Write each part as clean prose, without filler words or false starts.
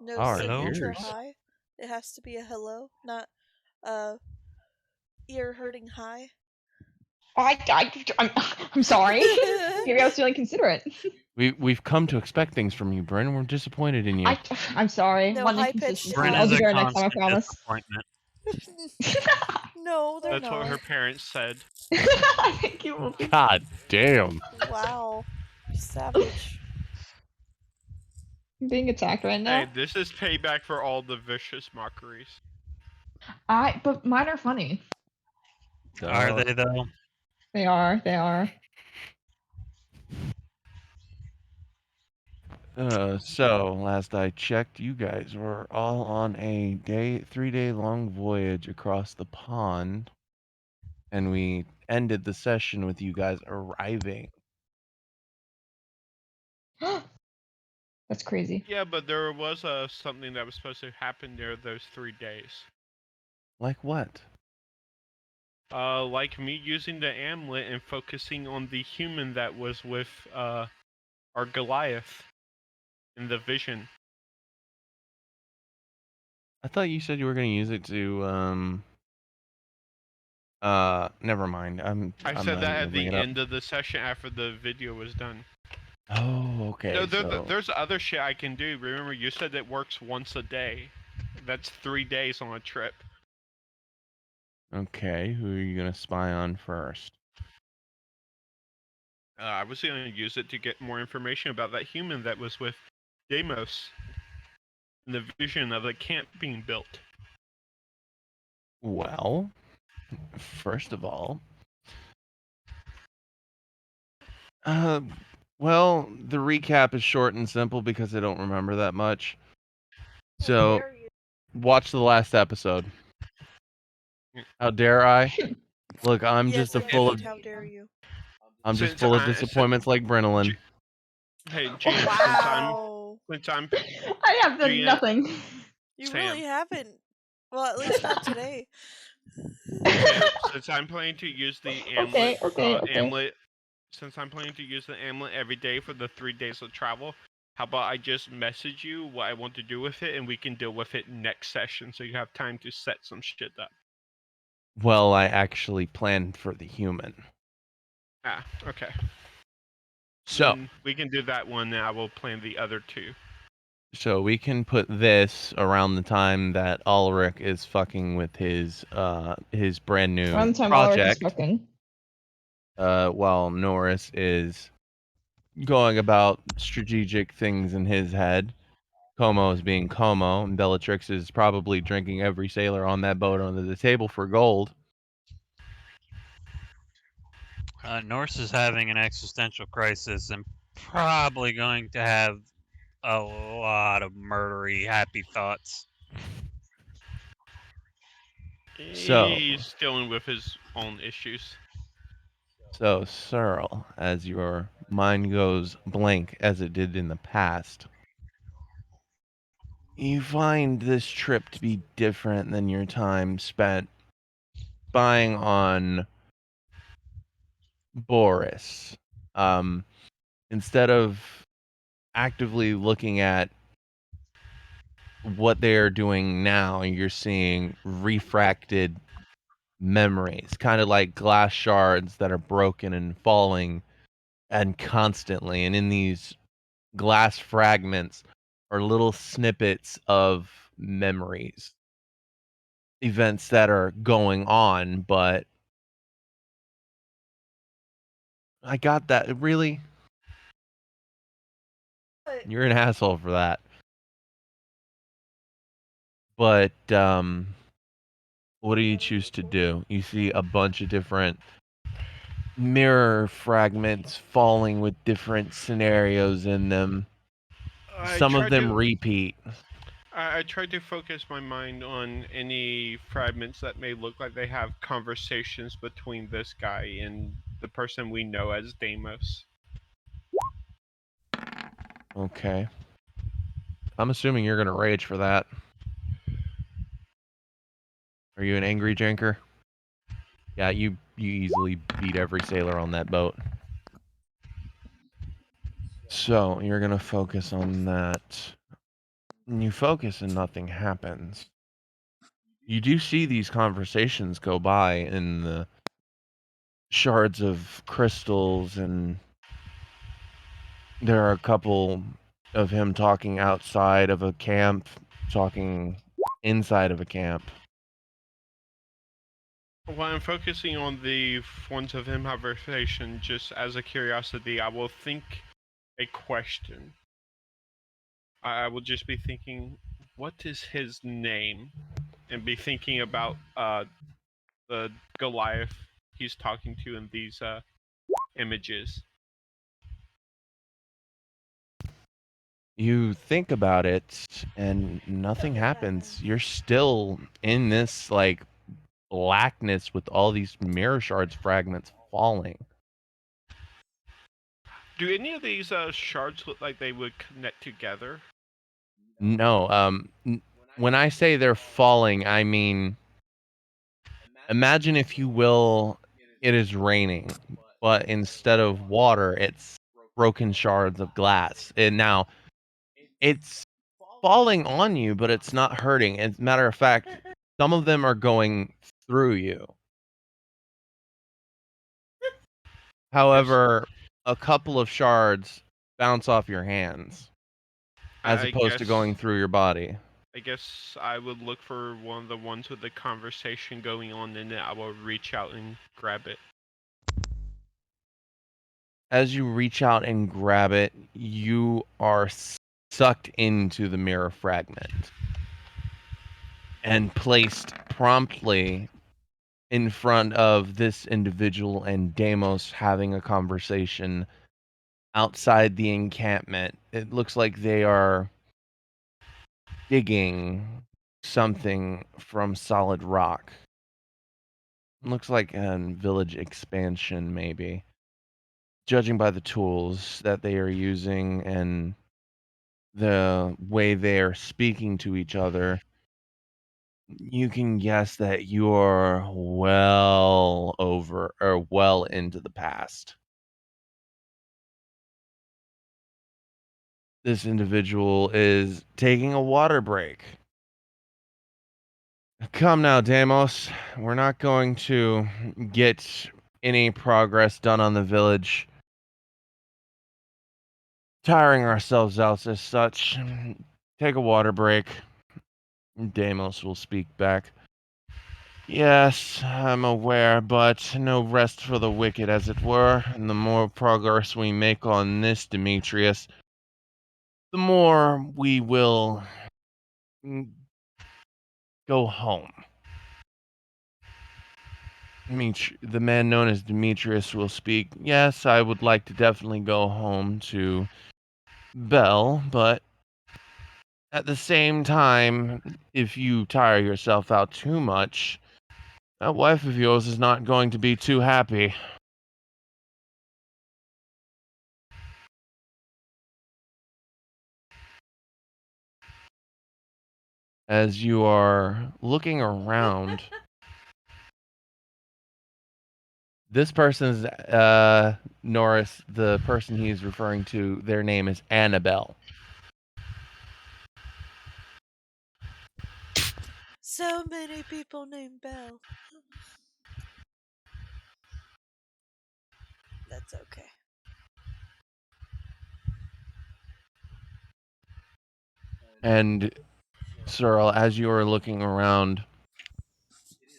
No Our signature ears. high. It has to be a hello, not uh ear hurting high. I'm sorry. Maybe I was feeling considerate. We've come to expect things from you, Bryn. We're disappointed in you. I'm sorry. No One high-pitched inconsistency. Bryn high. I'll is be a better next time, I constant promise. disappointment. No, they're That's not. what her parents said. Thank you, Wolfie. God damn. Wow. Savage. I'm being attacked right now. Hey, this is payback for all the vicious mockeries. But mine are funny. Are they though? They are. They are. So last I checked, you guys were all on a 3-day long voyage across the pond, and we ended the session with you guys arriving. That's crazy. Yeah, but there was something that was supposed to happen there those 3 days. Like what? Like me using the amulet and focusing on the human that was with our Goliath in the vision. I thought you said you were going to use it to never mind. I'm I not said even that gonna at bring the it up. end of the session after the video was done. Oh, okay. No, So there's other shit I can do. Remember, you said it works once a day. That's 3 days on a trip. okay, who are you going to spy on first? I was going to use it to get more information about that human that was with Deimos in the vision of the camp being built. Well, first of all, well, the recap is short and simple because I don't remember that much. So, watch the last episode. How dare I? Look, I'm Yes, just full of indeed. How dare you? I'm just Since full of I- disappointments like Brenolin. Hey, James, Wow. since I'm I have done GM nothing. You Sam. really haven't. Well, at least not today. Sam, since I'm planning to use the amulet, Okay. since I'm planning to use the amulet every day for the 3 days of travel, how about I just message you what I want to do with it, and we can deal with it next session, so you have time to set some shit up. Well, I actually planned for the human. Ah, okay. So, Then we can do that one, and I will plan the other 2. so we can put this around the time that Ulrich is fucking with his brand new Around the time Ulrich is project. fucking. While Norris is going about strategic things in his head. Como is being Como, and Bellatrix is probably drinking every sailor on that boat under the table for gold. Norse is having an existential crisis and probably going to have a lot of murdery, happy thoughts. So- He's dealing with his own issues. So, Searle, as your mind goes blank as it did in the past, you find this trip to be different than your time spent spying on Boris. Instead of actively looking at what they are doing now, you're seeing refracted memories, kind of like glass shards that are broken and falling and constantly. And in these glass fragments are little snippets of memories, events that are going on, but I got that. Really? You're an asshole for that. But what do you choose to do? You see a bunch of different mirror fragments falling with different scenarios in them. Some of them repeat. I tried to focus my mind on any fragments that may look like they have conversations between this guy and the person we know as Deimos. Okay. I'm assuming you're gonna rage for that. Are you an angry drinker? Yeah, you easily beat every sailor on that boat. So you're gonna focus on that. And you focus and nothing happens. You do see these conversations go by in the shards of crystals, and there are a couple of him talking outside of a camp, talking inside of a camp. While I'm focusing on the ones of him conversation, just as a curiosity, I will think a question. I will just be thinking, what is his name? And be thinking about the Goliath he's talking to in these images. You think about it and nothing happens. You're still in this like blackness with all these mirror shards fragments falling. Do any of these shards look like they would connect together? No, when I say they're falling, I mean, imagine if you will, it is raining, but instead of water, it's broken shards of glass. And now it's falling on you, but it's not hurting. As a matter of fact, some of them are going through you. However, a couple of shards bounce off your hands as I opposed to going through your body. I guess I would look for one of the ones with the conversation going on in it. I will reach out and grab it. As you reach out and grab it, you are sucked into the mirror fragment and placed promptly in front of this individual and Deimos having a conversation outside the encampment. It looks like they are digging something from solid rock. Looks like a village expansion, maybe. Judging by the tools that they are using and the way they are speaking to each other, you can guess that you're well over or well into the past. This individual is taking a water break. Come now, Deimos. We're not going to get any progress done on the village, tiring ourselves out as such. Take a water break. Deimos will speak back. Yes, I'm aware, but no rest for the wicked, as it were. And the more progress we make on this, Demetrius, the more we will go home. The man known as Demetrius will speak. Yes, I would like to definitely go home to Bell, but at the same time, if you tire yourself out too much, that wife of yours is not going to be too happy. As you are looking around, this person's Norris, the person he's referring to, their name is Annabelle. So many people named Belle. That's okay. And Cyril, as you are looking around,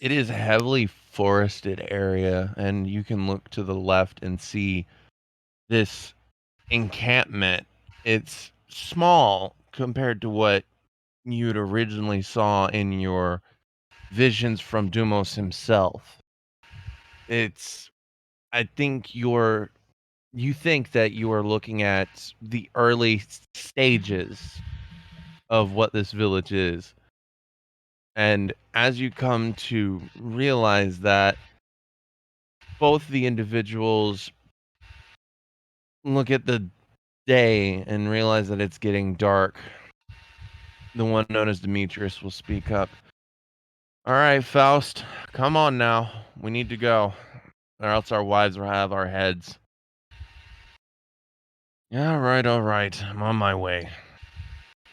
it is a heavily forested area, and you can look to the left and see this encampment. It's small compared to what you'd originally saw in your visions from Dumos himself. It's, I think you think that you are looking at the early stages of what this village is. And as you come to realize that, both the individuals look at the day and realize that it's getting dark. The one known as Demetrius will speak up. All right, Faust, come on now. We need to go, or else our wives will have our heads. Yeah, all right. I'm on my way.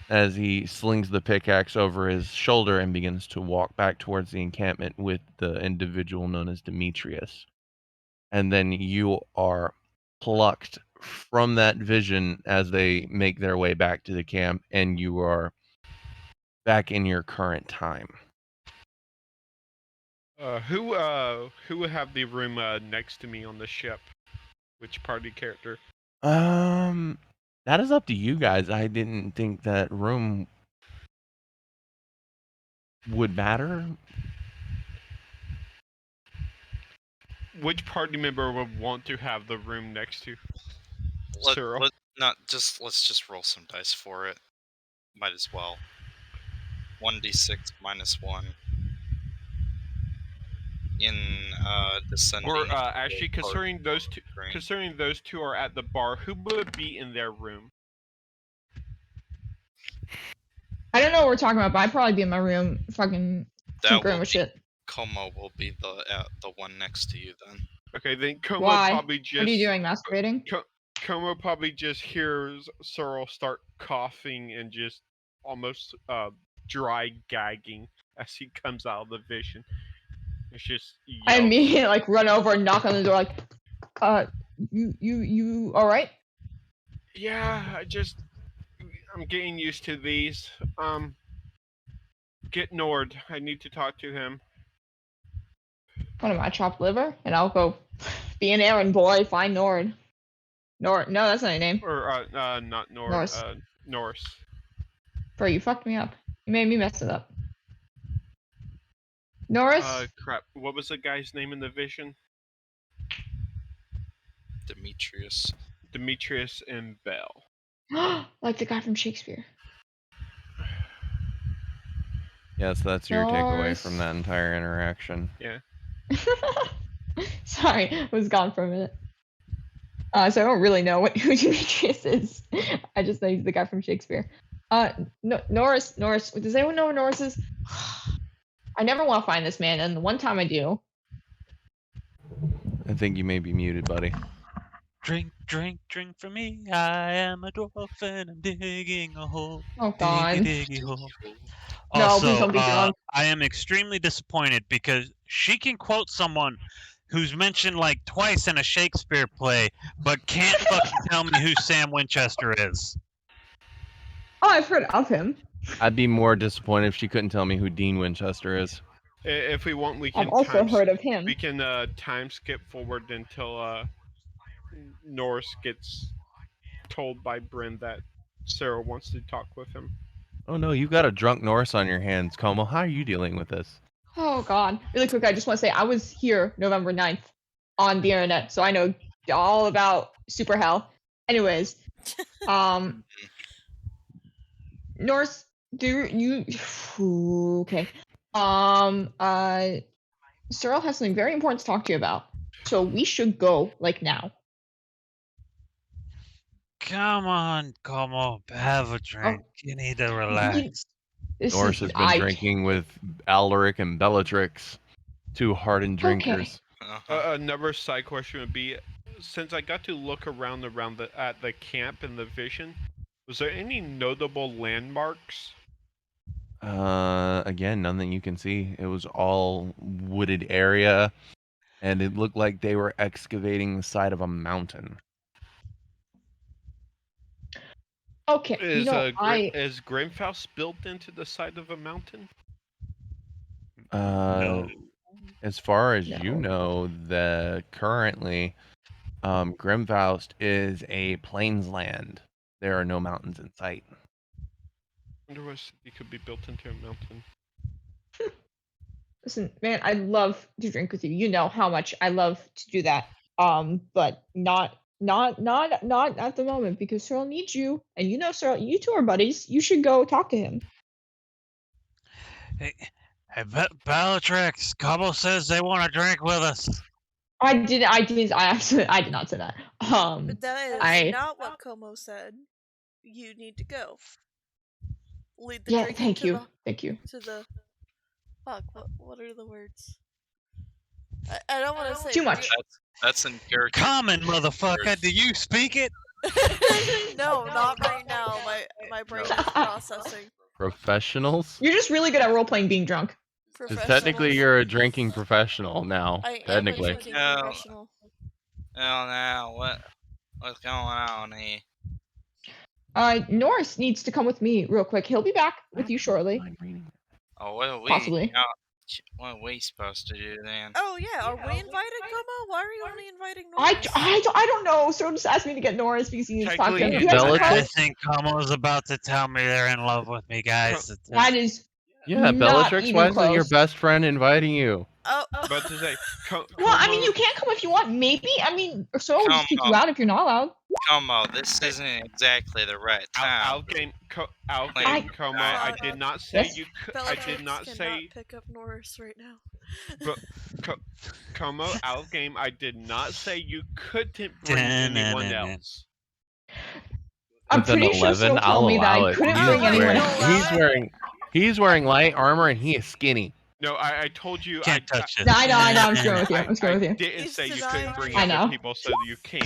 as he slings the pickaxe over his shoulder and begins to walk back towards the encampment with the individual known as Demetrius. And then you are plucked from that vision as they make their way back to the camp, and you are back in your current time. Who would have the room next to me on the ship? Which party character? That is up to you guys. I didn't think that room would matter. Which party member would want to have the room next to Cyril? Let's just roll some dice for it. Might as well. 1d6 minus 1. In descending. Or actually, order. considering those two are at the bar, who would be in their room? I don't know what we're talking about, but I'd probably be in my room fucking tinkering with shit. Como will be the one next to you then. Okay, then Como Why? probably just. What are you doing, masturbating? Como probably just hears Cyril start coughing and just almost dry gagging as he comes out of the vision. It's just. I immediately like run over and knock on the door, like, you all right? Yeah, I'm getting used to these. Get Nord. I need to talk to him. What am I, chopped liver? And I'll go be an errand boy, find Nord. No, that's not your name. Or not Nord. Norse. Norse. Bro, you fucked me up. You made me mess it up. Norris? Crap. What was the guy's name in the vision? Demetrius. Demetrius and Bell. Like the guy from Shakespeare. Yes, that's your takeaway Norse. from that entire interaction. Yeah. Sorry, I was gone for a minute. So I don't really know who Demetrius is. I just know he's the guy from Shakespeare. Norris. Does anyone know who Norris is? I never want to find this man, and the one time I do. I think you may be muted, buddy. Drink, drink, drink for me. I am a dwarf and I'm digging a hole. Oh God. Diggy hole. No, Also, please don't be drunk. I am extremely disappointed because she can quote someone who's mentioned like twice in a Shakespeare play, but can't fucking tell me who Sam Winchester is. Oh, I've heard of him. I'd be more disappointed if she couldn't tell me who Dean Winchester is. If we want, we can. I've also heard of him. We can time skip forward until Norse gets told by Bryn that Sarah wants to talk with him. Oh no, you've got a drunk Norse on your hands, Como. How are you dealing with this? Oh God. Really quick, I just want to say I was here November 9th on the internet, so I know all about Super Hell. Anyways, Norse, do you okay. Cyril has something very important to talk to you about. So we should go like now. Come on, Como, have a drink. You need to relax. Norse has been drinking with Alaric and Bellatrix, two hardened drinkers. Another side question would be, since I got to look around at the camp in the vision, was there any notable landmarks? Again, none that you can see. It was all wooded area, and it looked like they were excavating the side of a mountain. Okay, Is Grimfaust built into the side of a mountain? No. As far as you know, currently, Grimfaust is a plains land. There are no mountains in sight. I wonder what city could be built into a mountain. Listen, man, I love to drink with you. You know how much I love to do that. But not at the moment because Cyril needs you, and you know Cyril, you two are buddies. You should go talk to him. Hey, Bellatrix, Como says they want to drink with us. I did not say that. But that is not what Como said. You need to go. Lead the drinking thank you. To the fuck. What are the words? I don't want to say too much. That's in character. Common, motherfucker. Do you speak it? No, not right now. My brain is processing. Professionals? You're just really good at role-playing being drunk. Because technically you're a drinking professional now. I technically. am a drinking professional. Oh no, what's going on here? Norris needs to come with me real quick. He'll be back with you shortly. Oh, what are we? Possibly. What are we supposed to do then? Oh yeah, are we invited, Como? Why are you only inviting Norris? I don't know. So just asked me to get Norris because he needs to talk to him. Technically, You guys Bellatrix- can I think Como's about to tell me they're in love with me, guys. that is Yeah, not Bellatrix, even why isn't your close. best friend inviting you? Oh, About to say, Well, I mean, you can't come if you want. Maybe. I mean, so we'll just kick you out if you're not allowed. Como, this isn't exactly the right time. Como, I I did not say Yes. you could. I Bellatrix did not cannot say. pick up Norris right now. But Como, out game. I did not say you couldn't bring anyone else. I'm With an pretty sure 11, Cyril I'll told me that allow I it. couldn't He's bring anyone wearing- else. He's wearing light armor and he is skinny. No, I told you. Can't touch it. No, I know. I'm screwing with you. I'm screwing with I you. didn't He's say you denying couldn't bring it. I other know. people, so you can.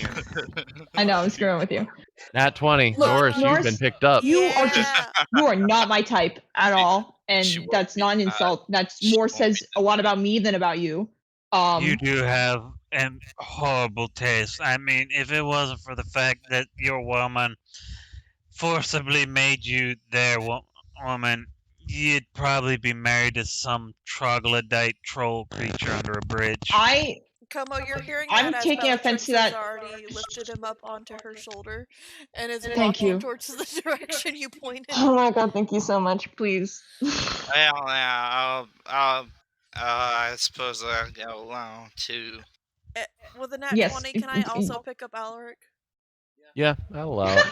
I know. I'm screwing with you. Nat 20. Look, Norris, you've Norris, been picked up. You are Yeah. just you are not my type at all, and She would that's be not an insult. That's more won't says a lot about me than about you. You do have an horrible taste. I mean, if it wasn't for the fact that your woman forcibly made you their woman, you'd probably be married to some troglodyte troll creature under a bridge. Como, you're hearing I'm that as taking offense Bellatrix to has that. already lifted him up onto her shoulder and is Thank walking you. towards the direction you pointed. Oh my god, thank you so much. Please. Well, now, I suppose I'll go along too. With a nat Yes, 20, can I also pick up Alaric? Yeah, I'll allow it.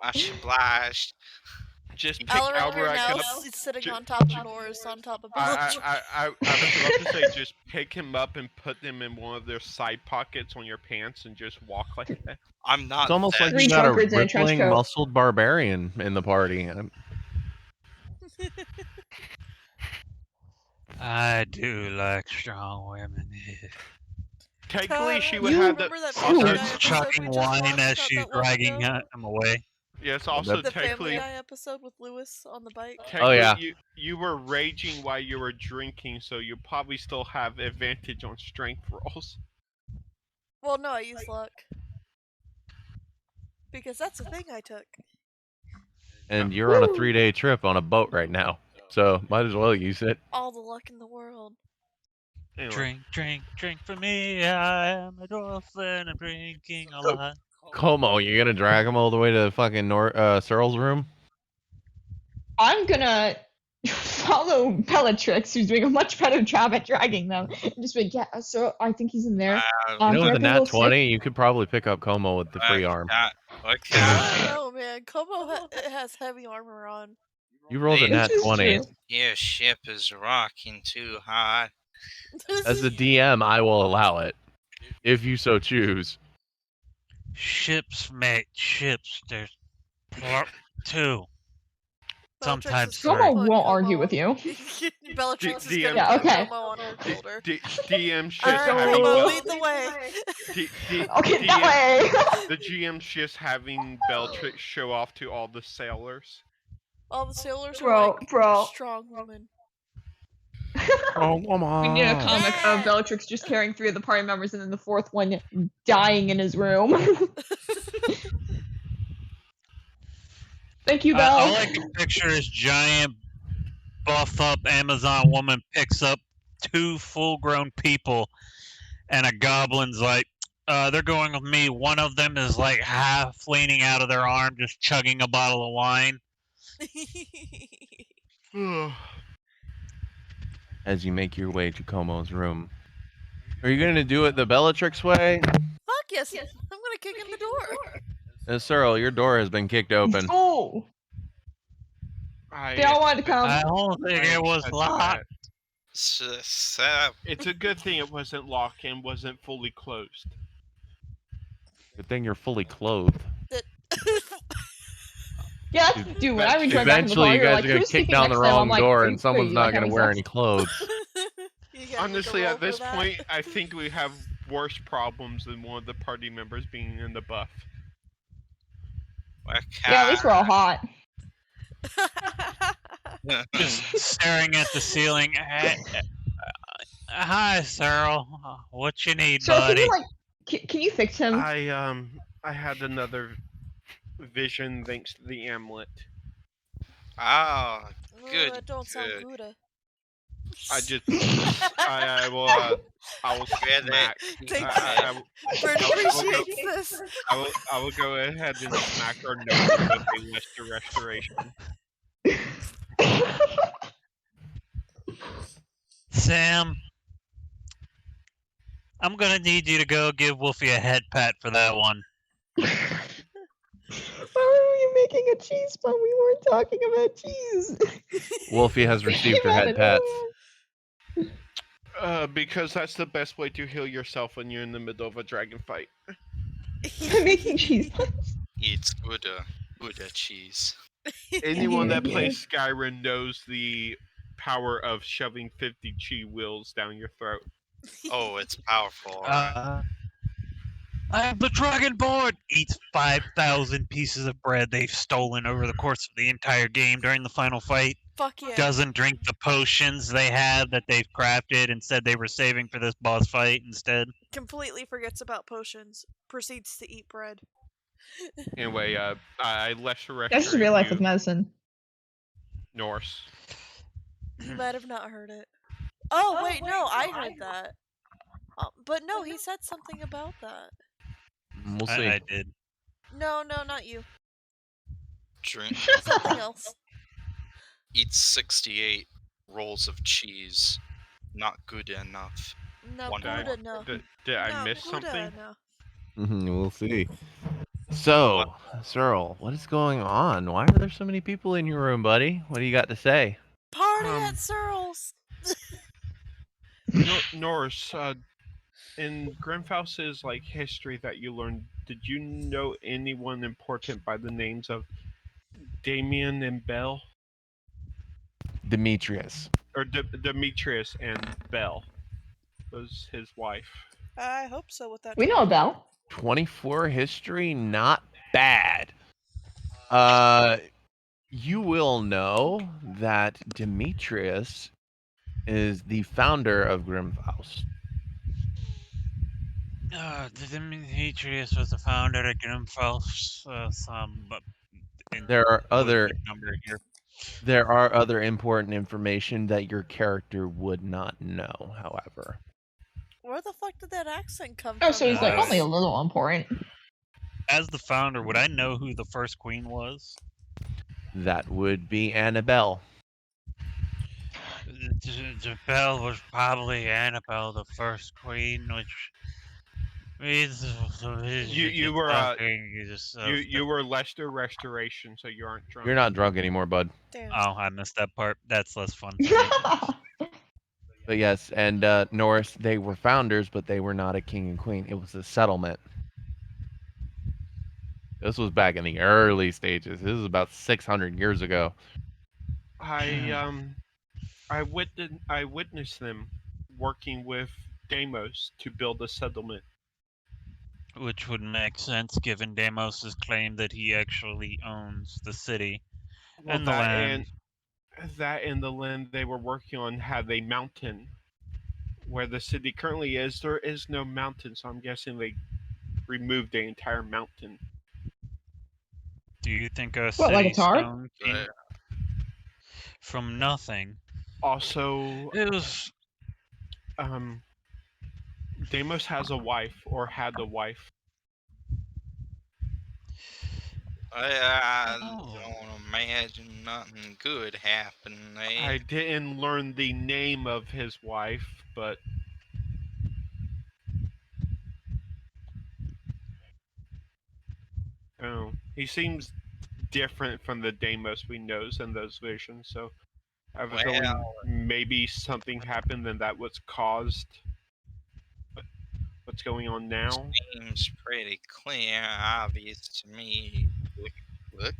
Much obliged. Just pick Alaric, you're Alaric now up. sitting on top of Norris, on top of Bellatrix. I was about to say, just pick him up and put them in one of their side pockets on your pants and just walk like that. I'm not. It's almost that like Three you got a drunkards in a trench rippling, coat. muscled barbarian in the party. I do like strong women. Technically, she would you have the. remember that Also, Family Guy Starts episode chugging we just wine watched as not she's that long dragging ago? him away. yes, also The technically. Family Guy episode with Lewis on the bike. Technically, yeah. you were raging while you were drinking, so you probably still have advantage on strength rolls. Well, no, I used luck. Because that's the thing I took. And you're on a 3-day trip on a boat right now. So might as well use it. All the luck in the world. Anyway, Drink, drink, drink for me. I am a dolphin. I'm drinking a lot. Como, you're gonna drag him all the way to fucking Cyril's room? I'm gonna follow Bellatrix, who's doing a much better job at dragging them. And just be like, yeah, so I think he's in there. You know, with Director the nat will sit- 20, you could probably pick up Como with the free arm. Okay. I don't know, man. Como has heavy armor on. You rolled a This nat is 20. true. Your ship is rocking too hard. As the DM, I will allow it. If you so choose. Ships, mate. Ships. There's two. Bellatrix Sometimes is three. gonna Como put won't argue Como- with you. Bellatrix is DM gonna Yeah, put okay. Como on her shoulder. DM shifts Alright, having Como, Bell- lead the way. Okay, that way. The GM's just having Bellatrix show off to all the sailors. All the sailors are Bro, like bro. strong women. Oh, come We need a on. comic Yeah. of Bellatrix just carrying 3 of the party members and then the 4th one dying in his room. Thank you, Belle. All I can picture is giant, buff up Amazon woman picks up 2 full-grown people, and a goblin's like, they're going with me. One of them is like half leaning out of their arm, just chugging a bottle of wine. As you make your way to Como's room. Are you going to do it the Bellatrix way? Fuck yes! I'm gonna kick in the door. Cyril, your door has been kicked open. Oh, I, they all wanted to come. I don't think it was accept locked. that. It's a good thing it wasn't locked and wasn't fully closed. Good thing you're fully clothed. Yeah, dude, when I rejoined back in the Eventually, car, you you're guys like, are going who's to kick sleeping down next the to them? I'm wrong like, door "Are and you someone's crazy? not Like, going to having wear sex?" any clothes. You gotta Honestly, make a at roll this for that. point, I think we have worse problems than one of the party members being in the buff. Yeah, at least we're all hot. Just staring at the ceiling. Hi, Cyril. What you need, So buddy? can you fix him? I had another vision thanks to the amulet. Ah, good. That don't sound good. good. I just I will smack. Thank I you. Bird appreciates this. I will go ahead and smack our gnome with a Lester restoration. Sam, I'm gonna need you to go give Wolfie a head pat for that one. Why were you making a cheese pun? We weren't talking about cheese. Wolfie has received her head pats. Because that's the best way to heal yourself when you're in the middle of a dragon fight. I'm making cheese puns. Eats Gouda cheese. Anyone that plays Skyrim knows the power of shoving 50 chi wheels down your throat. Oh, it's powerful, alright. I have the Dragonborn! Eats 5,000 pieces of bread they've stolen over the course of the entire game during the final fight. Fuck yeah. Doesn't drink the potions they had that they've crafted and said they were saving for this boss fight instead. Completely forgets about potions. Proceeds to eat bread. Anyway, I Lesser restored That's just real life with medicine. Norse. He might have not heard it. Oh, wait, no, I heard that. But no, he said something about that. We'll see. I did. No, not you. Drink. Something else. Eats 68 rolls of cheese. Not good enough. No, One good more. enough. Did I miss good something? enough. We'll see. So, Cyril, what is going on? Why are there so many people in your room, buddy? What do you got to say? Party at Cyril's! Norse, in Grimfaust's history that you learned, did you know anyone important by the names of Damien and Bell? Demetrius. Or Demetrius and Bell was his wife. I hope so with that. We know Bell. 24 history, not bad. You will know that Demetrius is the founder of Grimfaust. Demetrius was the founder of Grimfaust. There are other number here. There are other important information that your character would not know, however. Where the fuck did that accent come Oh, from? so he's only a little important. As the founder, would I know who the first queen was? That would be Annabelle. Belle was probably Annabelle, the first queen, which means you were Lester restoration, so you aren't drunk. You're not drunk anymore, bud. Damn. Oh, I missed that part. That's less fun. But yes, and Norris, they were founders, but they were not a king and queen. It was a settlement. This was back in the early stages. This is about 600 years ago. I witnessed them working with Deimos to build a settlement. Which would make sense given Deimos' claim that he actually owns the city and the land. That and the land they were working on had a mountain. Where the city currently is, there is no mountain, so I'm guessing they removed the entire mountain. Do you think a city stone came from nothing? Also, it was. Deimos has a wife, or had a wife. I don't imagine nothing good happening. I didn't learn the name of his wife, but he seems different from the Deimos we know in those visions. So I have a feeling maybe something happened, and that was caused what's going on now. Seems pretty clear, obvious to me. Look.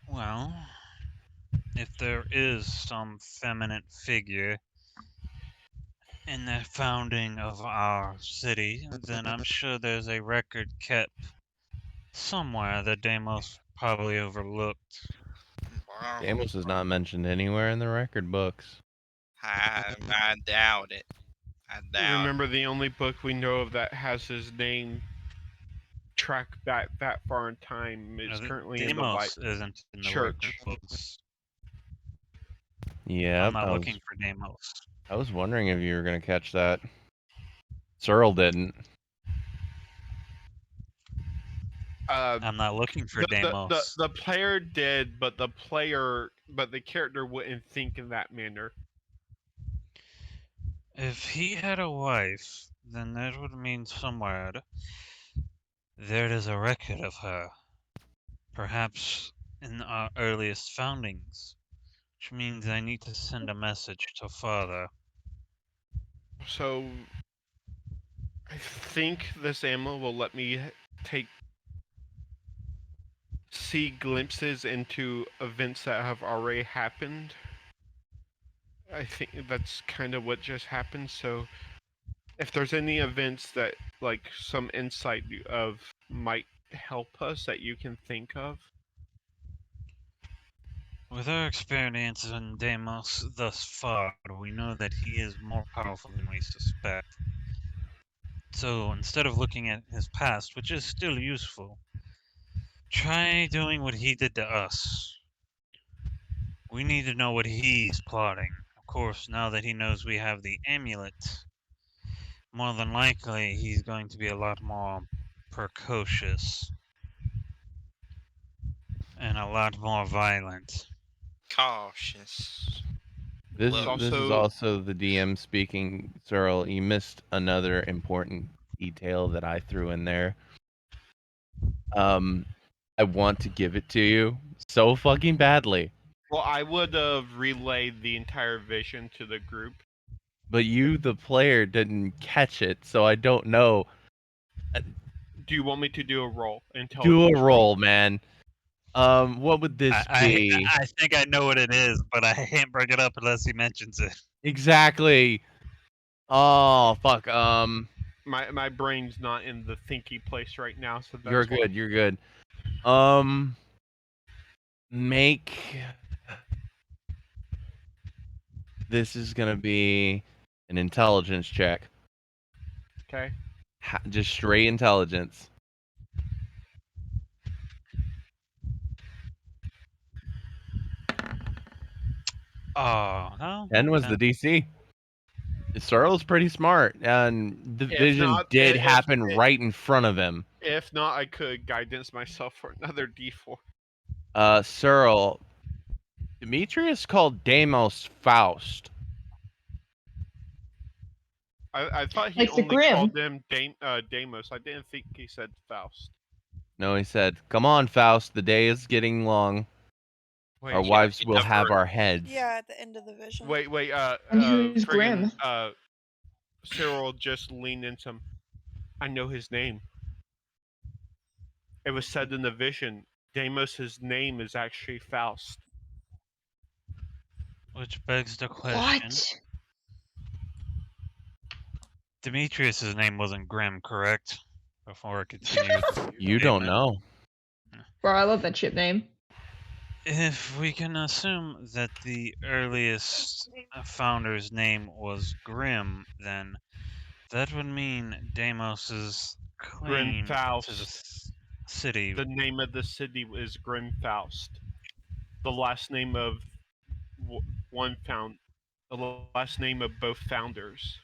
Well, if there is some feminine figure in the founding of our city, then I'm sure there's a record kept somewhere that Deimos probably overlooked. Deimos is not mentioned anywhere in the record books. I doubt it. I doubt. Remember, the only book we know of that has his name tracked that far in time is currently in the White Deimos isn't in the Church. record books. Yeah, I'm not looking for Deimos. I was wondering if you were gonna catch that. Searle didn't. I'm not looking for Deimos. The player did, but the character wouldn't think in that manner. If he had a wife, then that would mean somewhere there is a record of her. Perhaps in our earliest foundings, which means I need to send a message to father. So, I think this ammo will let me see glimpses into events that have already happened. I think that's kind of what just happened. So, if there's any events that, like, some insight of might help us that you can think of. With our experience in Deimos thus far, we know that he is more powerful than we suspect. So instead of looking at his past, which is still useful, try doing what he did to us. We need to know what he's plotting. Of course, now that he knows we have the amulet, more than likely he's going to be a lot more precocious and a lot more violent. Cautious. This Look. is also the DM speaking. Searle, you missed another important detail that I threw in there. I want to give it to you so fucking badly. Well, I would have relayed the entire vision to the group. But you, the player, didn't catch it, so I don't know. Do you want me to do a roll? Do a roll, man. What would this be? I think I know what it is, but I can't bring it up unless he mentions it. Exactly. Oh, fuck. My brain's not in the thinky place right now, so that's You're good. You're good. Make this is gonna be an intelligence check. Okay. Just straight intelligence. Oh, no. 10 was the DC. Searle's pretty smart, and the vision did happen right in front of him. If not, I could guidance myself for another D4. Searle, Demetrius called Deimos Faust. I thought he Like the only Grimm. called them Deimos. I didn't think he said Faust. No, he said, "Come on, Faust. The day is getting long. Wait, Our wives will have our heads." Yeah, at the end of the vision. Wait. And who's Grimm? Cyril just leaned into him. I know his name. It was said in the vision. Deimos' name is actually Faust. Which begs the question. What? Demetrius' name wasn't Grimm, correct? Before I continue. You don't know. Bro, I love that ship name. If we can assume that the earliest founder's name was Grimm, then that would mean Deimos's claim to the city. The name of the city is Grimfaust. The last name of the last name of both founders.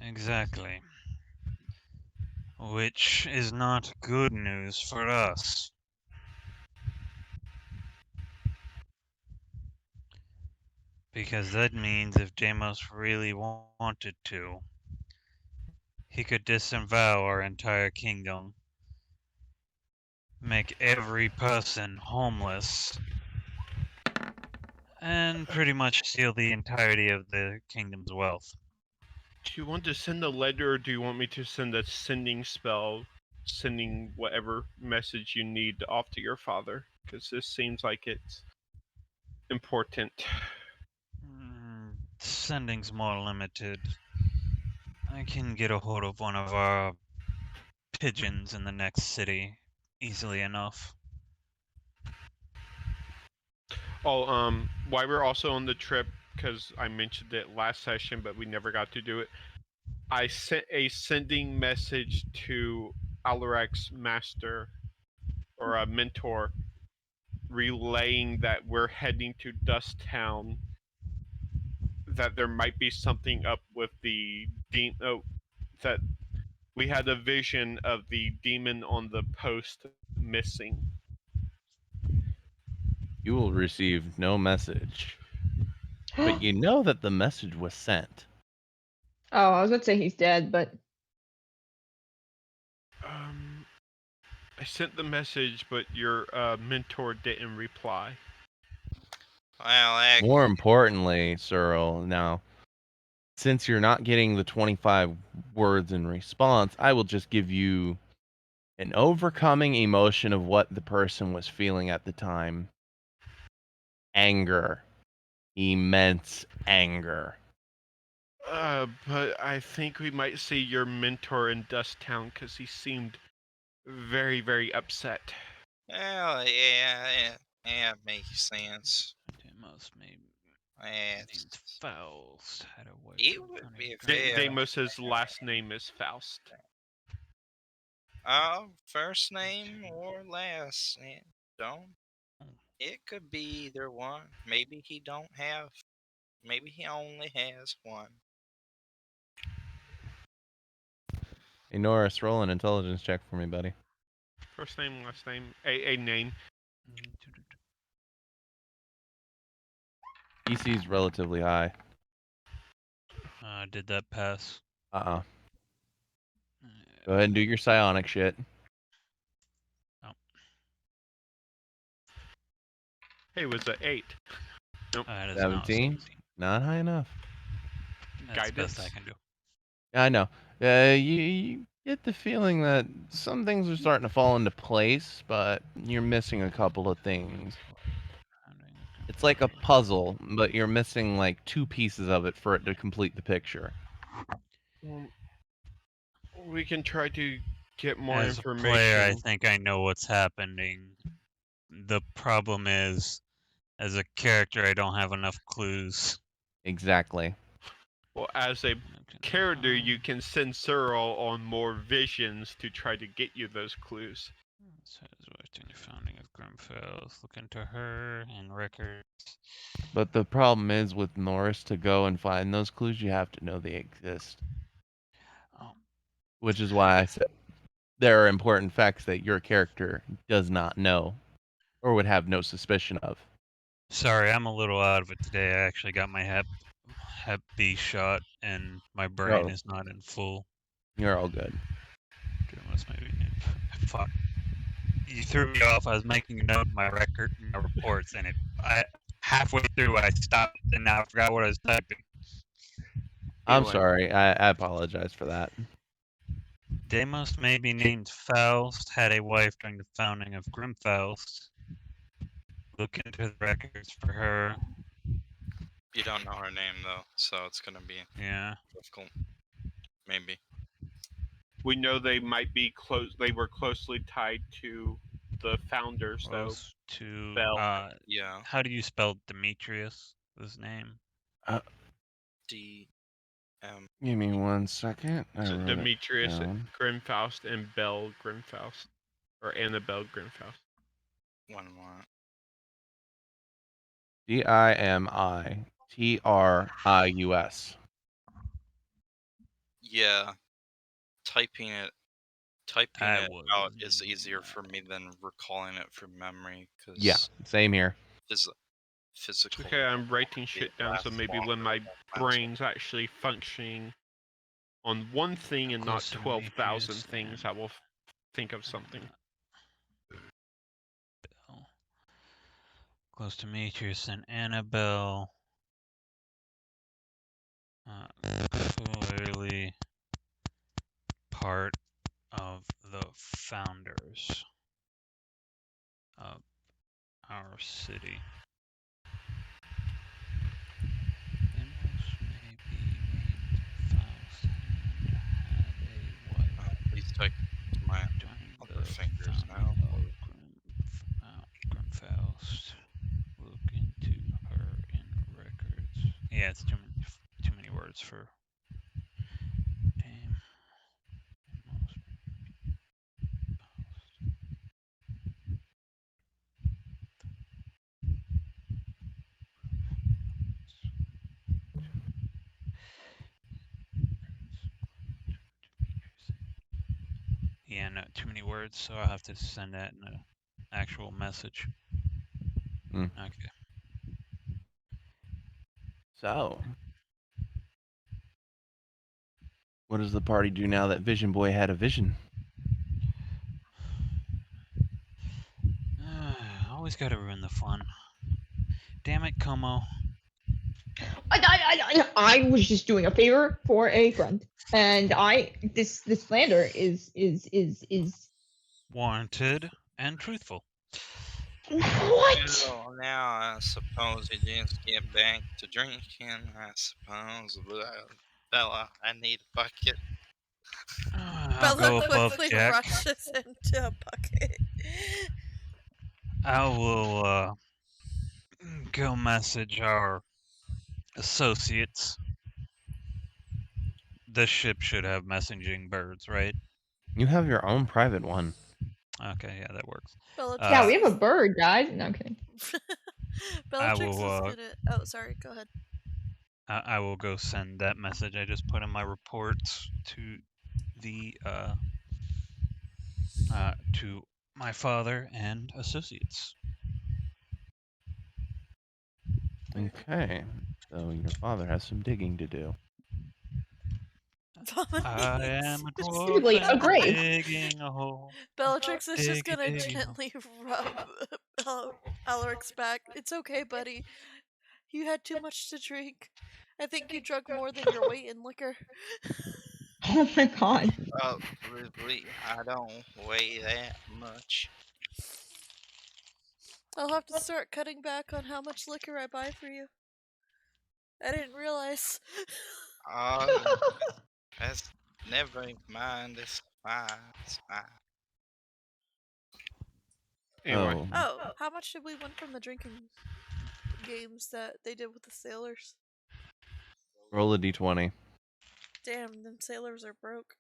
Exactly. Which is not good news for us. Because that means if Deimos really wanted to, he could disavow our entire kingdom, make every person homeless, and pretty much steal the entirety of the kingdom's wealth. Do you want to send a letter, or do you want me to send a sending spell, sending whatever message you need off to your father? Because this seems like it's important. Sending's more limited. I can get a hold of one of our pigeons in the next city easily enough. While we're also on the trip, because I mentioned it last session, but we never got to do it. I sent a sending message to Alarak's master or a mentor, relaying that we're heading to Dust Town. That there might be something up with the that we had a vision of the demon on the post missing. You will receive no message. But you know that the message was sent. Oh, I was about to say he's dead, but I sent the message, but your mentor didn't reply. Well, More importantly, Cyril, now, since you're not getting the 25 words in response, I will just give you an overcoming emotion of what the person was feeling at the time. Anger. Immense anger. But I think we might see your mentor in Dust Town because he seemed very, very upset. well, yeah, makes sense. Deimos maybe Yeah, named Faust had a wife. it would be fair. Deimos's last name is Faust. First name or last? Don't. It could be either one. Maybe he don't have. Maybe he only has one. Hey, Norris, roll an intelligence check for me, buddy. First name, last name, a name. EC's relatively high. Did that pass? Go ahead and do your psionic shit. Oh. Hey, it was an 8. Nope. That is 17? Not high enough. That's the best I Guidance. can do. I know. You get the feeling that some things are starting to fall into place, but you're missing a couple of things. It's like a puzzle, but you're missing like 2 pieces of it for it to complete the picture. We can try to get more As information. a player, I think I know what's happening. The problem is, as a character, I don't have enough clues. Exactly. Well, as a character, you can send Cyril on more visions to try to get you those clues. Says Western founding of Grimfels. Look into her and records. But the problem is with Norris, to go and find those clues, you have to know they exist. Oh. Which is why I said there are important facts that your character does not know or would have no suspicion of. Sorry, I'm a little out of it today. I actually got my Hep B shot, and my brain is not in full. You're all good. Fuck. You threw me off. I was making a note of my reports, and halfway through I stopped, and now I forgot what I was typing. I'm sorry. I apologize for that. Deimos may be named Faust, had a wife during the founding of Grimfaust. Look into the records for her. You don't know her name though, so it's gonna be difficult. Maybe. We know they might be close. They were closely tied to the founders, Close though. to Bell. Yeah. How do you spell Demetrius? His name. D-M. Give me 1 second. Demetrius Grimfaust and Bell Grimfaust, or Annabelle Grimfaust. One more. Dimitrius. Yeah. Typing it out is easier for me than recalling it from memory. Yeah, same here. Physical. Okay, I'm writing shit down, so maybe when my brain's actually functioning on one thing and not 12,000 things, I will think of something. Close to Demetrius and Annabelle. Clearly part of the founders of our city. Please take my other fingers now. Grimfaust. Look into Yeah, it's too many words for. Damn. Yeah, no, too many words, so I'll have to send that in an actual message. Mm. Okay. So, what does the party do now that Vision Boy had a vision? Always gotta ruin the fun. Damn it, Como. I was just doing a favor for a friend, and this slander is Warranted and truthful. what? Well, now I suppose he just get back to drinking. I suppose. Bella, I need a bucket. I'll go Bella above quickly Jack. rushes into a bucket. I will go message our associates. The ship should have messaging birds, right? You have your own private one. Okay, yeah, that works. Yeah, we have a bird, guys. No, I'm kidding. Bellatrix is gonna. Oh, sorry. Go ahead. I will go send that message I just put in my reports to the to my father and associates. Okay, so your father has some digging to do. I am a Specifically, dwarf a and grave. digging a hole. Bellatrix is just gonna Digging a hole. gently rub Alaric's back. It's okay, buddy. You had too much to drink. I think you drunk more than your weight in liquor. Oh my god. Really, I don't weigh that much. I'll have to start cutting back on how much liquor I buy for you. I didn't realize. That's never mind. It's fine. It's fine. Anyway. Oh, how much did we win from the drinking games that they did with the sailors? Roll a d20. Damn, them sailors are broke.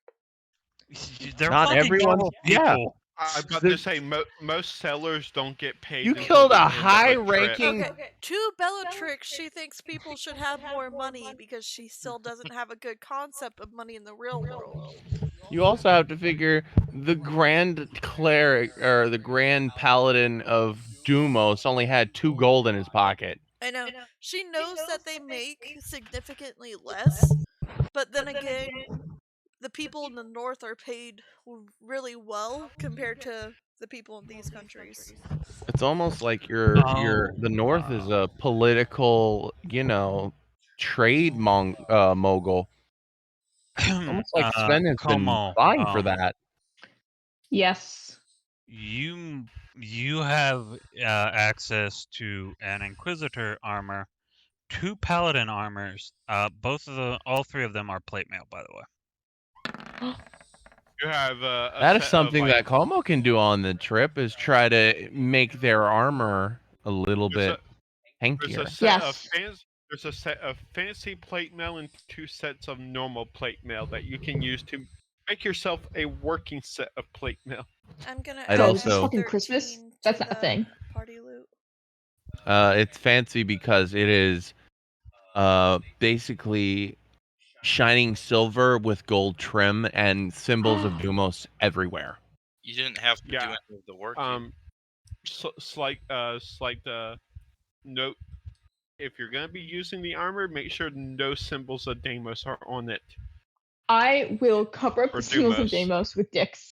They're Not fucking everyone. normal Yeah. people. I was about to say most sellers don't get paid. You until killed the a end of trip. high-ranking. Okay, to Bellatrix, she thinks people should have more money because she still doesn't have a good concept of money in the real world. You also have to figure the Grand Cleric or the Grand Paladin of Dumos only had 2 gold in his pocket. I know. She knows that they make significantly less, but then again, the people in the north are paid really well compared to the people in these countries. It's almost like the North is a political, trade mogul. Almost like Sven has been vying for that. Yes. You have access to an Inquisitor armor, 2 Paladin armors. All 3 of them are plate mail, by the way. You have that is something that Como can do on the trip, is try to make their armor a little bit hankier. There's a set of fancy plate mail and 2 sets of normal plate mail that you can use to make yourself a working set of plate mail. I'm gonna I'd add also fucking Christmas. That's not a thing. Party loot. It's fancy because it is basically shining silver with gold trim and symbols of Dumos everywhere. You didn't have to do any of the work. Slight note: if you're gonna be using the armor, make sure no symbols of Deimos are on it. I will cover up the symbols of Deimos with dicks.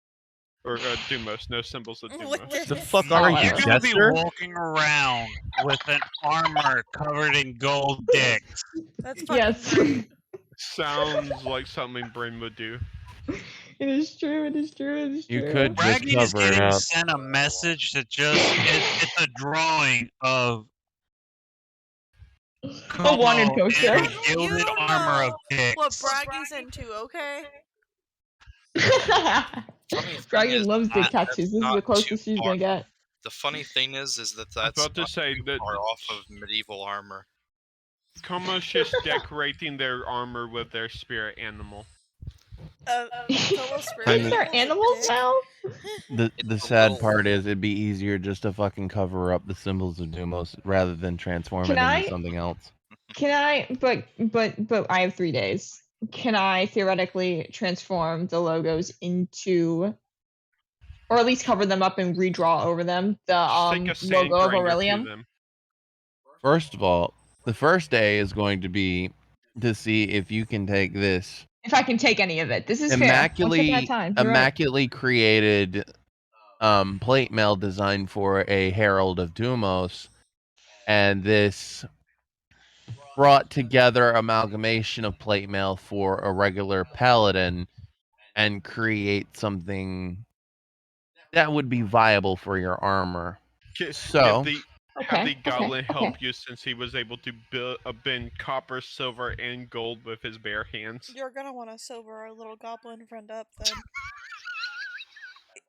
Or Dumos, no symbols of Dumos. The fuck are you, You're gonna be Jester? walking around with an armor covered in gold dicks. That's fucking great. Sounds like something Bryn would do. It is true. It is true. It is true. You could just Braggy is cover it getting up. sent a message that it's a drawing of A wanted poster. in a gilded armor of dicks. What Braggy's into, okay? Braggy loves dick tattoos. This is the closest she's gonna get. The funny thing is that that's about to say that far off of medieval armor. Como's just decorating their armor with their spirit animal. Tomo's spirit I mean- Is there animal's a animals dick. now? The It's a sad little- part is it'd be easier just to fucking cover up the symbols of Dumos rather than transform Can it into I- something else. Can I? But I have 3 days. Can I theoretically transform the logos into, or at least cover them up and redraw over them the Just take a sand logo of grinder to Aurelium? them. First of all, the first day is going to be to see if you can take this If I can take any of it, this is fair. One step at a time. You're right. immaculately created plate mail designed for a Herald of Dumos, and this brought together amalgamation of plate mail for a regular paladin and create something that would be viable for your armor. So- Have the Okay, goblin okay. help you, since he was able to bend copper, silver, and gold with his bare hands. You're gonna want to sober our little goblin friend up then.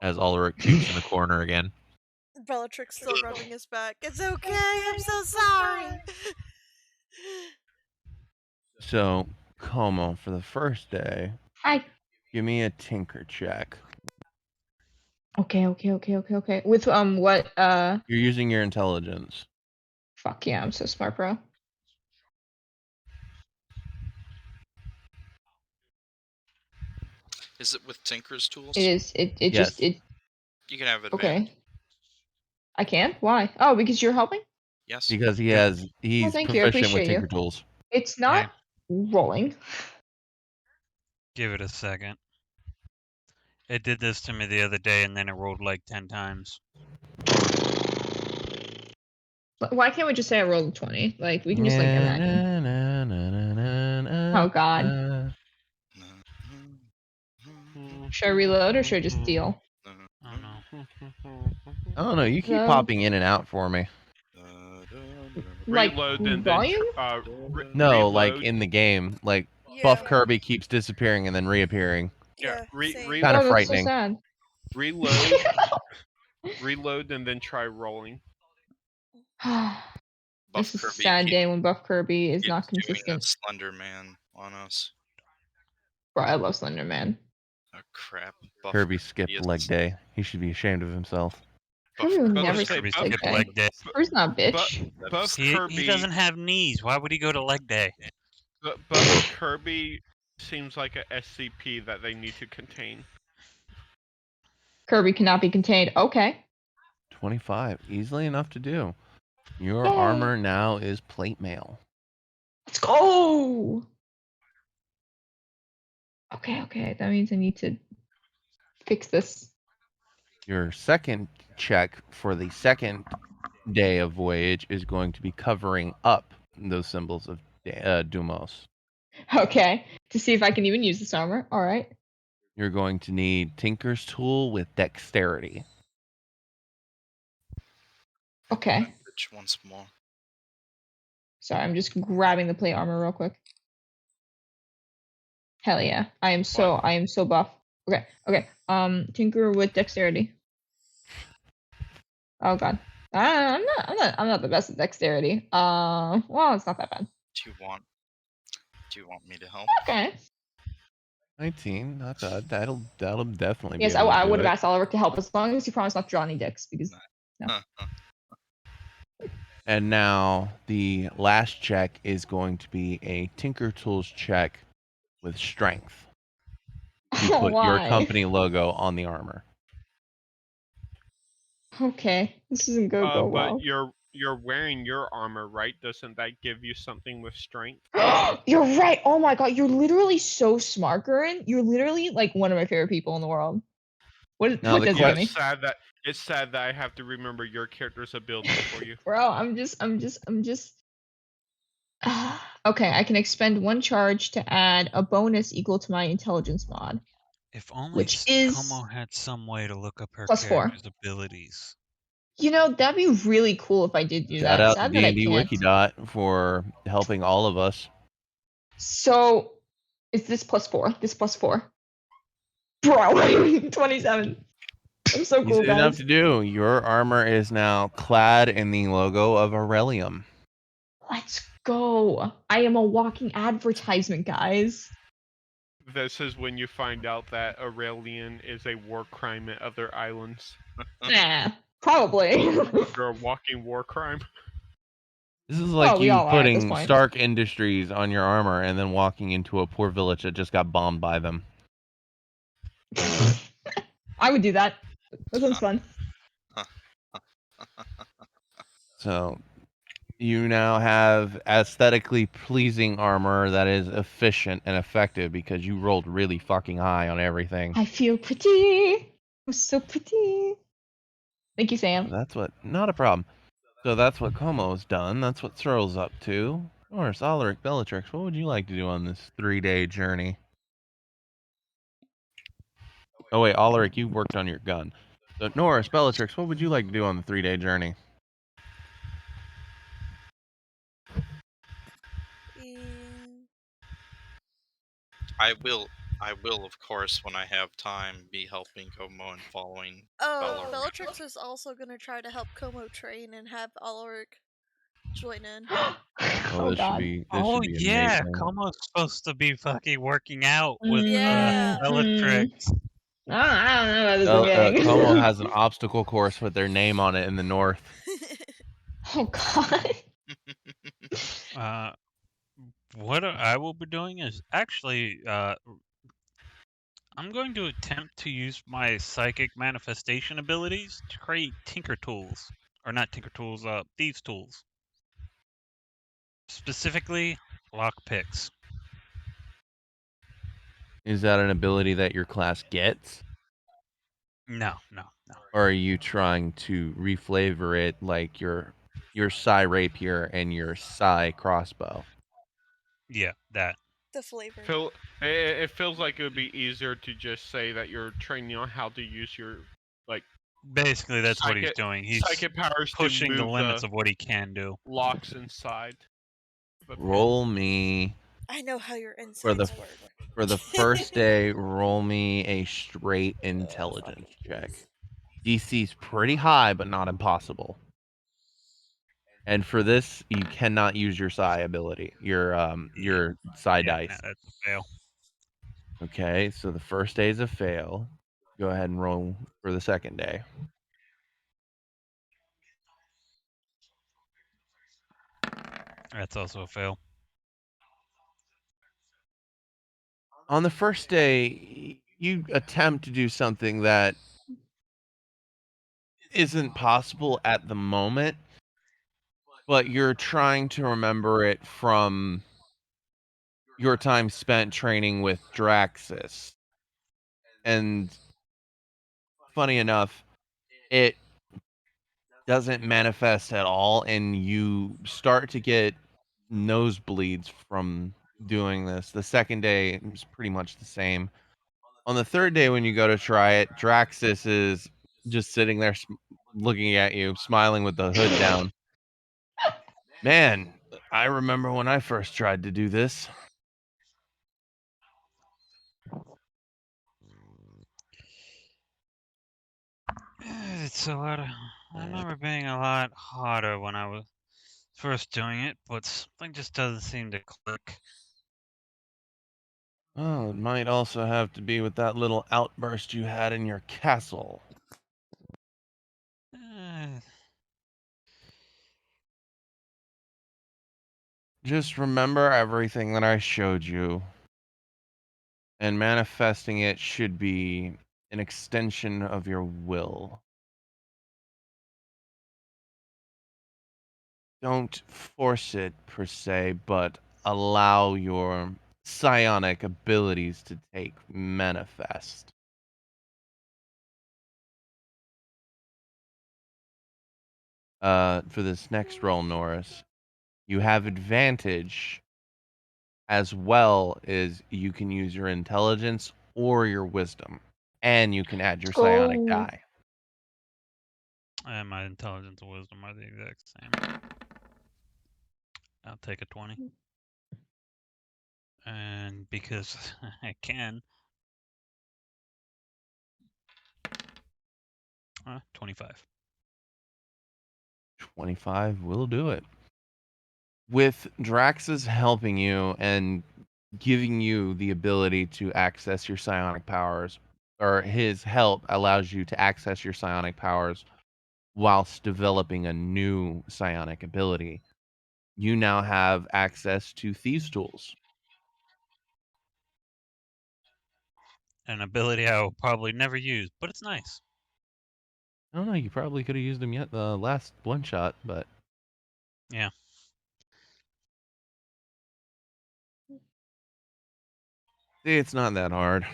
As Ulrich pukes in the corner again. Bellatrix still rubbing his back. It's okay, I'm so sorry. So, Como, for the first day, Hi. give me a tinker check. Okay. With what You're using your intelligence. fuck yeah, I'm so smart, bro. Is it with Tinker's tools? It is it Yes. just it You can have advantage. okay. I can? Why? Oh, because you're helping? Yes. Because he's thank you, I proficient with appreciate you. tinker tools. It's not rolling. Give it a second. It did this to me the other day, and then it rolled like 10 times. Why can't we just say I rolled a 20? Like we can just like imagine. Oh god. Should I reload or should I just deal? I don't know. I don't know. You keep Hello? popping in and out for me. Like Reload and volume? No, like reload. in the game. Like Yeah, Buff Kirby keeps disappearing and then reappearing. yeah, re- same. re- Kinda Oh, that's frightening. so sad. Reload, reload, and then try rolling. This is a Kirby sad keep- day when Buff Kirby is keeps not doing a consistent. Slender Man on us. Bro, I love Slender Man. Oh crap. Buff Kirby skipped is- leg day. He should be ashamed of himself. Buff Kirby would Kirby never is- say skip Buff leg Skip day. leg day. Kirby's not a bitch. Buff He Kirby doesn't have knees. Why would he go to leg day? Buff Kirby seems like a SCP that they need to contain. Kirby cannot be contained. Okay. 25. Easily enough to do. Your Yay. armor now is plate mail. Let's go. Okay. That means I need to fix this. Your second check for the second day of voyage is going to be covering up those symbols of Dumos. Okay. To see if I can even use this armor. All right. You're going to need Tinker's Tool with Dexterity. Okay. Which once more. Sorry, I'm just grabbing the plate armor real quick. Hell yeah. I am so buff. Okay. Tinker with dexterity. Oh god. I'm not the best at dexterity. Well, it's not that bad. Do you want me to help? Okay. 19, not bad. That'll definitely be Yes, able to I do would have it. asked Oliver to help as long as he promised not to draw any dicks because And now the last check is going to be a Tinker Tools check with Strength. To put your why? company logo on the armor. Okay. This isn't gonna go But well. you're wearing your armor, right? Doesn't that give you something with strength? You're right. Oh my god, you're literally so smart, Gurren. You're literally like one of my favorite people in the world. What Now the does it give me? It's sad that I have to remember your character's abilities for you. Bro, I'm just okay, I can expend 1 charge to add a bonus equal to my intelligence mod. If only Which is Como had some way to look up her +4. character's abilities. You know, that'd be really cool if I did do Shout that. out to Sad that I D&D can't. Wikidot for helping all of us. So, is this +4? This +4. Bro, 27. I'm so cool, Easy enough guys. to do. Your armor is now clad in the logo of Aurelium. Let's go. I am a walking advertisement, guys. This is when you find out that Aurelian is a war crime at other islands. Nah, probably. You're a walking war crime. This is like Well, we you all are at this putting point. Stark Industries on your armor and then walking into a poor village that just got bombed by them. I would do that. That sounds fun. So you now have aesthetically pleasing armor that is efficient and effective because you rolled really fucking high on everything. I feel pretty. I'm so pretty. Thank you, Sam. That's what, not a problem. So that's what Como's done. That's what Searle's up to. Norris, Alaric, Bellatrix, what would you like to do on this 3-day journey? Oh wait, Alaric, you worked on your gun. So Norris, Bellatrix, what would you like to do on the 3-day journey? I will, of course, when I have time, be helping Como and following. Oh, Alaric. Bellatrix is also gonna try to help Como train and have Alaric join in. Oh, this should be Yeah, amazing. Como's supposed to be fucking working out with Yeah. Bellatrix. I don't know about this beginning. Como has an obstacle course with their name on it in the north. Oh god. What I will be doing is actually, I'm going to attempt to use my psychic manifestation abilities to create tinker tools. Or not tinker tools, thieves tools. Specifically, lockpicks. Is that an ability that your class gets? No. Or are you trying to reflavor it like your Psi Rapier and your Psi Crossbow? Yeah, that. The flavor. It feels like it would be easier to just say that you're training on how to use your, like, Basically, that's what he's psychic- doing. He's psychic powers pushing to the move limits of what he can do. locks inside. But Roll me I know how your for insides the work. for the first day. Roll me a straight intelligence check. DC's pretty high, but not impossible. And for this, you cannot use your Psi ability, your Psi dice. No, that's a fail. Okay, so the first day is a fail. Go ahead and roll for the second day. That's also a fail. On the first day, you attempt to do something that isn't possible at the moment, but you're trying to remember it from your time spent training with Draxus. And funny enough, it doesn't manifest at all, and you start to get nosebleeds from doing this. The second day is pretty much the same. On the third day, when you go to try it, Draxus is just sitting there looking at you, smiling with the hood down. Man, I remember when I first tried to do this. It's a lot of. I remember being a lot harder when I was first doing it, but something just doesn't seem to click. Oh, it might also have to be with that little outburst you had in your castle. Just remember everything that I showed you. And manifesting it should be an extension of your will. Don't force it per se, but allow your psionic abilities to take manifest. For this next roll, Norris, you have advantage as well as you can use your intelligence or your wisdom, and you can add your psionic die. And my intelligence and wisdom are the exact same. I'll take a 20. And because I can, 25. 25 will do it. with Draxus helping you and giving you the ability to access your psionic powers, or his help allows you to access your psionic powers whilst developing a new psionic ability. You now have access to Thieves' Tools. An ability I will probably never use, but it's nice. I don't know, you probably could have used them yet the last one shot, but Yeah. see, it's not that hard.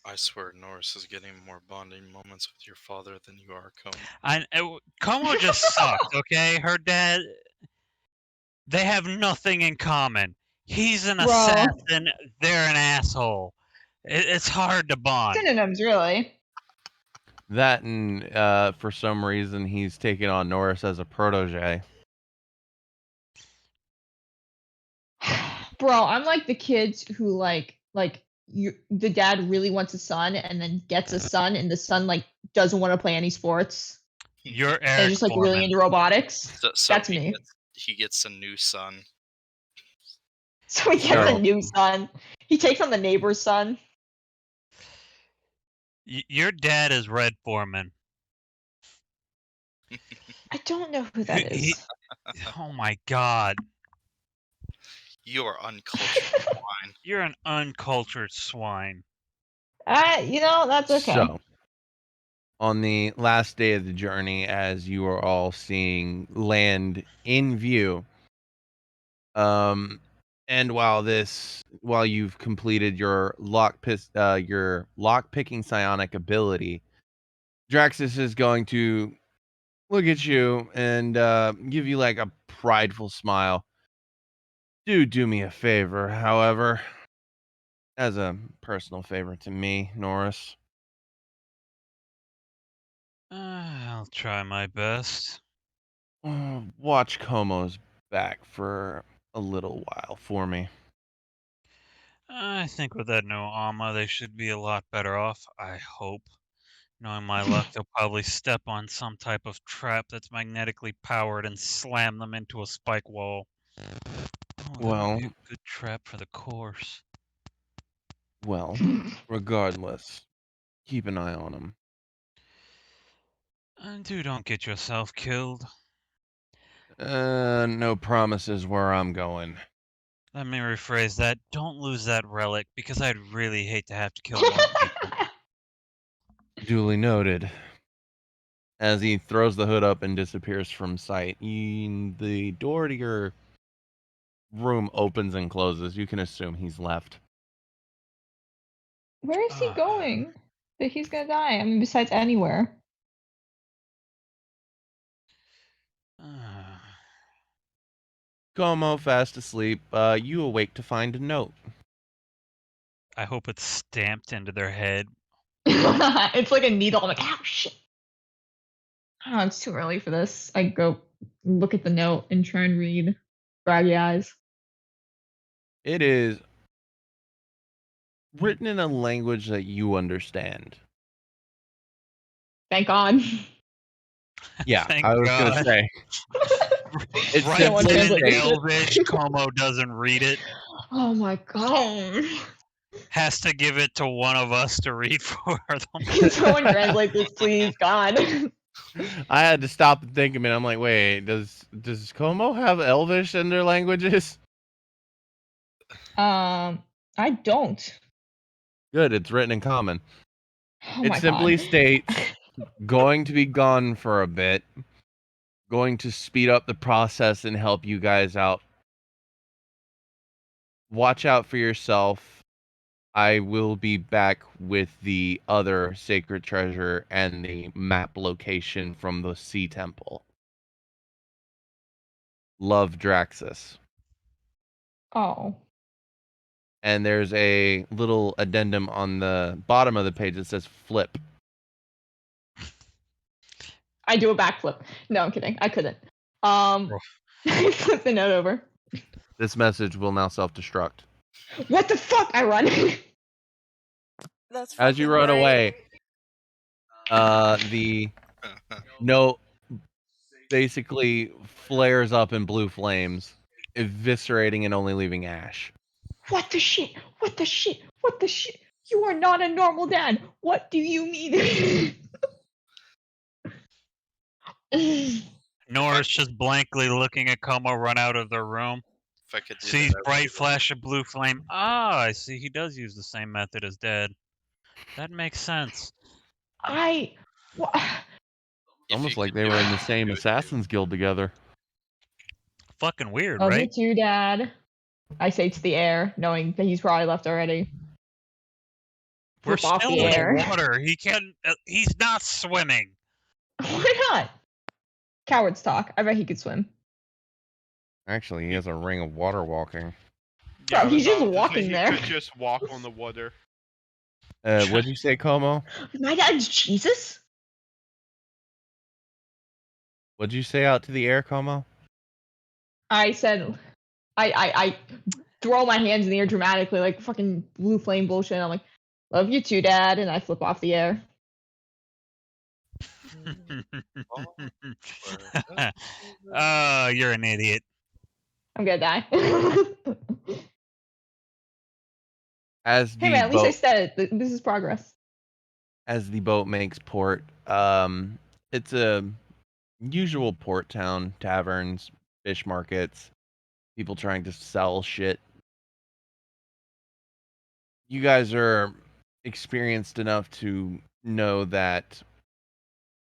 I swear Norris is getting more bonding moments with your father than you are, Como. Como just sucks, okay? Her dad, they have nothing in common. He's an Bro. assassin, they're an asshole. It's hard to bond. Synonyms, really. That and for some reason he's taking on Norris as a protege. Bro, I'm like the kids who the dad really wants a son and then gets a son and the son like doesn't want to play any sports You're and Eric just like Foreman. really into robotics. So That's he me. he gets a new son. So he gets So- a new son. He takes on the neighbor's son. Your dad is Red Foreman. I don't know who that He- is. Oh my god. You are uncultured swine. You're an uncultured swine. That's okay. So, on the last day of the journey, as you are all seeing land in view, and while you've completed your lock picking psionic ability, Draxus is going to look at you and give you like a prideful smile. Do me a favor, however, as a personal favor to me, Norris. I'll try my best. Watch Como's back for a little while for me. I think with that new armor, they should be a lot better off. I hope. Knowing my luck, they'll probably step on some type of trap that's magnetically powered and slam them into a spike wall. Oh, that would be a good trap for the course. Well, regardless, keep an eye on him. And don't get yourself killed. No promises where I'm going. Let me rephrase that. Don't lose that relic, because I'd really hate to have to kill more people. Duly noted. As he throws the hood up and disappears from sight, the door to your room opens and closes. You can assume he's left. Where is he going? That he's gonna die. I mean, besides anywhere. Como, fast asleep. You awake to find a note. I hope it's stamped into their head. It's like a needle. I'm like, ow, shit. Oh, it's too early for this. I go look at the note and try and read. Braggy eyes. It is written in a language that you understand. Thank God. Yeah, Thank I was God. gonna say. It Right Someone simply in translate this states, shit. Elvish, Como doesn't read it. Oh my God. Has to give it to one of us to read for them. Can someone translate this, please? God. I had to stop and think a minute. I'm like, wait, does Como have Elvish in their languages? I don't. Good, it's written in common. Oh It my simply God. states, going to be gone for a bit, going to speed up the process and help you guys out. Watch out for yourself. I will be back with the other sacred treasure and the map location from the Sea Temple. Love, Draxus. Oh. And there's a little addendum on the bottom of the page that says flip. I do a backflip. No, I'm kidding. I couldn't. I flip the note over. This message will now self-destruct. What the fuck? I run. That's As you fucking run great. away, the No, basically flares up in blue flames, eviscerating and only leaving ash. What the shit? What the shit? What the shit? You are not a normal dad. What do you mean? Norris just blankly looking at Como run out of the room. If I could do Sees that, I would bright do flash of blue flame. Ah, I see. He does use the same method as Dad. That makes sense. What? If Almost you like could they do were it, in you the would same do it too. Assassin's Guild together. Fucking weird, Love you right? too, Dad. I say to the air, knowing that he's probably left already. We're Flip off still the in air. the water. He can. He's not swimming. Why not? Cowards talk. I bet he could swim. Actually, he has a ring of water walking. Bro, I was he's just about to say walking he there. could just walk on the water. What'd you say, Como? My dad's Jesus? What'd you say out to the air, Como? I said, I throw my hands in the air dramatically, like fucking blue flame bullshit. I'm like, love you too, Dad, and I flip off the air. Oh, you're an idiot. I'm gonna die. As Hey the man, at least I boat said it. This is progress. as the boat makes port, it's a usual port town, taverns, fish markets, people trying to sell shit. You guys are experienced enough to know that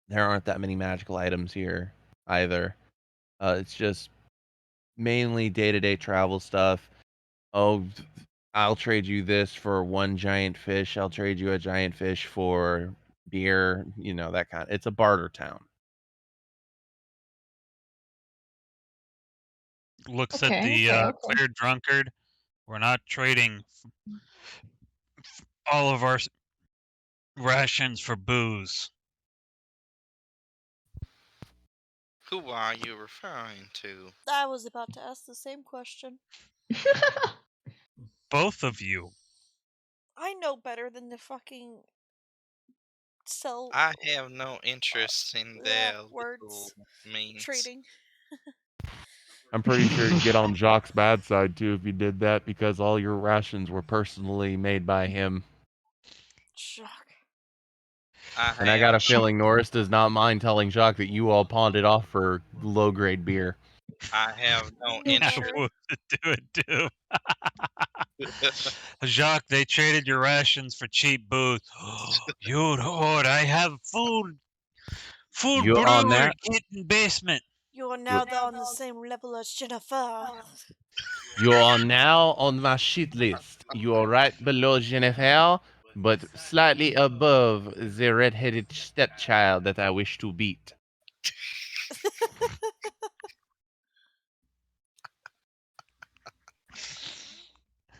there aren't that many magical items here either. It's just mainly day-to-day travel stuff. Oh, I'll trade you this for one giant fish. I'll trade you a giant fish for beer, that kind. It's a barter town. Looks at Okay, the okay. clear drunkard. We're not trading all of our rations for booze. Who are you referring to? I was about to ask the same question. Both of you. I know better than to fucking sell I have no interest in their little words means. trading. I'm pretty sure you'd get on Jacques' bad side too if you did that because all your rations were personally made by him. Shock. And I got a feeling Norris does not mind telling Jacques that you all pawned it off for low-grade beer. I have no You I interest. would do it too. Jacques, they traded your rations for cheap booze. You Lord, I have food. Food You on brewery that? kit in basement. are now on the same level as Jennifer. You are now on my shit list. You are right below Jennifer, but slightly above the red-headed stepchild that I wish to beat.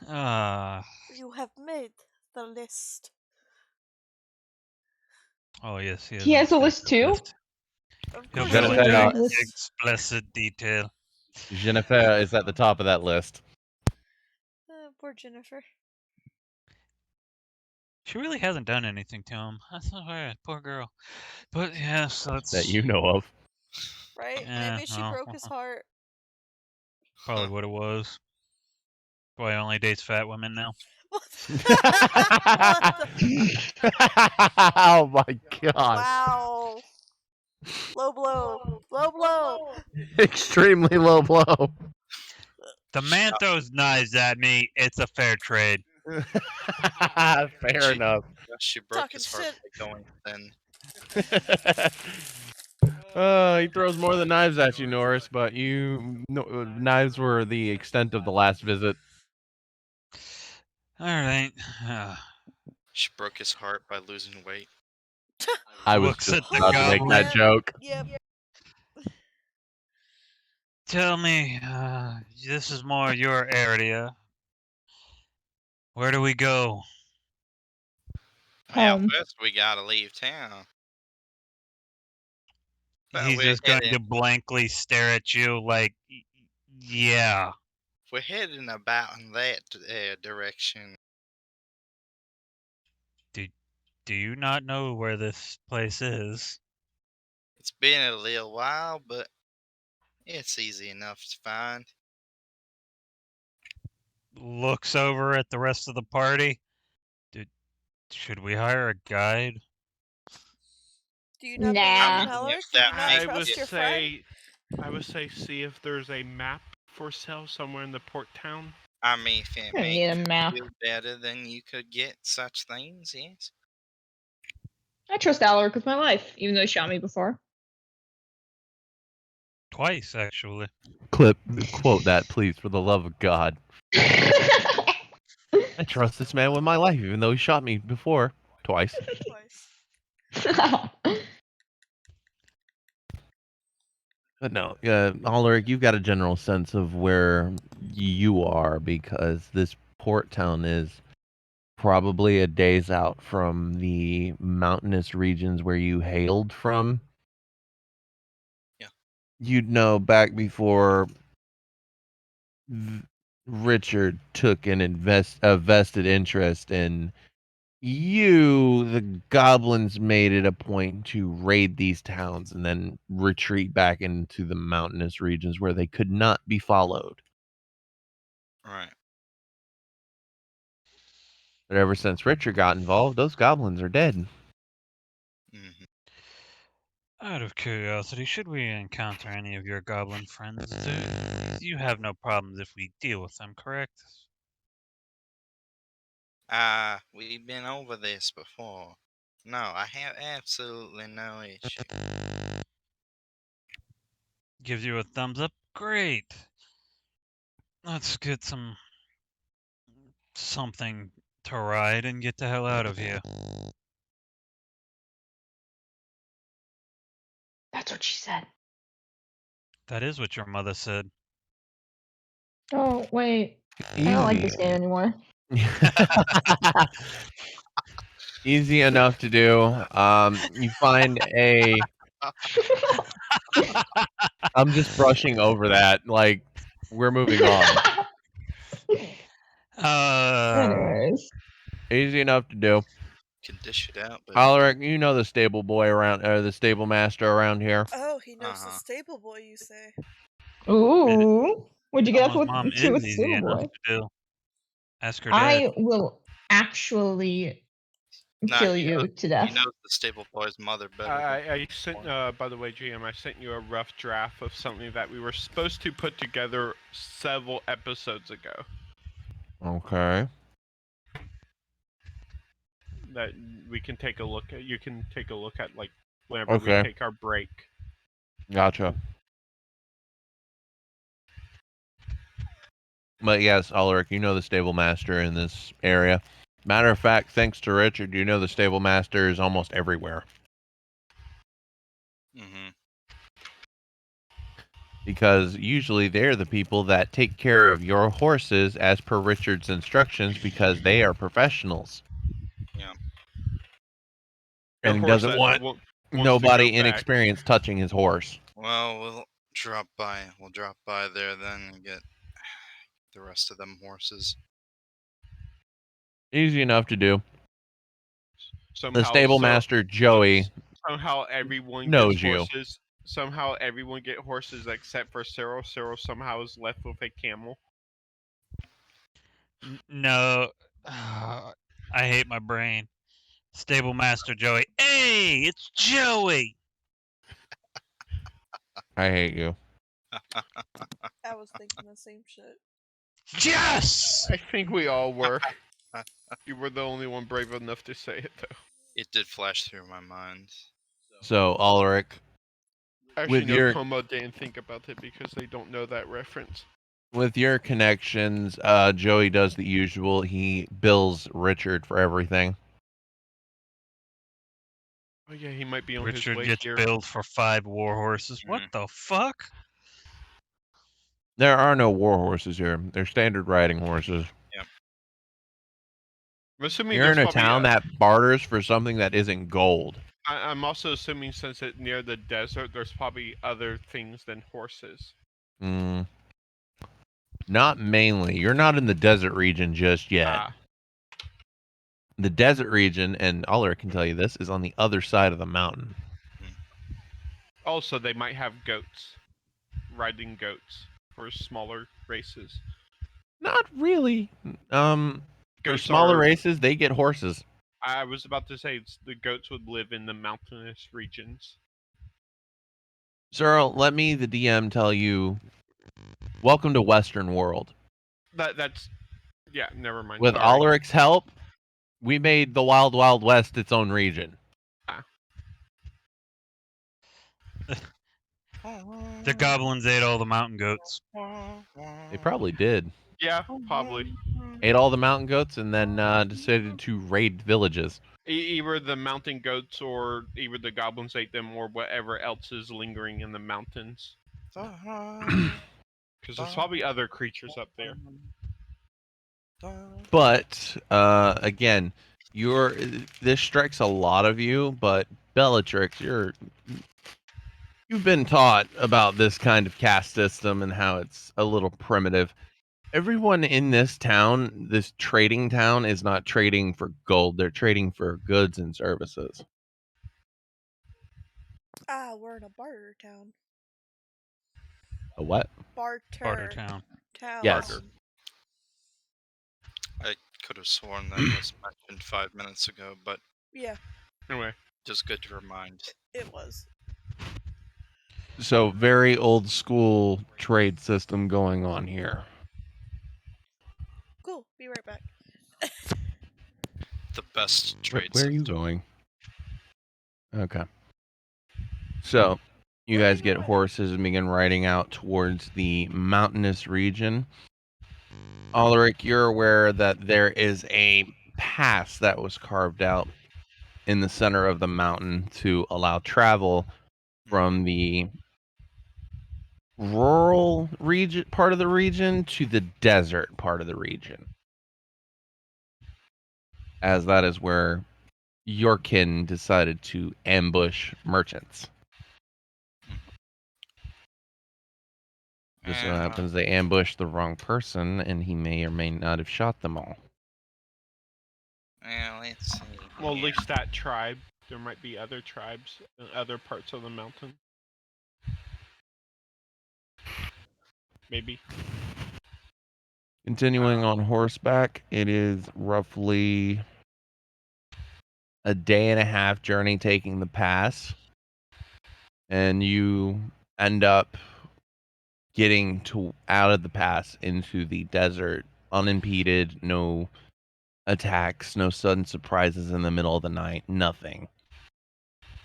You have made the list. Oh yes, He has a list too? Of He'll course go he into Jennifer, does. explicit detail. Jennifer is at the top of that list. Poor Jennifer. She really hasn't done anything to him. That's not right. Poor girl. But yeah, so it's That you know of. Right? Yeah, Maybe she broke his heart. probably what it was. Why he only dates fat women now. What the? Oh my god. Wow. Low blow. Low blow. Extremely low blow. The man throws knives at me. It's a fair trade. Fair enough. She broke Talking his heart shit. by going then. He throws more than knives at you, Norris, but knives were the extent of the last visit. All right. She broke his heart by losing weight. I was Looks just at the about to make goblin. that joke. Yep. Tell me, this is more your area. Where do we go? Well, Home. first we gotta leave town. But He's just going to blankly stare at you like, yeah. we're heading about in that direction. Do you not know where this place is? It's been a little while, but it's easy enough to find. Looks over at the rest of the party. Should we hire a guide? Do you not believe Nah. in Alaric? If Do you that not makes trust it- your friend? I would say see if there's a map for sale somewhere in the port town. I mean, if it I don't need a makes map. you feel better, then you could get such things, yes. I trust Alaric with my life, even though he shot me before. Twice, actually. Quote that, please, for the love of God. I trust this man with my life, even though he shot me before twice. But no, Ulrich, you've got a general sense of where you are because this port town is probably a days out from the mountainous regions where you hailed from. Yeah. You'd know back before Richard took a vested interest in you, the goblins made it a point to raid these towns and then retreat back into the mountainous regions where they could not be followed. Right. But ever since Richard got involved, those goblins are dead. Hmm. Out of curiosity, should we encounter any of your goblin friends, you have no problems if we deal with them, correct? We've been over this before. No, I have absolutely no issue. Gives you a thumbs up? Great. Let's get something to ride and get the hell out of here. That's what she said. That is what your mother said. Oh, wait. I don't like this Easy. game anymore. Easy enough to do. You find a. I'm just brushing over that. Like, we're moving on. Anyways. Easy enough to do. Can dish it out, but Alaric, you know the stable boy around, or the stable master around here. Oh, he knows the Uh-huh. stable boy, you say? Ooh. What'd you get up Someone's mom with is to with easy Stable enough Boy? to do. Ask her dad. I will actually kill you to he death. knows the stable boy's mother better. I sent, by the way, GM, I sent you a rough draft of something that we were supposed to put together several episodes ago. Okay. That we can take a look at. You can take a look at, like, whenever we Okay. take our break. Gotcha. But yes, Ulrich, you know the stable master in this area. Matter of fact, thanks to Richard, you know the stable master is almost everywhere. Mm-hmm. Because usually they're the people that take care of your horses as per Richard's instructions because they are professionals. Yeah. And he doesn't want wants nobody to go back. inexperienced touching his horse. Well, we'll drop by. We'll drop by there then and get the rest of them horses. Easy enough to do. Somehow, The stable master, Joey, somehow everyone knows gets you. horses. Somehow everyone get horses except for Cyril. Cyril somehow is left with a camel. No. I hate my brain. Stable Master Joey. Hey, it's Joey! I hate you. I was thinking the same shit. Yes! I think we all were. You were the only one brave enough to say it, though. It did flash through my mind. So, Ulrich, Actually, With no, your- Como didn't think about it because they don't know that reference. with your connections, Joey does the usual. He bills Richard for everything. Oh yeah, he might be on his Richard way gets here. billed for 5 war horses. What the fuck? There are no war horses here. They're standard riding horses. I'm assuming You're in there's a probably town that barters for something that isn't gold. I'm also assuming since it's near the desert, there's probably other things than horses. Not mainly. You're not in the desert region just yet. Ah, The desert region, and Ulrich can tell you this, is on the other side of the mountain. Also, they might have goats, riding goats for smaller races. Not really. For Goats smaller are. races, they get horses. I was about to say the goats would live in the mountainous regions. Zerl, let me, the DM, tell you, welcome to Western World. That's yeah. Never mind. With Sorry. Alaric's help, we made the Wild Wild West its own region. The goblins ate all the mountain goats. They probably did. Yeah, probably. Ate all the mountain goats and then decided to raid villages. Either the mountain goats or either the goblins ate them or whatever else is lingering in the mountains. Because there's probably other creatures up there. But again, this strikes a lot of you, but Bellatrix, you've been taught about this kind of caste system and how it's a little primitive. Everyone in this town, this trading town, is not trading for gold. They're trading for goods and services. We're in a barter town. A what? Barter town. Yes. I could have sworn that was mentioned 5 minutes ago, but Yeah, Anyway, just good to remind. it was. So very old school trade system going on here. Cool. Be right back. The best trade Where are you system. going? Okay. So you guys get horses and begin riding out towards the mountainous region. Ulrich, you're aware that there is a pass that was carved out in the center of the mountain to allow travel from the rural region part of the region to the desert part of the region, as that is where your kin decided to ambush merchants. Just so happens they ambushed the wrong person, and he may or may not have shot them all. Yeah, let's see. well, at least that tribe. There might be other tribes in other parts of the mountain. Maybe. Continuing on horseback, it is roughly a day and a half journey taking the pass, and you end up getting to out of the pass into the desert unimpeded, no attacks, no sudden surprises in the middle of the night, nothing.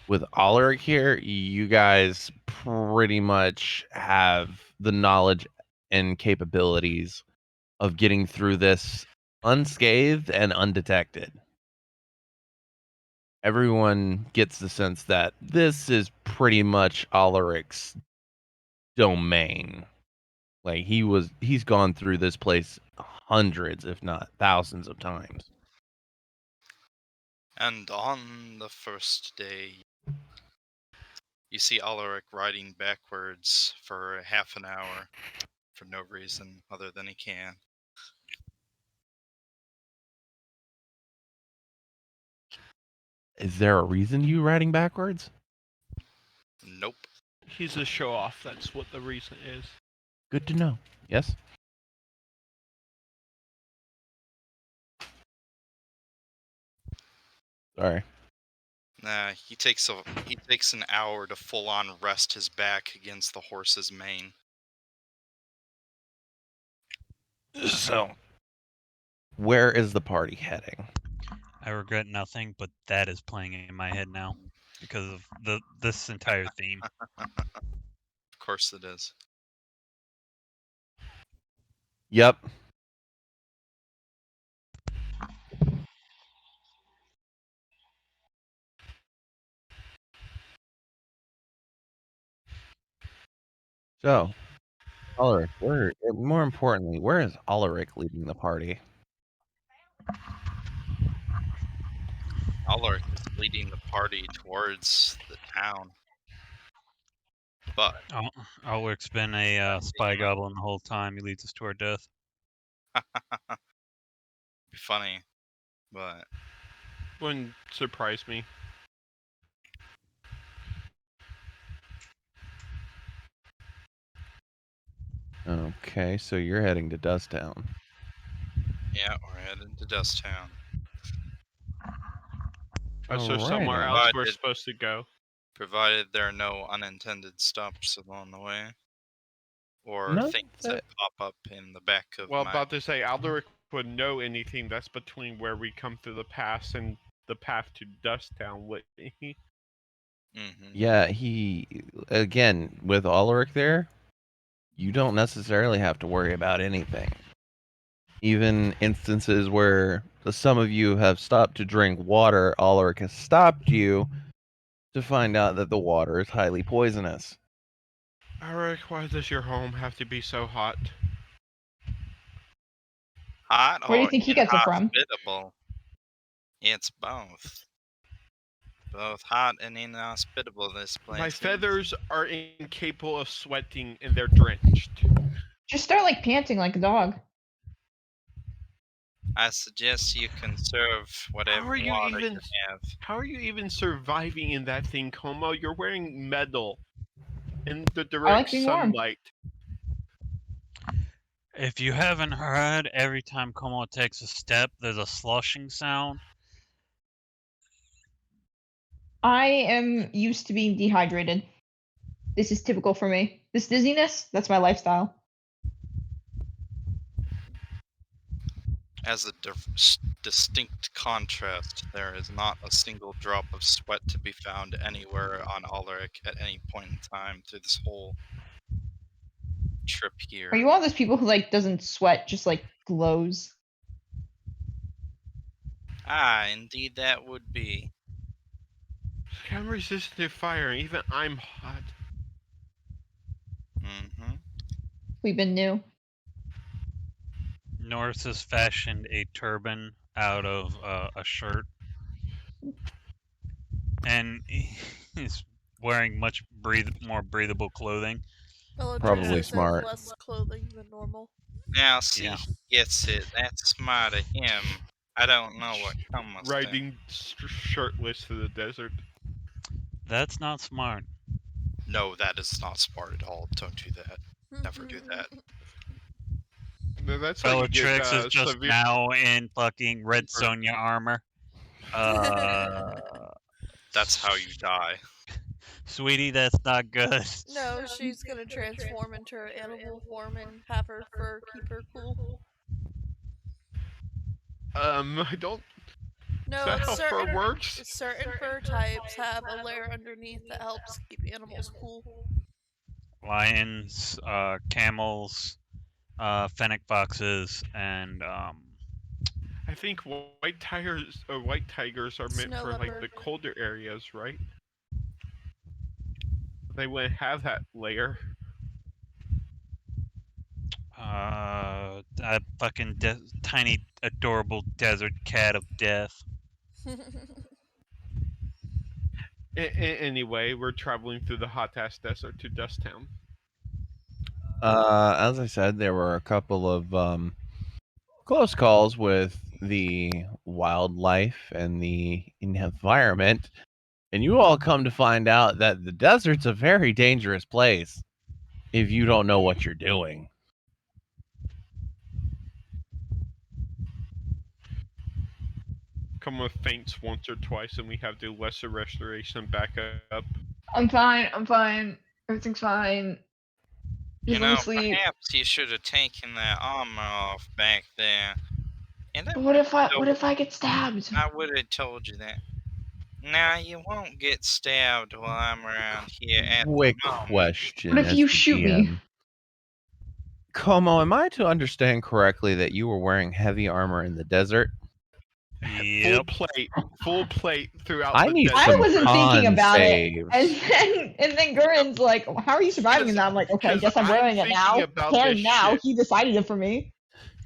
With Ulrich here, you guys pretty much have the knowledge and capabilities of getting through this unscathed and undetected. Everyone gets the sense that this is pretty much Ulrich's domain. Like he's gone through this place hundreds, if not thousands of times. And on the first day, you see Alaric riding backwards for half an hour for no reason other than he can. Is there a reason you riding backwards? Nope. He's a show off. That's what the reason is. Good to know. Yes? Sorry. Nah, he takes an hour to full on rest his back against the horse's mane. So, where is the party heading? I regret nothing, but that is playing in my head now because of this entire theme. Of course it is. Yep. So, Ulrich, more importantly, where is Ulrich leading the party? Alaric is leading the party towards the town. But Ulrich's been a spy goblin the whole time. He leads us to our death. be funny, but Wouldn't surprise me. Okay, so you're heading to Dust Town. Yeah, we're heading to Dust Town. So somewhere else we're Provided- supposed to go. Provided there are no unintended stops along the way. Or No, things that pop up in the back of Well, my... about to say, Alderic would know anything that's between where we come through the pass and the path to Dust Town, wouldn't he? Mm-hmm. Yeah, he again with Ulrich there, you don't necessarily have to worry about anything. Even instances where some of you have stopped to drink water, Ulrich has stopped you to find out that the water is highly poisonous. Alderic, why does your home have to be so hot? Hot Where do you or think he gets it from? inhospitable? It's both. Both hot and inhospitable, this place. My is. feathers are incapable of sweating and they're drenched. Just start like panting like a dog. I suggest you conserve whatever water you have. How are you even surviving in that thing, Como? You're wearing metal in the direct being warm. sunlight. If you haven't heard, every time Como takes a step, there's a slushing sound. I am used to being dehydrated. This is typical for me. This dizziness, that's my lifestyle. As a distinct contrast, there is not a single drop of sweat to be found anywhere on Ulrich at any point in time through this whole trip here. Are you one of those people who like doesn't sweat, just like glows? Ah, indeed that would be. I'm resistant to fire, and even I'm hot. Mm-hmm. We've been new. Norris has fashioned a turban out of a shirt, and he's wearing much more breathable clothing. Bellatrix Probably has smart. less clothing than normal. Now, see, Yeah. he gets it. That's smart of him. I don't know what Coma's doing. Riding shirtless through the desert. That's not smart. No, that is not smart at all. Don't do that. Never do that. That's how you get Bellatrix is just severe. now in fucking Red Sonja armor. That's how you die. Sweetie, that's not good. No, she's gonna transform into her animal form and have her fur keep her cool. I don't. No, Is that how fur works? certain fur types have a layer underneath that helps keep animals cool. Lions, camels, fennec foxes, and I think white tigers are meant Snow for like leopard. the colder areas, right? They wouldn't have that layer. a fucking tiny, adorable desert cat of death. Anyway, we're traveling through the hot-ass desert to Dust Town. As I said, there were a couple of close calls with the wildlife and the environment, and you all come to find out that the desert's a very dangerous place if you don't know what you're doing. Come with faints once or twice, and we have to lesser restoration back up. I'm fine. Everything's fine. You Just let me know, sleep. perhaps you should have taken that armor off back there. And But what if I get stabbed? I would have told you that. Nah, you won't get stabbed while I'm around here at Quick the moment. question. What if as you the shoot me? GM. Como, am I to understand correctly that you were wearing heavy armor in the desert? Yep. Full plate throughout I the need desert. I some wasn't thinking con about saves. it, and then Gurin's like, "How are you surviving in that?" I'm like, "Okay, I 'Cause guess I'm wearing I'm it now. thinking about Canon this now. shit. He decided it for me."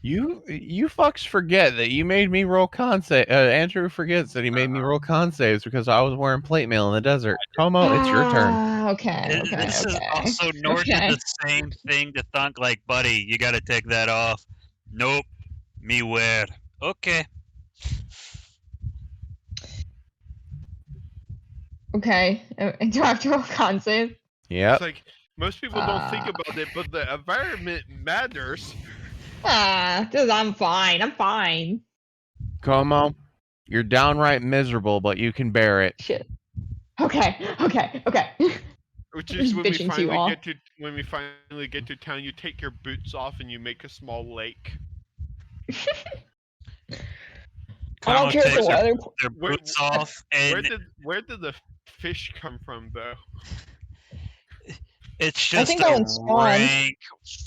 You fucks forget that you made me roll con save. Andrew forgets that he made me roll con saves because I was wearing plate mail in the desert. Como, it's your turn. Okay. This is also Nor did the same thing to Thunk, like, buddy, you gotta take that off. Nope. Me wear. Okay. Okay. Do I have to roll con save? Yep. It's like, Most people don't think about it, but the environment matters. Just, I'm fine. I'm fine. Como, you're downright miserable, but you can bear it. Shit. Okay. Which I'm is just when we bitching to you all. finally get to town, you take your boots off and you make a small lake. I don't Como care if the takes weather. their boots off, and Where did the fish come from, though? it's I just think that a one spawned. rank,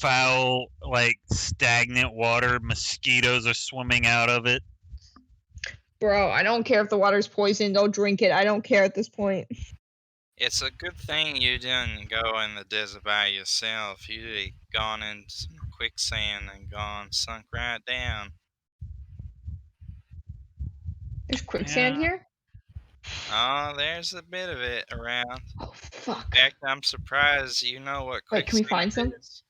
foul, like stagnant water. Mosquitoes are swimming out of it. Bro, I don't care if the water's poisoned. Don't drink it. I don't care at this point. It's a good thing you didn't go in the desert by yourself. You'd have gone into some quicksand and sunk right down. There's quicksand Yeah. here? Oh, there's a bit of it around. Oh, In fuck. fact, I'm surprised you know what Wait, can we quicksand find some? is.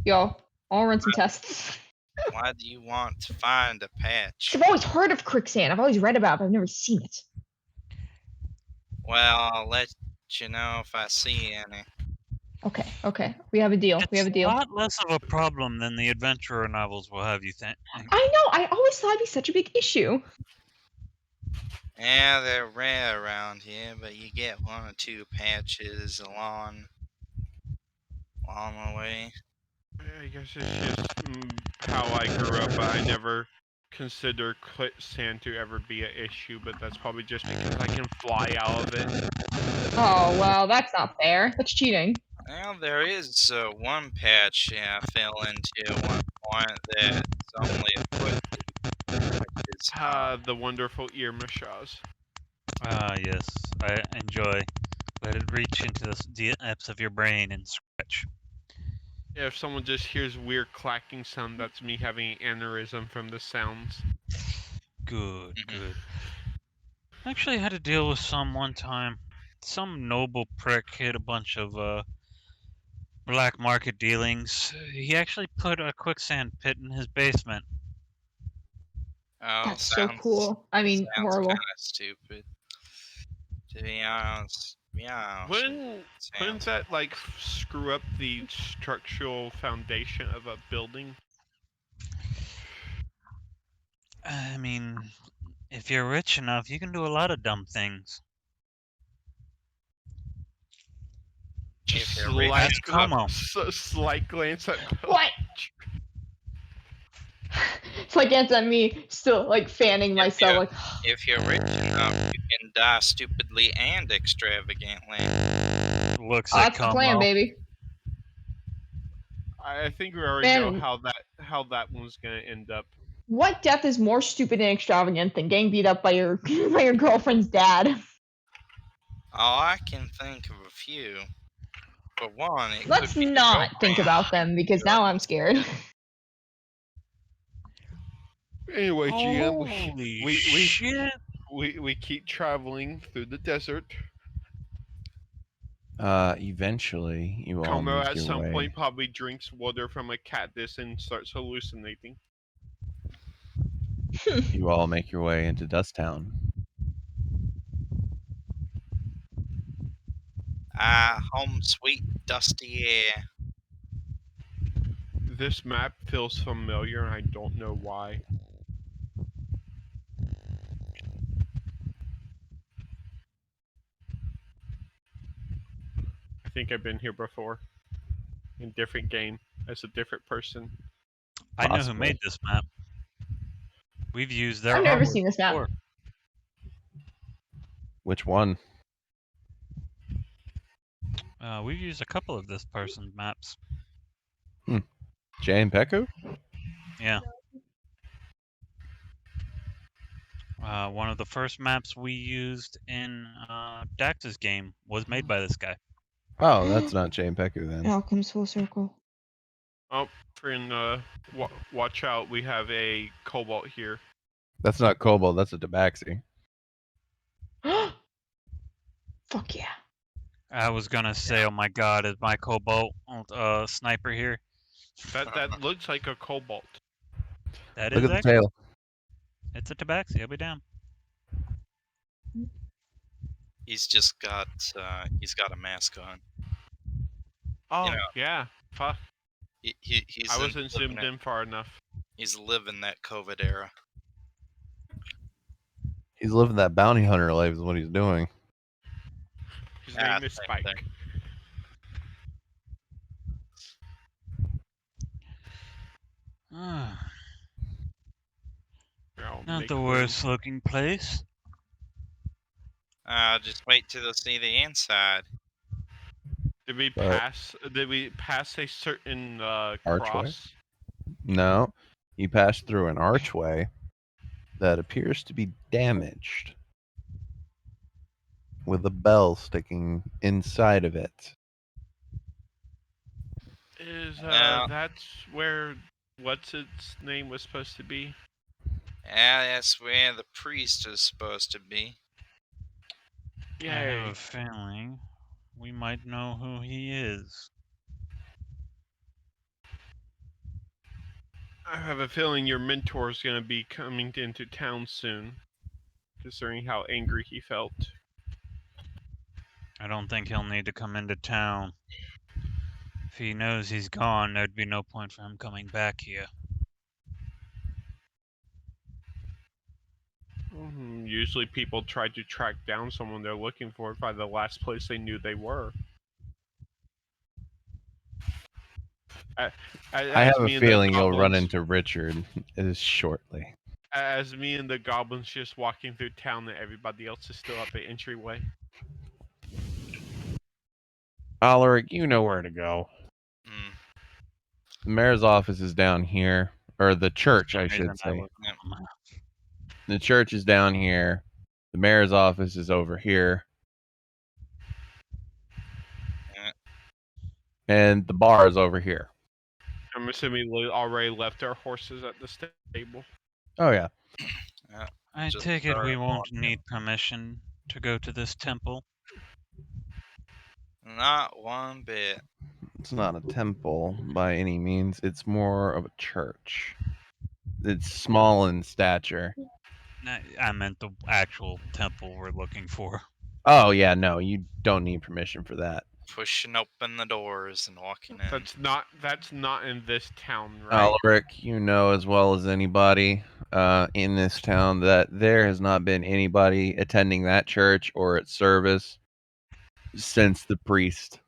Yo, I'll run some tests. Why do you want to find a patch? I've always heard of quicksand. I've always read about it, but I've never seen it. Well, I'll let you know if I see any. Okay. We have a deal. It's a lot less of a problem than the adventurer novels will have you think. I know. I always thought it'd be such a big issue. Yeah, they're rare around here, but you get one or two patches along the way. I guess it's just how I grew up. I never considered quicksand to ever be an issue, but that's probably just because I can fly out of it. Oh, well, that's not fair. That's cheating. Well, there is one patch I fell into at one point that's only a foot deep, which is The wonderful ear massage. Ah, yes, I enjoy. Let it reach into the depths of your brain and scratch. Yeah, if someone just hears weird clacking sound, that's me having an aneurysm from the sounds. Good. I actually had to deal with some one time. Some noble prick hid a bunch of black market dealings. He actually put a quicksand pit in his basement. Oh, That's so cool. I mean, horrible. Kind of stupid. To be honest, yeah. Wouldn't that like screw up the structural foundation of a building? I mean, if you're rich enough, you can do a lot of dumb things. Just slight glance at what? It's like it's at me, still like fanning myself. Like, if you're rich enough, you can die stupidly and extravagantly. Looks like that's the plan, baby. I think we already know how that one's gonna end up. What death is more stupid and extravagant than getting beat up by your by your girlfriend's dad? Oh, I can think of a few. For one, let's not think about them because now I'm scared. Anyway, GM, we we keep traveling through the desert. Eventually, you all Como make at your some way. point probably drinks water from a cactus and starts hallucinating. You all make your way into Dust Town. Home sweet dusty air. This map feels familiar and I don't know why. I think I've been here before. In different game, as a different person. I know who made this map. We've used their I've never armor seen this map. before. Which one? We've used a couple of this person's maps. Jay and Peku? Yeah. One of the first maps we used in Dax's game was made by this guy. Oh, that's not Jay and Peku then. It all comes full circle. Oh, friend, watch out. We have a cobalt here. That's not Cobalt, that's a Tabaxi. Fuck yeah. I was gonna say, oh my god, is my Cobalt sniper here? That looks like a cobalt. That Look is at the actually, tail. it's a Tabaxi, I'll be damned. He's just got a mask on. Oh, know, yeah. Fuck. he's I in wasn't zoomed in far enough. He's living that COVID era. He's living that bounty hunter life is what he's doing. His Yeah, name is same Spike. thing. I'll Not make the room. worst looking place. Just wait till they see the inside. Did we But- pass a certain Archway? cross? No, you pass through an archway that appears to be damaged, with a bell sticking inside of it. Is Now- that's where what's its name was supposed to be? Yeah, that's where the priest is supposed to be. I have Yay. a feeling we might know who he is. I have a feeling your mentor's gonna be coming into town soon, considering how angry he felt. I don't think he'll need to come into town. If he knows he's gone, there'd be no point for him coming back here. Usually people try to track down someone they're looking for by the last place they knew they were. I have a feeling you'll run into Richard shortly. As me and the goblins just walking through town and everybody else is still at the entryway. Alaric, you know where to go. Mm. The mayor's office is down here, or the church, I should say. The church is down here. The mayor's office is over here. Yeah. And the bar is over here. I'm assuming we already left our horses at the stable. Oh, yeah. I Just take it we started won't walking. need permission to go to this temple. Not one bit. It's not a temple by any means. It's more of a church. It's small in stature. I meant the actual temple we're looking for. Oh, yeah, no, you don't need permission for that. Pushing open the doors and walking in. That's not in this town, right? Alaric, you know as well as anybody in this town that there has not been anybody attending that church or its service since the priest.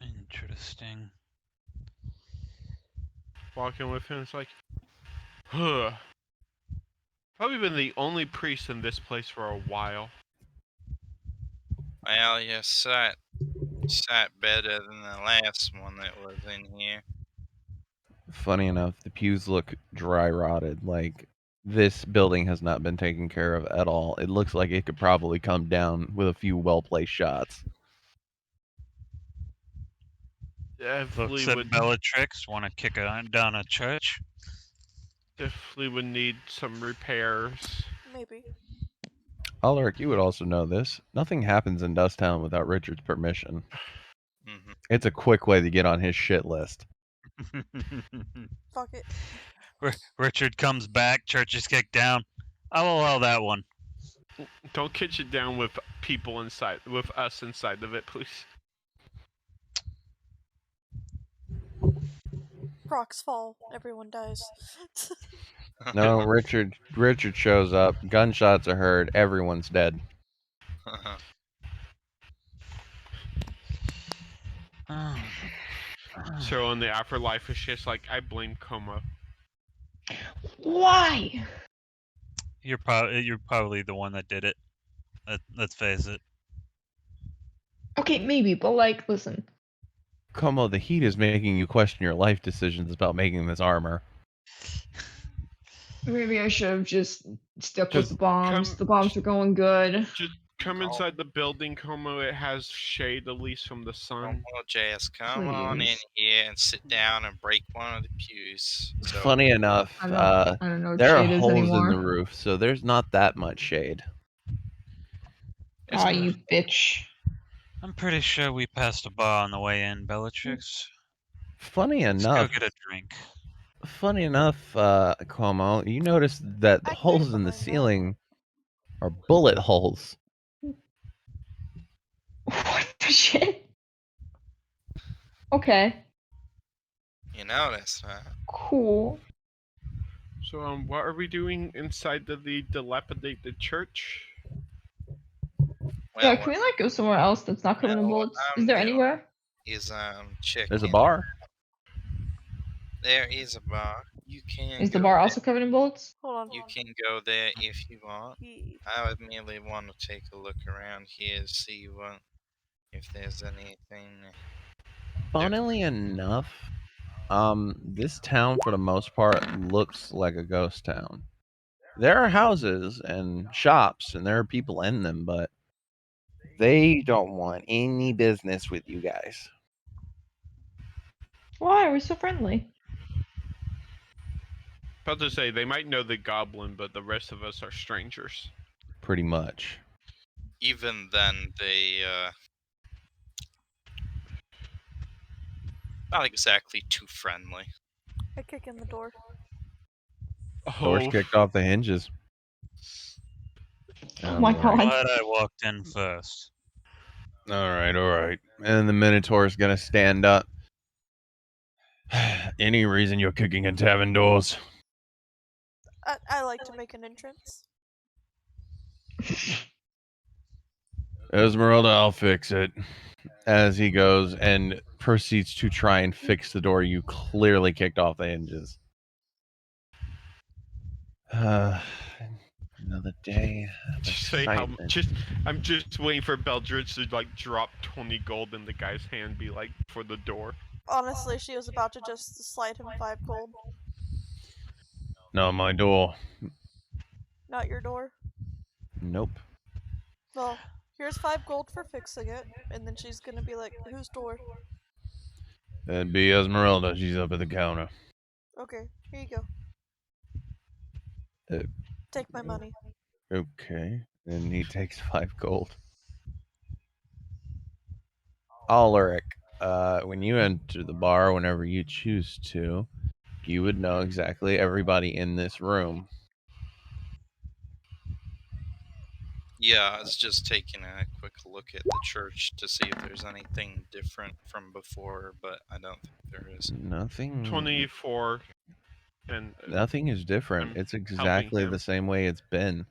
Interesting. Walking with him, it's like, huh. Probably been the only priest in this place for a while. Well, you sat better than the last one that was in here. Funny enough, the pews look dry rotted. Like, this building has not been taken care of at all. It looks like it could probably come down with a few well-placed shots. Definitely Looks at would Bellatrix, want to kick down a church. definitely would need some repairs. Maybe. Alaric, you would also know this. Nothing happens in Dusttown without Richard's permission. Mm-hmm. It's a quick way to get on his shit list. Fuck it. Richard comes back, church is kicked down. I'll allow that one. Don't catch it down with people inside, with us inside of it, please. Rocks fall. Everyone dies. No, Richard shows up. Gunshots are heard. Everyone's dead. So in the afterlife, it's just like, I blame Como. Why? You're probably the one that did it. Let's face it. Okay, maybe, but like, listen. Como, the heat is making you question your life decisions about making this armor. Maybe I should have just stuck with Just the bombs. come- The bombs were going good. Just come inside the building, Como. It has shade, at least from the sun. Well, Jazz, come on in Please. here and sit down and break one of the pews. So, Funny enough, I don't know what there are shade is holes anymore. in the roof, so there's not that much shade. Aw, you bitch. I'm pretty sure we passed a bar on the way in, Bellatrix. Funny Let's enough, go get a drink. Como, you notice that the I can holes get in the behind that. ceiling are bullet holes. What the shit? Okay, You notice, huh? cool. So, what are we doing inside the dilapidated church? Yeah, Well, can we like go somewhere else that's not covered in what bullets? Is I'm there doing anywhere? is There's a checking. bar. There is a bar. You can Is the go bar there. also covered in bullets? Hold on. You can go there if you want. He- I would merely want to take a look around here, see what if there's anything. Funnily enough, this town for the most part looks like a ghost town. There are houses and shops, and there are people in them, but they don't want any business with you guys. Why are we so friendly? About to say they might know the goblin, but the rest of us are strangers. Pretty much. Even then, they not exactly too friendly. I kick in the door. Doors Oh, kicked off the hinges. Oh my Lord. God. Glad I walked in first. All right. And the Minotaur's gonna stand up. Any reason you're kicking in tavern doors? I like to make an entrance. Esmeralda, I'll fix it. As he goes and proceeds to try and fix the door you clearly kicked off the hinges. Another day of just say how excitement. I'm just waiting for Beldridge to like drop 20 gold in the guy's hand, be like for the door. Honestly, she was about to just slide him 5 gold. Not my door. Not your door. Nope. Well, here's 5 gold for fixing it, and then she's gonna be like, whose door? That'd be Esmeralda. She's up at the counter. Okay, here you go. Uh, Take my money. Okay. And he takes 5 gold. Ulrich, when you enter the bar, whenever you choose to, you would know exactly everybody in this room. Yeah, I was just taking a quick look at the church to see if there's anything different from before, but I don't think there is. Nothing. 24, and Nothing is different. I'm It's helping exactly him. the same way it's been.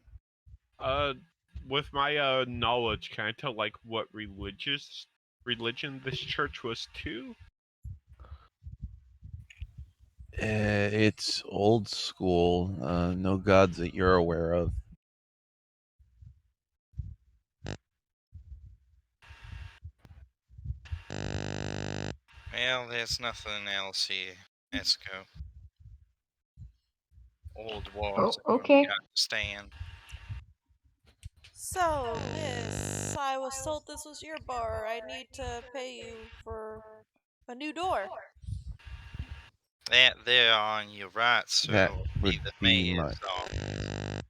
With my knowledge, can I tell like what religion this church was to? It's old school. No gods that you're aware of. Well, there's nothing else here, Esco. Old wars Oh, okay. got to stand. So, miss, I was told this was your bar. I need to pay you for a new door. That there on your right, sir, That will would be the be mayor's my. office.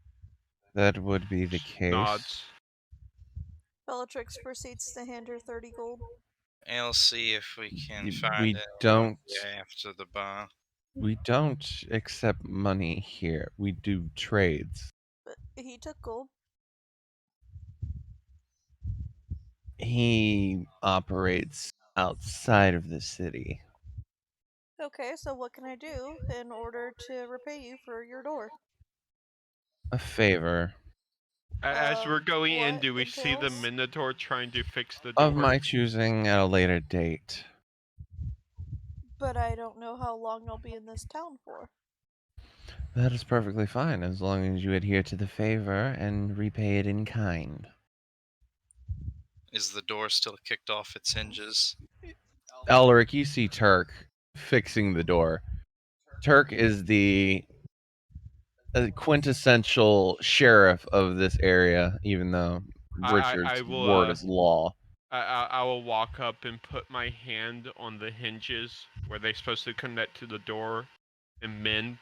That would be the case. Nods. Bellatrix proceeds to hand her 30 gold. I'll see if we can find We anyone don't. here after the bar. We don't accept money here. We do trades. But he took gold. He operates outside of the city. Okay, so what can I do in order to repay you for your door? A favor As we're going in, what do we see the entails? Minotaur trying to fix the of door? my choosing at a later date. But I don't know how long I'll be in this town for. That is perfectly fine as long as you adhere to the favor and repay it in kind. Is the door still kicked off its hinges? Elric, you see Turk fixing the door. Turk is the quintessential sheriff of this area, even though Richard's word is law. I will walk up and put my hand on the hinges where they're supposed to connect to the door and mend.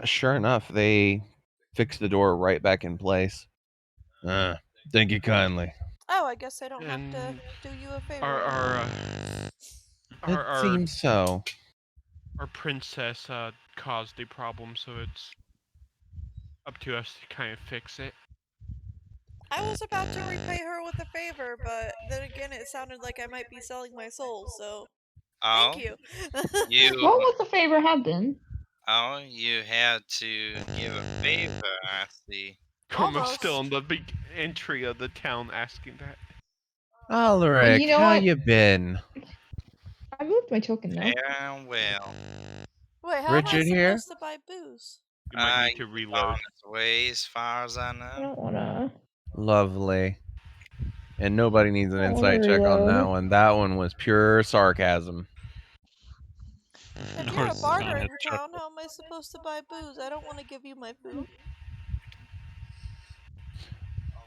Sure enough, they fix the door right back in place. Thank you kindly. Oh, I guess I don't have to And do you a favor. our It seems so. our princess caused a problem, so it's up to us to kind of fix it. I was about to repay her with a favor, but then again, it sounded like I might be selling my soul, so thank Oh, you. you What would the favor have been? you had to give a favor, I see. Como's still Almost. on the big entry of the town asking that. Alaric, You know how what? you been? I moved my token though. Fair and well. Wait, how am I Richard here? supposed to buy booze? You might need to He's reload. on his way, as far as I I know. don't wanna. Lovely. And nobody needs an I don't wanna insight check on that reload. one. That one was pure sarcasm. If you're a Norse is gonna bartering hit town, how am I supposed to buy booze? I don't want to give you my food.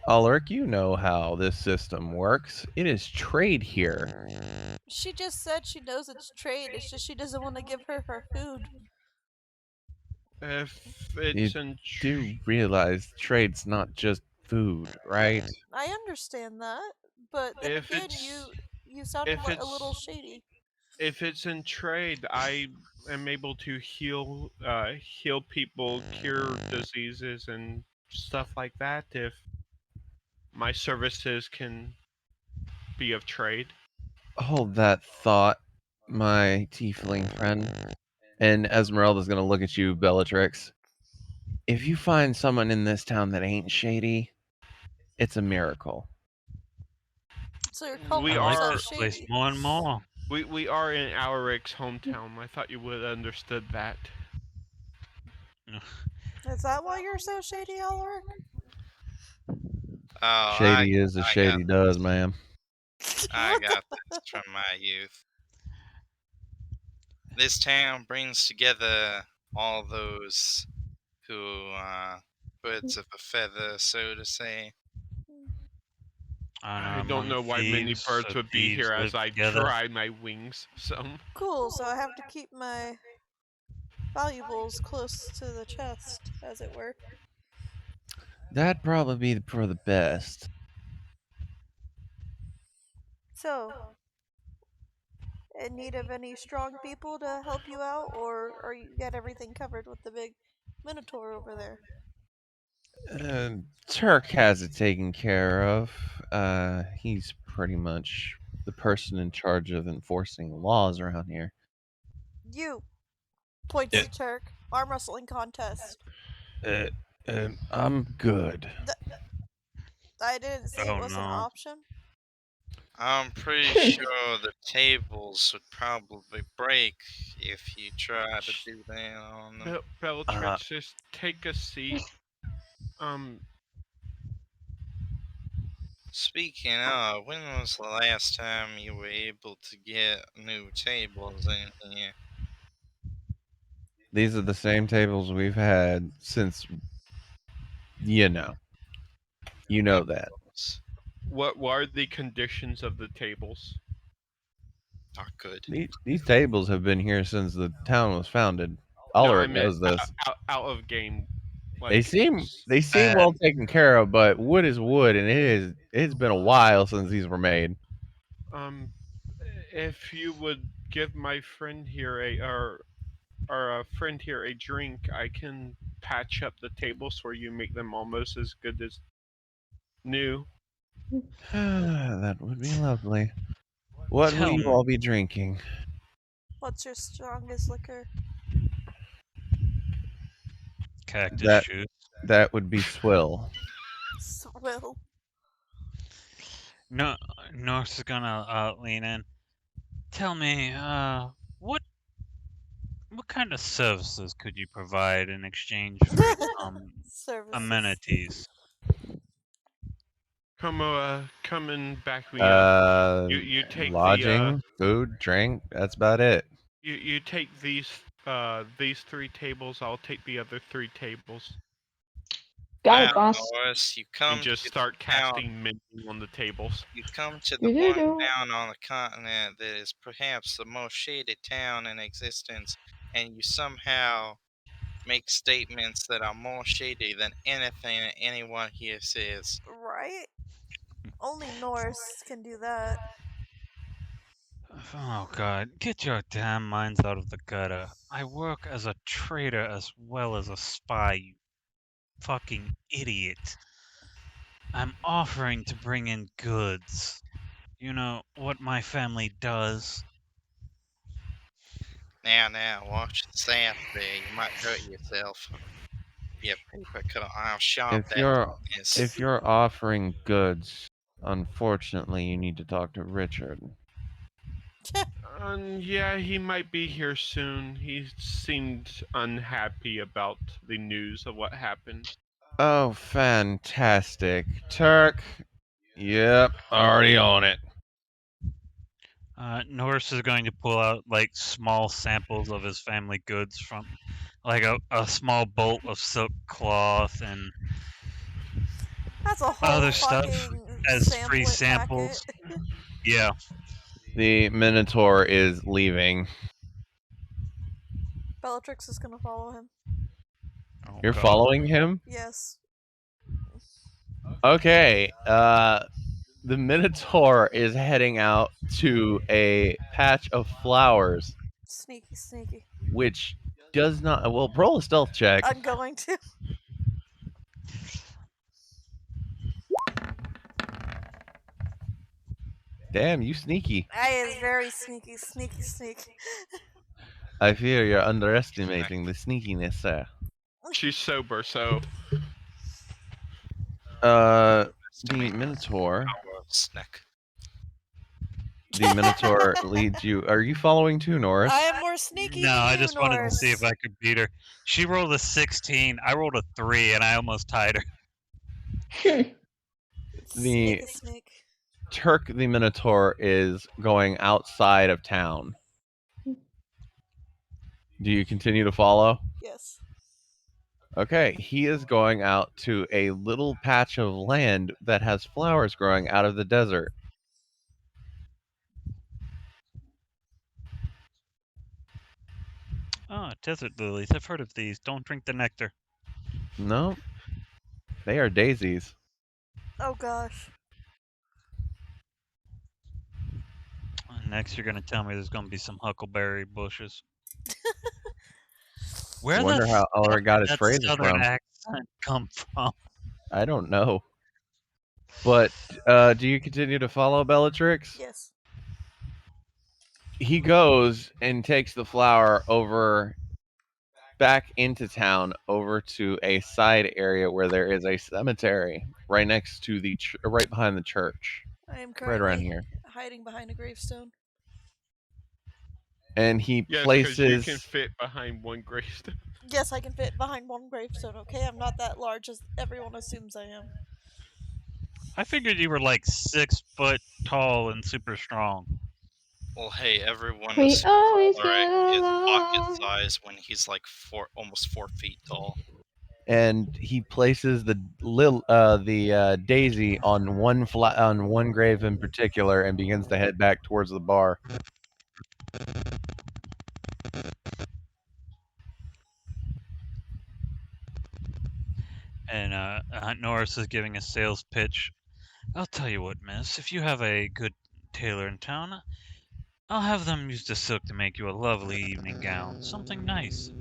Alaric, you know how this system works. It is trade here. She just said she knows it's trade. It's just she doesn't want to give her her food. If You it's in do realize trade's not just food, right? I understand that, but then If again, it's- you sounded if like a it's- little shady. if it's in trade, I am able to heal people, cure diseases, and stuff like that. If my services can be of trade. Hold that thought, my tiefling friend. And Esmeralda's gonna look at you, Bellatrix. If you find someone in this town that ain't shady, it's a miracle. So you're calling We I like yourself are- this place shady. more and more. We are in Alaric's hometown. I thought you would have understood that. Is that why you're so shady, Alaric? Oh, Shady is as I shady does, ma'am. I got this from my youth. This town brings together all those who birds of a feather, so to say. I don't know why many birds would be here as I try my wings. So Cool, so I have to keep my valuables close to the chest, as it were. That'd probably be for the best. So, in need of any strong people to help you out, or you got everything covered with the big minotaur over there? Turk has it taken care of. He's pretty much the person in charge of enforcing laws around here. You points to Turk. Arm wrestling contest. I'm good. I didn't say it was an option. I'm pretty sure the tables would probably break if you try to do that on them. Bellatrix, just take a seat. Speaking of, when was the last time you were able to get new tables in here? These are the same tables we've had since, you know that. What are the conditions of the tables? Not good. These tables have been here since the town was founded. No, I Alaric meant knows this. out of game. They seem well taken care of, but wood is wood, and it's been a while since these were made. If you would give my friend here a friend here a drink, I can patch up the tables for you, make them almost as good as new. That would be lovely. What will you all be drinking? What's your strongest liquor? Cactus juice. That would be swill. Swill. No, Norse is gonna lean in. Tell me, what kind of services could you provide in exchange for some amenities? Coming back me up. You take lodging, food, drink. That's about it. You take these 3 tables. I'll take the other 3 tables. Got it, boss. Norris, you come and just to start the town. casting mending on the tables. You come to the one town on the continent that is perhaps the most shady town in existence, and you somehow make statements that are more shady than anything that anyone here says. Right? Only Norse can do that. Oh god, get your damn minds out of the gutter. I work as a trader as well as a spy, you fucking idiot. I'm offering to bring in goods. You know what my family does? Now, watch the sass there. You might hurt yourself. Be a paper cut. How sharp If that you're is. if you're offering goods, unfortunately, you need to talk to Richard. Yeah, he might be here soon. He seemed unhappy about the news of what happened. Oh, fantastic. Turk. Yep, already on it. Norris is going to pull out like small samples of his family goods from like a small bolt of silk cloth and That's a whole other stuff fucking as free samplet packet. samples. Yeah. The Minotaur is leaving. Bellatrix is gonna follow him. Oh, You're God. following him? Yes. Okay. The Minotaur is heading out to a patch of flowers, Sneaky, sneaky. which does not. Well, roll a stealth check. I'm going to. Damn, you sneaky. I is very sneaky, sneaky, sneak. I fear you're underestimating the sneakiness, sir. She's sober, so The Estimate Minotaur. our snack. The Minotaur leads you. Are you following too, Norris? I am more sneaky No, than I you, just wanted to see if Norris. I could beat her. She rolled a 16. I rolled a 3, and I almost tied her. The Snake, snake. Turk the Minotaur is going outside of town. Do you continue to follow? Yes. Okay, he is going out to a little patch of land that has flowers growing out of the desert. Oh, desert lilies. I've heard of these. Don't drink the nectar. No, they are daisies. Oh gosh. Next, you're going to tell me there's going to be some huckleberry bushes. Where Wonder the how fuck Ulrich got did his that phrases southern from. accent come from? I don't know. But do you continue to follow Bellatrix? Yes. He goes and takes the flower over back into town over to a side area where there is a cemetery right next to the right behind the church, I am right around currently here. hiding behind a gravestone. And he yes, because you can places fit behind one gravestone. Yes, I can fit behind one gravestone, okay? I'm not that large as everyone assumes I am. I figured you were like 6 foot tall and super strong. Well, hey, everyone We assumes always Ulrich get is pocket along. size when he's like almost 4 feet tall. and he places the daisy on one grave in particular and begins to head back towards the bar. And Norris is giving a sales pitch. I'll tell you what, miss. If you have a good tailor in town, I'll have them use the silk to make you a lovely evening gown. Something nice.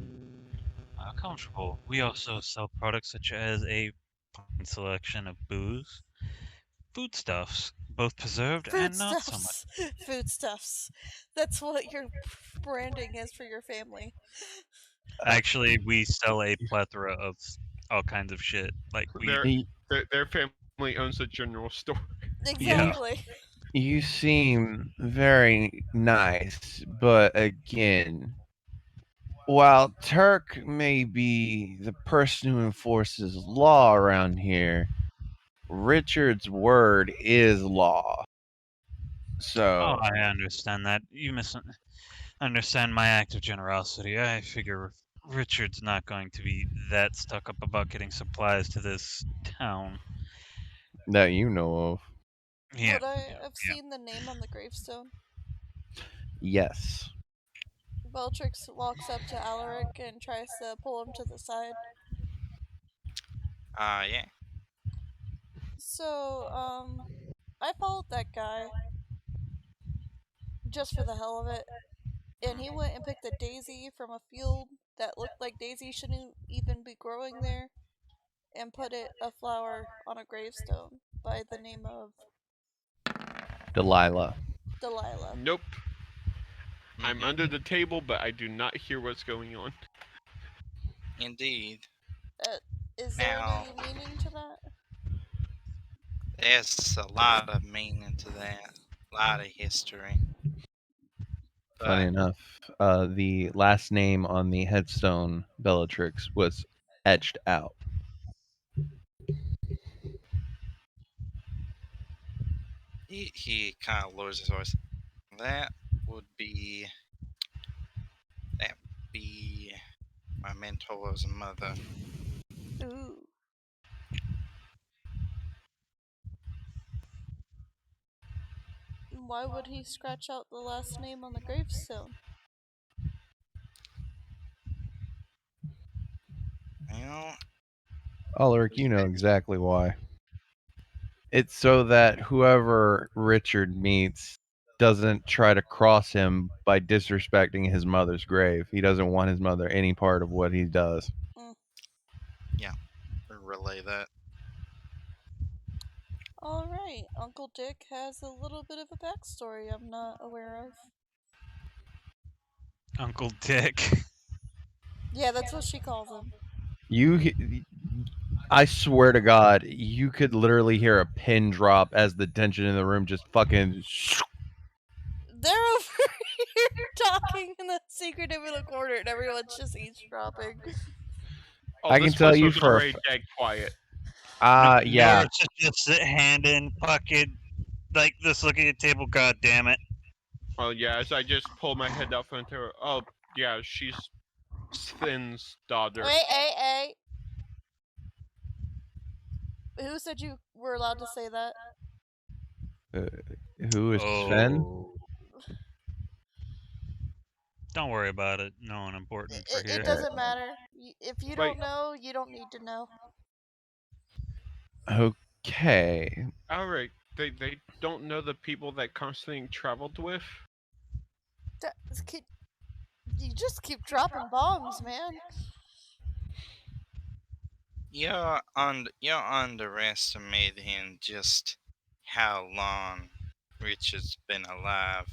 Comfortable. We also sell products such as a fine selection of booze, foodstuffs, both preserved and not so much. Foodstuffs. Foodstuffs. That's what your branding is for your family. Actually, we sell a plethora of all kinds of shit. Like we, Their Y- their family owns a general store. yeah. Exactly. You seem very nice, but again, while Turk may be the person who enforces law around here, Richard's word is law. Oh, So I understand that. You misunderstand my act of generosity. I figure Richard's not going to be that stuck up about getting supplies to this town. that you know of, Yeah, Would I have yeah. seen the name on the gravestone? yes. Bellatrix walks up to Alaric and tries to pull him to the side. Yeah. So, I followed that guy just for the hell of it, and he went and picked a daisy from a field that looked like daisy shouldn't even be growing there. and put a flower on a gravestone by the name of Delilah. Delilah. Nope. I'm Mhm. under the table, but I do not hear what's going on. Indeed. Is there Now, any meaning to that? there's a lot of meaning to that. A lot of history. Funny But enough, the last name on the headstone, Bellatrix, was etched out. he kind of lowers his voice. That would be my mentor's mother. Ooh. Why would he scratch out the last name on the gravestone? You know, Ulrich, you know exactly why. It's so that whoever Richard meets doesn't try to cross him by disrespecting his mother's grave. He doesn't want his mother any part of what he does. relay that. Alright, Uncle Dick has a little bit of a backstory I'm not aware of. Uncle Dick. Yeah, that's what she calls him. I swear to God, you could literally hear a pin drop as the tension in the room just fucking. They're over here talking in the secretive in the corner and everyone's just eavesdropping. Oh, I this can tell place you was for a already dead quiet. yeah. Norris just hand in fucking like this looking at the table, god damn it. Well, yeah, as I just pull my head out from her. Oh, yeah, she's Finn's daughter. Hey. Who said you were allowed to say that? Who is Sven? Oh. Don't worry about it. No one important for here. It doesn't matter. If you Wait. don't know, you don't need to know. Okay. Alright, they don't know the people that Constantine traveled with? You just keep dropping bombs, man. You're underestimating just how long Richard's been alive.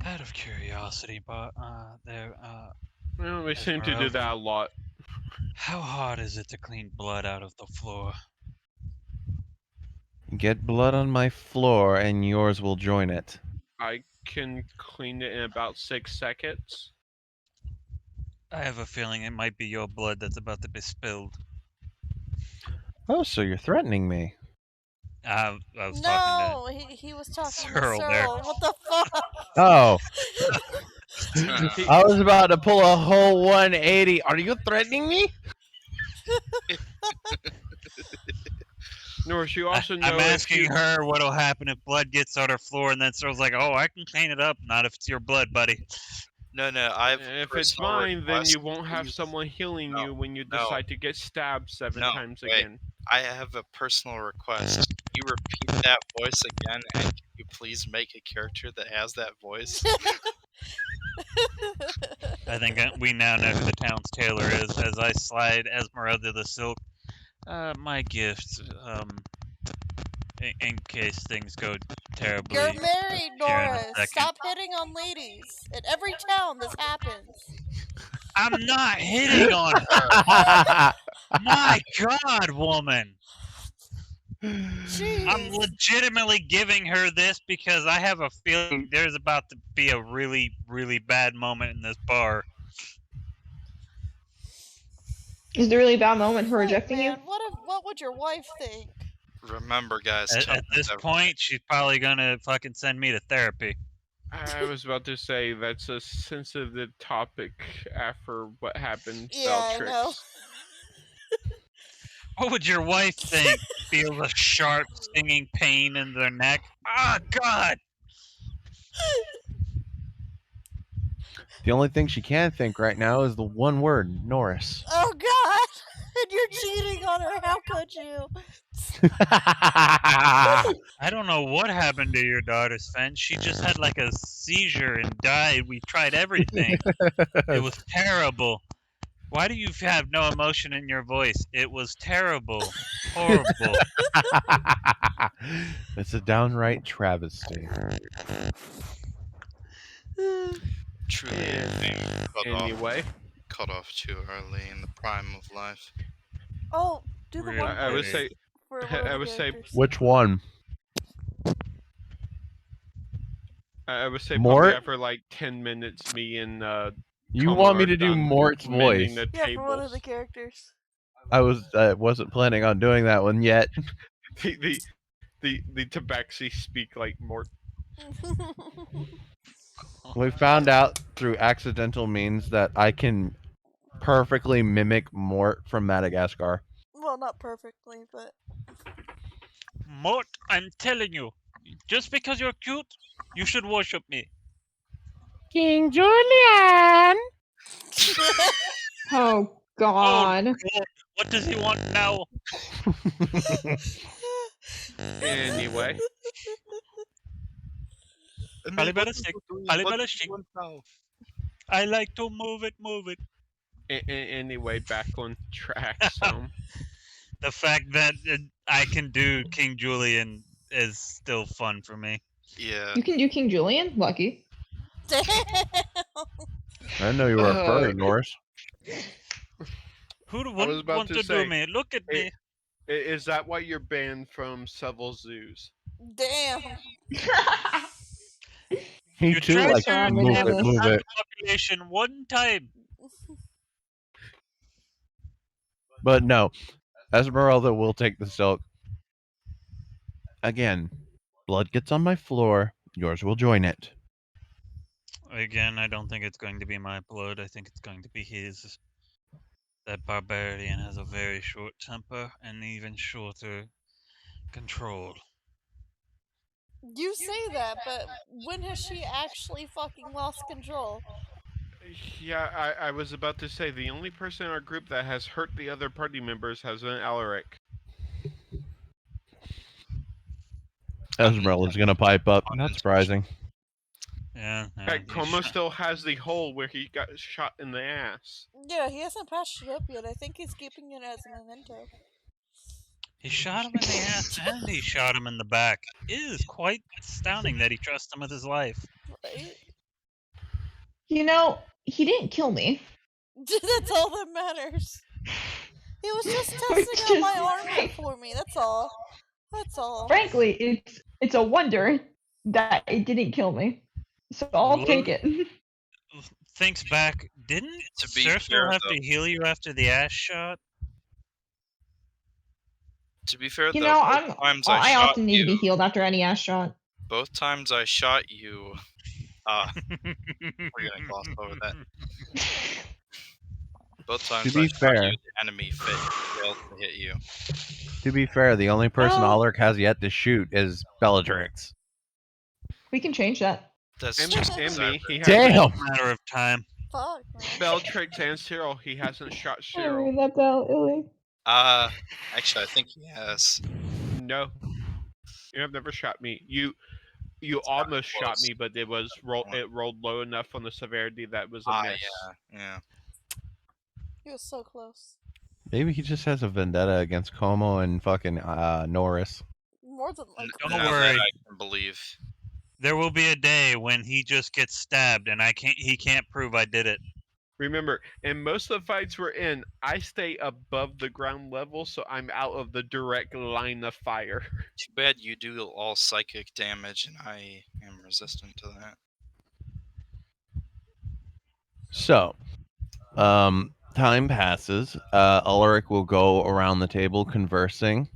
Out of curiosity, but Well, they seem to do Esmeralda. that a lot. how hard is it to clean blood out of the floor? Get blood on my floor and yours will join it. I can clean it in about 6 seconds. I have a feeling it might be your blood that's about to be spilled. Oh, so you're threatening me. I was No, talking he was talking Cyril to there. Cyril. What the fuck? Oh. He- I was about to pull a whole 180. Are you threatening me? Norris, you to. also know I'm if asking you... her what'll happen if blood gets on her floor, and then Cyril's like, "Oh, I can clean it up. Not if it's your blood, buddy." No, I've If it's mine, then you won't have someone healing No, you when you no. decide to get stabbed 7 No, times wait. again. I have a personal request. You repeat that voice again, and can you please make a character that has that voice? I think we now know who the town's tailor is. As I slide Esmeralda the silk, my gift, in case things go terribly. You're married, here in a Nora. second. Stop hitting on ladies. In every town, this happens. I'm not hitting on her. My God, woman. Jeez. I'm legitimately giving her this because I have a feeling there's about to be a really, really bad moment in this bar. Is it a really bad moment for Flip, rejecting man, you? what would your wife think? Remember, guys, At toughness this over- point, she's probably gonna fucking send me to therapy. I was about to say that's a sensitive topic after what happened. Yeah, I know. Bellatrix. What would your wife think? Feel the sharp, stinging pain in their neck? Ah, God! The only thing she can think right now is the one word, Norris. Oh God! And you're cheating on her. How could you? I don't know what happened to your daughter, Sven. She just had like a seizure and died. We tried everything. It was terrible. Why do you have no emotion in your voice? It was terrible. Horrible. It's a downright travesty. Truly Anyway, cut off too early in the prime of life. Oh, do the Really? one I would voice say, for one of I the would say, characters. Which one? I would say Mort? probably after like 10 minutes, me and You Como want me are to do done Mort's mending voice? the Yeah, for one of tables. the characters. I wasn't planning on doing that one yet. The tabaxi speak like Mort. We found out through accidental means that I can perfectly mimic Mort from Madagascar. Well, not perfectly, but Mort, I'm telling you, just because you're cute, you should worship me. King Julian! Oh Oh, God. God, what does he want now? Anyway, Palibela stick, Palibela stick. I like to move it. anyway, back on track. So The fact that I can do King Julian is still fun for me. Yeah. You can do King Julian? Lucky. damn. I didn't know you were a furry, Norris. Who was wouldn't about want to to say, do me? Look at me. Is that why you're banned from several zoos? Damn. He You too tried likes to to Armor move does it, this. move it. population one time. But no, Esmeralda will take the silk. Again, blood gets on my floor. Yours will join it. Again, I don't think it's going to be my blood. I think it's going to be his. That barbarian has a very short temper and even shorter control. You say that, but when has she actually fucking lost control? Yeah, I was about to say the only person in our group that has hurt the other party members has been Alaric. Esmeralda's gonna pipe up. Not surprising. Yeah, Heck, he Como shot- still has the hole where he got shot in the ass. Yeah, he hasn't patched it up yet. I think he's keeping it as a memento. He shot him in the ass and he shot him in the back. It is quite astounding that he trusts him with his life. Right? You know, he didn't kill me. That's all that matters. He was just Which testing out my is- armor for me. That's all. That's all. Frankly, it's a wonder that it didn't kill me. So I'll Look- take it. Thinks back, didn't To be Surfer fair, have though- to heal you after the ass shot? To be fair, You though, know, both times I I shot often need to be you, healed after any ass shot. both times I shot you, we're gonna gloss over that. Both times To be I shot fair- you, the enemy failed to hit you. To be fair, the only person Well- Alaric has yet to shoot is Bellatrix. We can change that. That's And, just and me, he has Damn! Matter of time. Fuck, man. Bellatrix and Cyril. He hasn't shot I Cyril. ring that bell, Illy. Actually, I think he has. No, you have never shot me. You almost shot close. me, but it rolled low enough on the severity that was a miss. Yeah. He was so close. Maybe he just has a vendetta against Como and fucking Norris. More than like. Don't Now worry. that I can believe. There will be a day when he just gets stabbed and he can't prove I did it. Remember, in most of the fights we're in, I stay above the ground level, so I'm out of the direct line of fire. Too bad you do all psychic damage and I am resistant to that. So, time passes. Ulrich will go around the table conversing.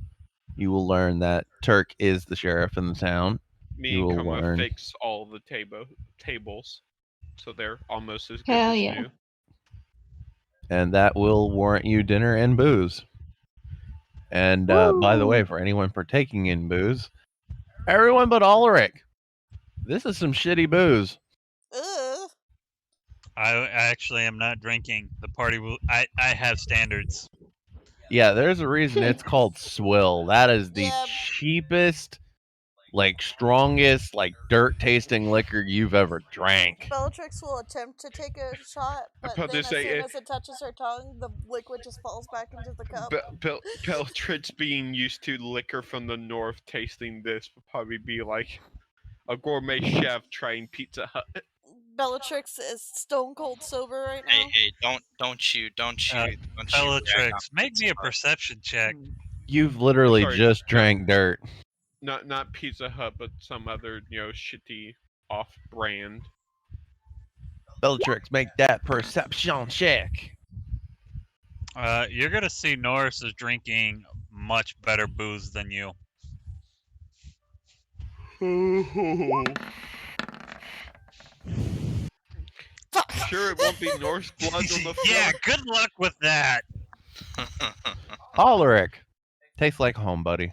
You will learn that Turk is the sheriff in the town. Me You and will Como learn. fix all the tables, so they're almost as good Hell as yeah. new. And that will warrant you dinner and booze. And by the way, Woo! for anyone partaking in booze, everyone but Ulrich, this is some shitty booze. Ugh. I actually am not drinking. The party will. I have standards. Yeah, there's a reason it's called swill. That is the Yeah. cheapest like strongest, like dirt tasting liquor you've ever drank. Bellatrix will attempt to take a shot, but about then to as say, soon as it touches her tongue, the liquid just falls back into the cup. Bellatrix being used to liquor from the north, tasting this would probably be like a gourmet chef trying Pizza Hut. Bellatrix is stone cold sober right now. Hey, don't you drag on Bellatrix, make Pizza me a Hut. perception check. You've literally Sorry, just drank dirt. Not Pizza Hut, but some other shitty off-brand. Bellatrix, make that perception check. You're gonna see Norris is drinking much better booze than you. Sure, it won't be Norse blood on the floor. Yeah, good luck with that. Ulrich, tastes like home, buddy.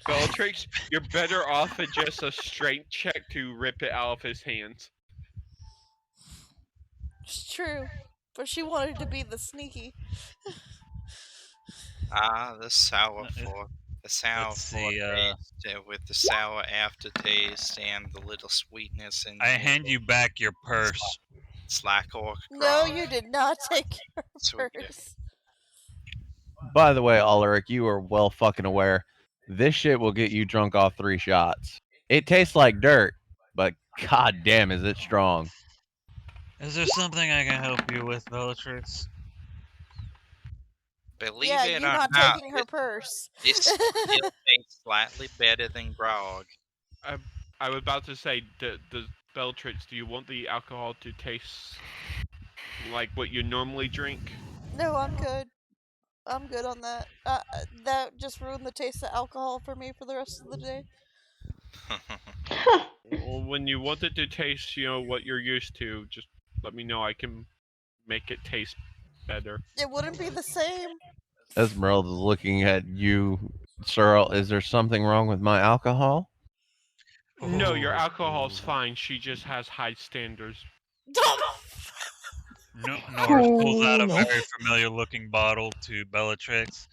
Bellatrix, you're better off at just a strength check to rip it out of his hands. It's true, but she wanted to be the sneaky. The sour Let's see, taste with the sour aftertaste and the little sweetness in I hand you back your purse. It's like orc No, grog. you did not take your Sweet. purse. By the way, Ulrich, you are well fucking aware. This shit will get you drunk off 3 shots. It tastes like dirt, but god damn is it strong. Is there something I can help you with, Bellatrix? Believe Yeah, it you or not not, taking her purse. it still tastes slightly better than grog. I was about to say, does Bellatrix, do you want the alcohol to taste like what you normally drink? No, I'm good. I'm good on that. That just ruined the taste of alcohol for me for the rest of the day. Well, when you want it to taste, what you're used to, just let me know. I can make it taste better. It wouldn't be the same. Esmeralda's looking at you, Searle. Is there something wrong with my alcohol? No, your alcohol's fine. She just has high standards. Norris pulls out a no. very familiar-looking bottle to Bellatrix.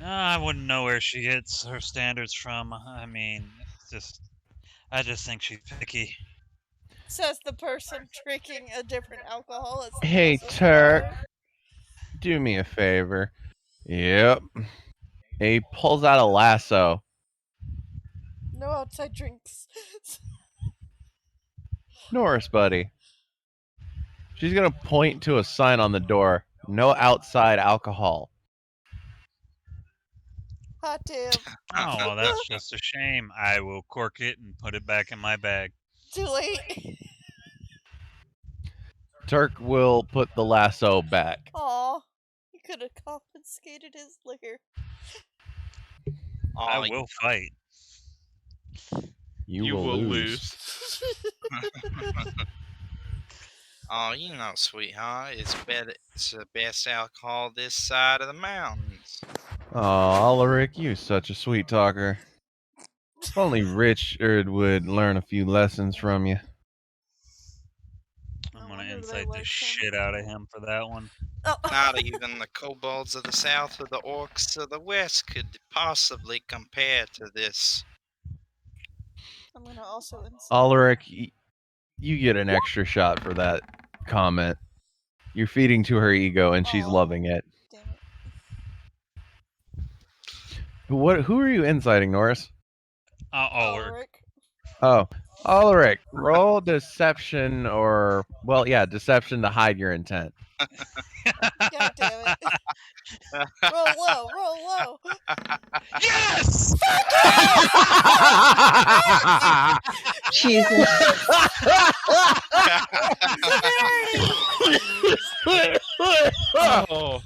I wouldn't know where she gets her standards from. I mean, I just think she's picky. Says the person drinking a different alcohol. As Hey, Turk, do me a favor. Yep. He pulls out a lasso. No outside drinks. Norris, buddy. She's gonna point to a sign on the door. No outside alcohol. Hot damn. Oh, well, that's just a shame. I will cork it and put it back in my bag. Too late. Turk will put the lasso back. Aw. He could have confiscated his liquor. I will fight. You will lose. Oh, sweetheart, it's the best alcohol this side of the mountains. Oh, Ulrich, you're such a sweet talker. If only Richard would learn a few lessons from you. I'm gonna insight the shit out of him for that one. Not even the kobolds of the south or the orcs of the west could possibly compare to this. I'm gonna also insult. Ulrich, you get an extra shot for that comment. You're feeding to her ego, and she's loving it. Damn it. Who are you inciting, Norris? Ulrich. Oh, Ulrich, roll deception deception to hide your intent. God damn it. Roll low. Yes! Jesus. Oh,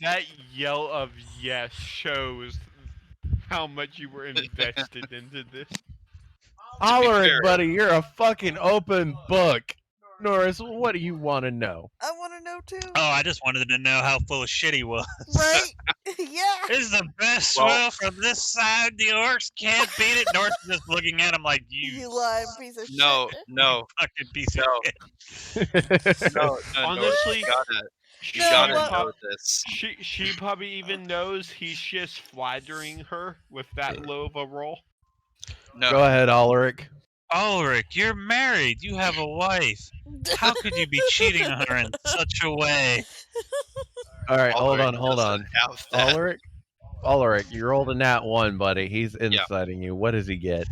that yell of yes shows how much you were invested into this. Ulrich, buddy, you're a fucking open book. Norris, what do you want to know? I want to know too. Oh, I just wanted to know how full of shit he was. Right? Yeah. This is the best swill from this side. The orcs can't beat it. Norris is just looking at him like, You lying piece of shit. No, fucking piece of shit. no. Honestly, You No, gotta what- know this. She probably even knows he's just flattering her with that low of a roll. No, Go ahead, Ulrich. Ulrich, you're married. You have a wife. How could you be cheating on her in such a way? All right, hold Ulrich on. doesn't have that. Ulrich, you rolled a nat 1, buddy. He's inciting you. What does he get?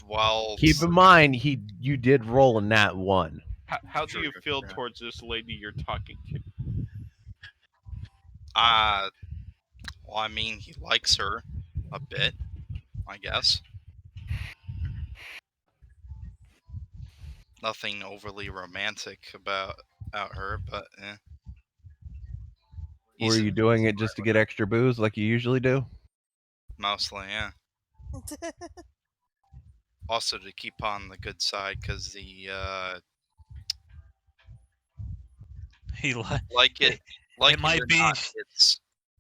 While Keep in mind, you did roll a nat 1. How do you True, feel yeah. towards this lady you're talking to? Well, I mean, he likes her a bit, I guess. Nothing overly romantic about her, but Were you doing it just to get extra booze like you usually do? mostly, yeah. Also to keep on the good side, because the He li- like it might or be- not,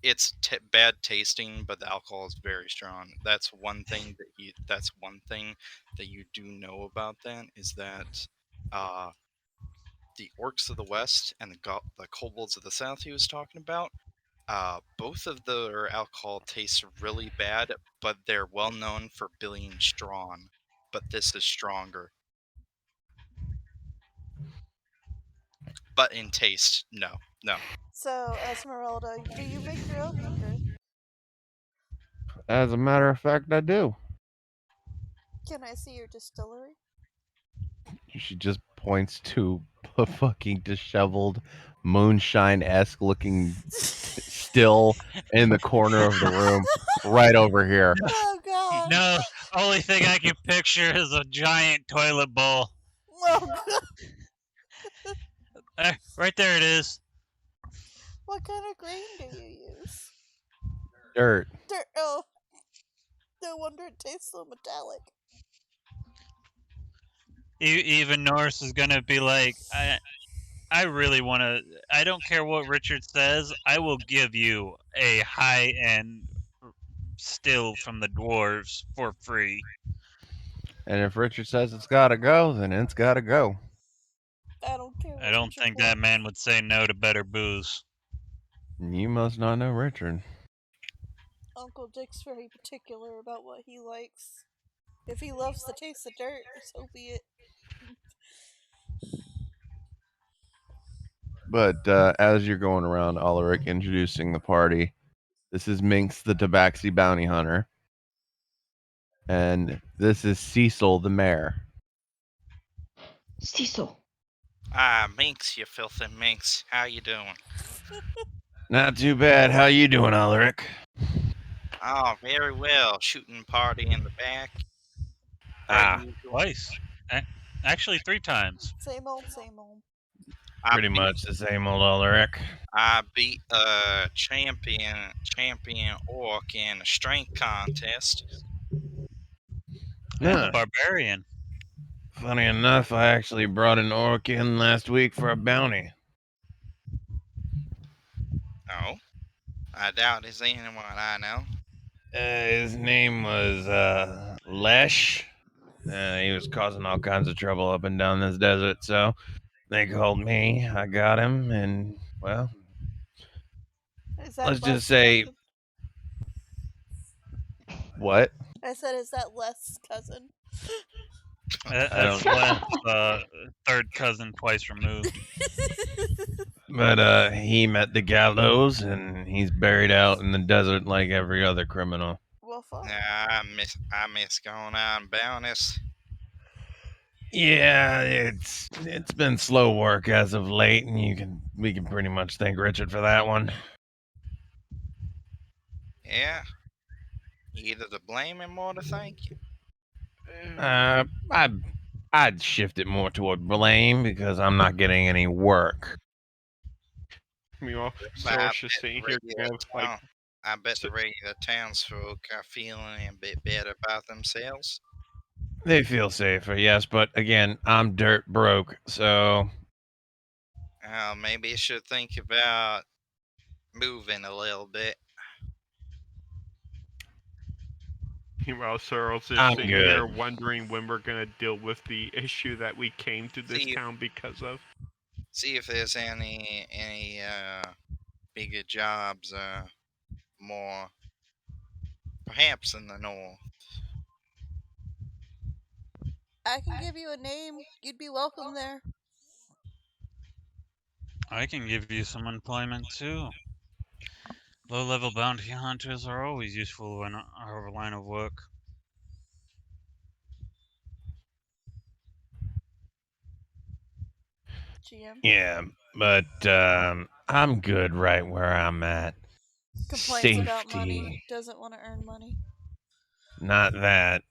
it's bad tasting, but the alcohol is very strong. That's one thing that you do know about that, is that the orcs of the west and the kobolds of the south he was talking about, both of their alcohol tastes really bad, but they're well known for being strong. But this is stronger. But in taste, no. So, Esmeralda, do you make your own liquor? As a matter of fact, I do. Can I see your distillery? She just points to a fucking disheveled, moonshine-esque looking still in the corner of the room, right over here. Oh god. No, only thing I can picture is a giant toilet bowl. Oh god. Right there it is. What kind of grain do you use? Dirt. Dirt. Oh. No wonder it tastes so metallic. Even Norris is gonna be like, I really want to. I don't care what Richard says. I will give you a high-end still from the dwarves for free. And if Richard says it's gotta go, then it's gotta go. I don't care. I don't think that man would say no to better booze. You must not know Richard. Uncle Dick's very particular about what he likes. If he loves the taste of dirt, so be it. But as you're going around, Ulrich introducing the party, this is Minx the Tabaxi bounty hunter. And this is Cecil the mayor. Cecil. Minx, you filthy minx. How you doing? Not too bad. How you doing, Ulrich? Oh, very well. Shooting party in the back. Twice. Actually, 3 times. Same old, same old. Pretty much the same old Ulrich. I beat a champion orc in a strength contest. I'm Yeah. a barbarian. Funny enough, I actually brought an orc in last week for a bounty. No, I doubt there's anyone I know. His name was Lesh. He was causing all kinds of trouble up and down this desert, so they called me. I got him, and well, Is that let's Les just say cousin? what? I said, is that Les' cousin? That's less third cousin twice removed. But he met the gallows, and he's buried out in the desert like every other criminal. Well, fine. I miss going on bounties. Yeah, it's been slow work as of late, and we can pretty much thank Richard for that one. Yeah. Either to blame him or to thank you. I'd shift it more toward blame because I'm not getting any work. Meanwhile, I Soros bet just sitting the here regular kind of like, town- I bet the regular townsfolk are feeling a bit better about themselves. They feel safer, yes, but again, I'm dirt broke, so Maybe you should think about moving a little bit. meanwhile, Soros is I'm sitting here good. wondering when we're gonna deal with the issue that we came to this See- town because of. See if there's any bigger jobs, more perhaps in the north. I can give you a name. You'd be welcome there. I can give you some employment too. Low-level bounty hunters are always useful in our line of work. GM Yeah, but I'm good right where I'm at. complains about money. Safety, Doesn't want to earn money. not that.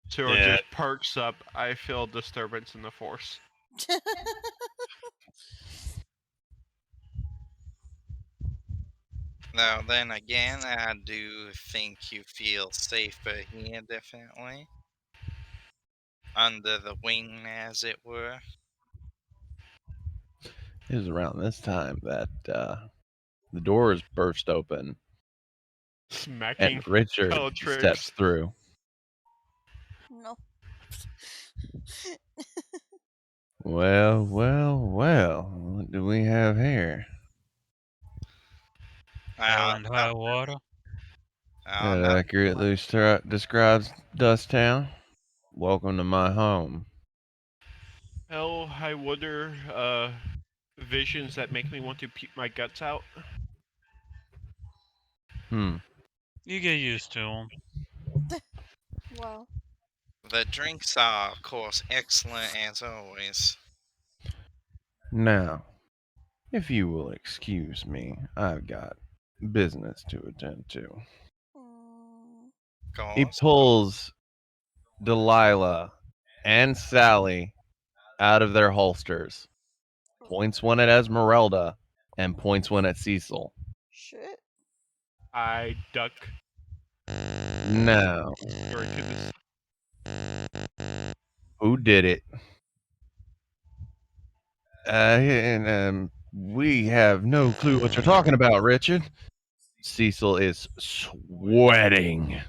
Cyril Yeah. just perks up. I feel disturbance in the force. Now, then again, I do think you feel safer here, definitely. Under the wing, as it were. It was around this time that the doors burst open Smacking and Richard Bellatrix. steps through. No. Well, what do we have here? Hell Uh, and high water. That no, accurately describes Dusttown. Welcome to my home. Hell, I wonder, visions that make me want to puke my guts out. Hmm. You get used to them. Wow. the drinks are, of course, excellent as always. Now, if you will excuse me, I've got business to attend to. Mm, Of He course. pulls Delilah and Sally out of their holsters, points one at Esmeralda, and points one at Cecil. shit. I duck Now, straight to the. who did it? We have no clue what you're talking about, Richard. Cecil is sweating.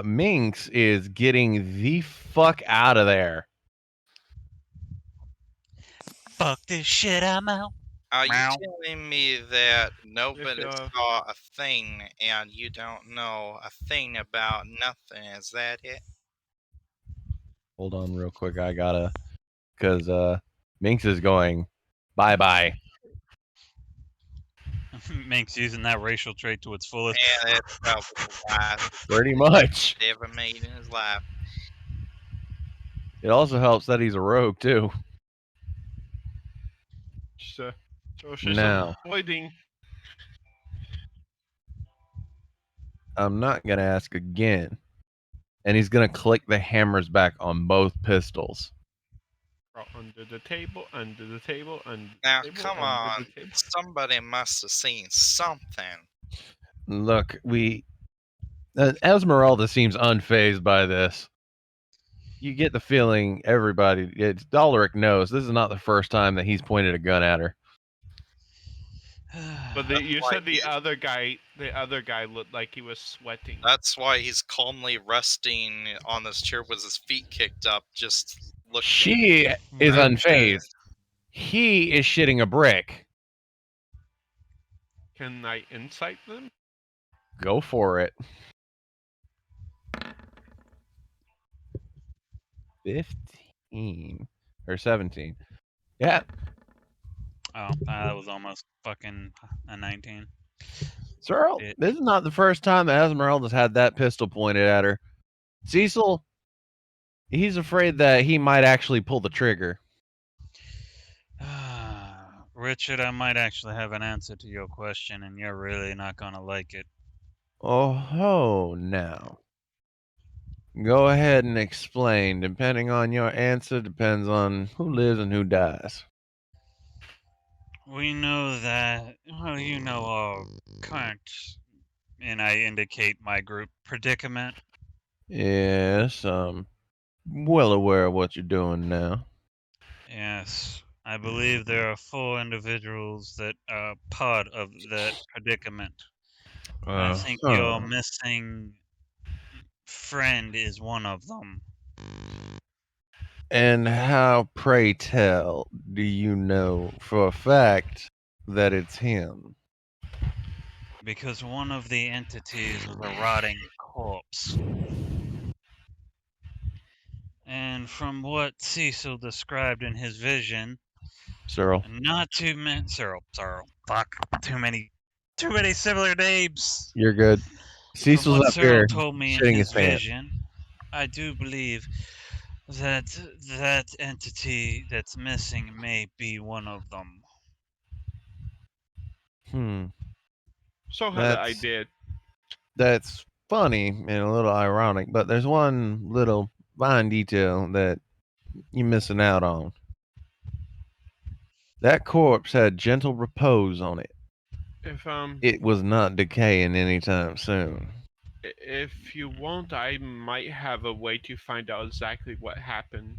Minx is getting the fuck out of there. Fuck this shit, I'm out. Are you Meow. telling me that nobody If, saw a thing and you don't know a thing about nothing? Is that it? Hold on real quick. I gotta, because Minx is going bye-bye. Minx using that racial trait to its fullest. And it's probably the last Pretty much. he ever made in his life. It also helps that he's a rogue, too. so she's Now, avoiding. I'm not gonna ask again. And he's gonna click the hammers back on both pistols. Under the table, under the table, under Now, the table, come under on. the table. Somebody must have seen something. Look, Esmeralda seems unfazed by this. You get the feeling Dolaric knows this is not the first time that he's pointed a gun at her. But you why said the he's- other guy looked like he was sweating. That's why he's calmly resting on this chair with his feet kicked up, just looking. She is Richard. unfazed. He is shitting a brick. Can I insight them? Go for it. 15 or 17. Yeah. Oh, that was almost fucking a 19. Cyril, It- this is not the first time that Esmeralda's had that pistol pointed at her. Cecil, he's afraid that he might actually pull the trigger. Richard, I might actually have an answer to your question, and you're really not gonna like it. Oh ho, now. Go ahead and explain. Depending on your answer, depends on who lives and who dies. We know that, well, you know our current, and I indicate my group, predicament. Yes, well aware of what you're doing now. Yes, I believe there are 4 individuals that are part of that predicament. I think you're missing friend is one of them. And how, pray tell, do you know for a fact that it's him? Because one of the entities was a rotting corpse. And from what Cecil described in his vision, Cyril, not too many. Cyril, fuck, too many similar names. you're good. From Cecil's what up Cyril here told me in shitting his his pants. vision, I do believe that that entity that's missing may be one of them. So had the That's idea. that's funny and a little ironic, but there's one little fine detail that you're missing out on. That corpse had gentle repose on it. If It was not decaying anytime soon. if you want, I might have a way to find out exactly what happened.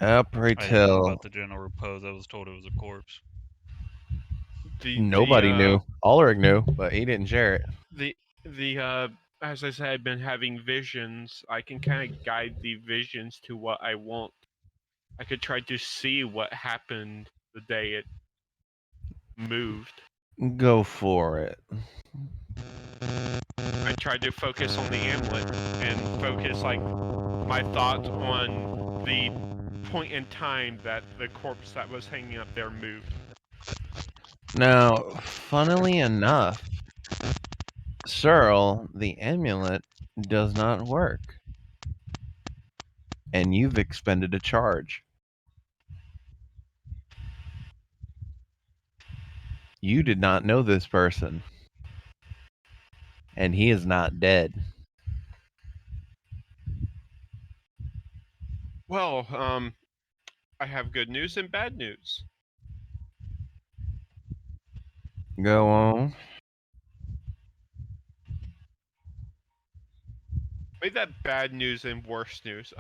How, pray I didn't know tell, about the general repose. I was told it was a corpse. nobody knew. Ulrich knew, but he didn't share it. The as I said, I've been having visions. I can kind of guide the visions to what I want. I could try to see what happened the day it moved. Go for it. I tried to focus on the amulet and focus like my thoughts on the point in time that the corpse that was hanging up there moved. Now, funnily enough, Cyril, the amulet does not work. And you've expended a charge. You did not know this person. And he is not dead. Well, I have good news and bad news. Go on. Maybe that bad news and worse news.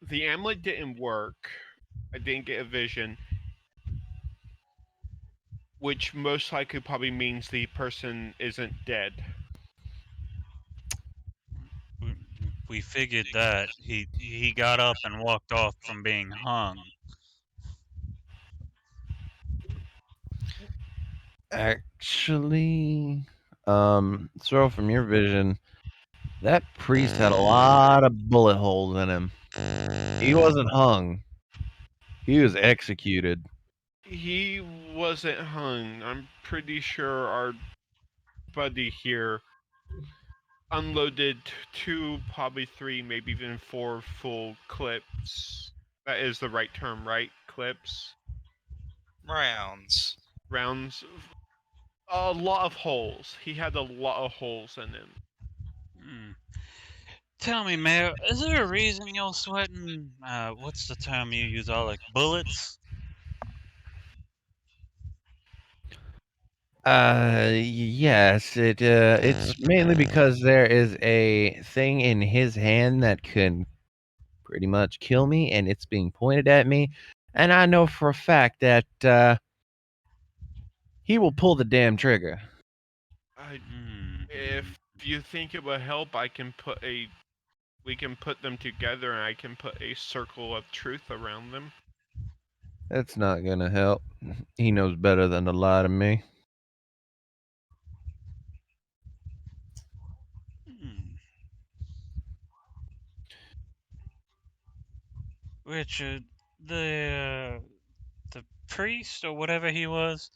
The amulet didn't work. I didn't get a vision, which most likely probably means the person isn't dead. We figured that he got up and walked off from being hung. Actually, Cyril, from your vision, that priest had a lot of bullet holes in him. He wasn't hung. He was executed. He wasn't hung. I'm pretty sure our buddy here unloaded two, probably three, maybe even four full clips. That is the right term, right? Clips? Rounds. Rounds. A lot of holes. He had a lot of holes in him. Tell me, Mayor, is there a reason you're sweating? What's the term you use? All like bullets? Yes, it's mainly because there is a thing in his hand that can pretty much kill me, and it's being pointed at me, and I know for a fact that he will pull the damn trigger. If you think it will help, we can put them together and I can put a circle of truth around them. That's not gonna help. He knows better than to lie to me. Richard, the priest or whatever he was,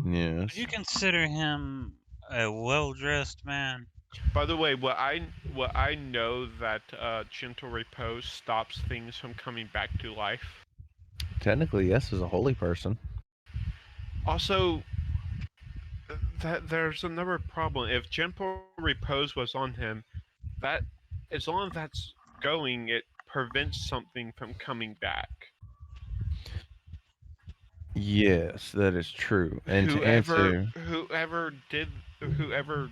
Yes. would you consider him a well-dressed man? By the way, what I know that gentle repose stops things from coming back to life. Technically, yes, as a holy person. Also, that there's another problem. If gentle repose was on him, that as long as that's going, it prevents something from coming back. Yes, that is true. And to answer, Whoever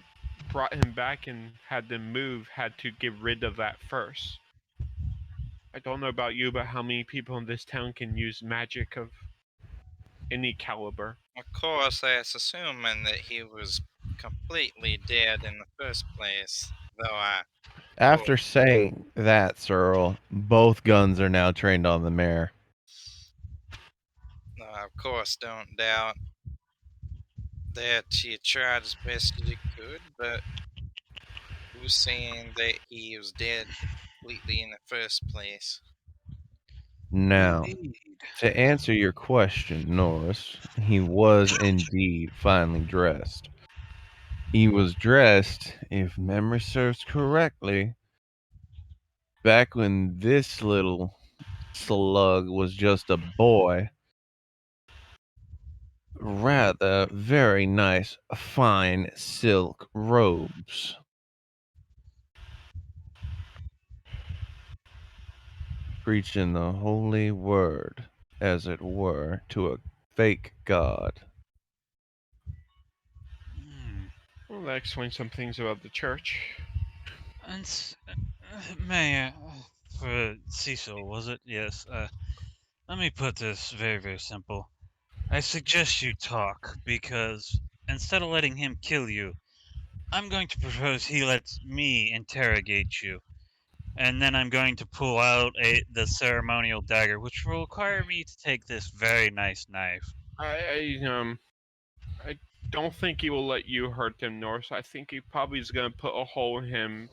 brought him back and had them move had to get rid of that first. I don't know about you, but how many people in this town can use magic of any caliber? Of course, I was assuming that he was completely dead in the first place, though I After saying that, Searle, both guns are now trained on the mare. of course don't doubt that he tried as best as he could, but who's saying that he was dead completely in the first place? Now, Indeed. to answer your question, Norris, he was indeed finely dressed. He was dressed, if memory serves correctly, back when this little slug was just a boy. Rather very nice, fine silk robes. Preaching the holy word, as it were, to a fake god. Hmm. Well, that explains some things about the church. And Mayor, for Cecil, was it? Yes. Let me put this very, very simple. I suggest you talk, because instead of letting him kill you, I'm going to propose he lets me interrogate you. And then I'm going to pull out the ceremonial dagger, which will require me to take this very nice knife. I don't think he will let you hurt him, Norse. I think he probably is gonna put a hole in him,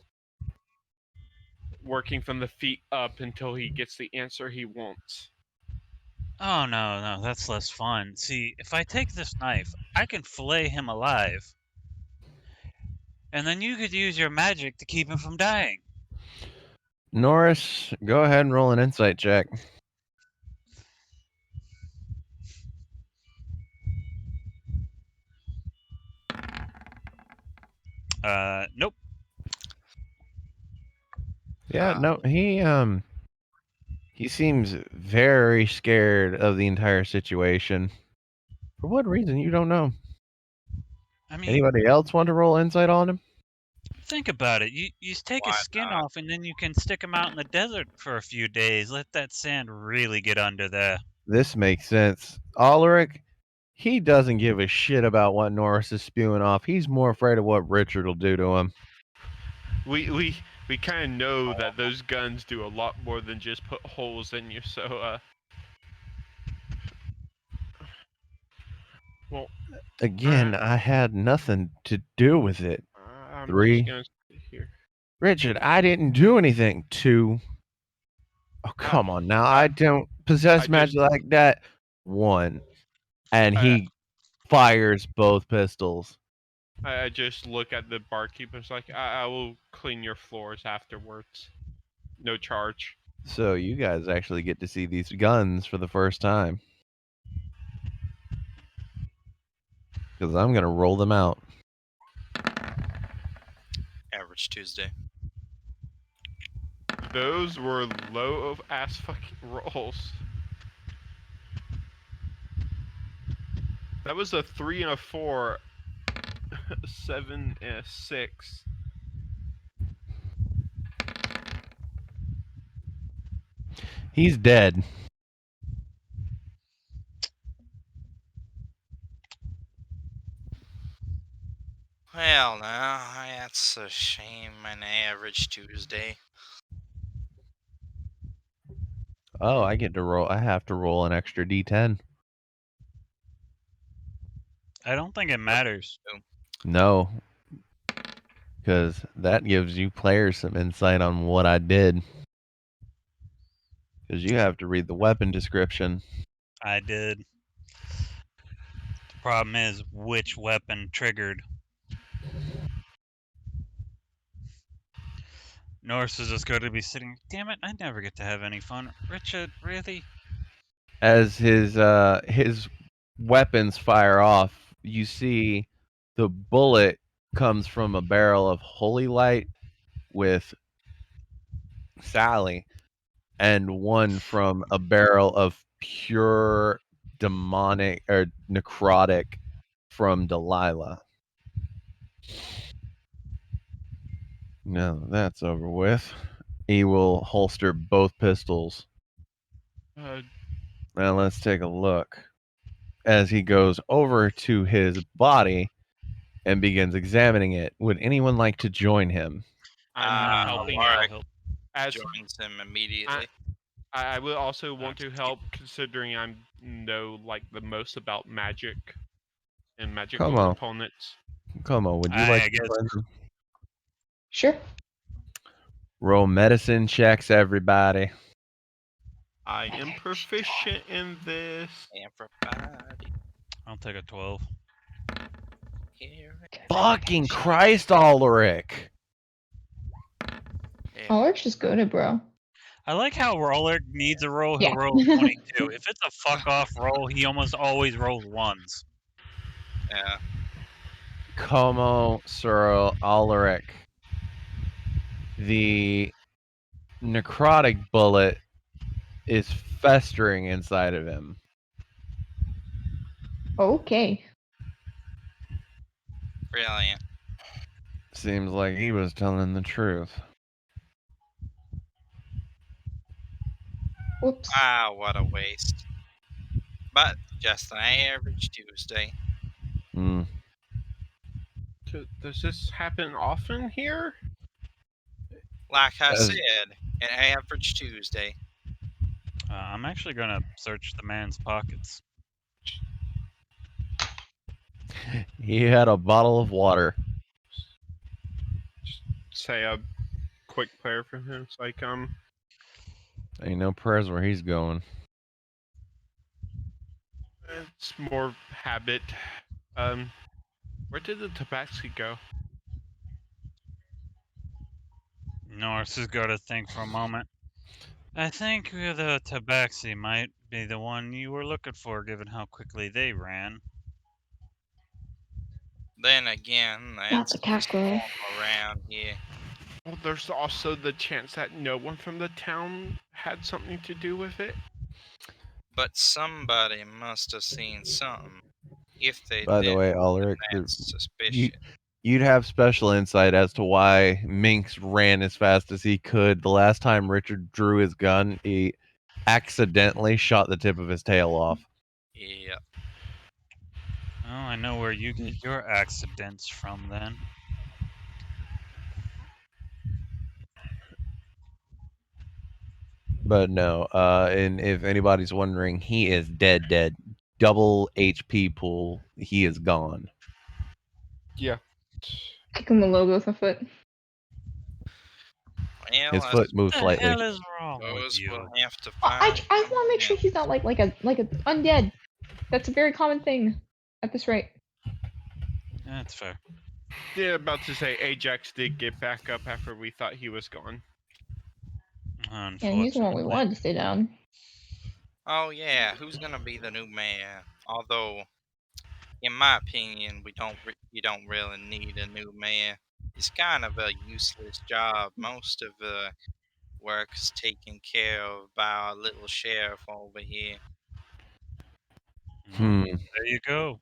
working from the feet up until he gets the answer he wants. Oh no, no, that's less fun. See, if I take this knife, I can fillet him alive. And then you could use your magic to keep him from dying. Norris, go ahead and roll an insight check. Nope. Yeah, no, he seems very scared of the entire situation. For what reason, you don't know. I mean, Anybody else want to roll insight on him? think about it. You take his Why skin not? off and then you can stick him out in the desert for a few days. Let that sand really get under there. This makes sense. Ulrich, he doesn't give a shit about what Norris is spewing off. He's more afraid of what Richard will do to him. We kind of know that those guns do a lot more than just put holes in you. So well, Again, I had nothing to do with it. I'm just 3. gonna sit here. Richard, I didn't do anything. 2. Oh, come on now. I don't possess I magic just- like that. 1. And I, he fires both pistols. I just look at the barkeepers like I will clean your floors afterwards. No charge. So you guys actually get to see these guns for the first time. Because I'm going to roll them out. Average Tuesday. Those were low of ass fucking rolls. That was a 3 and a 4, 7 and a 6. He's dead. Well, now that's a shame. An average Tuesday. Oh, I get to roll. I have to roll an extra d10. I don't think it matters. No. Because that gives you players some insight on what I did. Because you have to read the weapon description. I did. The problem is which weapon triggered. Norse is just going to be sitting. Damn it! I never get to have any fun. Richard, really? As his weapons fire off, you see the bullet comes from a barrel of holy light with Sally, and one from a barrel of pure demonic or necrotic from Delilah. Now that's over with. He will holster both pistols. Now let's take a look. As he goes over to his body, and begins examining it. Would anyone like to join him? I'm helping out. I'll help. As Joins him immediately. I will also want to help, considering I know like the most about magic and magical Come on. components. Come on, would you I like to guess- join him? Sure. Roll medicine checks, everybody. I am proficient in this. Everybody I'll take a 12. here. Fucking Christ, Ulrich. Ulrich's just good at bro. I like how Roller needs a roll, he'll Yeah. roll 22. If it's a fuck off roll, he almost always rolls ones. Yeah. Come on, Sir Ulrich. The necrotic bullet is festering inside of him. Okay. Brilliant. Seems like he was telling the truth. Whoops. Ah, what a waste. But just an average Tuesday. Hmm. Does this happen often here? Like I As- said, an average Tuesday. I'm actually gonna search the man's pockets. He had a bottle of water. Say a quick prayer for him. It's like Ain't no prayers where he's going. it's more habit. Where did the tabaxi go? Norris has got to think for a moment. I think the tabaxi might be the one you were looking for, given how quickly they ran. Then again, That's that's a casserole. around here. Well, there's also the chance that no one from the town had something to do with it. But somebody must have seen something. If they By did, the way, Ulrich, that's suspicious. you'd have special insight as to why Minx ran as fast as he could. The last time Richard drew his gun, he accidentally shot the tip of his tail off. Yeah. Oh, I know where you get your accidents from then. But no, and if anybody's wondering, he is dead. Double HP pool. He is gone. Yeah. Kick him the logo with my foot. Well, His I foot moves What the slightly. hell is wrong with suppose you? we'll have to I find want to make sure him. he's not like a undead. That's a very common thing at this rate. That's fair. Yeah, about to say Ajax did get back up after we thought he was gone. And he's the one we Unfortunately. wanted to stay down. Oh yeah, who's gonna be the new mayor? Although, in my opinion, you don't really need a new mayor. It's kind of a useless job. Most of the work is taken care of by our little sheriff over here. Hmm. There you go.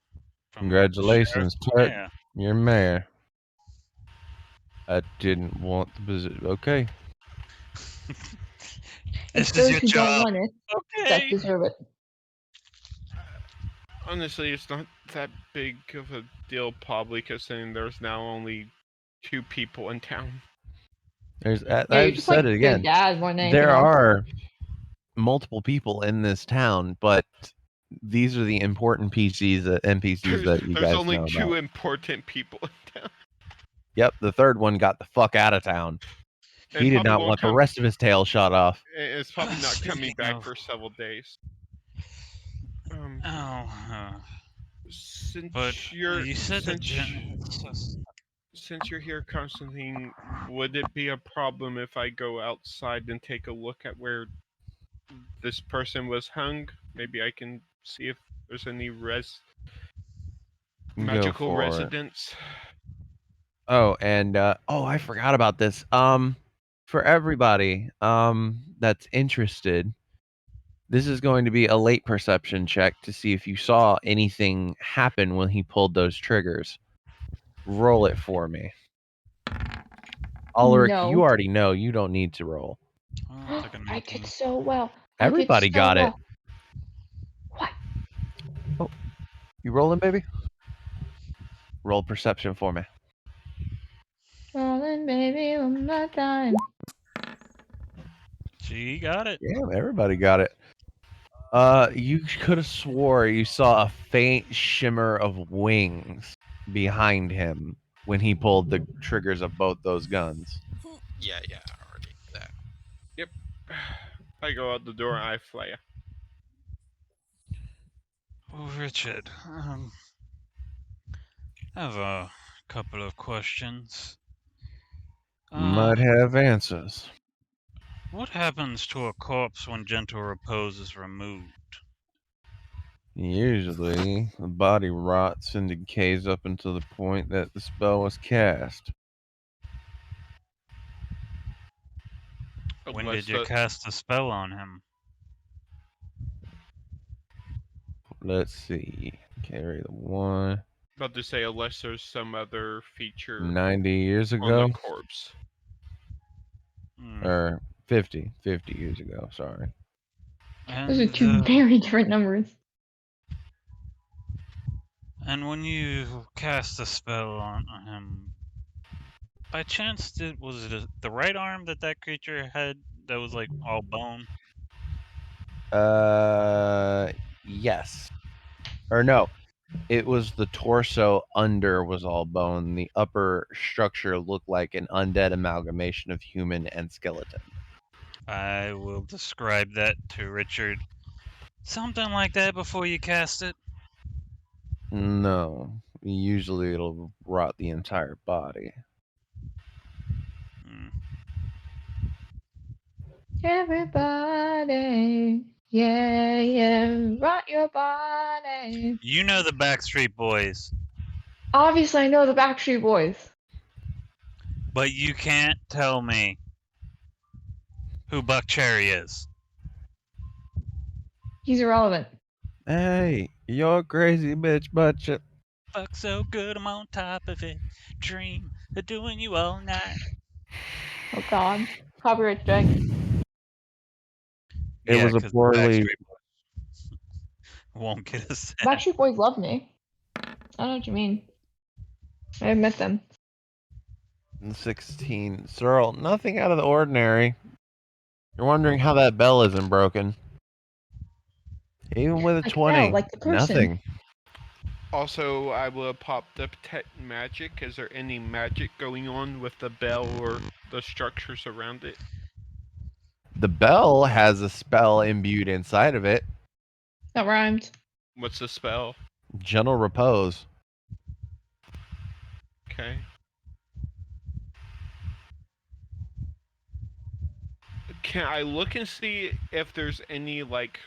From Congratulations, sheriff to Tut. mayor. You're mayor. I didn't want the position. Okay. This It's is those your who don't job. want it that Okay. deserve it. Honestly, it's not that big of a deal, probably, considering there's now only 2 people in town. There's. Yeah, you're I've just said like it their again. dad more than anything There else. are multiple people in this town, but these are the important NPCs that you There's guys only know 2 about. important people in town. Yep, the third one got the fuck out of town. And He did probably not won't want the come- rest of his tail shot off. It's probably not coming Speaking back of- for several days. Oh, Since but you're you said that. since you're here, Constantine, would it be a problem if I go outside and take a look at where this person was hung? Maybe I can see if there's any magical Go for it. residence. Oh, and I forgot about this. For everybody that's interested, this is going to be a late perception check to see if you saw anything happen when he pulled those triggers. Roll it for me. Ulrich, No. you already know. You don't need to roll. Oh, took a I 19. did so well. Everybody got it. What? You rolling, baby? Roll perception for me. Rolling, baby, one more time. She got it. Yeah, everybody got it. You could have swore you saw a faint shimmer of wings behind him when he pulled the triggers of both those guns. Yeah, I already knew that. Yep. I go out the door and I fly. Oh, Richard, I have a couple of questions. Might have answers. What happens to a corpse when gentle repose is removed? Usually, the body rots and decays up until the point that the spell was cast. When Unless did you cast a spell on him? Let's see. Carry the one. about to say, unless there's some other feature 90 years on the ago? corpse. Or 50 years ago, sorry. Those are two very different numbers. And when you cast a spell on him, by chance, was it the right arm that creature had that was like all bone? Yes. Or no, it was the torso under was all bone. The upper structure looked like an undead amalgamation of human and skeleton. I will describe that to Richard. Something like that before you cast it? No, usually it'll rot the entire body. Everybody, yeah, rot your body. You know the Backstreet Boys, Obviously, I know the Backstreet Boys. but you can't tell me who Buck Cherry is. He's irrelevant. Hey, you're a crazy bitch, but you... Fuck so good, I'm on top of it. Dream of doing you all night. Oh God, copyright strike. It was a because poorly... Backstreet Boys won't get a set. Backstreet Boys love me. I don't know what you mean. I met them. 16. Searle, nothing out of the ordinary. You're wondering how that bell isn't broken. Even with a Like 20, Belle, like the person. nothing. Also, I will pop the detect magic. Is there any magic going on with the bell or the structures around it? The bell has a spell imbued inside of it. That rhymed. What's the spell? Gentle repose. Okay. Can I look and see if there's any like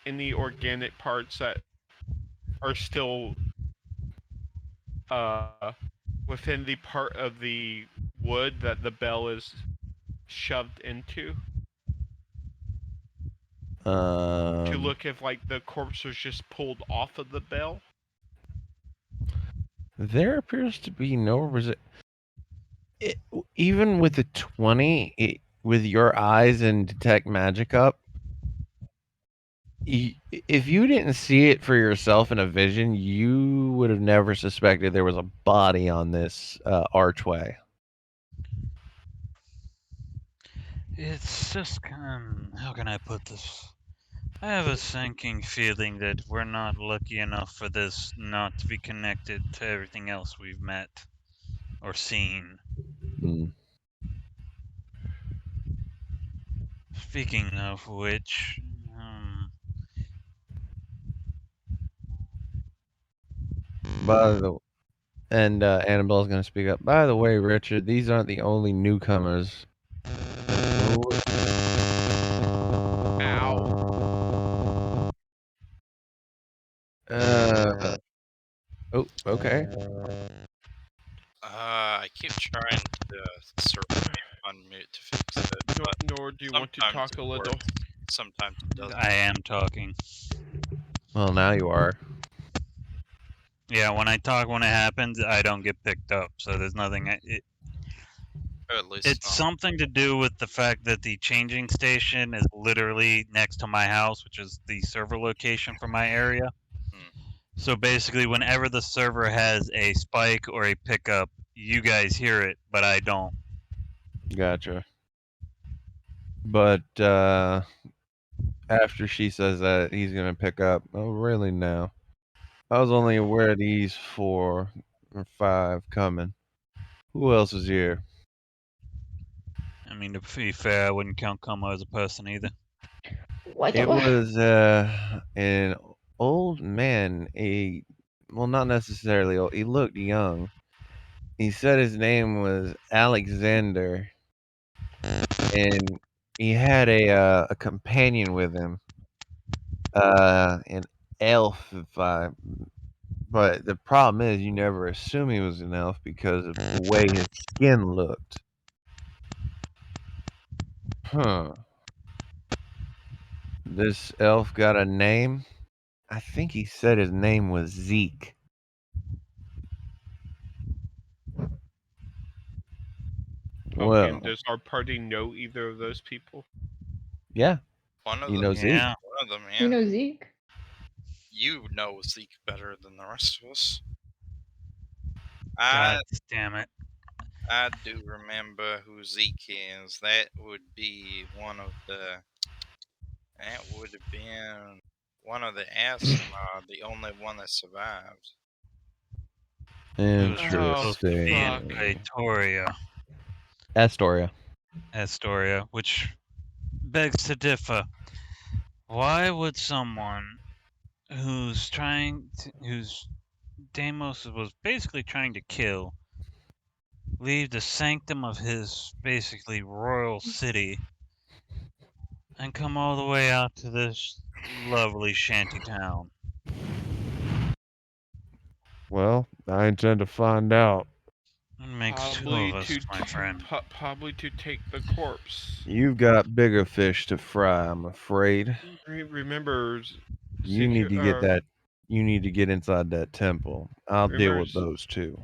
any organic parts that are still within the part of the wood that the bell is shoved into? To look if like the corpse was just pulled off of the bell? There appears to be no even with the 20, with your eyes and detect magic up, if you didn't see it for yourself in a vision, you would have never suspected there was a body on this archway. It's just how can I put this? I have a sinking feeling that we're not lucky enough for this not to be connected to everything else we've met or seen. Speaking of which, and Annabelle's going to speak up. By the way, Richard, these aren't the only newcomers. Ow. Oh, okay. I keep trying to circle unmute to fix it, but Nor do you want to talk a little? Sometimes it doesn't. I am talking. Well, now you are. Yeah, when I talk when it happens, I don't get picked up, so there's nothing. At least it's something to do with the fact that the changing station is literally next to my house, which is the server location for my area. So basically, whenever the server has a spike or a pickup, you guys hear it, but I don't. Gotcha. But after she says that he's gonna pick up, oh really now? I was only aware of these 4 or 5 coming. Who else is here? I mean, to be fair, I wouldn't count Como as a person either. What? It was an old man. Well, not necessarily old. He looked young. He said his name was Alexander, and he had a companion with him, an elf. But the problem is, you never assume he was an elf because of the way his skin looked. Huh. This elf got a name? I think he said his name was Zeke. Okay, and Well, does our party know either of those people? yeah, One of you them. know Zeke. Yeah. One of them, Who yeah. knows Zeke? You know Zeke better than the rest of us. God damn it. I do remember who Zeke is. That would be one of the. That would have been one of the Asima, the only one that survived. It was supposed to be in Interesting. Praetoria, Astoria. Astoria, which begs to differ. Why would someone whose Deimos was basically trying to kill leave the sanctum of his basically royal city and come all the way out to this lovely shanty town? Well, I intend to find out. It makes two of us, my friend. Probably to take the corpse. You've got bigger fish to fry, I'm afraid. Remember, You need to get that. You need to get inside that temple. I'll deal with those two.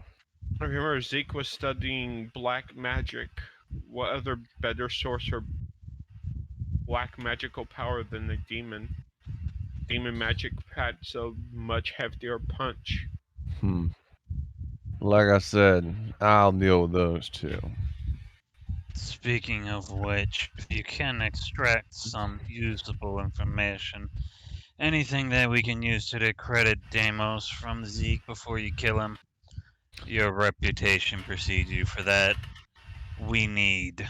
I remember Zeke was studying black magic. What other better source for black magical power than the demon? Demon magic had so much heftier punch. Like I said, I'll deal with those two. Speaking of which, if you can extract some usable information, anything that we can use to discredit Deimos from Zeke before you kill him, your reputation precedes you for that. We need.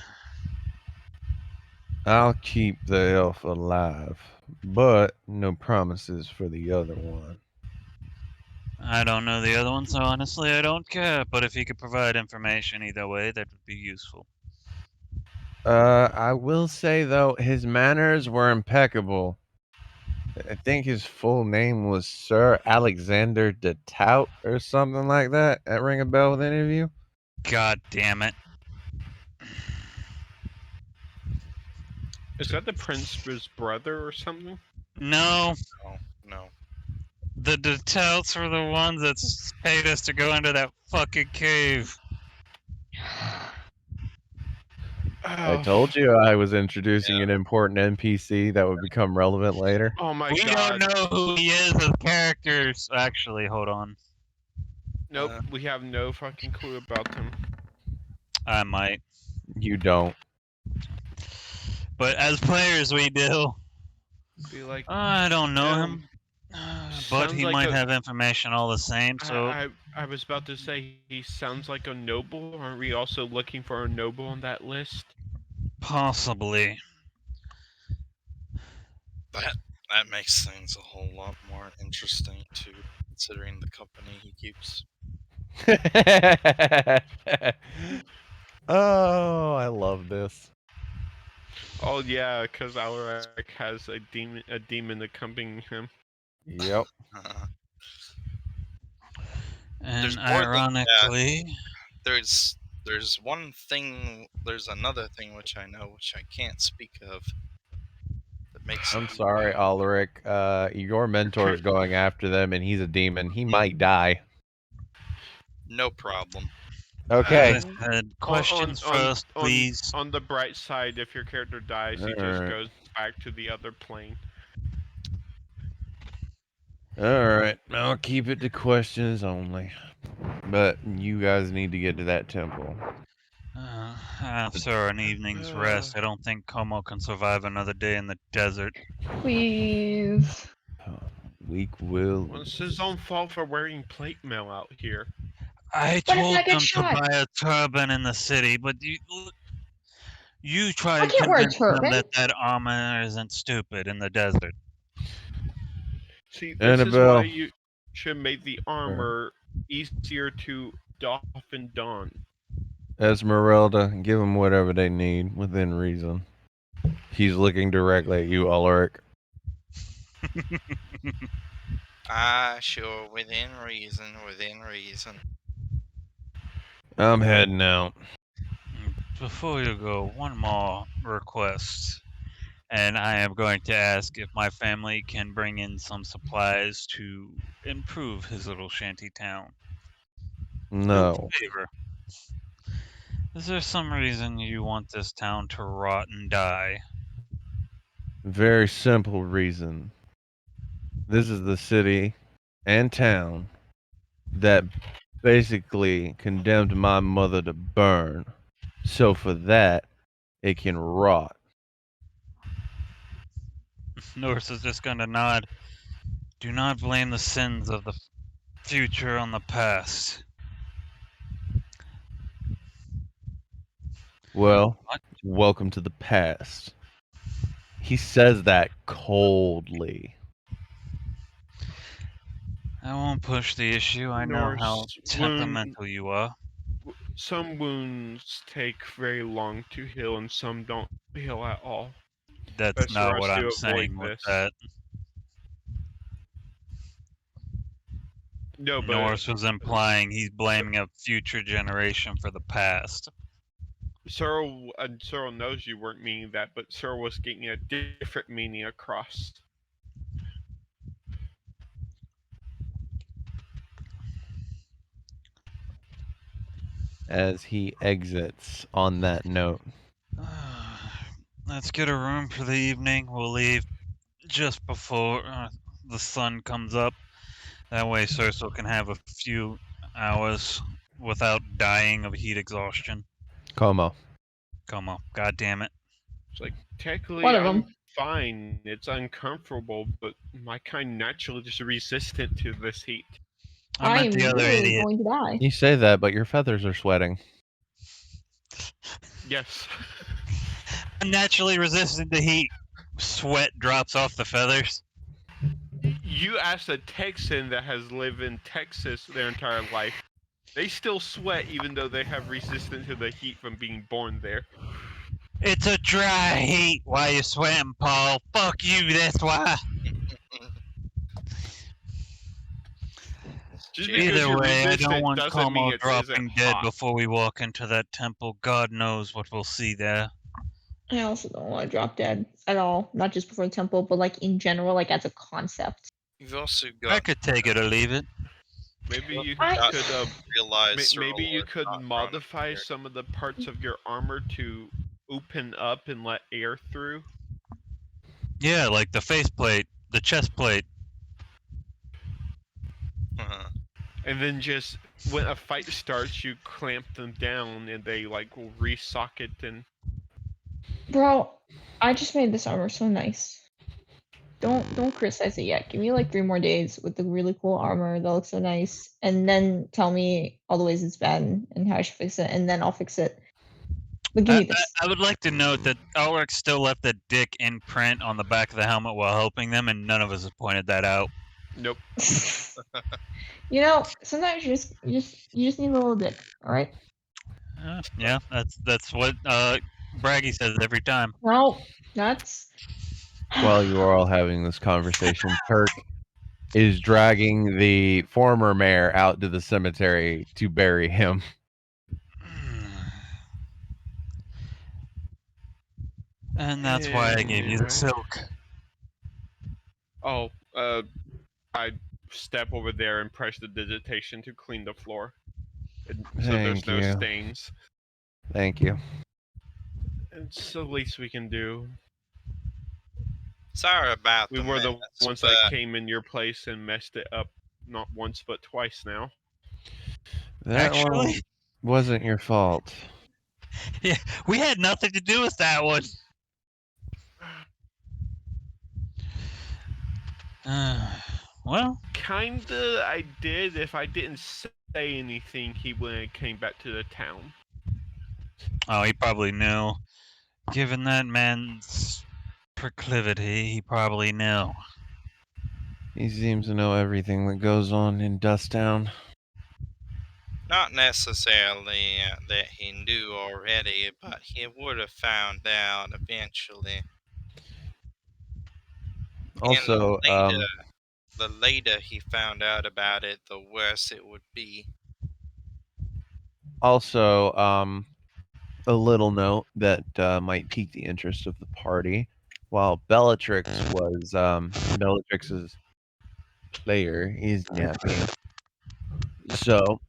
I'll keep the elf alive, but no promises for the other one. I don't know the other one, so honestly I don't care, but if you could provide information either way, that would be useful. I will say though, his manners were impeccable. I think his full name was Sir Alexander de Tout or something like that. That ring a bell with any of you? God damn it. Is that the prince's brother or something? No. No. The Detouts were the ones that paid us to go into that fucking cave. I told you I was introducing an important NPC that would become relevant later. Oh my We god. don't know who he is as characters. Actually, hold on. Nope, we have no fucking clue about him. I might. You don't. But as players, we do. Be like, I don't know him. But he might have information all the same, so. I was about to say, he sounds like a noble. Aren't we also looking for a noble on that list? Possibly. That makes things a whole lot more interesting too, considering the company he keeps. Oh, I love this. Oh yeah, because Alaric has a demon accompanying him. Yep. And There's more ironically, than that. There's one thing. There's another thing which I know, which I can't speak of. That makes. I'm sorry, Alaric. Your mentor's going after them, and he's a demon. He might die. No problem. Okay. as I said, questions first, please. On the bright side, if your character dies, he just goes back to the other plane. Alright, I'll keep it to questions only. But you guys need to get to that temple. After an evening's rest, I don't think Como can survive another day in the desert. Please. Weak will. Well, it's his own fault for wearing plate mail out here. I But if told I get them to shot? buy a turban in the city, but you try I to can't wear a convince them turban. that armor isn't stupid in the desert. See, this is Annabelle. why you should make the armor easier to doff and don. Esmeralda, give them whatever they need within reason. He's looking directly at you, Ulrich. Sure, within reason, within reason. I'm heading out. Before you go, one more request. And I am going to ask if my family can bring in some supplies to improve his little shanty town. No. Favor. Is there some reason you want this town to rot and die? Very simple reason. This is the city and town that basically condemned my mother to burn. So for that, it can rot. Norris is just going to nod. Do not blame the sins of the future on the past. Well, What? welcome to the past. He says that coldly. I won't push the issue. I know how Norse temperamental you are. Some wounds take very long to heal, and some don't heal at all. That's Best for not us what to I'm avoid saying with this. that. No, but Norris was implying he's blaming a future generation for the past. Searle knows you weren't meaning that, but Searle was getting a different meaning across. As he exits on that note. Let's get a room for the evening. We'll leave just before the sun comes up. That way Cersei can have a few hours without dying of heat exhaustion. Como. Come on, god damn it. It's like, technically, One of I'm them. fine. It's uncomfortable, but my kind naturally just resistant to this heat. I meant I'm the other literally idiot. going to die. You say that, but your feathers are sweating. Yes. I'm naturally resistant to heat. Sweat drops off the feathers. You ask a Texan that has lived in Texas their entire life. They still sweat even though they have resistance to the heat from being born there. It's a dry heat. Why you sweating, Paul? Fuck you, that's why. Just Yeah. because Either you're way, I don't resistant want doesn't mean Como it isn't dropping dead hot. before we walk into that temple. God knows what we'll see there. I also don't want to drop dead at all. Not just before the temple, but like in general, like as a concept. You've also I got could take it or leave it. Maybe you I- could realize maybe you Sorrel is could not grown up modify here. some of the parts of your armor to open up and let air through. Yeah, like the faceplate, the chest plate. And then just when a fight starts, you clamp them down and they like will resocket and Bro, I just made this armor so nice. Don't criticize it yet. Give me like 3 more days with the really cool armor that looks so nice, and then tell me all the ways it's bad and how I should fix it, and then I'll fix it. But give me this. I would like to note that Ulrich still left the dick imprint on the back of the helmet while helping them, and none of us has pointed that out. nope. You know, sometimes you just need a little dick. All right. Yeah, that's what Braggy says every time. Well, that's. While you are all having this conversation, Kirk is dragging the former mayor out to the cemetery to bury him. And that's why I gave you the Yeah. silk. Oh, I step over there and press the digitation to clean the floor, so there's Thank no you. stains. Thank you. It's the least we can do. Sorry about We the were the mess, ones but that came in your place and messed it up not once but twice now. That Actually, one wasn't your fault. yeah, we had nothing to do with that one. Well, Kinda, I did. If I didn't say anything, he wouldn't have came back to the town. oh, he probably knew. Given that man's proclivity, he probably knew. He seems to know everything that goes on in Dusttown. not necessarily that he knew already, but he would have found out eventually. Also, The later he found out about it, the worse it would be. a little note that might pique the interest of the party. While Bellatrix's player is napping. So,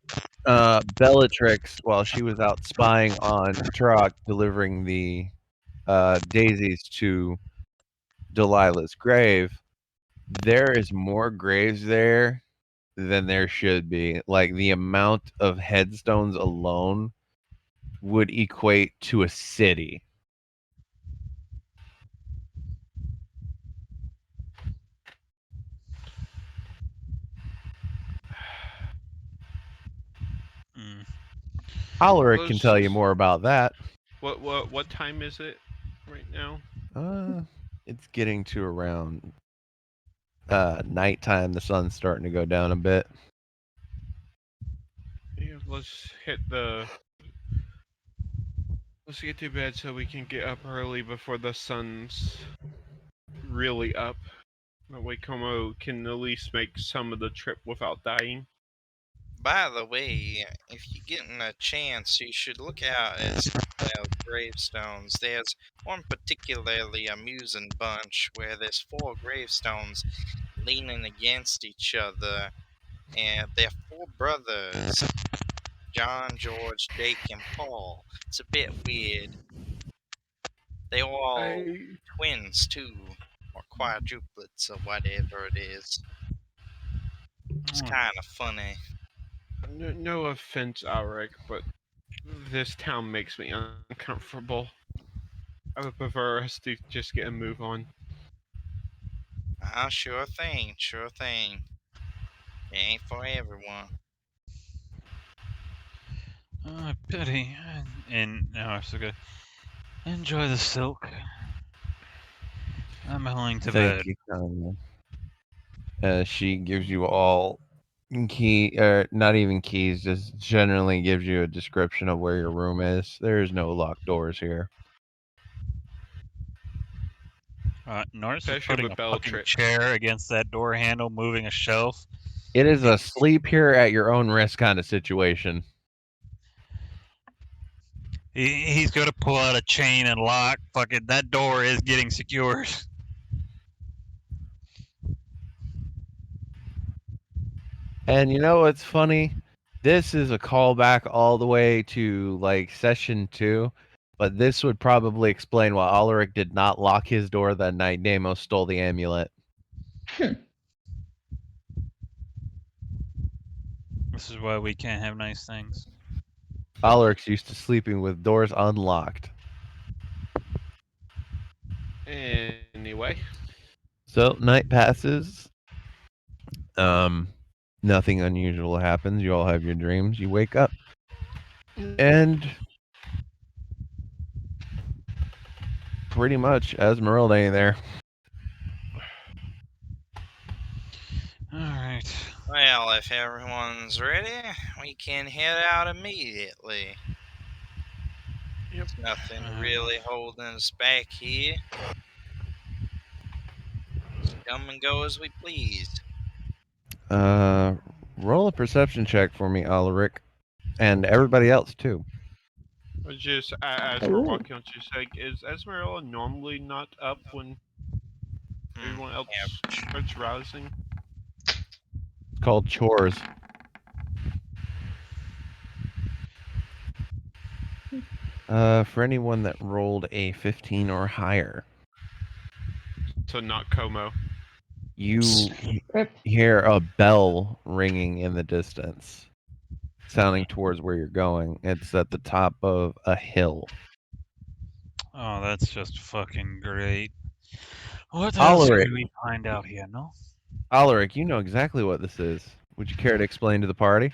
Bellatrix, while she was out spying on Turok delivering the daisies to Delilah's grave, there is more graves there than there should be. Like, the amount of headstones alone would equate to a city. Mm. Alaric can tell you more about that. What time is it right now? It's getting to around nighttime. The sun's starting to go down a bit. Yeah, let's get to bed so we can get up early before the sun's really up. That way Como can at least make some of the trip without dying. By the way, if you get a chance, you should look out at some of those gravestones. There's one particularly amusing bunch where there's 4 gravestones leaning against each other, and they're 4 brothers: John, George, Jake, and Paul. It's a bit weird. They all twins too, or quadruplets, or whatever it is. It's kind of funny. No offense, Alric, but this town makes me uncomfortable. I would prefer us to just get a move on. Sure thing, sure thing. It ain't for everyone. Pity. And now so good. Enjoy the silk. I'm going to bed. Thank you, Kanye. She gives you all not even keys, just generally gives you a description of where your room is. There is no locked doors here. Norris is Especially putting with a fucking Bellatrix. chair against that door handle, moving a shelf. It is a sleep here at your own risk kind of situation. He's going to pull out a chain and lock. Fucking that door is getting secured. And you know what's funny? This is a callback all the way to like session 2, but this would probably explain why Alaric did not lock his door that night Deimos stole the amulet. This is why we can't have nice things. Alaric's used to sleeping with doors unlocked. Anyway. So night passes. Nothing unusual happens. You all have your dreams. You wake up. And pretty much Esmeralda ain't there. Alright. Well, if everyone's ready, we can head out immediately. Yep. There's nothing really holding us back here. Just come and go as we please. Roll a perception check for me, Alaric. And everybody else too. Just as we're walking on Chisek, is Esmeralda normally not up when everyone else starts rousing? It's called chores. For anyone that rolled a 15 or higher. So not Como. You Rip. hear a bell ringing in the distance, sounding towards where you're going. It's at the top of a hill. Oh, that's just fucking great. What else Alaric. can we find out here, no? Alaric, you know exactly what this is. Would you care to explain to the party?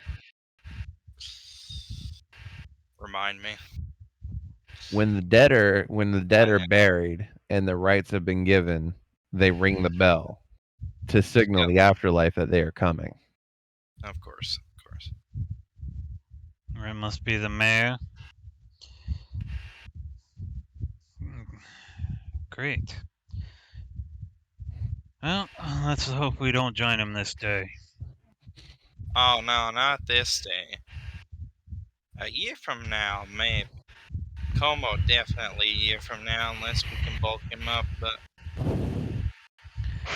Remind me. When the dead are buried and the rites have been given, they ring the bell to signal the afterlife that they are coming. Of course, of course. Or it must be the mayor. Great. Well, let's hope we don't join him this day. Oh no, not this day. A year from now, maybe. Como definitely a year from now, unless we can bulk him up, but...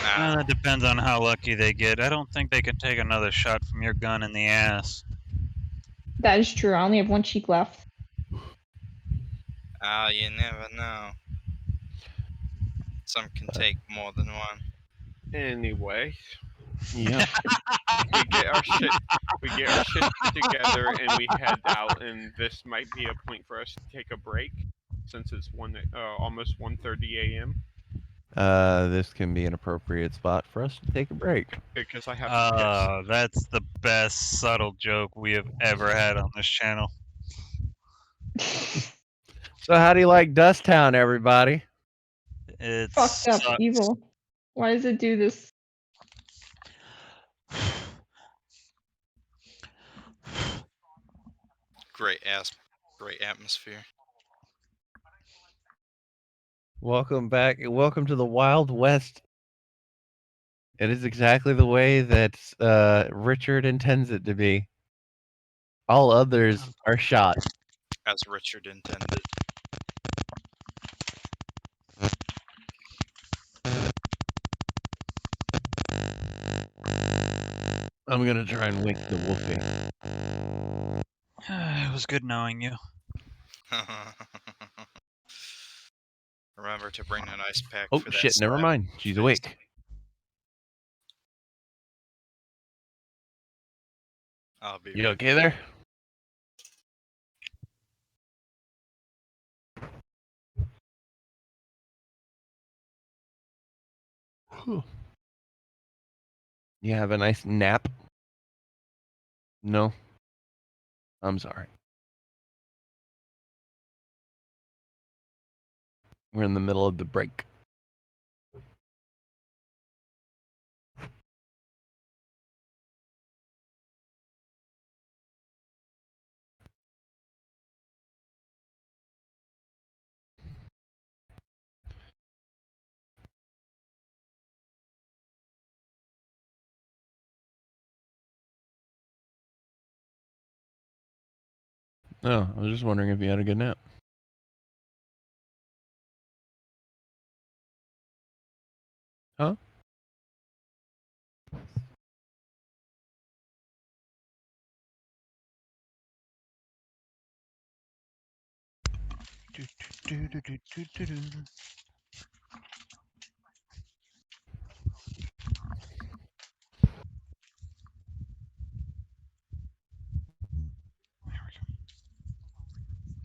Nah. That depends on how lucky they get. I don't think they can take another shot from your gun in the ass. That is true. I only have one cheek left. Oh, you never know. Some can take more than one. Anyway, Yeah. we get our shit together and we head out, and this might be a point for us to take a break since it's almost 1:30 a.m. This can be an appropriate spot for us to take a break. because I have to piss. That's the best subtle joke we have ever had on this channel. So how do you like Dust Town, everybody? It's Fucked up, evil. Why does it do this? Great atmosphere. Welcome back. Welcome to the Wild West. It is exactly the way that Richard intends it to be. All others are shot. As Richard intended. I'm gonna try and wake the wolfie. It was good knowing you. Remember to bring an ice pack Oh for that shit! Never slab. mind. She's awake. I'll be You right okay there? Whew. You have a nice nap? No? I'm sorry. We're in the middle of the break. Oh, I was just wondering if you had a good nap. Huh?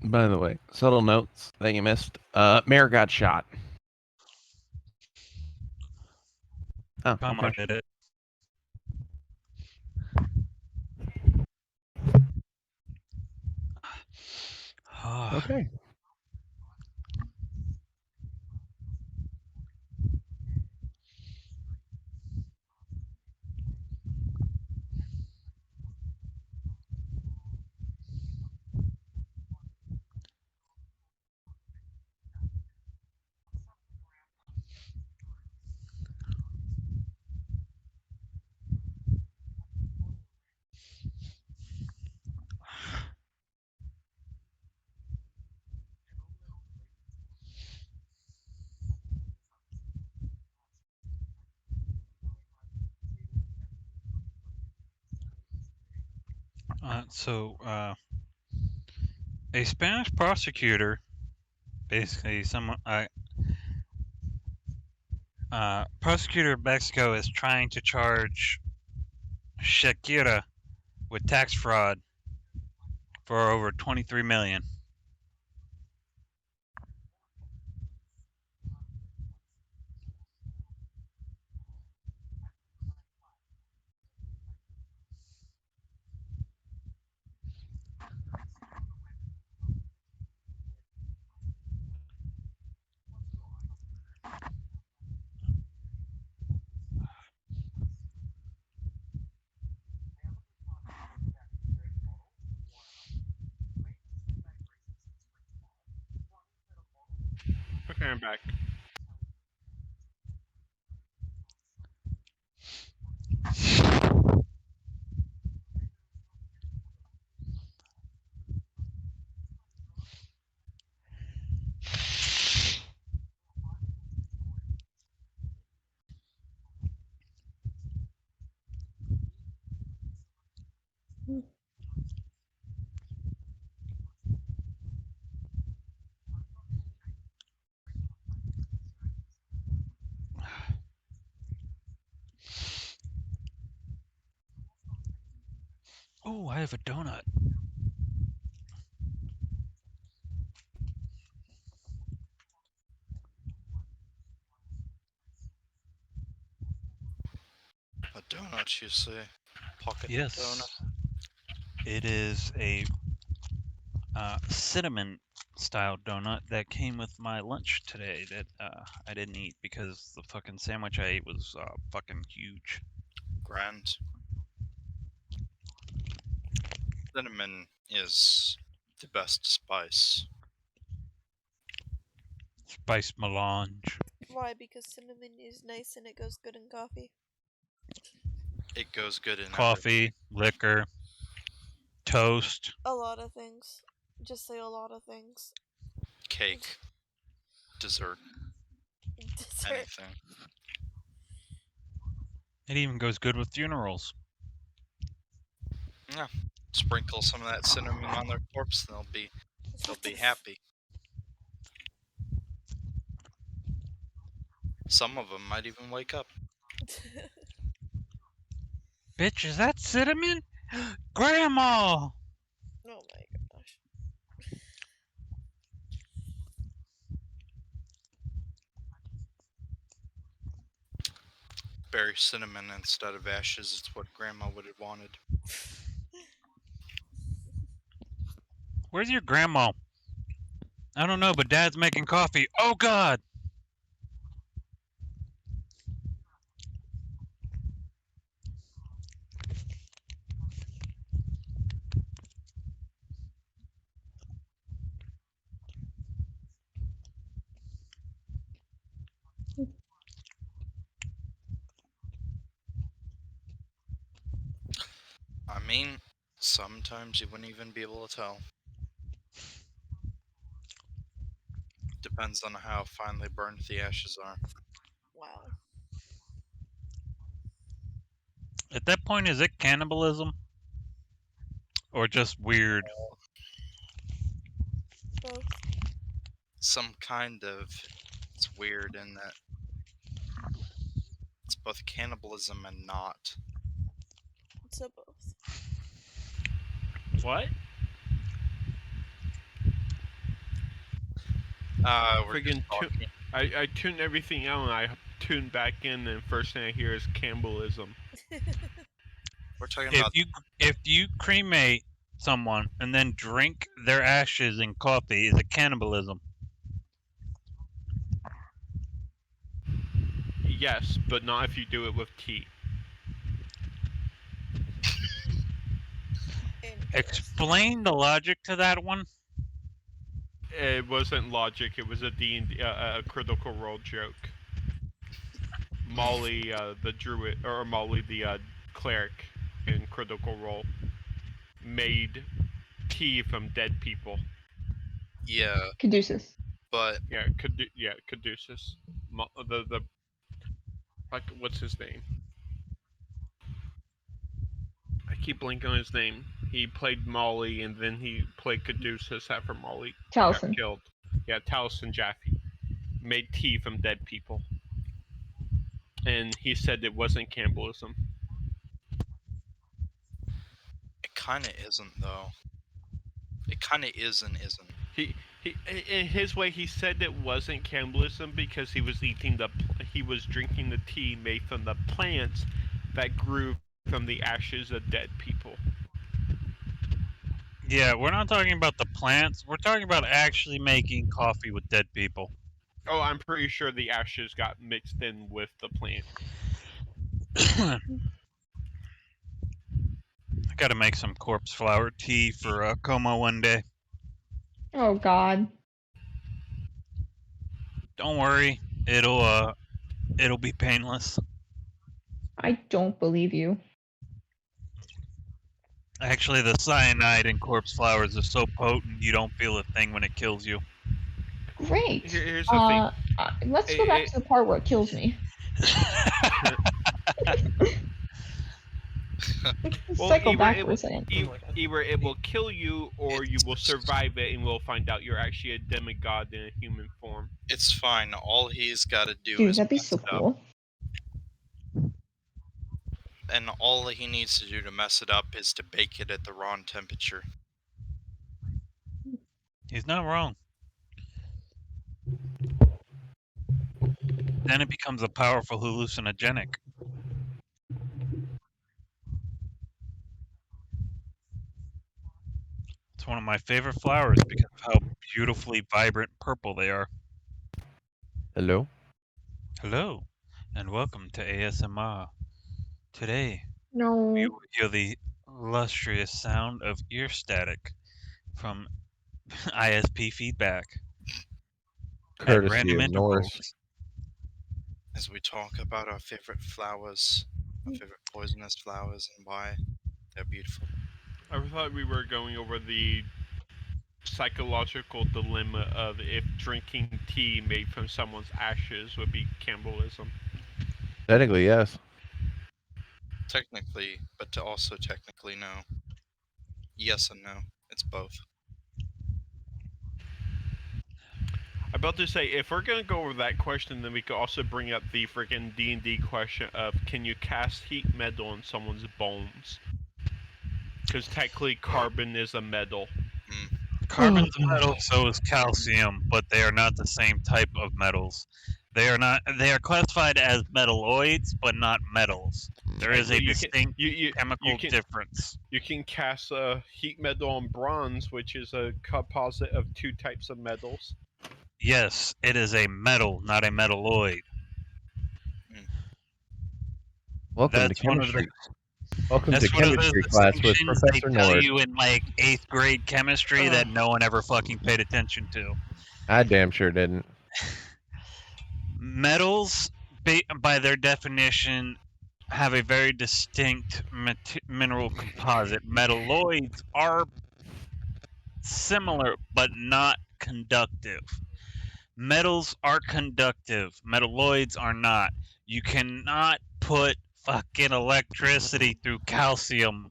By the way, subtle notes that you missed. Mayor got shot. Oh, Como okay. did it. Okay. A Spanish prosecutor, basically Prosecutor of Mexico is trying to charge Shakira with tax fraud for over $23 million. Okay, I'm back. Oh, I have a donut. A donut, you say? Pocket Yes. donut? It is a cinnamon style donut that came with my lunch today that I didn't eat because the fucking sandwich I ate was fucking huge. Grand. Cinnamon is the best spice. Spice melange. Why? Because cinnamon is nice and it goes good in coffee. It goes good in Coffee, liquor, toast. A lot of things. Just say a lot of things. cake, dessert, Dessert. anything. It even goes good with funerals. Yeah. Sprinkle some of that cinnamon on their corpse and they'll be happy. Some of them might even wake up. Bitch, is that cinnamon? Grandma! Oh my gosh. Bury cinnamon instead of ashes. It's what Grandma would have wanted. Where's your grandma? I don't know, but Dad's making coffee. Oh God! I mean, sometimes you wouldn't even be able to tell. Depends on how finely burned the ashes are. Wow. At that point, is it cannibalism? Or just weird? Both. Some kind of. It's weird in that it's both cannibalism and not. So both. What? We're Friggin' just talking. I tuned everything out and I tuned back in, and first thing I hear is cannibalism. We're talking If about you cremate someone and then drink their ashes in coffee, is it cannibalism? Yes, but not if you do it with tea. Explain the logic to that one. It wasn't logic. It was a a Critical Role joke. Molly, the druid, or Molly, the cleric in Critical Role, made tea from dead people. yeah, Caduceus. but Yeah, Caduceus. The like, what's his name? I keep blinking on his name. He played Molly, and then he played Caduceus after Molly got Taliesin. killed. Yeah, Taliesin Jaffe made tea from dead people. and he said it wasn't cannibalism. It kind of isn't, though. It kind of is and isn't. He in his way, he said it wasn't cannibalism because he was drinking the tea made from the plants that grew from the ashes of dead people. Yeah, we're not talking about the plants. We're talking about actually making coffee with dead people. Oh, I'm pretty sure the ashes got mixed in with the plant. I gotta make some corpse flower tea for Como one day. Oh God. Don't worry, it'll be painless. I don't believe you. Actually, the cyanide in corpse flowers is so potent you don't feel a thing when it kills you. Great. Here's the thing. Let's go back to the part where it kills me. Well, Cycle back for a second. either it will kill you, or you will survive it, and we'll find out you're actually a demigod in a human form. It's fine. All he's got to do Dude, is that'd be mess so it up. cool. And all he needs to do to mess it up is to bake it at the wrong temperature. He's not wrong. Then it becomes a powerful hallucinogenic. It's one of my favorite flowers because of how beautifully vibrant purple they are. Hello? Hello, and welcome to ASMR. Today, No. you will hear the lustrous sound of ear static from ISP feedback at Courtesy random of Norris. intervals. As we talk about our favorite flowers, our favorite poisonous flowers, and why they're beautiful. I thought we were going over the psychological dilemma of if drinking tea made from someone's ashes would be cannibalism. Technically, yes. Technically, but to also technically no. Yes and no. It's both. I'm about to say, if we're gonna go over that question, then we could also bring up the freaking D&D question of, can you cast heat metal on someone's bones? Because technically, carbon is a metal. Carbon's a metal, so is calcium, but they are not the same type of metals. They are classified as metalloids, but not metals. There is a Technically, distinct you chemical can difference. you can cast heat metal on bronze, which is a composite of two types of metals. Yes, it is a metal, not a metalloid. Welcome That's to one of the chemistry. Welcome to That's one of those chemistry class with distinctions they Professor tell Norris. you in like 8th grade chemistry that no one ever fucking paid attention to. I damn sure didn't. Metals, by their definition, have a very distinct mineral composite. Metalloids are similar but not conductive. Metals are conductive. Metalloids are not. You cannot put fucking electricity through calcium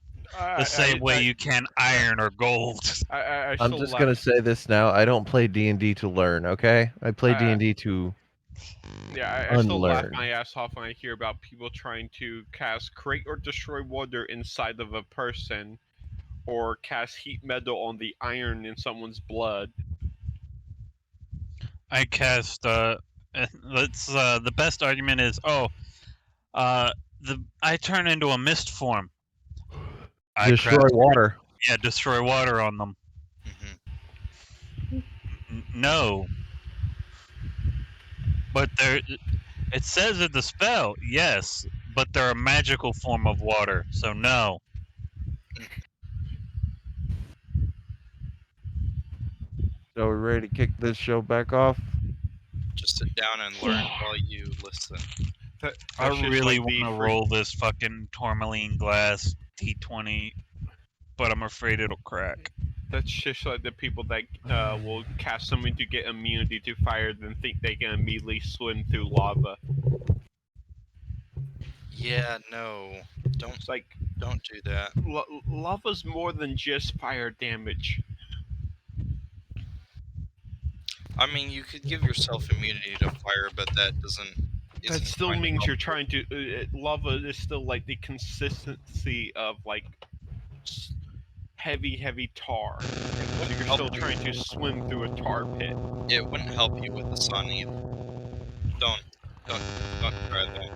the same way you can iron or gold. I'm just gonna say this now. I don't play D&D to learn. Okay, I play D&D to I still laugh unlearn. my ass off when I hear about people trying to cast create or destroy water inside of a person, or cast heat metal on the iron in someone's blood. I cast the best argument is I turn into a mist form. Destroy water. Yeah, destroy water on them. No. But it says in the spell, yes, but they're a magical form of water, so no. So we're ready to kick this show back off? Just sit down and learn while you listen. I really want to roll this fucking tourmaline glass T20, but I'm afraid it'll crack. That's just like the people that will cast something to get immunity to fire, then think they can immediately swim through lava. Yeah, no. Don't do that. Lava's more than just fire damage. I mean, you could give yourself immunity to fire, but that doesn't That still means you're trying to. Lava is still like the consistency of like heavy tar. So you're still trying to swim through a tar pit. It wouldn't help you with the sun either. Don't try that.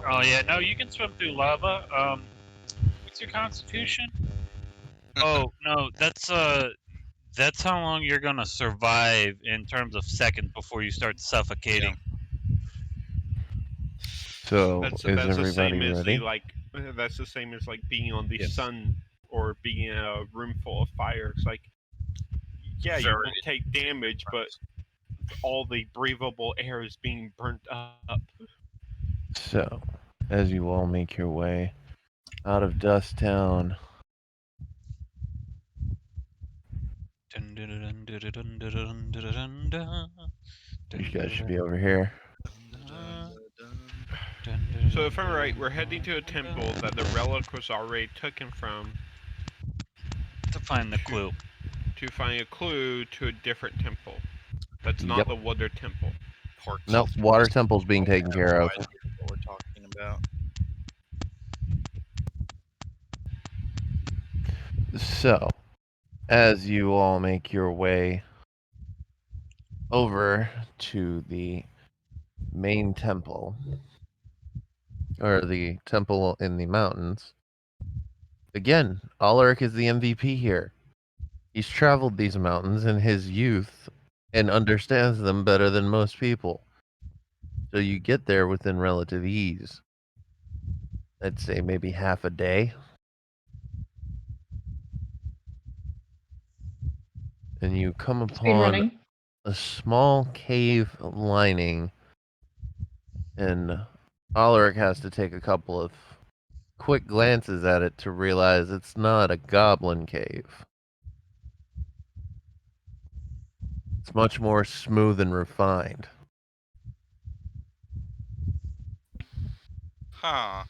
Oh yeah, no, you can swim through lava. What's your constitution? Oh no, that's how long you're gonna survive in terms of seconds before you start suffocating. So That's is the same everybody as ready? that's the same as like being on the Yes. sun or being in a room full of fire. It's like, yeah, you Very won't take damage, but all the breathable air is being burnt up. So, as you all make your way out of Dust Town, you guys should be over here. So if I'm right, we're heading to a temple that the relic was already taken from To find the clue. to find a clue to a different temple. That's not Yep. the Water Temple. Nope, Water Temple's being taken care of. What we're talking about. So, as you all make your way over to the main temple, or the temple in the mountains, again, Alaric is the MVP here. He's traveled these mountains in his youth and understands them better than most people. So you get there within relative ease. I'd say maybe half a day. And you come Speed upon running. a small cave lining, and Alaric has to take a couple of quick glances at it to realize it's not a goblin cave. It's much more smooth and refined. Huh.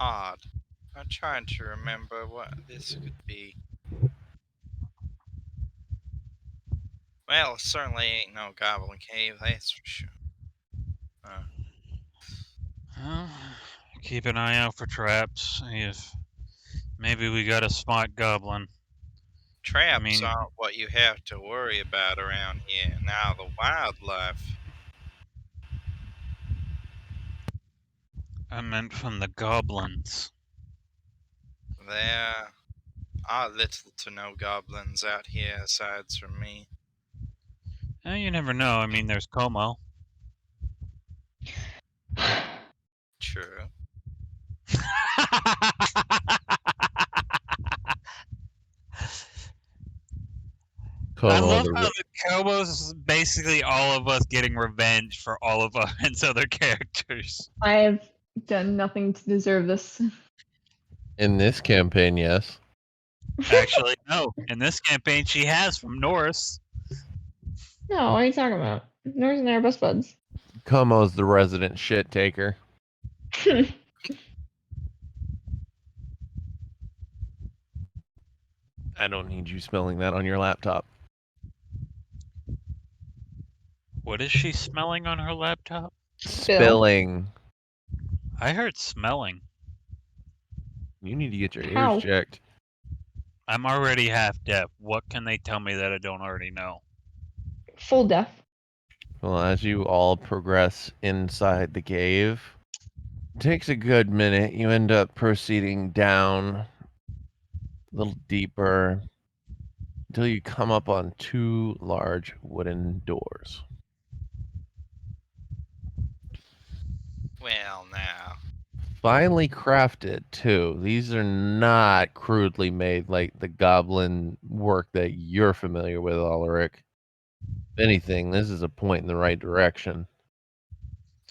Odd. I'm trying to remember what this could be. Well, it certainly ain't no goblin cave, that's for sure. Well, keep an eye out for traps. If maybe we got a smart goblin. Traps mean- aren't what you have to worry about around here. Now, the wildlife. I meant from the goblins. There are little to no goblins out here aside from me. You never know. I mean, there's Como. True. I love how the Como's basically all of us getting revenge for all of our other characters. I have done nothing to deserve this. In this campaign, yes. Actually, no. In this campaign, she has from Norris. No, what are you talking about? Norris and I are best buds. Como's the resident shit taker. I don't need you spelling that on your laptop. What is she smelling on her laptop? Spilling. I heard smelling. You need to get your How? ears checked. I'm already half deaf. What can they tell me that I don't already know? Full deaf. Well, as you all progress inside the cave, it takes a good minute. You end up proceeding down a little deeper until you come up on two large wooden doors. Well, now. Finely crafted, too. These are not crudely made like the goblin work that you're familiar with, Alaric. If anything, this is a point in the right direction.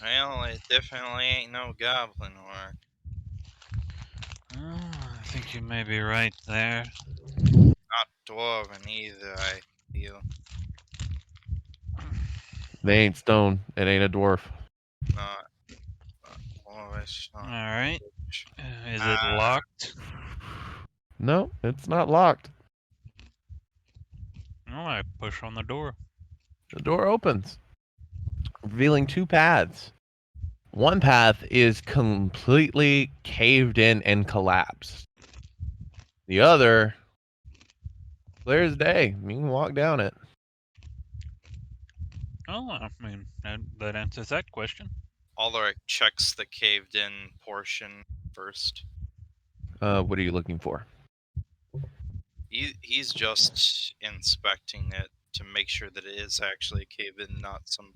Well, it definitely ain't no goblin work. I think you may be right there. Not dwarven either, I feel. They ain't stone. It ain't a dwarf. Not dwarvish. All Not right. dwarvish. Is it locked? No, it's not locked. No, I push on the door. The door opens, revealing two paths. One path is completely caved in and collapsed. The other, clear as day. You can walk down it. Oh, I mean, that answers that question. Ulrich checks the caved-in portion first. What are you looking for? He's just inspecting it to make sure that it is actually a cave-in, not some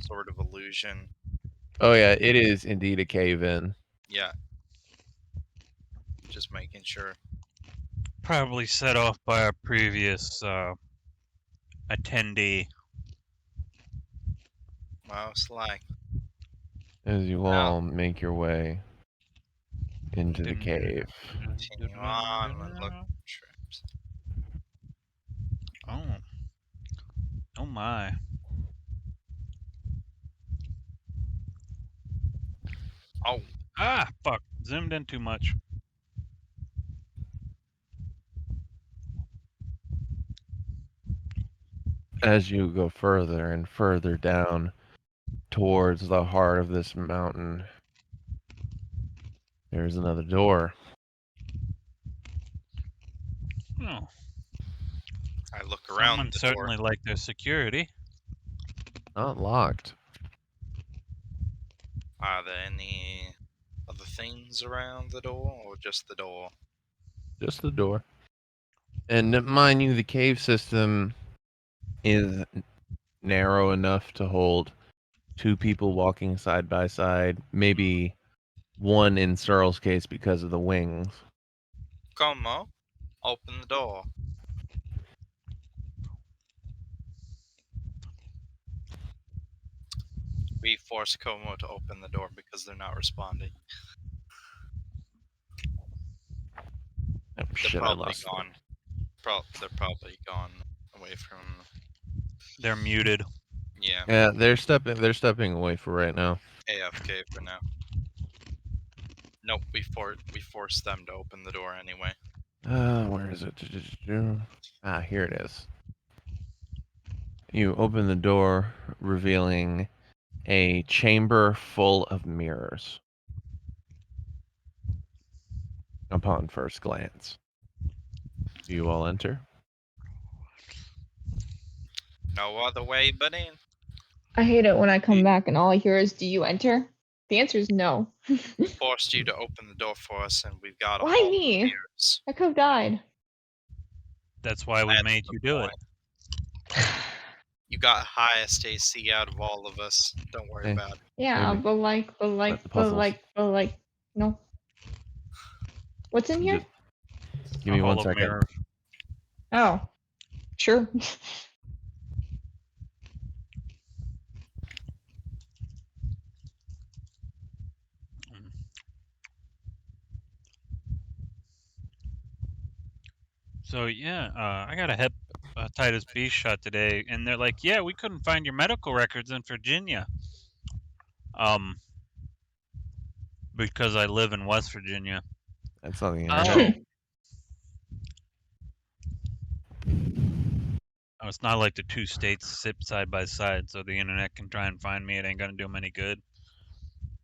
sort of illusion. Oh yeah, it is indeed a cave-in. Yeah. Just making sure. Probably set off by our previous attendee. Most like. As you all make your way into the cave. Continue on and look for traps. Oh. Oh my. Oh, Ah, fuck. Zoomed in too much. As you go further and further down towards the heart of this mountain, there's another door. Oh. I look around Someone the certainly door. liked their security. Not locked. Are there any other things around the door, or just the door? Just the door. And mind you, the cave system is narrow enough to hold two people walking side by side, maybe one in Searle's case because of the wings. Como, open the door. We force Como to open the door because they're not responding. Oh, They're shit, I probably lost gone. They're probably gone away from. They're muted. Yeah, Yeah, they're stepping away for right now. AFK for now. Nope, we force them to open the door anyway. Where is it? Ah, here it is. You open the door, revealing a chamber full of mirrors. Upon first glance, you all enter. No other way but in. I hate it when I come back and all I hear is, "Do you enter?" The answer is no. Forced you to open the door for us, and we've got a Why whole me? mirrors. I could have died. That's why we That's made the you do it. point. You got highest AC out of all of us. Don't worry Hey. about it. Yeah, Maybe. but Let the puzzles. no. What's in here? Just give A me 1 hall of second. mirrors. Oh, sure. So yeah, I got a hepatitis B shot today, and they're like, "Yeah, we couldn't find your medical records in Virginia." Because I live in West Virginia. That's on the Oh. internet. Oh, it's not like the two states sit side by side, so the internet can try and find me. It ain't gonna do them any good.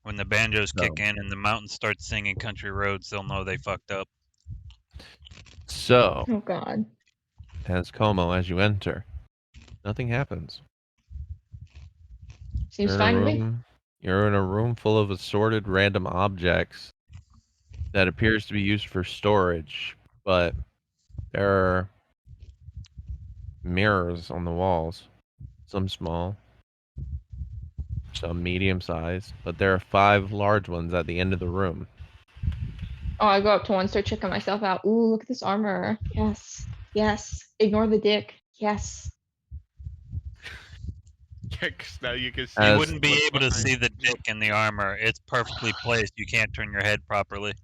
When the banjos No. kick in and the mountains start singing country roads, they'll know they fucked up. So, Oh God. as Como, as you enter, nothing happens. Seems fine to me. You're in a room full of assorted random objects that appears to be used for storage, but there are mirrors on the walls. Some small, some medium sized, but there are 5 large ones at the end of the room. Oh, I go up to one, start checking myself out. Ooh, look at this armor. Yes. Yes. Ignore the dick. Yes. Yeah, 'cause now you can see. You As- wouldn't be what's able to behind see it. the dick in the armor. It's perfectly placed. You can't turn your head properly.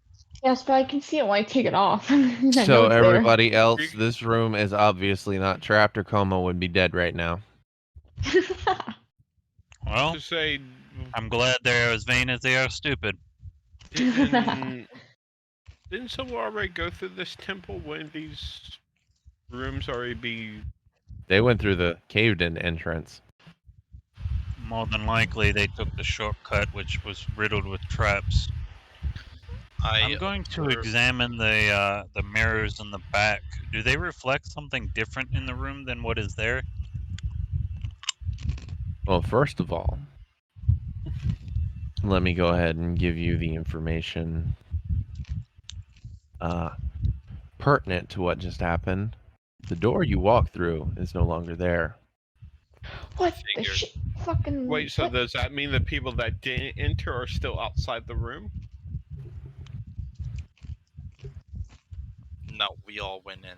Yes, but I can see it when I take it off. I know So it's there. everybody else, this room is obviously not trapped, or Como would be dead right now. Well, To say, I'm glad they're as vain as they are stupid. didn't someone already go through this temple when these rooms already be They went through the caved-in entrance. More than likely, they took the shortcut, which was riddled with traps. I'm going to examine the mirrors in the back. Do they reflect something different in the room than what is there? Well, first of all, let me go ahead and give you the information pertinent to what just happened. The door you walked through is no longer there. What the shit? Fucking. Wait, so what? does that mean the people that didn't enter are still outside the room? No, we all went in.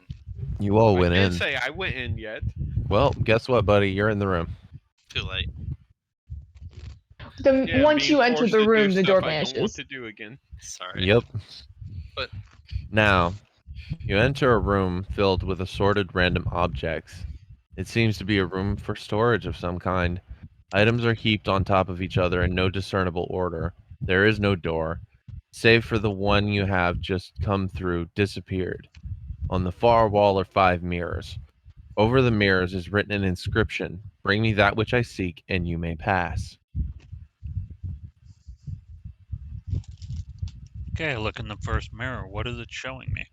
You all went I didn't in. say I went in yet. Well, guess what, buddy? You're in the room. Too late. Yeah, Once being you enter forced the to do room, the door stuff I don't want vanishes. to do again. Sorry. Yep. But Now, you enter a room filled with assorted random objects. It seems to be a room for storage of some kind. Items are heaped on top of each other in no discernible order. There is no door, save for the one you have just come through disappeared. On the far wall are 5 mirrors. Over the mirrors is written an inscription, "Bring me that which I seek, and you may pass." Okay, I look in the first mirror. What is it showing me?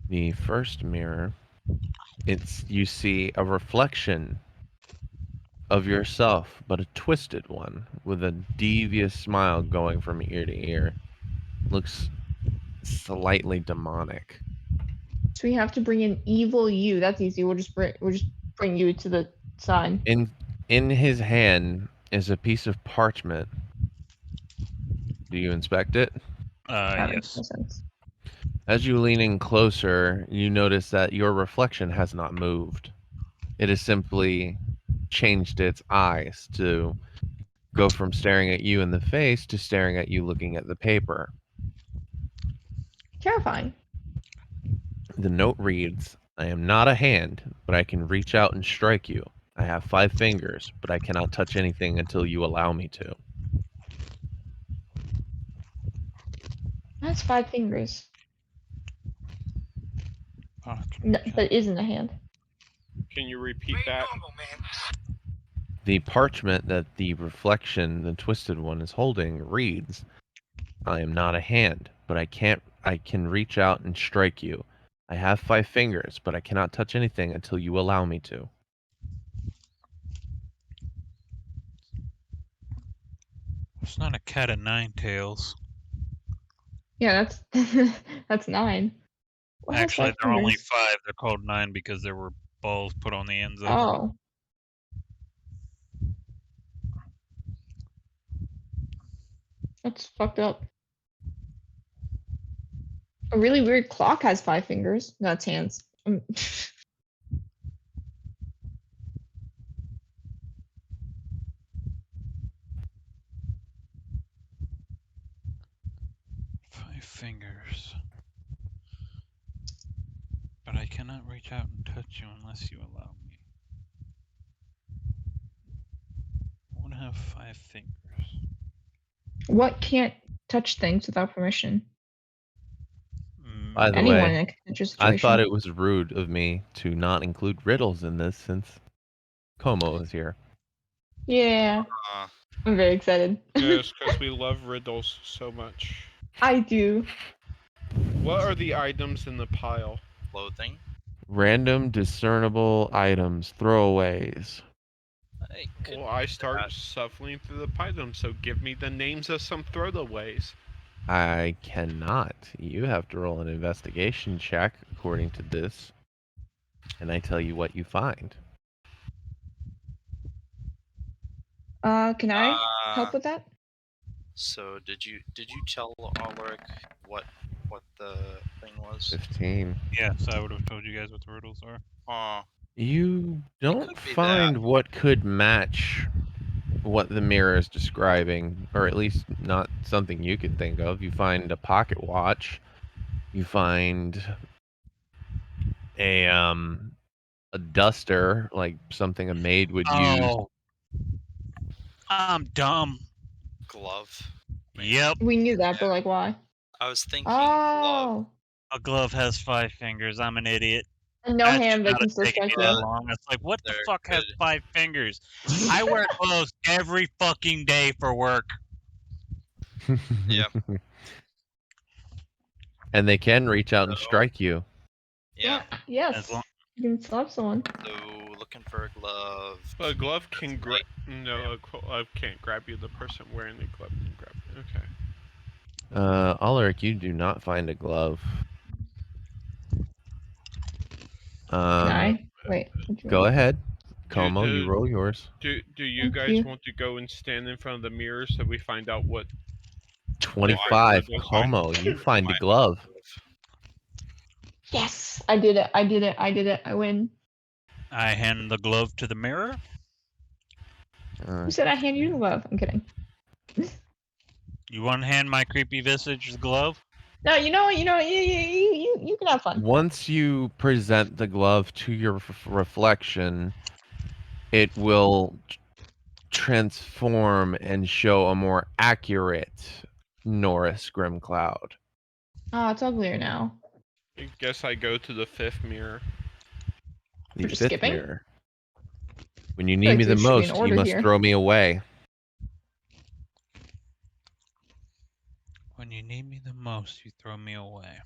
The first mirror, you see a reflection of yourself, but a twisted one, with a devious smile going from ear to ear. Looks slightly demonic. So we have to bring in evil you. That's easy. We'll just bring you to the sign. In his hand is a piece of parchment. Do you inspect it? That makes Yes. no sense. As you lean in closer, you notice that your reflection has not moved. It has simply changed its eyes to go from staring at you in the face to staring at you looking at the paper. Terrifying. The note reads, "I am not a hand, but I can reach out and strike you. I have 5 fingers, but I cannot touch anything until you allow me to." That's 5 fingers. Oh, No, but it isn't a hand. Can you repeat that? The parchment that the reflection, the twisted one, is holding reads, "I am not a hand, but I can reach out and strike you. I have 5 fingers, but I cannot touch anything until you allow me to." It's not a cat of 9 tails. Yeah, that's 9. What has Actually, 5 they're only fingers? 5. They're called 9 because there were balls put on the ends of them. Oh. That's fucked up. A really weird clock has 5 fingers. No, it's hands. 5 fingers. But I cannot reach out and touch you unless you allow me. I want to have 5 fingers. What can't touch things without permission? By the Anyone way, in a situation. I thought it was rude of me to not include riddles in this since Como is here. Yeah. I'm very excited. Yes, because we love riddles so much. I do. What are the items in the pile? clothing. Random discernible items, throwaways. It could Well, I be start that. shuffling through the items, so give me the names of some throwaways. I cannot. You have to roll an investigation check according to this, and I tell you what you find. Can I help with that? So did you tell Alaric what the thing was? 15. Yes, I would have told you guys what the riddles are. You don't could be find what could match what the mirror is describing, or at least not something you could think of. You find a pocket watch. You find a duster, like something a maid would use. Oh, I'm dumb. Glove. Yep, We knew that, but like, why? I was thinking glove. Oh. a glove has 5 fingers. I'm an idiot. No That hand, should they not can have still taken strike me that you. long. It's like, what the There fuck has could- 5 fingers? I wear gloves every fucking day for work. Yep. And they can reach out and So- strike you. Yeah. Yes. As long- You can slap someone. So looking for a glove. A glove can That's grab. late. No, a glove can't grab you. The person wearing the glove can grab you. Okay. Ulrich, you do not find a glove. Can I? Wait. Go ahead. Do- Como, you do- roll yours. Do you Thank guys you. want to go and stand in front of the mirror so we find out what? 25. Different Como, you find a glove. Yes! I did it. I did it. I did it. I win. I hand the glove to the mirror. Who said I hand you the glove? I'm kidding. You want to hand my creepy visage the glove? No, you know what? You can have fun. Once you present the glove to your reflection, it will transform and show a more accurate Norris Grimcloud. Oh, it's uglier now. I guess I go to the 5th mirror. The We're just 5th skipping? mirror. When you feel need like me the there should be an most, you order must here. throw me away. When you need me the most, you throw me away.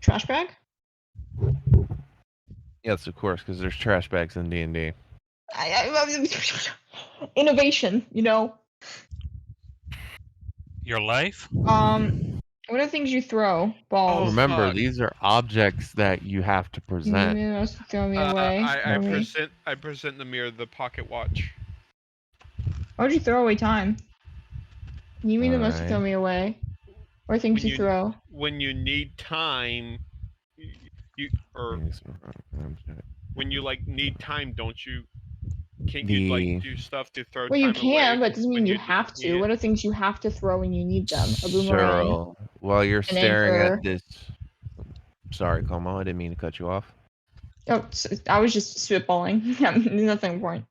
Trash bag? Yes, of course, because there's trash bags in D&D. Innovation, you know. Your life? What are the things you throw? Balls. Remember, fuck. these are objects that you have to You need present. me the most to throw me away. I present the mirror the pocket watch. Why would you throw away time? You mean the most to throw Alright. me away? Or things When you throw? When you need time, when you like need time, don't you? Can't you like do stuff to throw Well, you time away? can, but it doesn't mean when you you have to. need it? What are things you have to throw when you need them? A boomerang. Cheryl, while you're An staring anchor. at this... Sorry, Como, I didn't mean to cut you off. Oh, I was just spitballing. Nothing important.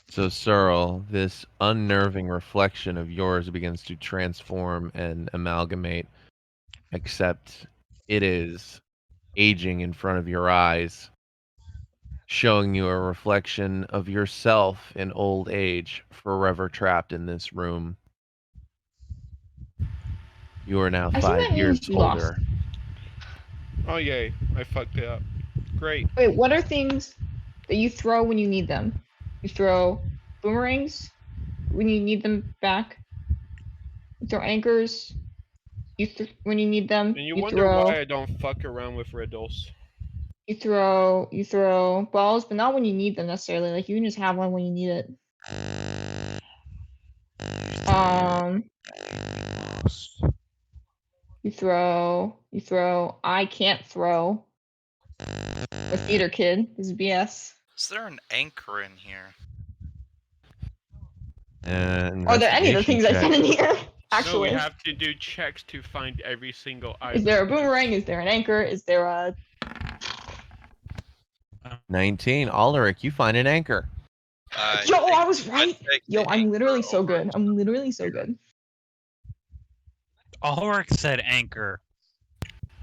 So, Searle, this unnerving reflection of yours begins to transform and amalgamate, except it is aging in front of your eyes, showing you a reflection of yourself in old age, forever trapped in this room. You are now I think 5 that years means you lost. older. Oh yay! I fucked it up. Great. Wait, what are things that you throw when you need them? You throw boomerangs when you need them back. You throw anchors. When you need them. And you You wonder throw. why I don't fuck around with riddles. You throw balls, but not when you need them necessarily. Like you can just have one when you need it. You throw. I can't throw. A theater kid is BS. Is there an anchor in here? Are there any of the things I said in here? No, we Actually, have to do checks to find every single item. is there a boomerang? Is there an anchor? Is there a 19. Ulrich, you find an anchor. Yo, I was I right. take Yo, the I'm literally anchor so over good. to I'm the literally so mirror. good. Ulrich said anchor.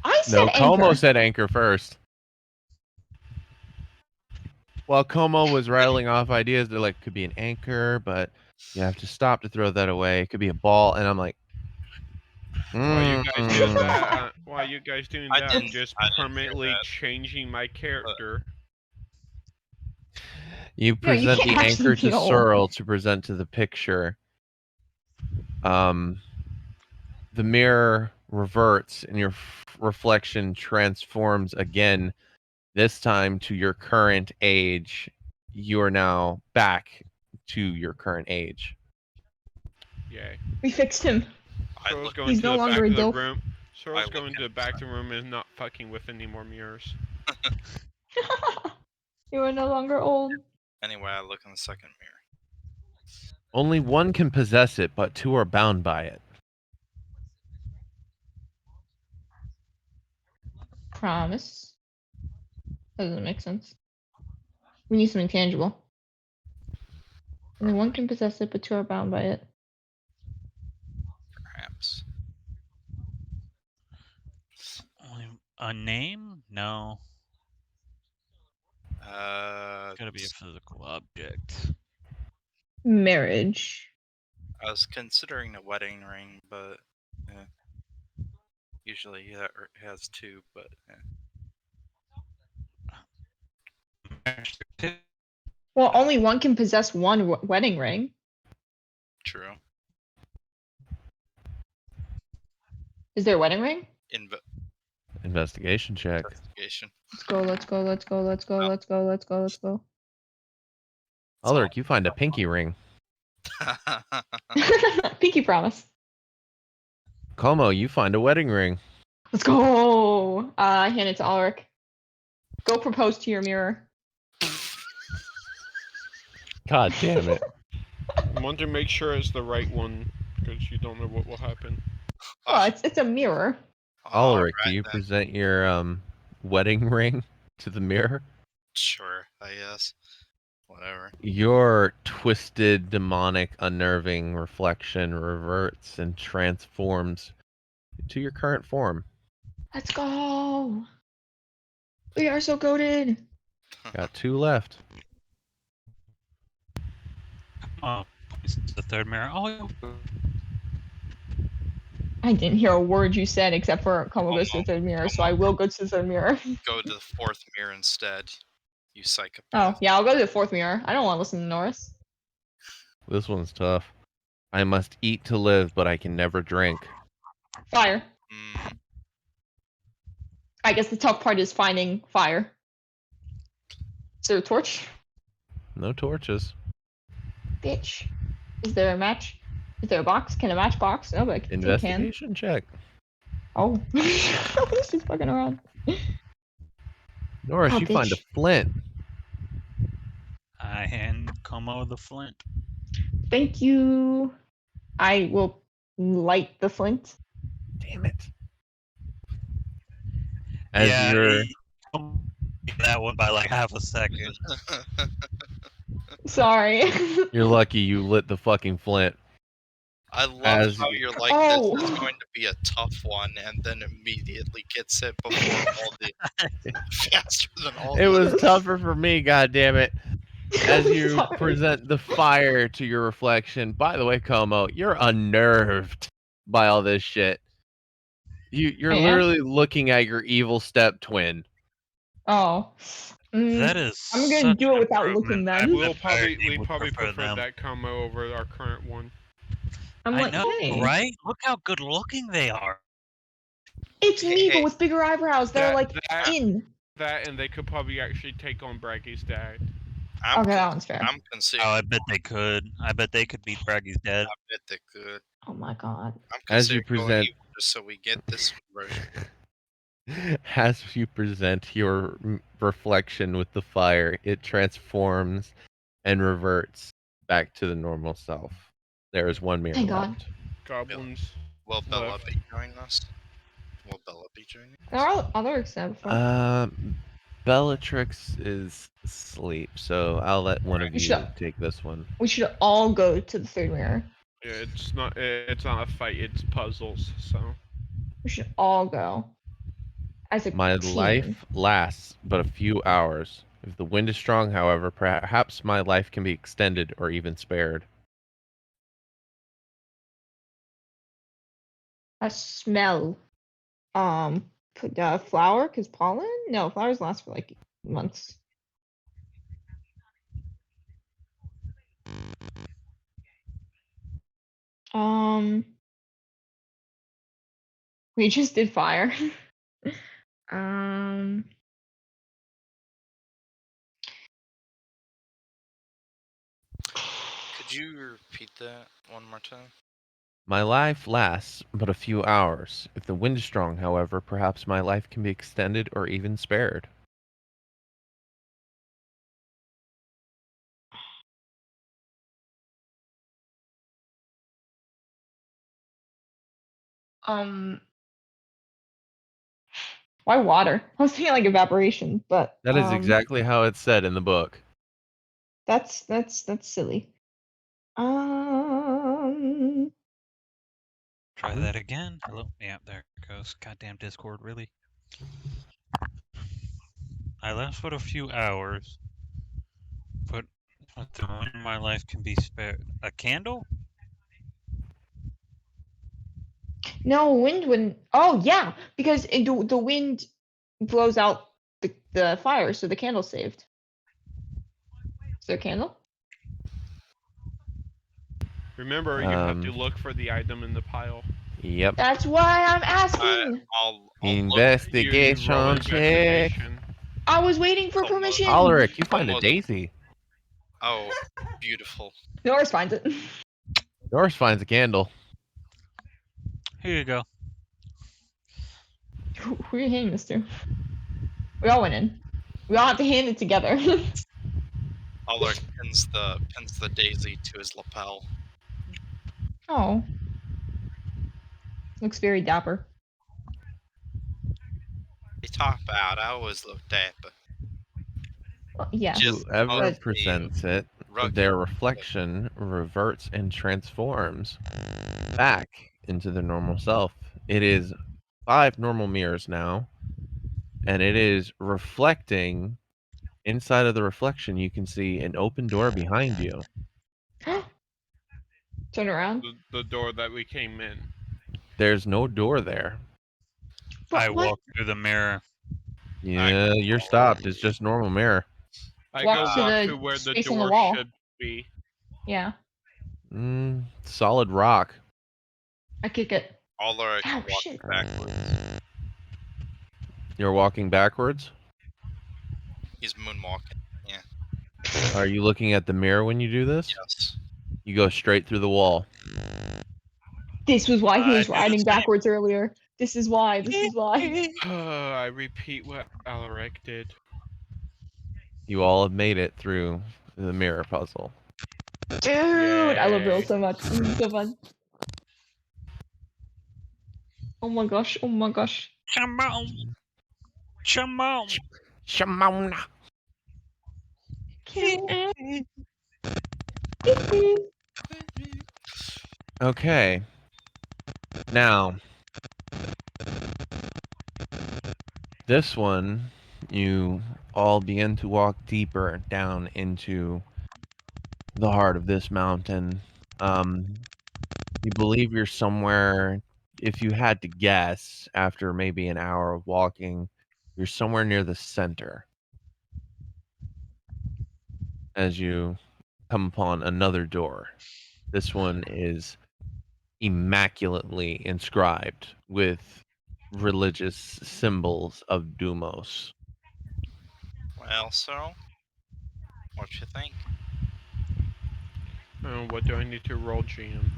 I said No, anchor. Como said anchor first. While Como was rattling off ideas, they're like, could be an anchor, but you have to stop to throw that away. It could be a ball. And I'm like, While you guys doing that, I I'm didn't- just I didn't hear permanently that. changing my character. You No, you present can't the actually anchor be to old. Searle to present to the picture. The mirror reverts and your reflection transforms again, this time to your current age. You are now back to your current age. Yay. We fixed him. I Sorrel's look, going He's to no the longer back a of the dilf. room. Sorrel's look going to the back of the room and not fucking with any more mirrors. You are no longer old. anyway, I look in the second mirror. Only one can possess it, but 2 are bound by it. Promise. That doesn't make sense. We need something tangible. Only one can possess it, but 2 are bound by it. Perhaps. Only A name? No. Uh, It's gotta be a physical object. Marriage. I was considering a wedding ring, but usually he has two. But Well, only one can possess one wedding ring. true. Is there a wedding ring? Investigation check. Investigation. Let's go, let's go, let's go, let's go, let's go, let's go, let's go. Ulrich, you find a pinky ring. Pinky promise. Como, you find a wedding ring. Let's go. I hand it to Ulrich. Go propose to your mirror. God damn it. I want to make sure it's the right one, because you don't know what will happen. Oh, it's a mirror. Ulrich, do Alright you then. present your wedding ring to the mirror? Sure, I guess. Whatever. Your twisted, demonic, unnerving reflection reverts and transforms to your current form. Let's go. We are so goated. Got 2 left. Oh, points to the third mirror. Oh, I didn't hear a word you said except for Como goes to the third mirror, so I will go to the third mirror. Go to the fourth mirror instead. You psychopath. Oh, yeah, I'll go to the fourth mirror. I don't want to listen to Norris. This one's tough. I must eat to live, but I can never drink. Fire. Mm, I guess the tough part is finding fire. Is there a torch? No torches. Bitch. Is there a match? Is there a box? Can a match box? No, but I can. Investigation check. Oh. This is fucking around. Norris, Oh, you find a bitch. flint. I hand Como the flint. Thank you. I will light the flint. Damn it. As yeah, you're that one by like half a second. Sorry. you're lucky you lit the fucking flint. I love As how you- you're like, Oh. this is going to be a tough one, and then immediately gets it before all the faster than all It the was others. tougher for me, goddammit. As you Sorry. present the fire to your reflection. By the way, Como, you're unnerved by all this shit. You're I am? literally looking at your evil step twin. Oh. That is. I'm gonna such do it an without improvement. looking I then. We would probably prefer prefer them. that combo over our current one. I'm I like, know, hey. right? Look how good looking they are. It's me, but with bigger eyebrows. They're That- like that- in. That, and they could probably actually take on Braggy's dad. Okay, that one's fair. I'm considering. Oh, I bet they could. I bet they could beat Braggy's dad. I bet they could. Oh my god. I'm As you considering going present- evil just so we get this version. As you present your reflection with the fire, it transforms and reverts back to the normal self. There is one mirror Thank God. left. Goblins. Will Bella Left. be joining us? Will Bella be joining There us? are other examples. Bellatrix is asleep, so I'll let one of you Shut- take this one. We should all go to the third mirror. Yeah, it's not a fight. It's puzzles. So We should all go. As a My team. life lasts but a few hours. If the wind is strong, however, perhaps my life can be extended or even spared. A smell. Flower, cause pollen? No, flowers last for like months. We just did fire. Could you repeat that one more time? My life lasts but a few hours. If the wind is strong, however, perhaps my life can be extended or even spared. Why water? I was thinking like evaporation, but That is exactly how it's said in the book. that's silly. Try that again. Hello. Yeah, there it goes. Goddamn Discord, really? I last for a few hours, but the wind in my life can be spared. A candle? No, wind wouldn't. Oh yeah, because the wind blows out the fire, so the candle's saved. Is there a candle? Remember, you have to look for the item in the pile. Yep. That's why I'm asking. I'll look. You roll Investigation check. investigation. I was waiting for It's almost- permission. Ulrich, you find a Almost. daisy. Oh, beautiful. Norris finds it. Doris finds a candle. Here you go. Who are you handing this to? We all went in. We all have to hand it together. Ulrich pins the daisy to his lapel. Oh. Looks very dapper. They talk bad. I always look dapper. Well, yeah. Just Whoever mostly presents it, rugged. their reflection reverts and transforms back into their normal self. It is 5 normal mirrors now, and it is reflecting. Inside of the reflection, you can see an open door behind you. Turn around. The door that we came in. There's no door there. But I what? walk through the mirror. Yeah, you're stopped. It's just normal mirror. I Walk go to walk the to where the space on the door wall. should be. Yeah. Solid rock. I kick it. Ulrich Ow, walks shit. backwards. You're walking backwards? He's moonwalking. Are you looking at the mirror when you do this? Yes. You go straight through the wall. This was why he I was do the riding same. backwards earlier. This is why. This is why. I repeat what Alaric did. You all have made it through the mirror puzzle. Dude, I love Bill Yay. so much. This is so fun. Oh my gosh. Oh my gosh. Shimon! Shimon! Shimon. Okay. Now, this one, you all begin to walk deeper down into the heart of this mountain. You believe you're somewhere, if you had to guess, after maybe an hour of walking, you're somewhere near the center. As you come upon another door. This one is immaculately inscribed with religious symbols of Dumos. Well, so what you think? What do I need to roll, GM?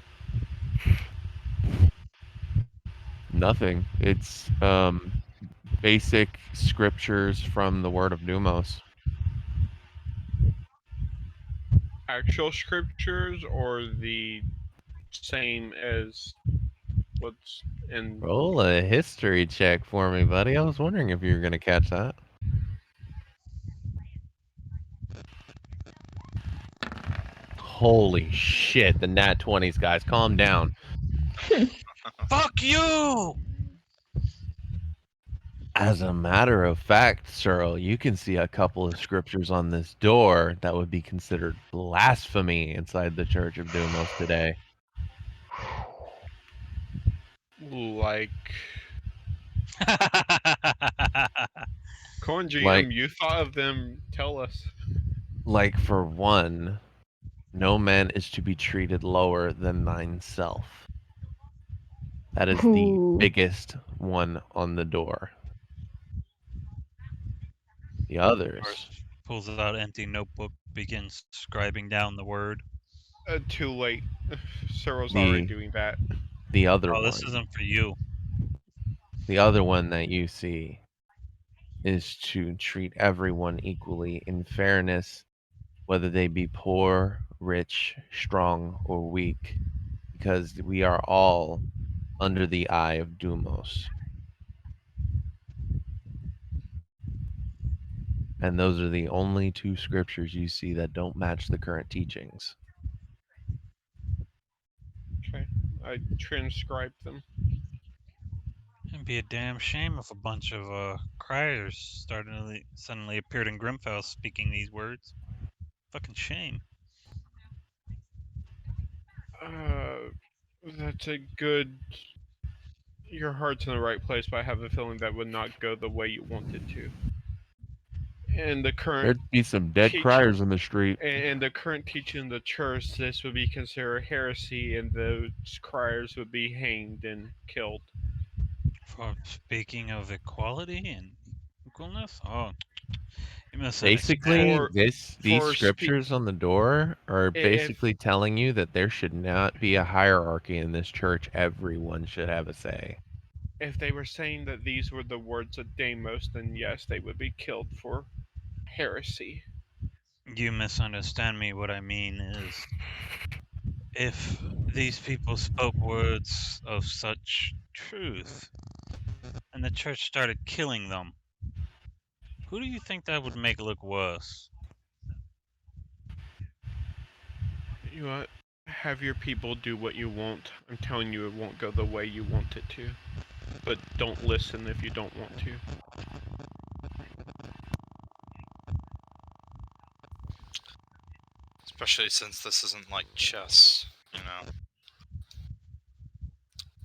Nothing. It's basic scriptures from the word of Dumos. Actual scriptures or the same as what's in. Roll a history check for me, buddy. I was wondering if you were going to catch that. Holy shit, the nat 20s, guys. Calm down. Fuck you! As a matter of fact, Cyril, you can see a couple of scriptures on this door that would be considered blasphemy inside the Church of Dumos today. Like, Corn GM, Like- you thought of them. Tell us. Like, for one, no man is to be treated lower than thine self. That is the Ooh. biggest one on the door. The others, Norris pulls out an empty notebook, begins scribing down the word. Too late. Cyril's The- already doing that. the other Oh, one, this isn't for you. the other one that you see is to treat everyone equally in fairness, whether they be poor, rich, strong, or weak, because we are all under the eye of Dumos. And those are the only two scriptures you see that don't match the current teachings. Okay. I transcribed them. And be a damn shame if a bunch of criers suddenly appeared in Grimfell speaking these words. Fucking shame. That's a good. Your heart's in the right place, but I have a feeling that would not go the way you want it to. And the current There'd be some dead teach- criers in the street. and the current teaching of the church, this would be considered heresy, and those criers would be hanged and killed. For speaking of equality and equalness? Oh, you misunderstand. Basically, For- these for scriptures on the door are If- basically telling you that there should not be a hierarchy in this church. Everyone should have a say. If they were saying that these were the words of Deimos, then yes, they would be killed for heresy. You misunderstand me. What I mean is, if these people spoke words of such truth, and the church started killing them, who do you think that would make look worse? You know what? Have your people do what you want. I'm telling you, it won't go the way you want it to. But don't listen if you don't want to. Especially since this isn't like chess, you know.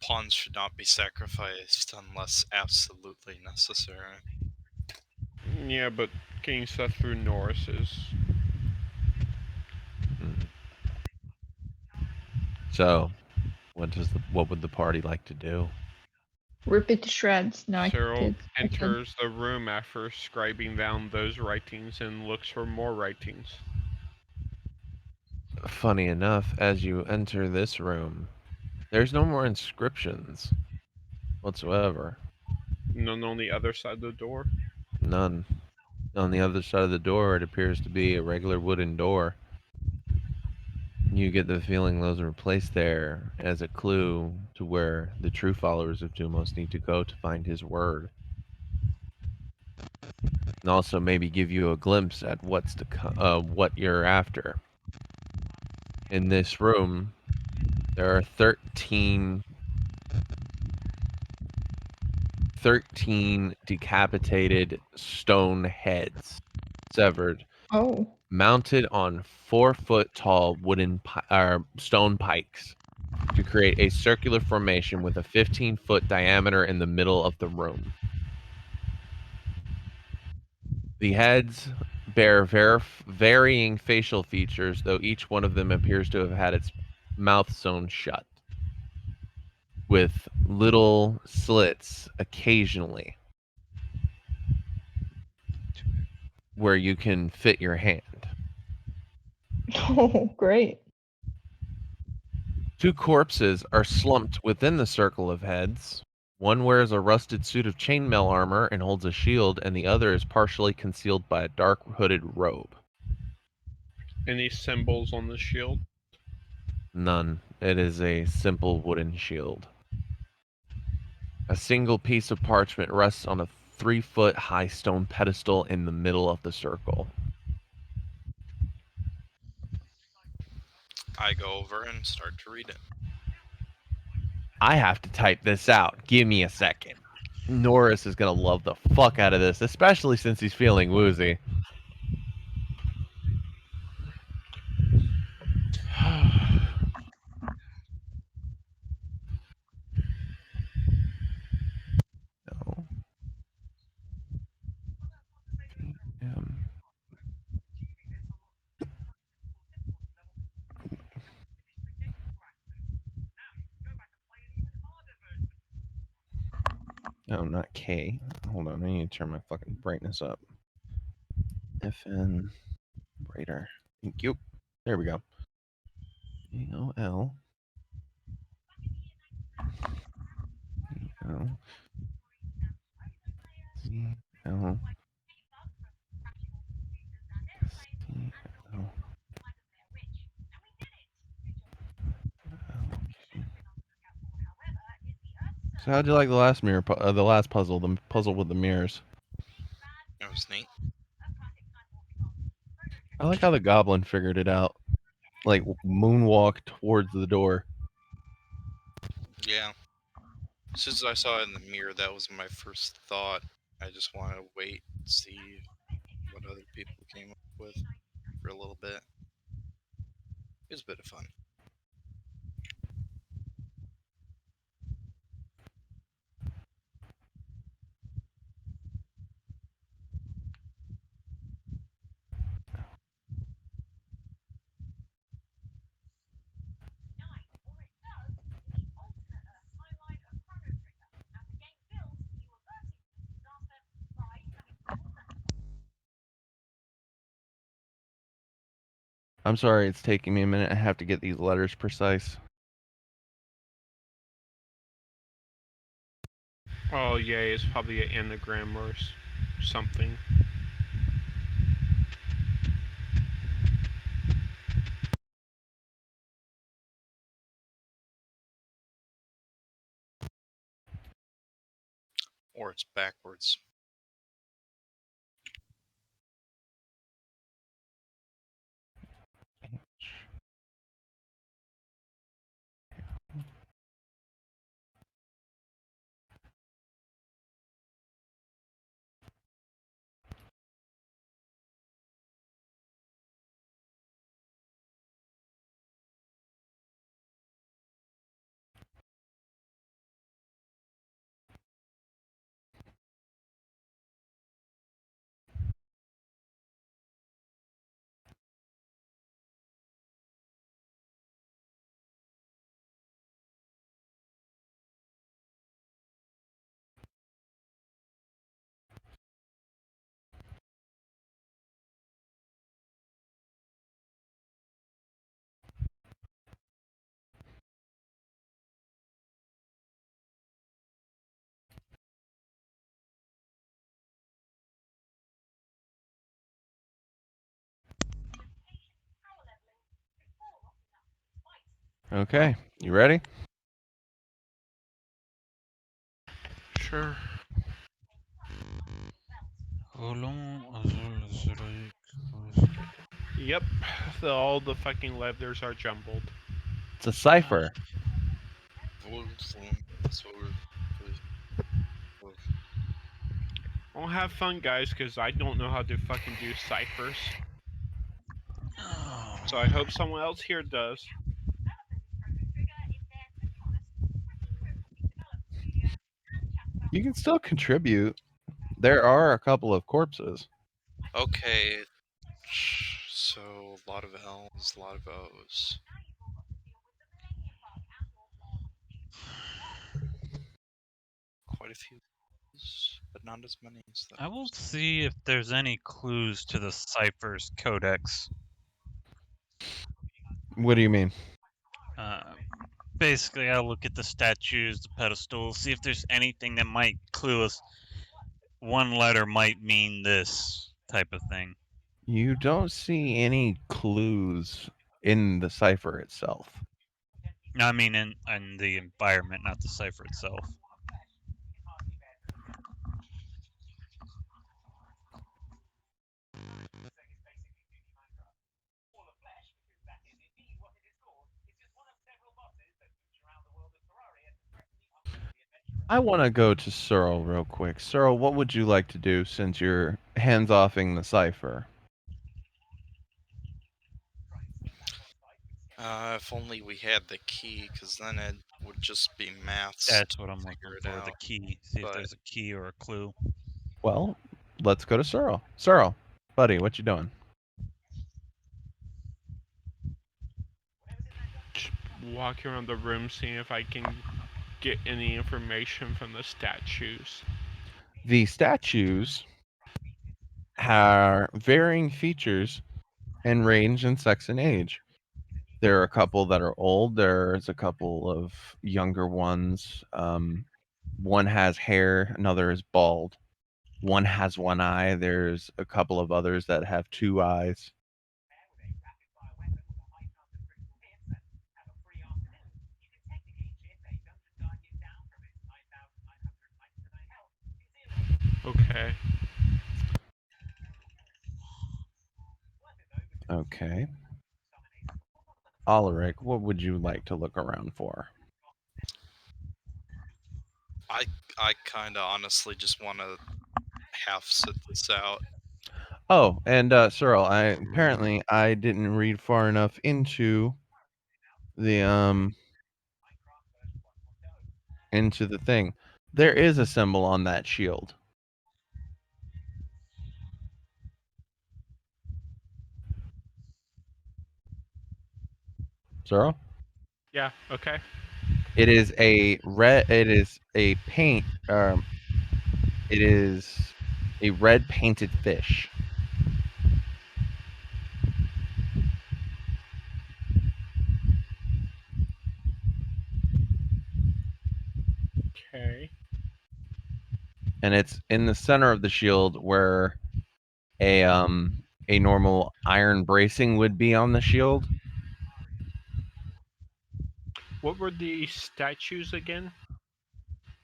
Pawns should not be sacrificed unless absolutely necessary. Yeah, but getting stuff through Norris is. So, what would the party like to do? Rip it to shreds. No, Cyril kids. enters the room after scribing down those writings and looks for more writings. Funny enough, as you enter this room, there's no more inscriptions whatsoever. None on the other side of the door. None. On the other side of the door, it appears to be a regular wooden door. You get the feeling those are placed there as a clue to where the true followers of Dumos need to go to find his word. And also maybe give you a glimpse at what you're after. In this room, there are 13 decapitated stone heads, severed, Oh. mounted on 4-foot tall stone pikes to create a circular formation with a 15-foot diameter in the middle of the room. The heads bear varying facial features, though each one of them appears to have had its mouth sewn shut, with little slits occasionally where you can fit your hand. Oh, great. 2 corpses are slumped within the circle of heads. One wears a rusted suit of chainmail armor and holds a shield, and the other is partially concealed by a dark hooded robe. Any symbols on the shield? None. It is a simple wooden shield. A single piece of parchment rests on a 3-foot high stone pedestal in the middle of the circle. I go over and start to read it. I have to type this out. Give me a second. Norris is going to love the fuck out of this, especially since he's feeling woozy. No. No, not K. Hold on, I need to turn my fucking brightness up. FN brighter. Thank you. There we go. AOL. AOL. CL. CL. So how'd you like the last the last puzzle, the puzzle with the mirrors? It was neat. I like how the goblin figured it out, like moonwalk towards the door. Yeah. As soon as I saw it in the mirror, that was my first thought. I just want to wait and see what other people came up with for a little bit. It was a bit of fun. I'm sorry, it's taking me a minute. I have to get these letters precise. Oh, yeah, it's probably an anagram or something. Or it's backwards. Okay, you ready? Sure. Yep, all the fucking letters are jumbled. It's a cipher. I'll have fun, guys, because I don't know how to fucking do ciphers. So I hope someone else here does. You can still contribute. There are a couple of corpses. Okay, so a lot of L's, a lot of O's. Quite a few O's, but not as many as those. I will see if there's any clues to the cipher's codex. What do you mean? Basically, I'll look at the statues, the pedestals, see if there's anything that might clue us. One letter might mean this type of thing. You don't see any clues in the cipher itself. I mean, in the environment, not the cipher itself. I want to go to Searle real quick. Searle, what would you like to do since you're hands-offing the cipher? If only we had the key, because then it would just be maths That's to what I'm figure looking it for, the out. key. See if but- there's a key or a clue. Well, let's go to Searle. Searle, buddy, what you doing? Just walking around the room, seeing if I can get any information from the statues. The statues are varying features and range in sex and age. There are a couple that are old. There's a couple of younger ones. One has hair, another is bald. One has one eye. There's a couple of others that have two eyes. Okay. Okay. Alaric, what would you like to look around for? I kind of honestly just want to half sit this out. Oh, and Cyril, apparently I didn't read far enough into the thing. There is a symbol on that shield. Cyril? Yeah. Okay. It is a red. It is a paint. It is a red painted fish. Okay. And it's in the center of the shield where a normal iron bracing would be on the shield. What were the statues again?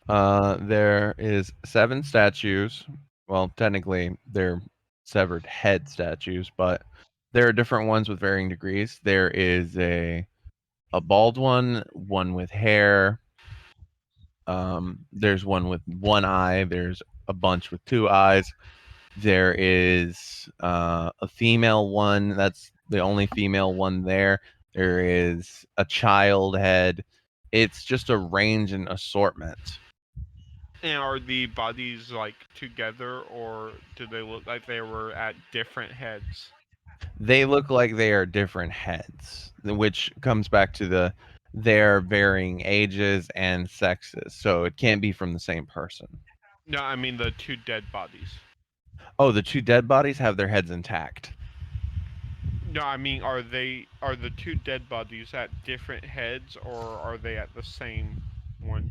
There is 7 statues. Well, technically they're severed head statues, but there are different ones with varying degrees. There is a bald one with hair. There's one with one eye. There's a bunch with 2 eyes. There is a female one. That's the only female one there. There is a child head. It's just a range and assortment. And are the bodies like together, or do they look like they were at different heads? They look like they are different heads, which comes back to their varying ages and sexes. So it can't be from the same person. No, I mean the 2 dead bodies. Oh, the 2 dead bodies have their heads intact. No, I mean are the 2 dead bodies at different heads, or are they at the same one?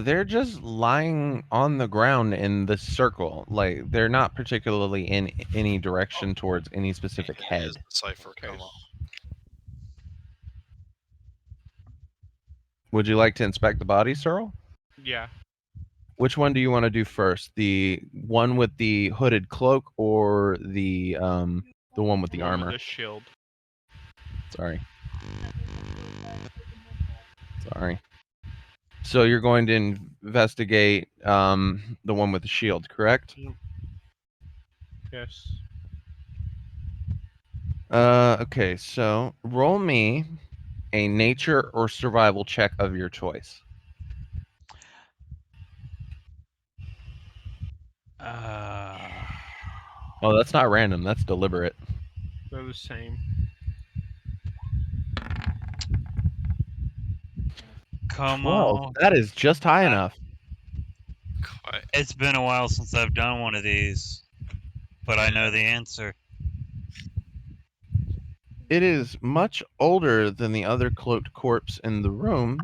They're just lying on the ground in the circle. Like they're not particularly in any direction towards any specific It is head. the cipher Okay. coma. Would you like to inspect the body, Cyril? Yeah. Which one do you want to do first? The one with the hooded cloak or the one with the One armor? with the shield. Sorry. So you're going to investigate the one with the shield, correct? Yes. Okay, so roll me a nature or survival check of your choice. Oh, that's not random. That's deliberate. They're the same. Come 12. on. That is just high enough. Quite. It's been a while since I've done one of these, but I know the answer. It is much older than the other cloaked corpse in the room.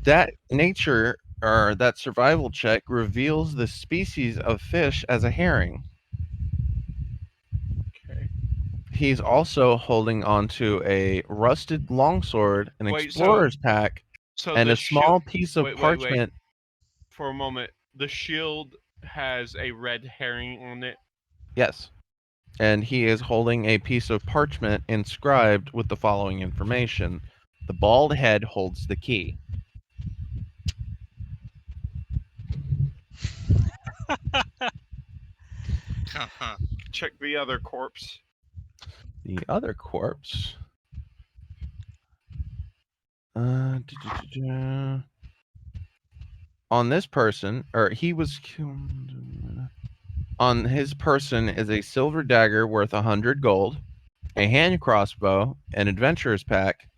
That nature or that survival check reveals the species of fish as a herring. Okay. He's also holding onto a rusted longsword, an Wait, explorer's pack, So and the a small piece of wait. parchment. For a moment, the shield has a red herring on it. Yes. And he is holding a piece of parchment inscribed with the following information. The bald head holds the key. Check the other corpse. The other corpse. On this person, or he was on his person is a silver dagger worth 100 gold, a hand crossbow, an adventurer's pack,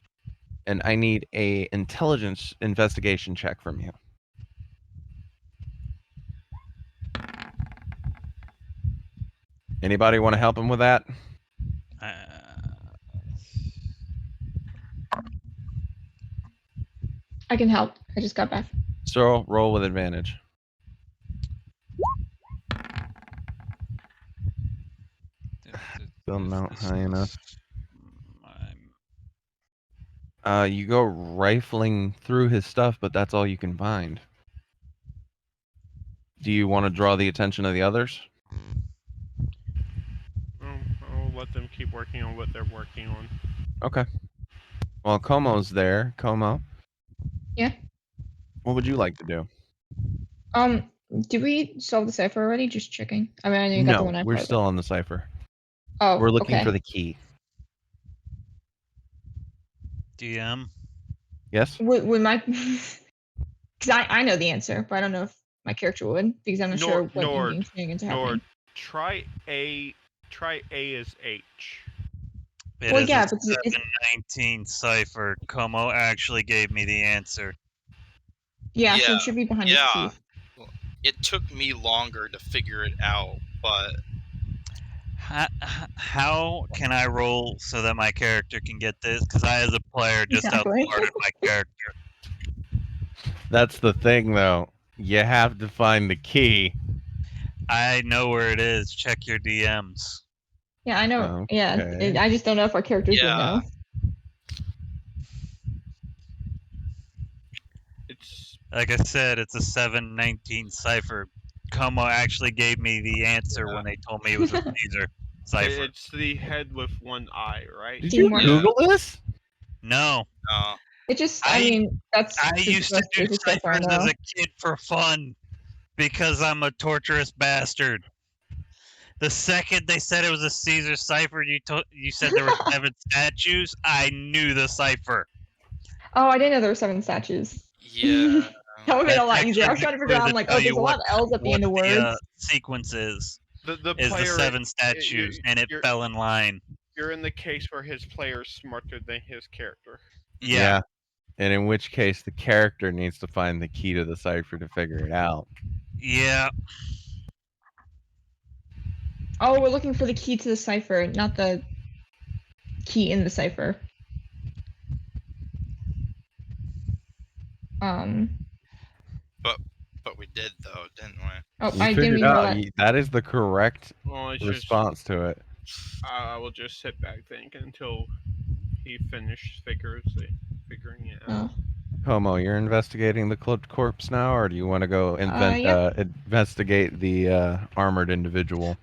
and I need a intelligence investigation check from you. Anybody want to help him with that? I can help. I just got back. So roll with advantage. Still not high enough. You go rifling through his stuff, but that's all you can find. Do you want to draw the attention of the others? I'll let them keep working on what they're working on. Okay. Well, Como's there. Como, Yeah. What would you like to do? Did we solve the cipher already? Just checking. I mean, I know you got the No, one I we're put. still on the cipher. Oh, We're looking okay. for the key. DM. Yes? Would my because I know the answer, but I don't know if my character would because I'm not sure what in-game shenanigans are happening. Try A as H. It Well, is yeah, a but it's 719 cipher. Como actually gave me the answer. yeah, so it should be behind his Yeah. teeth. It took me longer to figure it out, but How can I roll so that my character can get this? Because I, as a player, just Exactly. outsmarted my character. That's the thing, though. You have to find the key. I know where it is. Check your DMs. Yeah, I know. Yeah, Okay. I just don't know if our characters would yeah, know. It's Like I said, it's a 719 cipher. Como actually gave me the answer when they told me it was a Caesar cipher. it's the head with one eye, right? Did you Teamwork. Google this? No, It just, I mean, that's I the used to most do basic stuff I ciphers as know. a kid for fun because I'm a torturous bastard. The second they said it was a Caesar cipher, you said there were 7 statues. I knew the cipher. Oh, I didn't know there were 7 statues. yeah. That would have been a That's lot easier. I was actually trying to figure out, I'm like, oh, there's a lot of L's at the end of words. Sequence is The the player 7 statues, and it fell in line. You're in the case where his player's smarter than his character. Yeah. And in which case, the character needs to find the key to the cipher to figure it out. Yeah. Oh, we're looking for the key to the cipher, not the key in the cipher. But we did though, didn't we? Oh, You I didn't figured even know out. that. That is the correct Well, it's response to it. I will just sit back thinking until he finished figuring it out. Oh. Como, you're investigating the cloaked corpse now, or do you want to go Yep. investigate the armored individual?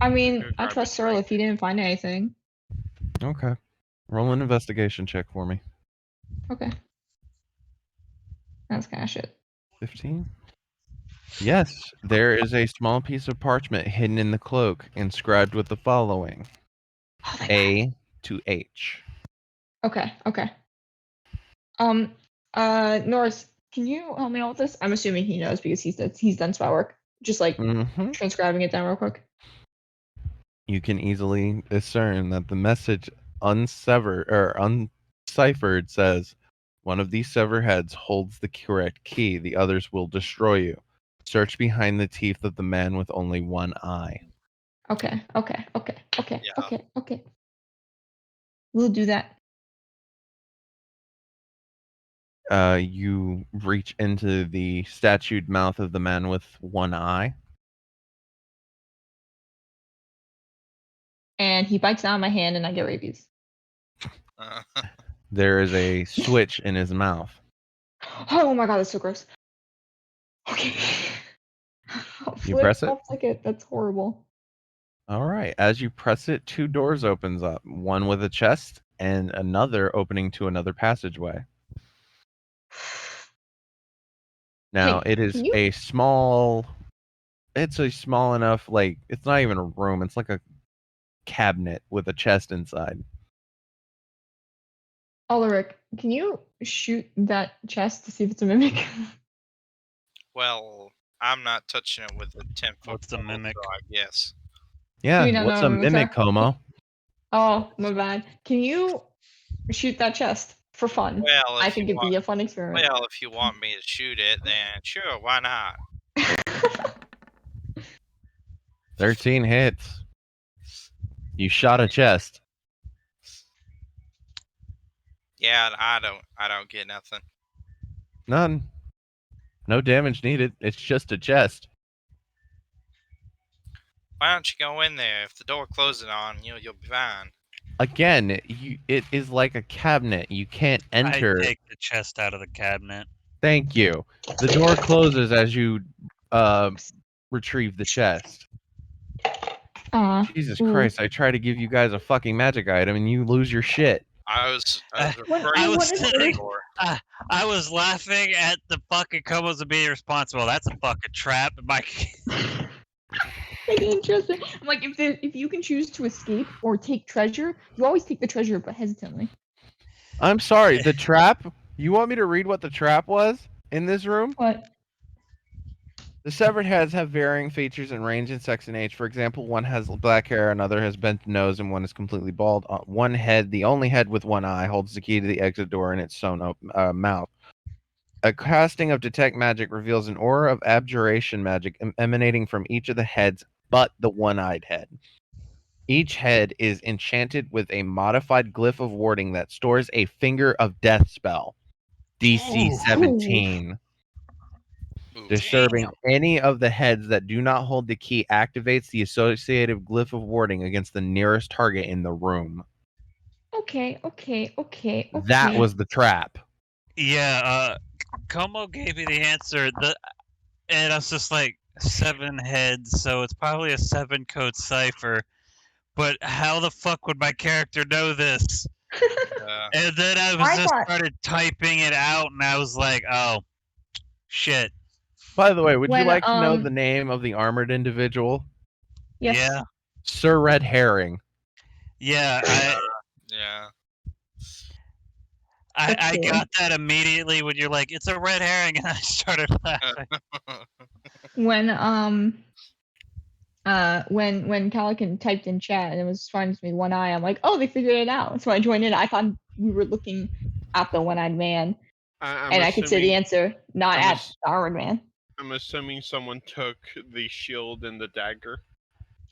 I mean, I Grab a trust Searle drink. if he didn't find anything. Okay. Roll an investigation check for me. Okay. That's kind of shit. 15? Yes, there is a small piece of parchment hidden in the cloak, inscribed with the following. Oh my A to H. God. Okay. Norris, can you help me out with this? I'm assuming he knows because he's done spell work. Just like Mm-hmm. transcribing it down real quick. You can easily discern that the message unciphered says, one of these severed heads holds the correct key, the others will destroy you. Search behind the teeth of the man with only one eye. Okay. Yeah. Okay. We'll do that. You reach into the statued mouth of the man with one eye. And he bites down my hand and I get rabies. There is a switch in his mouth. Oh my God, that's so gross. Okay. You press it? I'll flick it. That's horrible. All right. As you press it, 2 doors opens up, one with a chest and another opening to another passageway. Now, Hey, it is can you- a small enough, like, it's not even a room, it's like a cabinet with a chest inside. Ulrich, can you shoot that chest to see if it's a mimic? Well, I'm not touching it with a 10-foot What's a pole, mimic? so I guess. Yeah, Do you not what's know a what mimics mimic, are? Como? Oh, my bad. Can you shoot that chest for fun? Well, I think it'd be a fun experiment. Well, if you want me to shoot it, then sure, why not? 13 hits. You shot a chest. Yeah, I don't get nothing. None. No damage needed. It's just a chest. Why don't you go in there? If the door closes on you, you'll be fine. Again, it is like a cabinet. You can't enter. I take the chest out of the cabinet. Thank you. The door closes as you retrieve the chest. Jesus ooh. Christ! I try to give you guys a fucking magic item and you lose your shit. I was What- referring I to was what is the it? door. I was laughing at the fucking Komos of being responsible. That's a fucking trap. Mike. Like, interesting. I'm like, if you can choose to escape or take treasure, you always take the treasure, but hesitantly. I'm sorry. The trap. You want me to read what the trap was in this room? What? The severed heads have varying features and range in sex and age. For example, one has black hair, another has bent nose, and one is completely bald. One head, the only head with one eye, holds the key to the exit door in its sewn mouth. A casting of detect magic reveals an aura of abjuration magic emanating from each of the heads but the one-eyed head. Each head is enchanted with a modified glyph of warding that stores a finger of death spell. DC Ooh. 17. Ooh, Disturbing any of the heads that do not hold the key activates the associated glyph of warding against the nearest target in the room. Okay. That was the trap. Yeah, Como gave me the answer. And I was just like 7 heads, so it's probably a 7-code cipher. But how the fuck would my character know this? yeah. And then I was just started typing it out, and I was like, oh, shit. By the way, would you When, like to know the name of the armored individual? Yes. Yeah, Sir Red Herring. yeah. Yeah. I Okay. got that immediately when you're like, it's a red herring, and I started laughing. When when Calican typed in chat and it was finding me one eye, I'm like, oh, they figured it out. So I joined in. I thought we were looking at the one-eyed man, and I could see the answer, not at the armored man. I'm assuming someone took the shield and the dagger,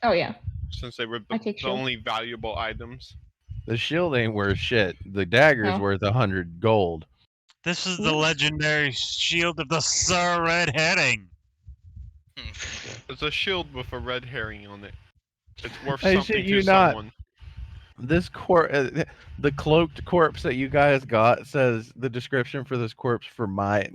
Oh yeah. since they were I the take shield. only valuable items. The shield ain't worth shit. The dagger's No. worth 100 gold. This is the Ooh. legendary shield of the Sir Red Herring. It's a shield with a red herring on it. It's worth I something shit you to not. someone. This the cloaked corpse that you guys got says the description for this corpse for my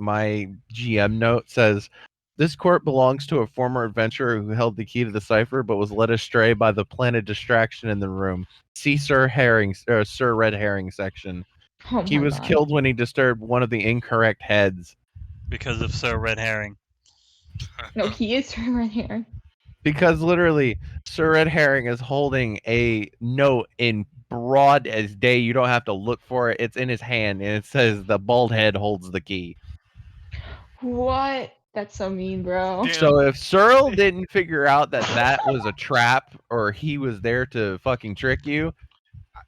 GM note says this corpse belongs to a former adventurer who held the key to the cipher but was led astray by the planted distraction in the room. See Sir Red Herring section. Oh He my was God. killed when he disturbed one of the incorrect heads. Because of Sir Red Herring. No, he is right here. Because literally, Sir Red Herring is holding a note in broad as day. You don't have to look for it. It's in his hand, and it says the bald head holds the key. What? That's so mean, bro. Damn. So if Searle didn't figure out that was a trap or he was there to fucking trick you,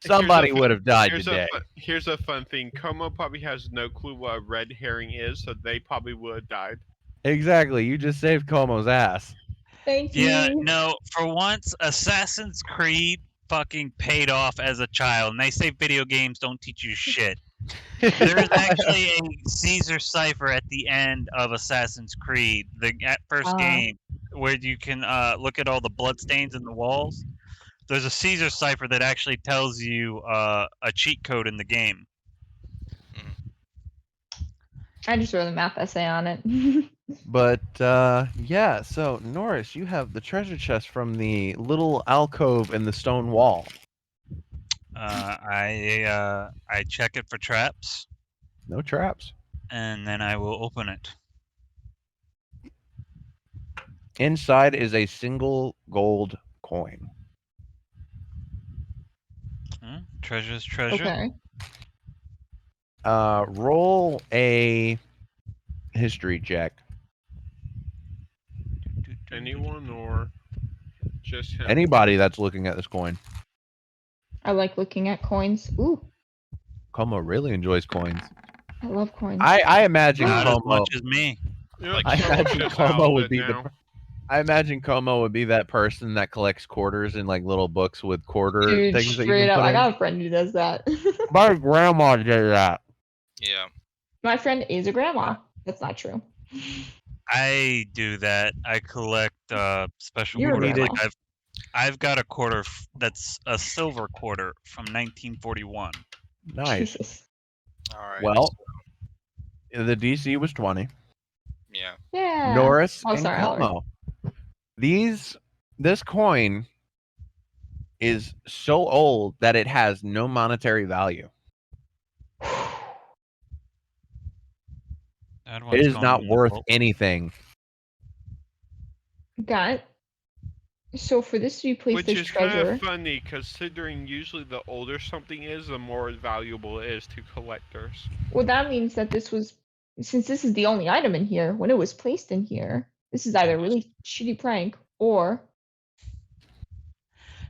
somebody would have died today. Here's a fun thing. Como probably has no clue what a red herring is, so they probably would have died. Exactly. You just saved Como's ass. Thank you. Yeah, no, for once, Assassin's Creed fucking paid off as a child. And they say video games don't teach you shit. There's actually a Caesar cipher at the end of Assassin's Creed, the first game, where you can look at all the bloodstains in the walls. There's a Caesar cipher that actually tells you a cheat code in the game. I just wrote a math essay on it. But yeah, so Norris, you have the treasure chest from the little alcove in the stone wall. I check it for traps, No traps. and then I will open it. Inside is a single gold coin. Treasure's treasure. Okay. Roll a history check. Anyone or just him? Anybody that's looking at this coin. I like looking at coins. Ooh, Como really enjoys coins. I love coins. I imagine Not as Como. much as me. You know, I Como's imagine just Como out of would it be now. I imagine Como would be that person that collects quarters in like little books with quarter Dude, things that you straight can up, put I in. got a friend who does that. My grandma did that. Yeah. My friend is a grandma. That's not true. I do that. I collect special You're a quarters. grandma. Like I've got a quarter that's a silver quarter from 1941. Nice. Jesus. All right. Well, the DC was 20. Yeah. Yeah. Norris Oh, and sorry, Albert. Como. This coin is so old that it has no monetary value. That It one's is going not in the worth vault. anything. Got it. So for this to be placed Which as is kind treasure, of funny, considering usually the older something is, the more valuable it is to collectors. well, that means that this was, since this is the only item in here, when it was placed in here, this is either a really shitty prank or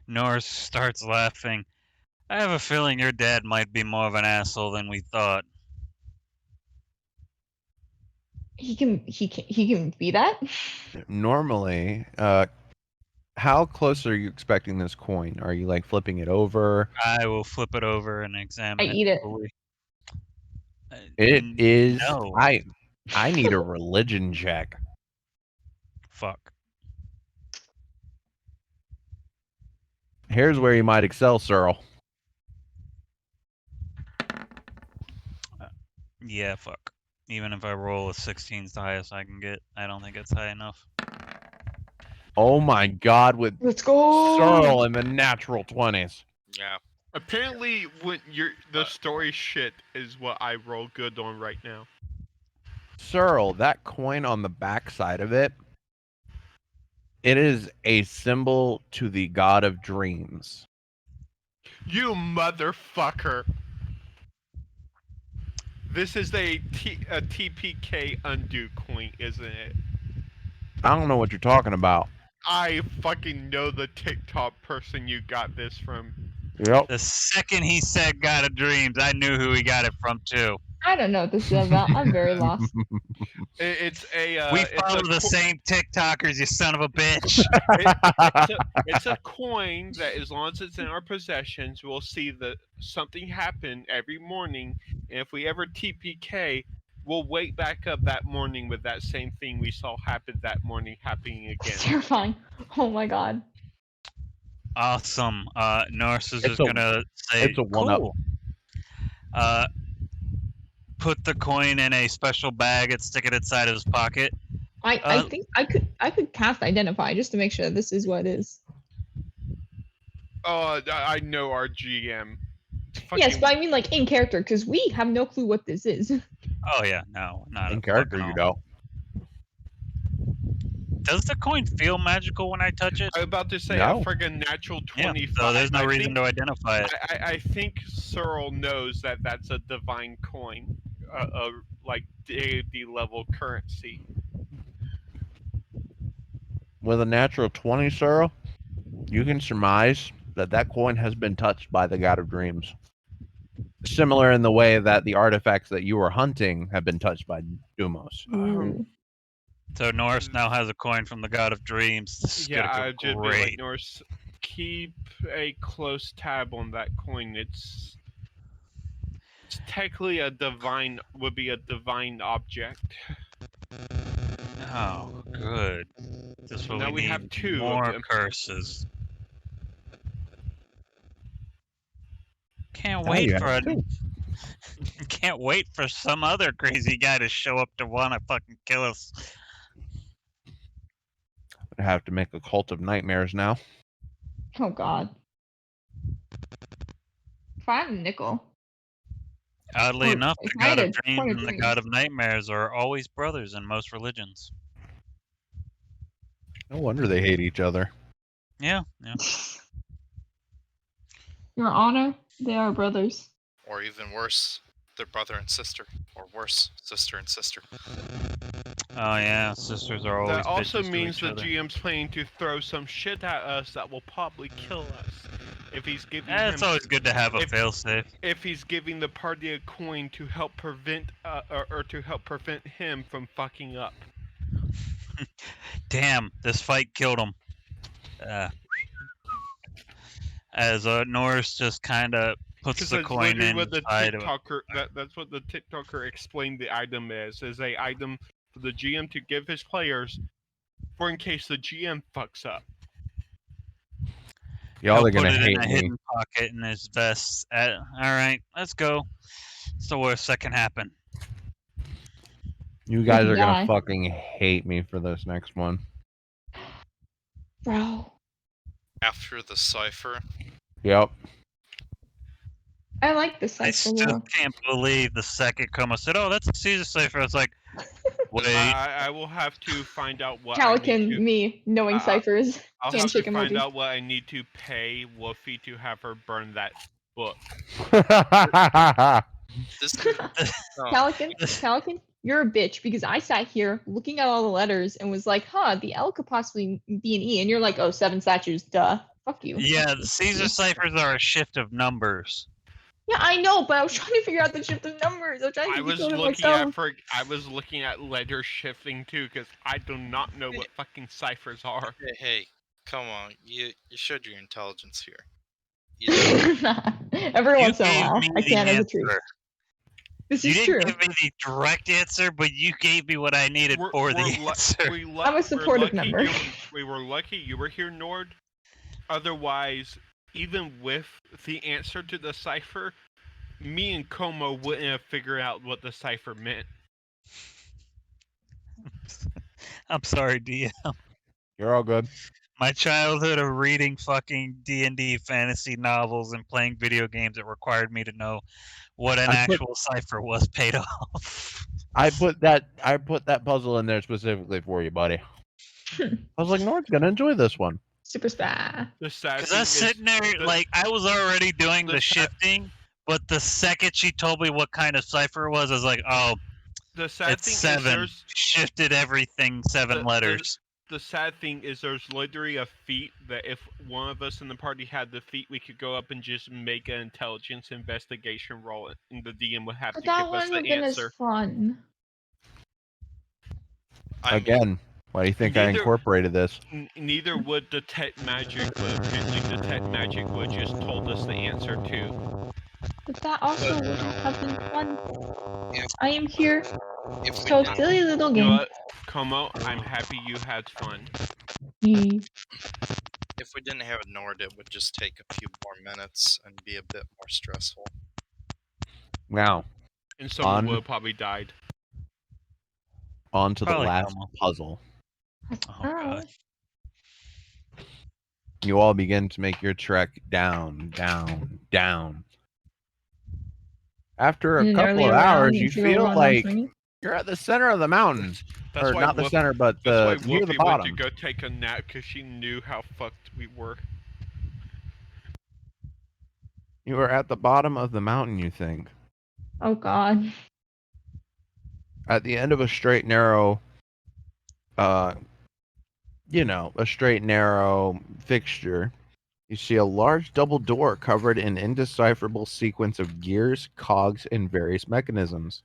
Norris starts laughing. I have a feeling your dad might be more of an asshole than we thought. he can be that. Normally, how close are you expecting this coin? Are you like flipping it over? I will flip it over and I examine it eat it. fully. It is. No. I need a religion check. Fuck. Here's where you might excel, Searle. Yeah, fuck. Even if I roll a 16's the highest I can get, I don't think it's high enough. Oh my God! With Let's go. Searle in the natural 20s. Yeah. Apparently, when the story shit is what I roll good on right now. Searle, that coin on the back side of it, it is a symbol to the god of dreams. You motherfucker! This is a TPK undo coin, isn't it? I don't know what you're talking about. I fucking know the TikTok person you got this from. Yep. The second he said God of Dreams, I knew who he got it from too. I don't know what this is about. I'm very lost. It's a. We it's follow a the same TikTokers, you son of a bitch. It's a coin that, as long as it's in our possessions, we'll see that something happen every morning. And if we ever TPK, we'll wake back up that morning with that same thing we saw happen that morning happening It's again. terrifying. Oh my god. Awesome. Norris is It's just a- gonna say, it's a one-up. cool. Put the coin in a special bag and stick it inside his pocket. I think I could cast identify just to make sure this is what it is. Oh, I know our GM. Yes, but I mean like in character, because we have no clue what this is. Oh yeah, no, not In a character, fucking you all. don't. Does the coin feel magical when I touch it? I was about to say No. a friggin' natural Yeah, 25. so there's no I reason think, to identify it. I think Searle knows that that's a divine coin, like deity level currency. With a natural 20, Searle, you can surmise that that coin has been touched by the god of dreams. Similar in the way that the artifacts that you were hunting have been touched by Dumos. Ooh. So Norris now has a coin from the God of Dreams. This is Yeah, gonna I go just be like, great. Norse, keep a close tab on that coin. It's technically would be a divine object. Oh, good. This will Now we have need 2 of more them. curses. Can't Now wait you for have two. can't wait for some other crazy guy to show up to wanna fucking kill us. I have to make a cult of nightmares now. Oh god. If I had a nickel. Oddly Or enough, if the I God had of a Dreams point of and the dreams. God of Nightmares are always brothers in most religions. No wonder they hate each other. Yeah, yeah. Your Honor, they are brothers. Or even worse, they're brother and sister. Or worse, sister and sister. Oh yeah, sisters are always That also bitches to means each the other. GM's planning to throw some shit at us that will probably kill us. If he's giving It's him, always good to have a if- failsafe. if he's giving the party a coin to help prevent, or to help prevent him from fucking up. Damn, this fight killed him. As Norris just kind of puts Because the that's coin literally what the inside of it. TikToker that's what the TikToker explained the item is a item for the GM to give his players for in case the GM fucks up. Y'all He'll are put gonna it hate in a me. hidden pocket in his vest. All right, let's go. It's the worst that can happen. You guys are die. gonna fucking hate me for this next one. Bro. After the cipher, Yep. I like this I cipher still lore. can't believe the second Coma said, "Oh, that's a Caesar cipher." I was like, "Wait, I will have to find out what I need Calican, to. me, knowing ciphers. I'll have to Handshake find emoji. out what I need to pay Woofy to have her burn that book. this is no, Calican, you're a bitch because I sat here looking at all the letters and was like, huh, the L could possibly be an E. And you're like, oh, 7 statues, duh. Fuck you. yeah, Fuck the you. Caesar ciphers are a shift of numbers." Yeah, I know, but I was trying to figure out the shift of numbers. I was trying to decode it myself. I was looking at letter shifting too, because I do not know what fucking ciphers are. hey, come on, you showed your intelligence here. You know, Every You once in a gave while, me I the can as a treat. answer. This You is didn't true. give me the direct answer, but you gave me what I needed for the answer. I'm a supportive member. We were lucky you were here, Nord. Otherwise, even with the answer to the cipher, me and Como wouldn't have figured out what the cipher meant. I'm sorry, DM. You're all good. My childhood of reading fucking D&D fantasy novels and playing video games that required me to know what an actual cipher was paid off. I put that puzzle in there specifically for you, buddy. I was like, Nord's gonna enjoy this one. Super spy. The sad Because thing I was sitting there, like, I was already doing the shifting, but the second she told me what kind of cipher it was, I was like, oh, the sad it's thing 7. is Shifted everything 7 letters. the sad thing is there's literally a feat that if one of us in the party had the feat, we could go up and just make an intelligence investigation roll, and the DM would have But to that give us wouldn't have the been as answer. fun. Again, why do you think I incorporated this? Neither would detect magic, but apparently detect magic would just told us the answer too. But that also wouldn't have been fun. I am here. if we So didn't, silly little You know game. what, Como? I'm happy you had fun. if we didn't have Nord, it would just take a few more minutes and be a bit more stressful. Wow. And someone would have probably died. On to the Probably last Como. puzzle. Oh, God. You all begin to make your trek down, down, down. After a couple of hours, you feel like you're at the center of the mountain. That's or why not the center, but that's why near the Whoopi bottom. went to go take a nap because she knew how fucked we were. You are at the bottom of the mountain, you think. Oh God. At the end of a straight, narrow, a straight, narrow fixture, you see a large double door covered in indecipherable sequence of gears, cogs, and various mechanisms.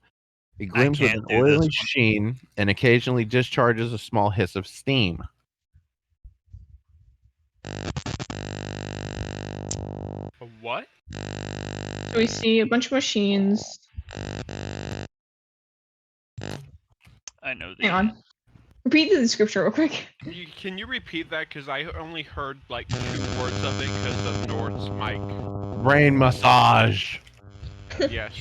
It gleams with an oily sheen and occasionally discharges a small hiss of steam. A what? So we see a bunch of machines. I know Hang on. Repeat the description real quick. Can you repeat that? Because I only heard like 2 words of it because of Nord's mic. Brain massage. Yes.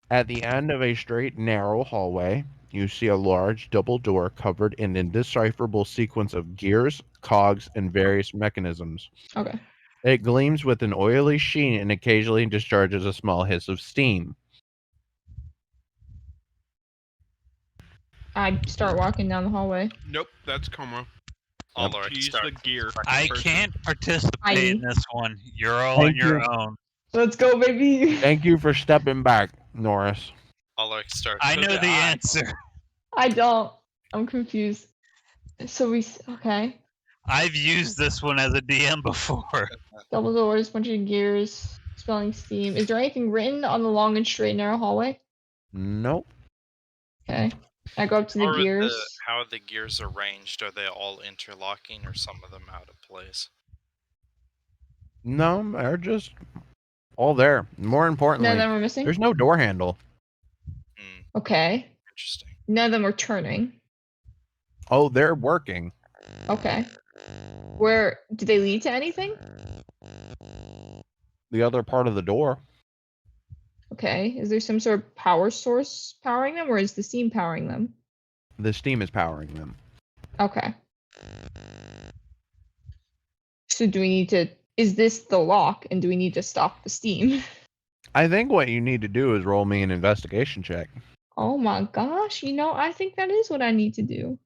At the end of a straight, narrow hallway, you see a large double door covered in an indecipherable sequence of gears, cogs, and various mechanisms. Okay. It gleams with an oily sheen and occasionally discharges a small hiss of steam. I start walking down the hallway. Nope, that's Como. Use the gear. I can't participate in this one. You're all on your own. Let's go, baby. Thank you for stepping back, Norris. I know the answer. I don't. I'm confused. So okay. I've used this one as a DM before. Double doors, bunch of gears, spelling steam. Is there anything written on the long and straight narrow hallway? Nope. Okay. I go up to the gears. How are the gears arranged? Are they all interlocking or some of them out of place? No, they're just all there. More importantly, None of them are missing? There's no door handle. Okay. Interesting. None of them are turning. Oh, they're working. Okay. Where do they lead to anything? The other part of the door. Okay. Is there some sort of power source powering them, or is the steam powering them? The steam is powering them. Okay. So do we need to? Is this the lock, and do we need to stop the steam? I think what you need to do is roll me an investigation check. Oh my gosh! I think that is what I need to do.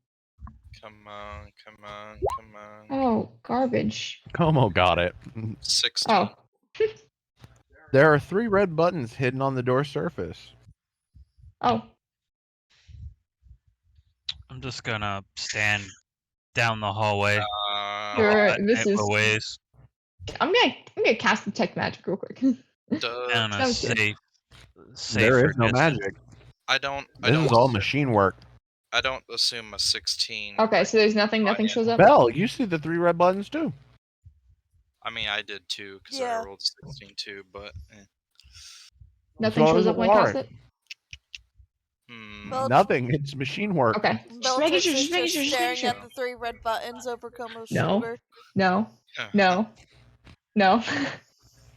Come on, come on, come on. Oh, garbage. Como got it. 16. Oh, There are 3 red buttons hidden on the door surface. oh. I'm just gonna stand down the hallway. Sure, this is. A ways I'm gonna cast detect magic real quick. down a Sounds good. safer There is no distance. magic. I don't This is all machine work. I don't assume a 16. Okay, so there's nothing. Nothing shows up. Belle, you see the 3 red buttons too. I mean, I did too, because Yeah. I rolled 16 too, but. Nothing So shows does up when I cast Alaric. it. Well, Nothing. It's machine work. Okay. Just Bellatrix making sure. is Just making just sure. Just making staring sure. at the 3 red buttons over Como's No. shoulder. No. No. No.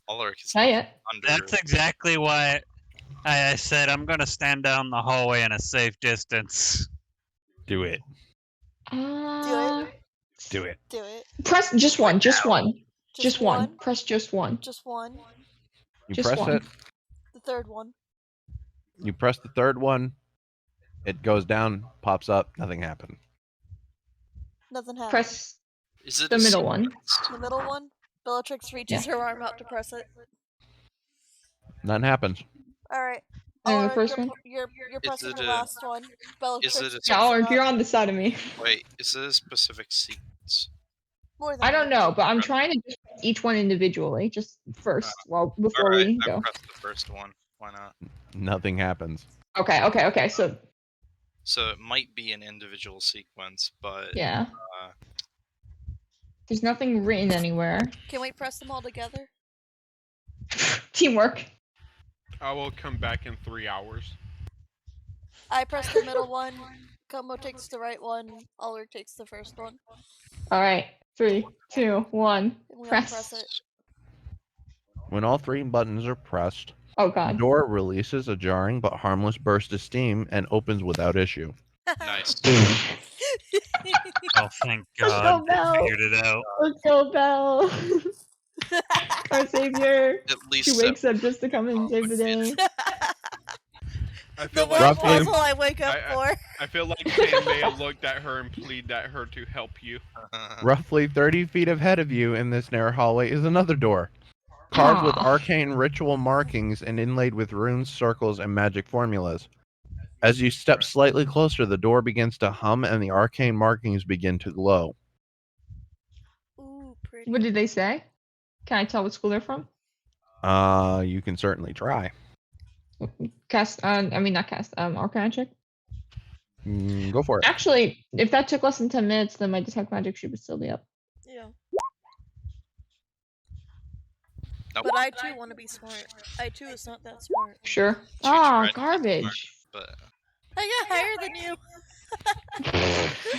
Ulrich is Not yet. under. That's exactly why I said I'm gonna stand down the hallway in a safe distance. Do it. Uh, Do it. Do it. Press just one. Just one. Just one. one? Press just one. Just one. You Just press one. it. The 3rd one. You press the 3rd one. It goes down, pops up, nothing happened. Nothing happened. Press Is it the a middle one. The middle one. Bellatrix reaches her arm out to press it. Nothing happens. Alright. And the Ulrich, first you're, one? you're pressing it the a- last one. Bellatrix it a- picks Yeah, it or up. you're on the side of me. Wait, is it a specific sequence? More than I don't that. know, but I'm trying to just press each one individually, just first, before Alright, we I go. pressed the first one. Why not? Nothing happens. Okay. So So it might be an individual sequence, but yeah, uh, there's nothing written anywhere. Can we press them all together? Teamwork. I will come back in 3 hours. I press the middle one. Como takes the right one. Ulrich takes the first one. All right. 3, 2, 1. And we gotta Press. press it. When all 3 buttons are pressed, Oh the god. door releases a jarring but harmless burst of steam and opens without issue. nice. Oh, thank Let's God, go, Belle. we figured it out. Let's go, Belle. Our savior. At least She wakes up just to come and save the day. I The feel one like Roughly- puzzle I wake up for. I feel like Sam may have looked at her and pleaded at her to help you. Roughly 30 feet ahead of you in this narrow hallway is another door. Carved with Aw. arcane ritual markings and inlaid with runes, circles, and magic formulas. As you step slightly closer, the door begins to hum and the arcane markings begin to glow. Ooh, pretty. What did they say? Can I tell what school they're from? You can certainly try. Cast. Not cast. Arcana check. Go for it. Actually, if that took less than 10 minutes, then my detect magic should still be up. Yeah. Nope. But I too want to be smart. I too is not that smart. Sure. She Ah, tried to be garbage. But I got higher than you.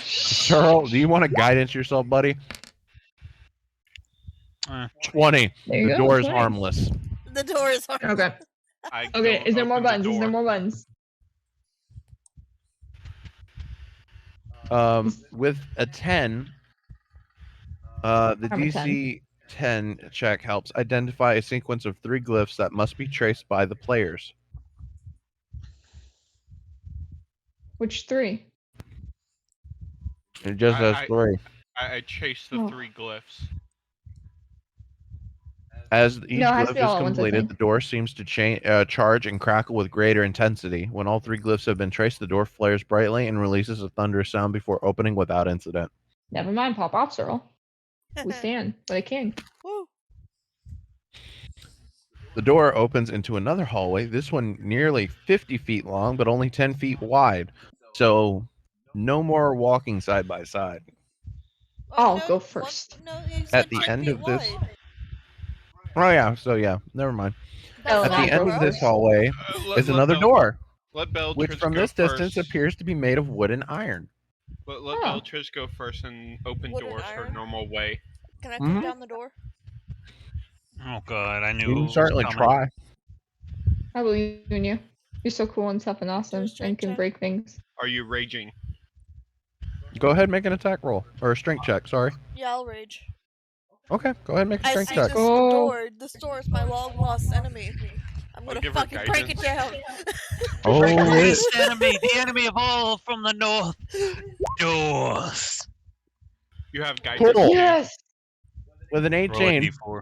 Cheryl, do you want to guidance yourself, buddy? 20. There you The go. door is 20. harmless. The door is hard. Okay. I Okay. don't Is there more open the buttons? Is there door. more buttons? With a 10, the I'm a 10. DC 10 check helps identify a sequence of 3 glyphs that must be traced by the players. Which 3? It just has I- 3. I chased the Oh. 3 glyphs. As each No, it has to glyph be is all at once, I completed, think. the door seems to charge and crackle with greater intensity. When all 3 glyphs have been traced, the door flares brightly and releases a thunderous sound before opening without incident. Never mind, pop off, Cyril. We stand, but a king. Woo. The door opens into another hallway, this one nearly 50 feet long, but only 10 feet wide. So, no more walking side by side. I'll no, go what? first. No, you At said the 10 end feet of this- wide. Oh, yeah, so yeah, never mind. Oh, At I'll the end go of this first. hallway is another door, Let Bellatrix which from go this distance first. appears to be made of wood and iron. Let Oh. Bellatrix go first and open Wood and doors her iron? normal way. Can I Mhm. kick down the door? Oh God, I knew You it can was certainly coming. try. I believe in you. You're so cool and tough and awesome There's and can check. break things. Are you raging? Go ahead and make an attack roll. Or a strength check, sorry. Yeah, I'll rage. Okay, go ahead and make a I strength see check. this Oh. door. This door is my long lost enemy. I'm gonna give her fucking break it down. Oh, Greatest enemy, the enemy of all from the north. Doors. You have guidance. Cool. too. Yes! With an Roll a 18. d4.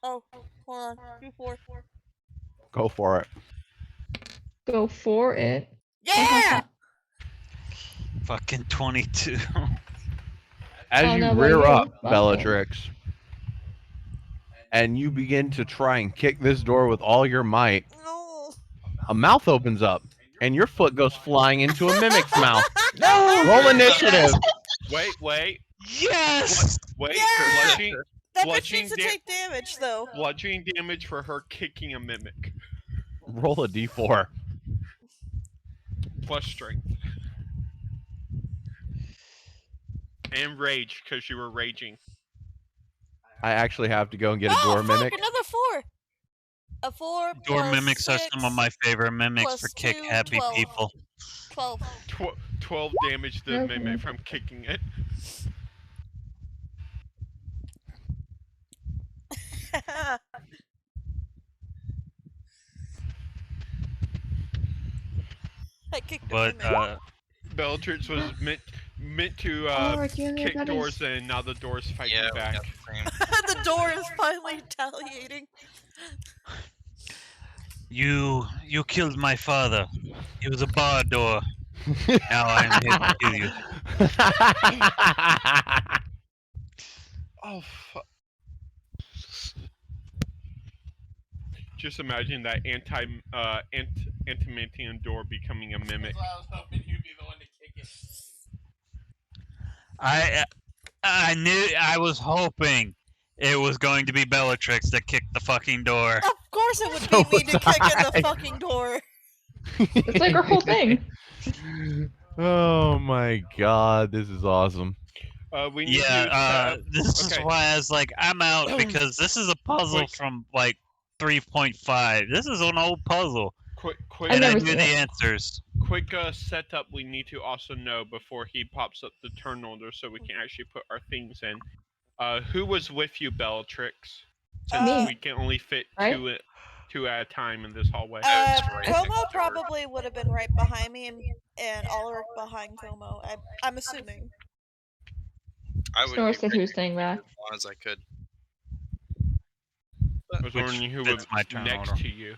Oh, hold on. 2-4. Go for it. Go for it. Yeah! Fucking 22. As Oh, you no, but rear you up, fucking- Bellatrix, and you begin to try and kick this door with all your might, No. a mouth opens up, and your foot goes flying into a mimic's mouth. No! Roll initiative. Wait. Yes! Wait. Yeah! Bludgeoning, That bitch bludgeoning needs to da- take damage, though. bludgeoning damage for her kicking a mimic. Roll a d4. Plus strength. And rage, because you were raging. I actually have to go and get a Oh, door fuck, mimic. another 4. A 4 Door plus mimics are some of 6, my favorite mimics plus for kick 2, happy 12. people. 12. 12 damage to the Okay. mimic from kicking it. I kicked a But mimic. Bellatrix was meant to Alright, you and your kick buddies. doors and now the door's fighting Yeah, we back. got the same. The door is finally retaliating. You killed my father. He was a bar door. Now I'm here to kill you. Oh, fuck. Just imagine that antimantium door becoming a mimic. I was hoping you'd be the one to kick it. I knew. I was hoping it was going to be Bellatrix that kicked the fucking door. Of course it would So be me to was kick in the I. fucking door. It's like our whole thing. Oh my god, this is awesome. We need Yeah, to this is okay. why I was like, I'm out because this is a puzzle Quick. from like 3.5. This is an old puzzle, quick I and I never knew seen the it. answers. setup we need to also know before he pops up the turn order so we can actually put our things in. Who was with you, Bellatrix? Since Me. we can only fit Right? two at a time in this hallway. It's right next Como door. probably would have been right behind me and Ulrich behind Como. I'm assuming. I would Snore be said he was staying back. as long as I could. I was Which wondering who fits was my turn next order. to you.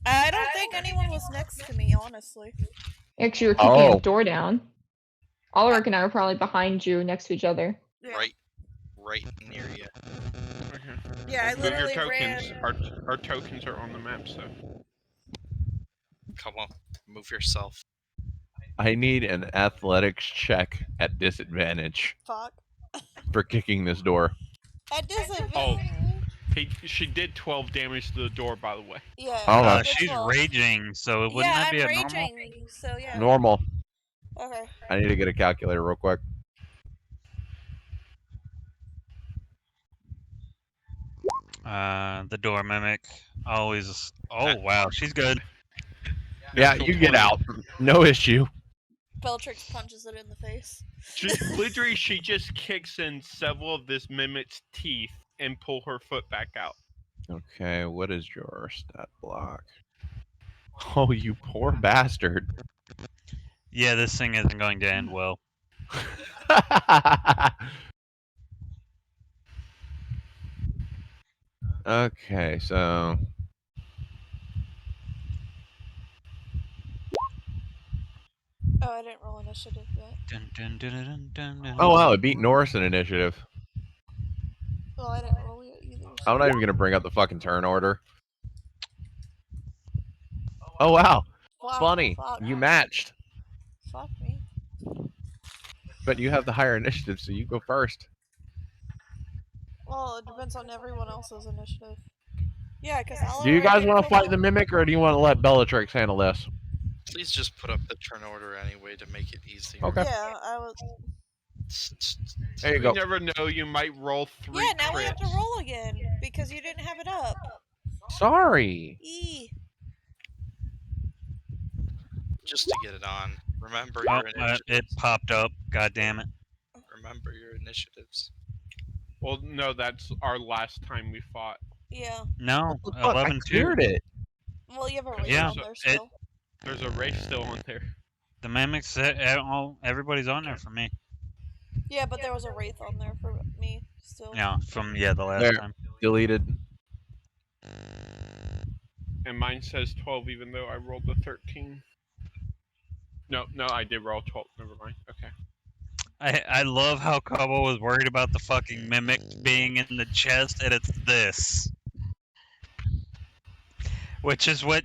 I don't think anyone was next to me, honestly. Actually, you're kicking Oh. a door down. Ulrich and I are probably behind you next to each other. Yeah. Right near you. Okay. Yeah, I Move your literally tokens. ran. Our tokens are on the map, so. Come on, move yourself. I need an athletics check at disadvantage Fuck. for kicking this door. At disadvantage. Oh. She did 12 damage to the door, by the way. Yeah. Oh, I wow. did She's 12. raging, so wouldn't Yeah, that be I'm a normal? raging. So yeah. Normal. Okay. I need to get a calculator real quick. The door mimic always. Oh wow, she's good. Yeah, Natural you get 20. out. No issue. Bellatrix punches it in the face. Literally, she just kicks in several of this mimic's teeth and pull her foot back out. Okay, what is your stat block? Oh, you poor bastard. Yeah, this thing isn't going to end well. Okay, so Oh, I didn't roll initiative yet. Dun, dun, dun, dun, dun, dun, oh wow, it beat Norris in initiative. Well, I didn't roll yet either. I'm not even gonna bring up the fucking turn order. Oh wow, Wow, funny. Fuck. You matched, Fuck me. but you have the higher initiative, so you go first. Well, it depends on everyone else's initiative. Yeah, because Do you guys want to fight the mimic, or do you want to let Bellatrix handle this? Please just put up the turn order anyway to make it easier. Okay. Yeah, I was. There you We go. never know. You might roll 3 Yeah, now we have to crits. roll again because you didn't have it up. Sorry. Just to get it on. Remember Oh, your initiatives. it popped up. God damn it. Remember your initiatives. Well, no, that's our last time we fought. Yeah. No, What the fuck? I 11-2. cleared it. Well, you have a wraith Yeah, on there still. There's a race still on there. The mimics, everybody's on there for me. Yeah, but there was a wraith on there for me still. Yeah, from the last There. time. Deleted. And mine says 12 even though I rolled the 13. No, I did roll 12. Never mind. Okay. I love how Cabo was worried about the fucking mimic being in the chest, and it's this. Which is what...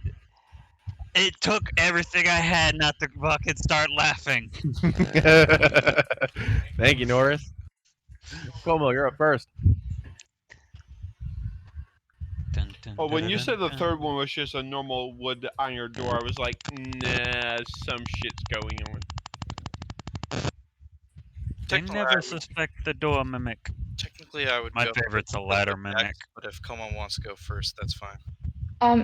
It took everything I had not to fucking start laughing. Thank you, Norris. Como, you're up first. Dun, dun, Oh, when you dun, said the dun. third one was just a normal wood iron door, I was like, nah, some shit's going on. They Technically, never suspect the door mimic. Technically, I would My go favorite's a with ladder the mimic. dex, but if Como wants to go first, that's fine.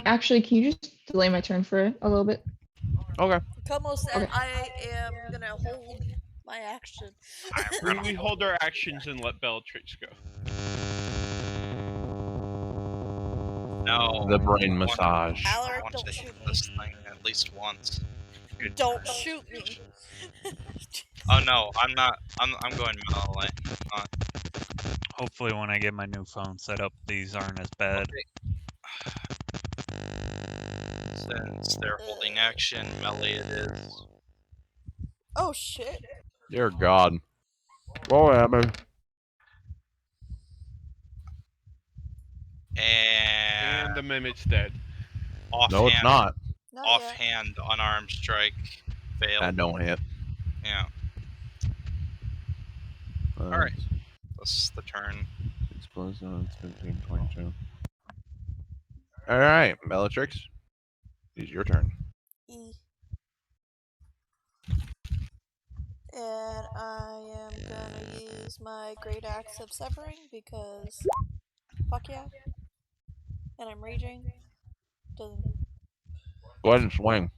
Actually, can you just delay my turn for a little bit? Okay. Como said, Okay. I am gonna hold my action. We hold our actions and let Bellatrix go. No. The brain I want- massage. I Alaric, want don't to shoot hit me. this thing at least once. Good Don't turn. shoot me. Oh no, I'm not. I'm going melee. Hopefully when I get my new phone set up, these aren't as bad. Since they're holding action, melee it is. Oh shit. Dear God. What happened? And the mimic's dead. Offhand, No, it's not. Not yet. offhand unarmed strike failed. That don't hit. Yeah, Alright. that's the turn. Explosive, 15, 22. Alright, Bellatrix. It's your turn. E. And I am gonna use my Great Axe of Severing because fuck yeah. And I'm raging. Doesn't. Go ahead and swing.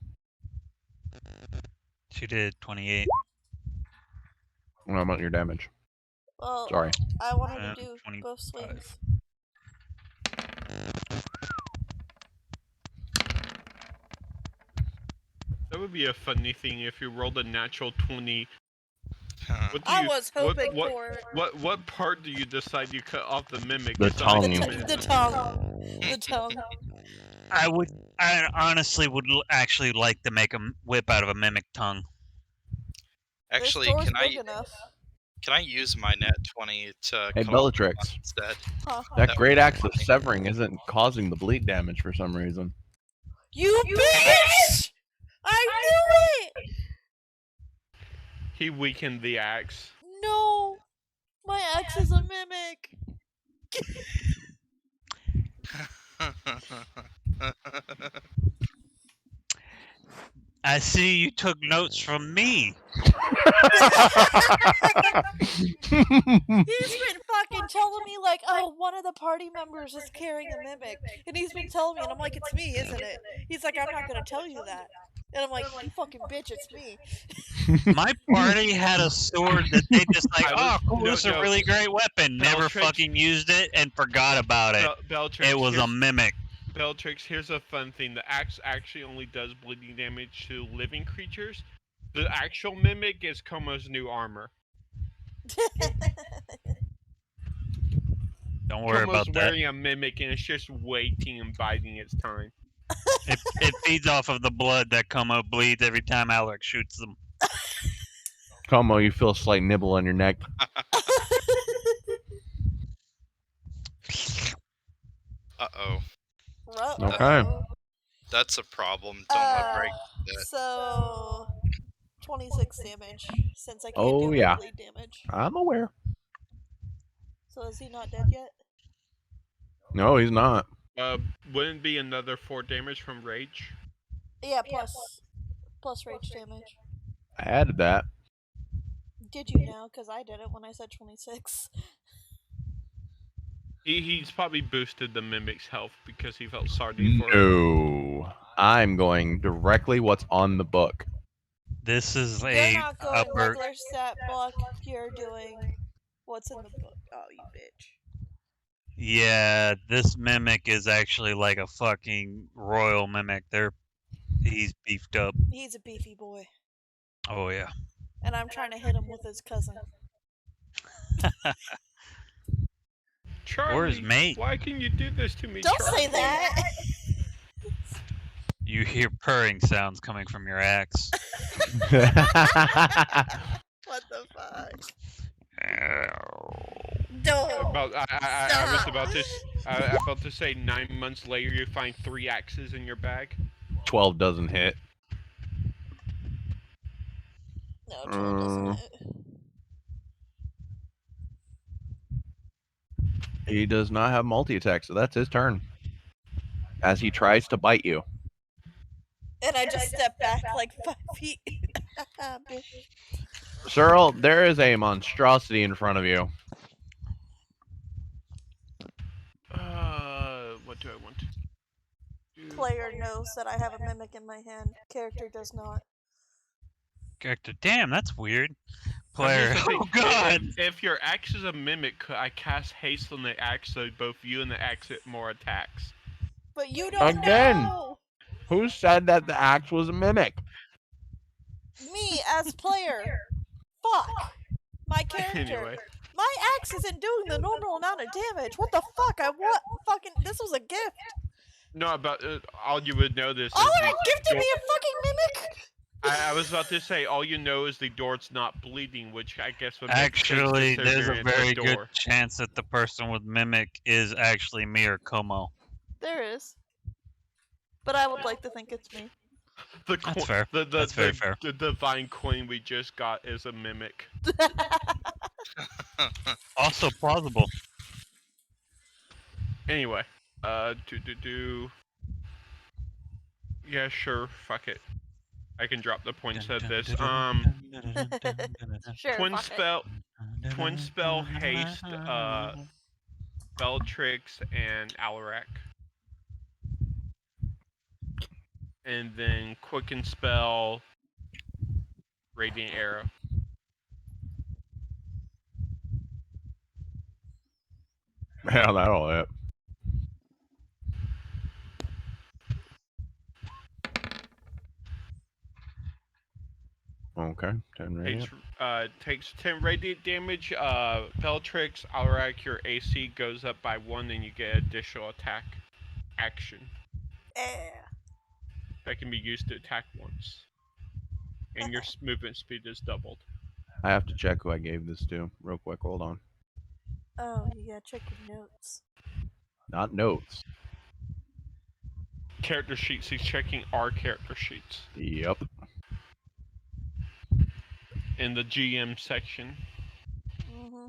She did 28. Well, I'm on your damage. Well, Sorry. I wanted to do 25. both swings. That would be a funny thing if you rolled a natural 20. What do I you, was hoping what, for it. What part do you decide you cut off the mimic? The It's not tongue. human. The tongue. The tongue. I honestly would actually like to make a whip out of a mimic tongue. Actually, This door's can big I enough. use my net 20 to Hey, come up with Bellatrix. one instead? Huh. That That great would be axe of funny. severing isn't causing the bleed damage for some reason. You bitch! I knew it! He weakened the axe. No! My axe is a mimic! I see you took notes from me. He's been fucking telling me, like, oh, one of the party members is carrying a mimic. And he's been telling me, and I'm like, it's me, isn't it? He's like, I'm not gonna tell you that. And I'm like, you fucking bitch, it's me. My party had a sword that they just like, oh, cool, no, this is a no. really great weapon. Never Bellatrix. fucking used it and forgot about it. Bellatrix, It was a mimic. Bellatrix, here's a fun thing. The axe actually only does bleeding damage to living creatures. The actual mimic is Como's new armor. Don't worry Como's about that. wearing a mimic and it's just waiting and biding its time. It feeds off of the blood that Como bleeds every time Alaric shoots them. Como, you feel a slight nibble on your neck. Uh-oh. Okay. That's a problem. Don't let break that. So 26 damage, since I can't Oh, do yeah. bleed damage. I'm aware. So is he not dead yet? No, he's not. Wouldn't be another 4 damage from rage? Yeah, plus rage damage. I added that. Did you now? Because I did it when I said 26. He's probably boosted the mimic's health because he felt sorry for it. No. I'm going directly what's on the book. This is You're a not going upper. regular stat block. You're doing what's in the book. Oh, you bitch. Yeah, this mimic is actually like a fucking royal mimic. He's beefed up. He's a beefy boy. Oh yeah. And I'm trying to hit him with his cousin. Charlie, Where's mate? why can you do this to me, Don't Charlie? say that! You hear purring sounds coming from your axe. What the fuck? Stop. No! I was about to say 9 months later you find 3 axes in your bag. 12 doesn't hit. No, 12 doesn't hit. He does not have multi-attack, so that's his turn. As he tries to bite you. And I just step back like 5 feet. Bitch. Cyril, there is a monstrosity in front of you. What do I want to do? Player knows that I have a mimic in my hand. Character does not. Character, damn, that's weird. I'm Player, just saying, oh god! If your axe is a mimic, could I cast haste on the axe so both you and the axe hit more attacks? But you don't Again. know! Who said that the axe was a mimic? Me as player. Fuck. My character. Anyway. My axe isn't doing the normal amount of damage. What the fuck? This was a gift. No, but all you would know this Oh, is... it gifted me a fucking mimic? I was about to say, all you know is the door's not bleeding, which I guess would make Actually, sense there's a considering it's very door. good chance that the person with mimic is actually me or Como. There is. But I would like to think it's me. That's fair. That's very fair. The divine coin we just got is a mimic. Also plausible. Anyway, yeah, sure, fuck it. I can drop the points at this. Sure, Twin fuck spell, haste, Bellatrix, and Alarak. And then quicken spell, radiant arrow. Yeah, that'll hit. Okay, 10 radiant. Takes 10 radiant damage. Bellatrix, Alarak, your AC goes up by 1 and you get additional attack action. That can be used to attack once. And your movement speed is doubled. I have to check who I gave this to real quick. Hold on. Oh, you gotta check your notes. Not notes. Character sheets. He's checking our character sheets. Yep. In the GM section. Mm-hmm.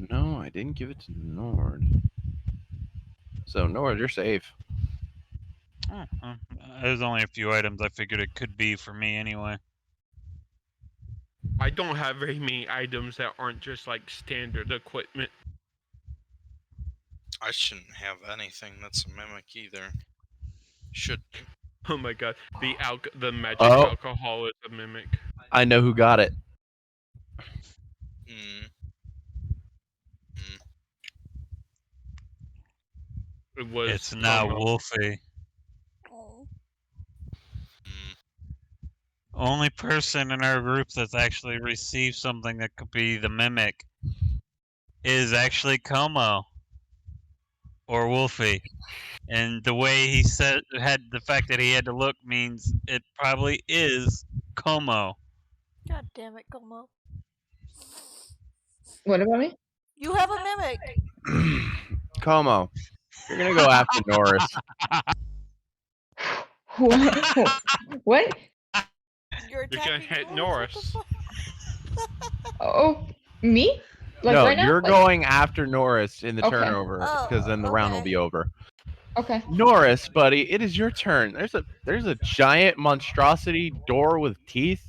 No, I didn't give it to Nord. So, Nord, you're safe. There's only a few items I figured it could be for me anyway. I don't have very many items that aren't just like standard equipment. I shouldn't have anything that's a mimic either. Should be. Oh my god, the magic alcohol is a mimic. I know who got it. It's not Wolfie. Oh. Only person in our group that's actually received something that could be the mimic is actually Como or Wolfie. And the way he had the fact that he had to look means it probably is Como. God damn it, Como. What about me? You have a mimic. Como, you're gonna go after Norris. What? What? You're gonna hit Norris. Oh, me? Like no, right now? you're Like, going after Norris in the Okay. turnover because then the round will okay. be over. okay. Norris, buddy, it is your turn. There's a giant monstrosity door with teeth.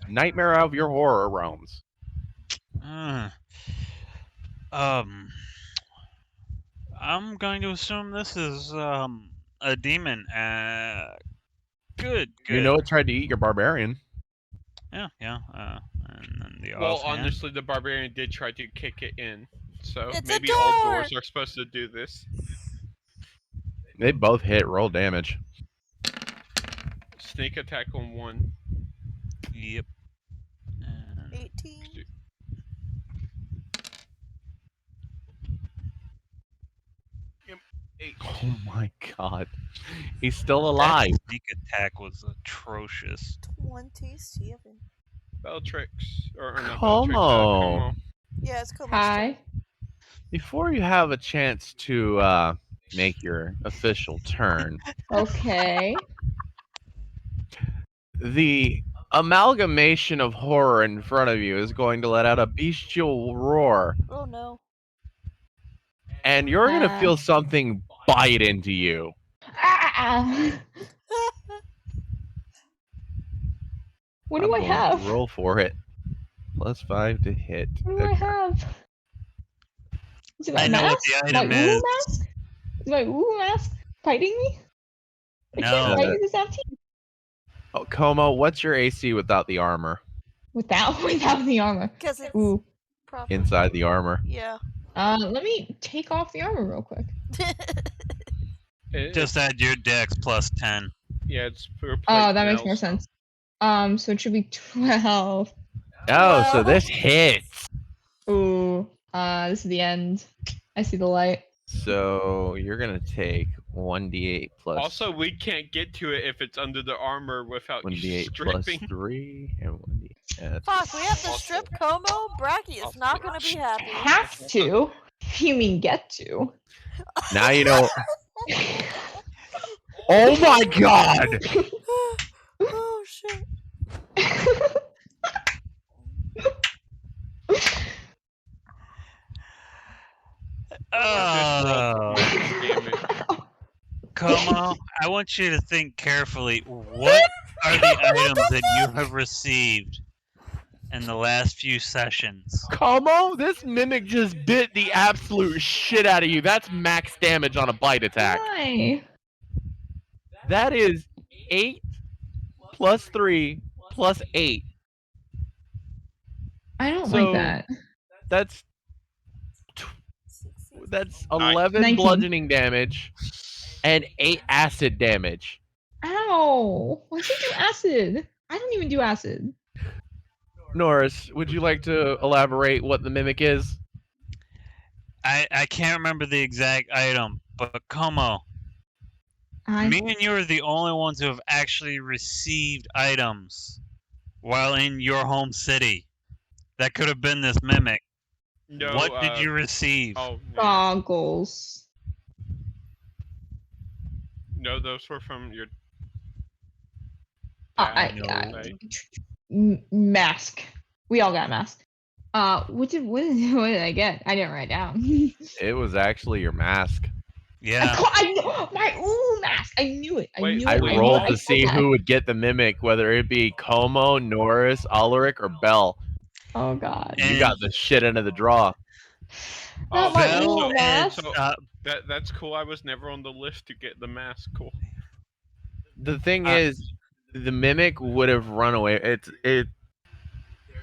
Nightmare out of your horror realms. I'm going to assume this is a demon. Good. You know it tried to eat your barbarian. Yeah. And then the Well, offhand. honestly, the barbarian did try to kick it in, so It's a maybe all door! doors are supposed to do this. They both hit. Roll damage. Sneak attack on 1. Yep. And 18. Oh my god. He's still alive. that sneak attack was atrocious. 27. Bellatrix. Or not Como. Bellatrix, Como. Yeah, it's Como's Hi. Before you have a chance to make your official turn, Okay. the amalgamation of horror in front of you is going to let out a bestial roar, turn. Oh no. and you're going to feel something bite into you. Ah! What do I I'm going to have? roll for it. +5 to hit. What do I have? Is it my I know what mask? the My item Uwu is. mask? Is my Uwu mask fighting me? I No. can't fight with this FT. Oh, Como, what's your AC without the armor? Without the armor. Because it's Ooh. proper. Inside the armor. Yeah. Let me take off the armor real quick. Just add your dex +10. Yeah, it's for Oh, that makes more sense. So it should be 12. Oh, so 12. this hits. Ooh. This is the end. I see the light. So you're gonna take 1d8 plus. Also, we can't get to it if it's under the armor without 1d8 stripping. plus 3 and 1d8. Yeah, Fuck, we have to strip Como? Bracky is not gonna be happy. Have to? You mean get to? now you know. Oh my god! Oh shit. Oh, Damage. Como, I want you to think carefully. What are the items that you have received in the last few sessions? Como, this mimic just bit the absolute shit out of you. That's max damage on a bite attack. Why? That is 8 plus 3 plus 8. I don't So- like that. That's 11 19. bludgeoning damage and 8 acid damage. Ow! Why did you do acid? I don't even do acid. Norris, would you like to elaborate what the mimic is? I can't remember the exact item, but Como, me and you are the only ones who have actually received items while in your home city. That could have been this mimic. No, What did you receive? Oh, yeah. Goggles. No, those were from your. Mask. We all got a mask. What did I get? I didn't write down. It was actually your mask. Yeah. My mask. I knew it. Wait, I Wait, rolled what? to see who would get the mimic, whether it be Como, Norris, Ulrich, or Bell. Oh god. You got the shit end of the draw. Not my Bell Uwu mask. So that's cool. I was never on the list to get the mask. Cool. The thing is, the mimic would have run away.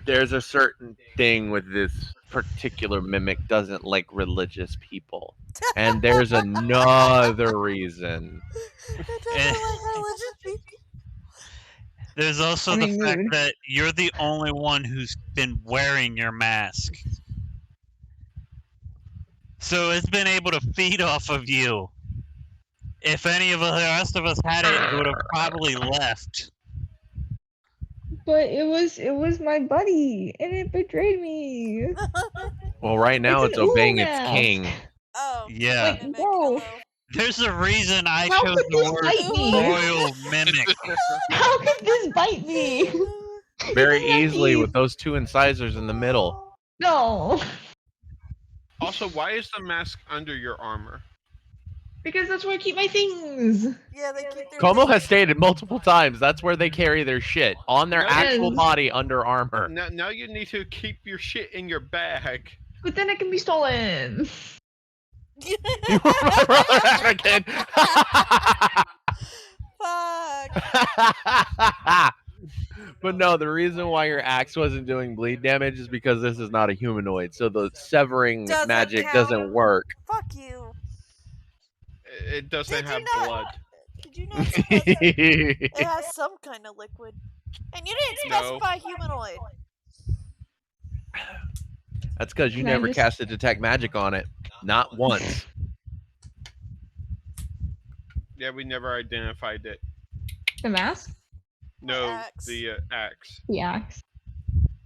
There's a certain thing with this particular mimic doesn't like religious people, and there's another reason. There's also I'm the in fact mood. that you're the only one who's been wearing your mask. So it's been able to feed off of you. If any of the rest of us had it, it would have probably left. But it was my buddy, and it betrayed me. Well, right now It's it's an obeying Uwu its mask. king. Oh. Yeah. Wait, whoa. There's a reason I How chose could the this word bite me? royal mimic. How could this bite me? Very Doesn't that easily mean- with those two incisors in the middle. No. Also, why is the mask under your armor? Because that's where I keep my things. Yeah, they keep their Como things. has stated multiple times that's where they carry their shit on their No, actual Yes. body under armor. Now you need to keep your shit in your bag. But then it can be stolen. You were my brother African. Fuck. But no, the reason why your axe wasn't doing bleed damage is because this is not a humanoid, so the severing Doesn't magic count. doesn't work. Fuck you. It doesn't Did you have not- blood. Did you not say that? It has some kind of liquid. And you didn't No. specify humanoid. That's because you Can I never just- casted detect magic on it, not once. Yeah, we never identified it. The mask? No, axe. the axe. The axe.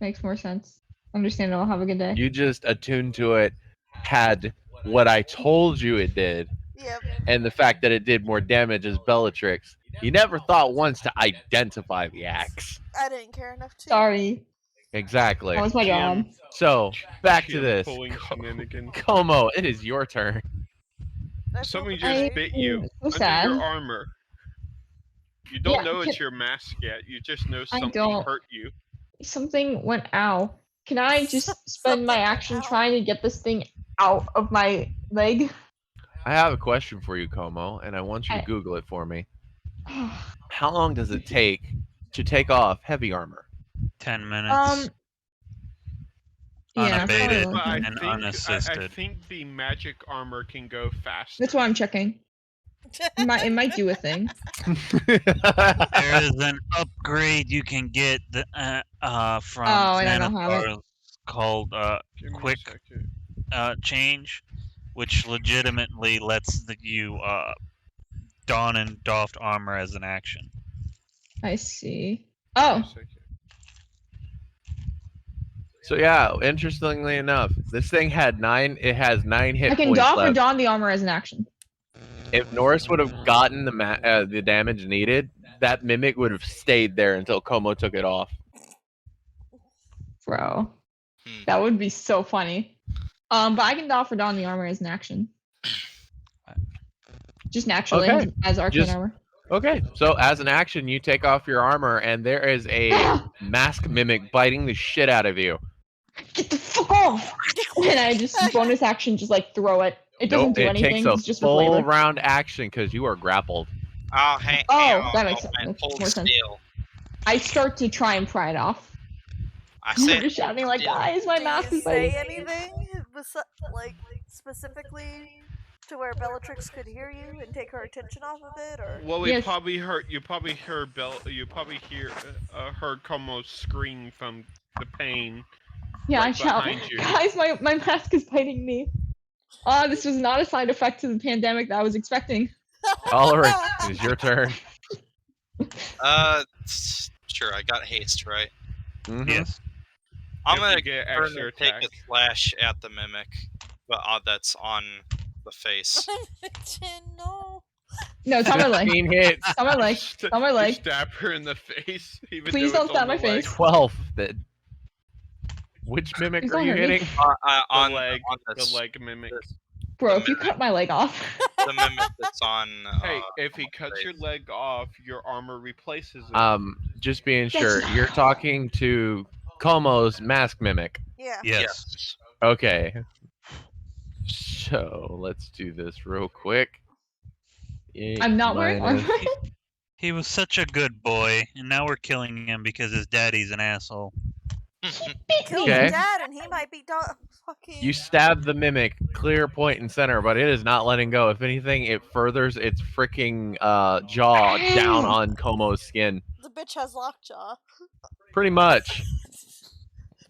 Makes more sense. Understandable. Have a good day. You just attuned to it, had what I told you it did, Yep. and the fact that it did more damage as Bellatrix. You never thought once to identify the axe. I didn't care enough to. Sorry. Exactly. That was my job. So, back to Jim this. pulling shenanigans. Como, it is your turn. That's Somebody what just I- bit you so under sad. your armor. You don't Yeah, know it's can- your mask yet. You just know I something don't. hurt you. Something went ow. Can I just spend my Something went action ow. trying to get this thing out of my leg? I have a question for you, Como, and I want you to I- Google it for me. How long does it take to take off heavy armor? 10 minutes. Yeah, Unabated. probably But like I that. And think I unassisted. think the magic armor can go faster. That's why I'm checking. It might do a thing. There is an upgrade you can get from Oh, and I don't have it. Xanathars called Give me a quick second. change, which legitimately lets you don and doffed armor as an action. I see. Give me Oh, a second. So yeah, interestingly enough, this thing had it has 9 hit I can points doff or left. don the armor as an action. If Norris would have gotten the damage needed, that mimic would have stayed there until Como took it off. Bro. Hmm. That would be so funny. But I can doff or don the armor as an action. Just naturally Okay. as arcane Just- armor. Okay, so as an action, you take off your armor, and there is a mask mimic biting the shit out of you. Get the fuck off! And I just bonus action, just like throw it. It doesn't Nope, do it anything. takes a It's just for full flavor. round action because you are grappled. Oh, hang Oh, on, that makes man. sense. Hold More sense. still. I start to try and pry it off. I I'm said just shouting like, still. guys, my Do mask you is biting say me." anything like specifically to where Bellatrix could hear you and take her attention off of it, or? Well, Yes. you probably heard heard Como scream from the pain. Yeah, I right shout, behind you. guys, my mask is biting me. This was not a side effect to the pandemic that I was expecting. Ulrich, it is your turn. Sure, I got haste, right? Mhm. Yes. I'm If gonna you get turn extra and take attack. a slash at the mimic, but that's on the face. No. No, it's on my leg. 15 hits, It's on my leg. St- It's on my you leg. stab her in the face. Even Please though don't it's stab on my the leg. face. 12. Which mimic Please are don't you hurt me. hitting? On The leg, on the this, leg mimic. Bro, The if you cut my leg off. the mimic that's on. Hey, if on he the cuts your face. leg off, your armor replaces it. Just being That's sure, not- you're talking to Como's mask mimic. Yeah. Yes. Okay. So let's do this real quick. I'm not wearing Minus- armor. He was such a good boy, and now we're killing him because his daddy's an asshole. Kill Okay. your dad, and he might be fucking. You stab the mimic, clear point and center, but it is not letting go. If anything, it furthers its freaking jaw down on Como's skin. The bitch has lockjaw. Pretty much.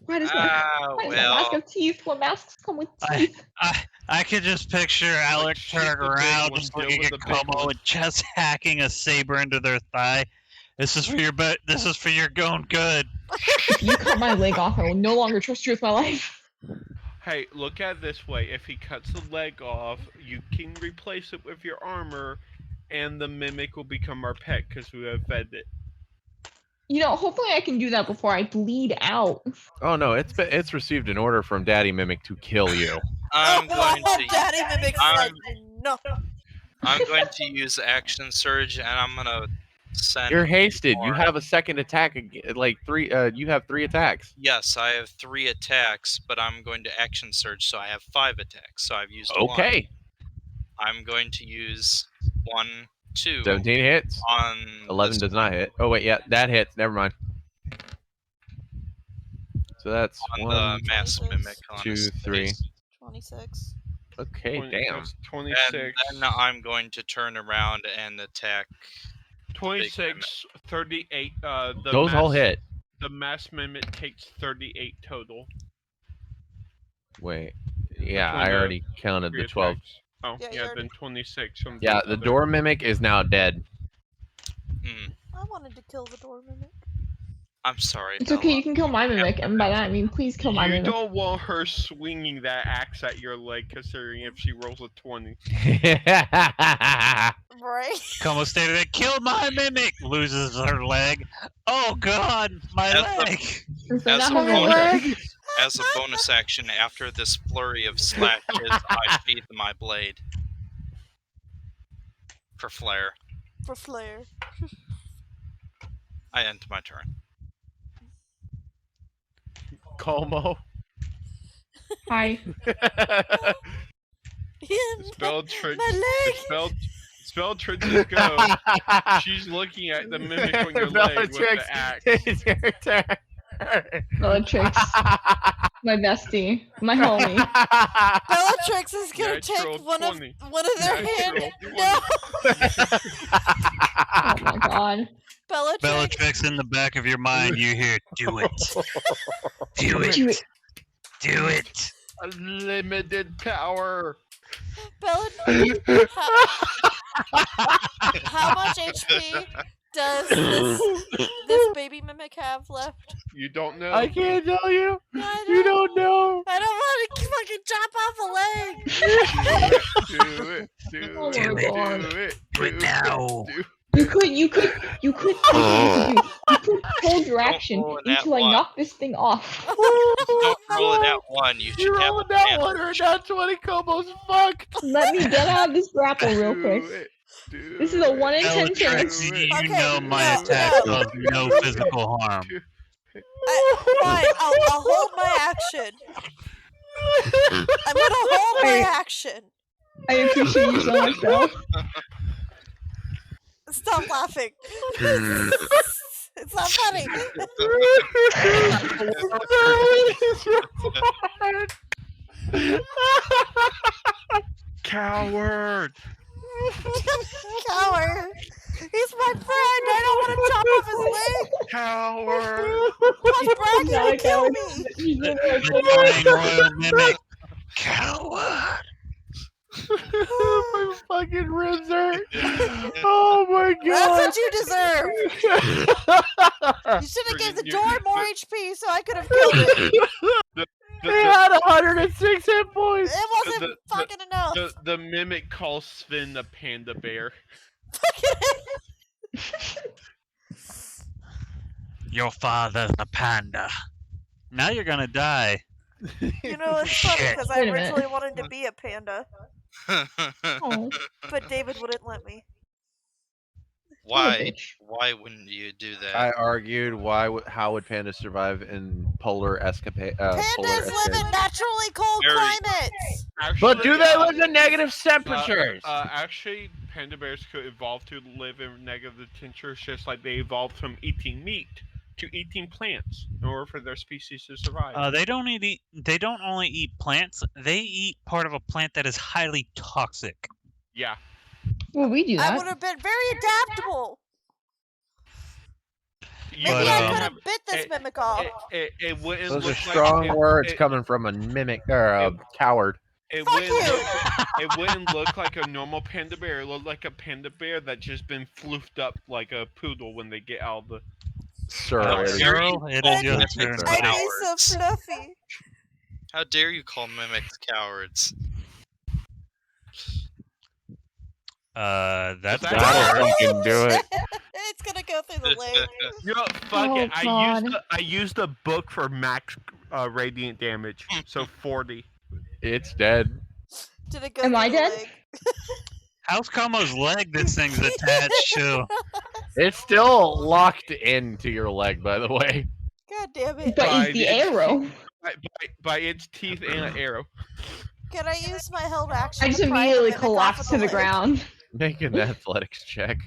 Why does Ah, why does my mask well. have teeth? What masks come with I- teeth? I could just picture Alec shoot turning the big around one, and deal looking with at the big Como one. and just hacking a saber into their thigh. This is for your this is for your own good. If you cut my leg off, I will no longer trust you with my life. Hey, look at it this way. If he cuts the leg off, you can replace it with your armor, and the mimic will become our pet because we have fed it. You know, hopefully I can do that before I bleed out. Oh no, it's received an order from Daddy Mimic to kill you. I'm going to Daddy Mimic's like, no. I'm going to use Action Surge, and I'm gonna send. You're hasted. You more. have a second attack. Like 3. You have 3 attacks. Yes, I have 3 attacks, but I'm going to Action Surge, so I have 5 attacks. So I've used 1. Okay. I'm going to use 1, 2 17 hits. on 11 this does not hit. Oh wait, yeah, that hits. Never mind. So that's on 1, the Mass 26, Mimic. On 2, his 3. face. 26. Okay, damn. That's And 26. then I'm going to turn around and attack. 26, 38. The Those all hit. The mass mimic takes 38 total. Wait. Yeah, Between I the already counted 3 the 12. attacks. Oh, Yeah, you yeah, already- then 26 from Yeah, the other- door mimic is now dead. I wanted to kill the door mimic. I'm sorry. It's okay, you can kill my mimic, and by that I mean please kill my You mimic. don't want her swinging that axe at your leg, considering if she rolls a 20. Right? Como stated it. Kill my mimic. Loses her leg. Oh God, my As leg. Is that As not a my bonus- leg? As a bonus action, after this flurry of slashes, I sheathe my blade. For flair. For flair. I end my turn. Como. Hi. Spell trick. My leg! Spell trenches go. She's looking at the mimic on your leg with the axe. It's your turn. Bellatrix, my bestie, my homie. Bellatrix is gonna Natural take one of 20. their Natural hand. 20. No! Oh my god. Bellatrix! Bellatrix, in the back of your mind, you hear, "Do it, do it, Do it. do it." Unlimited power. Bellatrix! How much HP does this baby mimic have left? You don't know. I can't tell you. I You don't know. I don't want to fucking chop off a leg. Do it. Do Oh it. my god. Do it. Do it now. Do You could hold your action roll an until I at-one. knock this thing off. Don't roll it at 1. You You should have rolled that advantage. 1 or that 20 Como's fucked. Let me get out of this grapple real Do quick. it. Do This is a it. 1 in 10 Bellatrix, chance. you Okay, know my no, attack no. does no physical harm. Fine, I'll hold my action. I'm gonna hold my action. I appreciate you so much, Belle. Stop laughing. It's not funny. Coward. Coward. He's my friend. I don't want to chop off his leg. Coward. He's bragging Not to a kill coward. me. He's The literally dying royal mimic. Coward. My fucking ribs hurt. Oh my That's god. what you deserve. You should have gave the door more HP so I could have killed it. They had 106 hit points. It wasn't The- fucking enough. The mimic calls Sven the panda bear. Your father's a panda. Now you're gonna die. You know, it's funny Shit. because I Wait a minute. originally wanted to be a panda, Oh, but David wouldn't let me. Why? bitch. Why wouldn't you do that? I argued how would pandas survive in polar escapade? Pandas live in naturally cold Very- climates. But do they live in negative temperatures? Actually, panda bears could evolve to live in negative temperatures, just like they evolved from eating meat to eating plants in order for their species to survive. They don't eat. They don't only eat plants. They eat part of a plant that is highly toxic. Yeah. Well, we do I that. would have been very adaptable. You Maybe But, I wouldn't could um, have bit this mimic off. It wouldn't Those are look strong like, words coming from a mimic or a coward. It Fuck wouldn't, you. it wouldn't look like a normal panda bear. It looked like a panda bear that just been floofed up like a poodle when they get out of the. Sir, Girl, it is your Mimics turn. are I'd be so cowards. fluffy. How dare you call mimics cowards? That's That God, better. you can do it. It's gonna go through the leg. You know, fuck Oh, it. God. I used the book for max radiant damage, so 40. It's dead. Did it go Am through I the dead? leg? How's Como's leg this thing's attached to? It's still locked into your leg, by the way. God damn it. But By is the its arrow? by its teeth and an arrow. Can I use my held action I just to pry the immediately mimic off collapsed of to the leg? ground. Make an athletics check.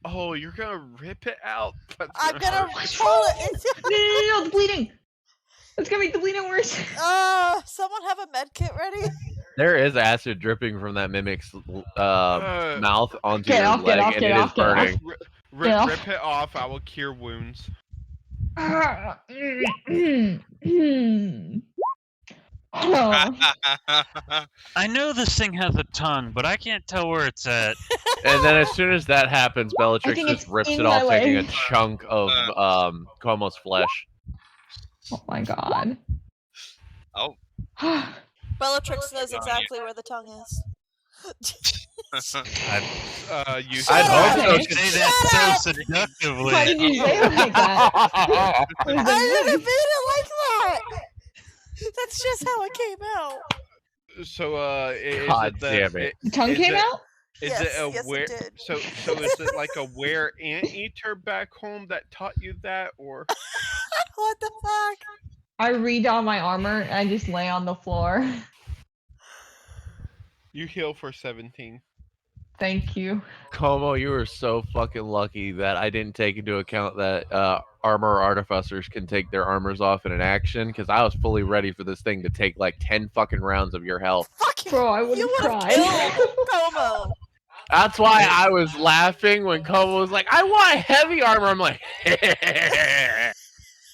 Oh, you're gonna rip it out? That's I'm gonna hurt. pull it. No, the bleeding. It's gonna make the bleeding worse. Someone have a med kit ready? There is acid dripping from that mimic's mouth onto Get your off, get leg, off, and get it is off, get off. burning. Yeah. Rip it off. I will cure wounds. Oh. I know this thing has a tongue, but I can't tell where it's at. And then as soon as that happens, Bellatrix think just it's rips in it my off, taking a leg. chunk of Como's flesh. Oh my god. Oh. Bellatrix knows exactly where the tongue is. You I'd hope so. You say that so seductively. Why did you say it like that? What does that I didn't mean? mean it like that! That's just how it came out. So, is God it the, damn it. The tongue is came it- out? Is Yes, it a yes, it were? did. So is it like a were anteater back home that taught you that, or What the fuck? I redon my armor and I just lay on the floor. you heal for 17? Thank you. Como, you were so fucking lucky that I didn't take into account that armor artificers can take their armors off in an action, because I was fully ready for this thing to take like 10 fucking rounds of your health. Fucking, Bro, I would you have would have cried. killed Como. That's why I was laughing when Como was like, I want heavy armor. I'm like,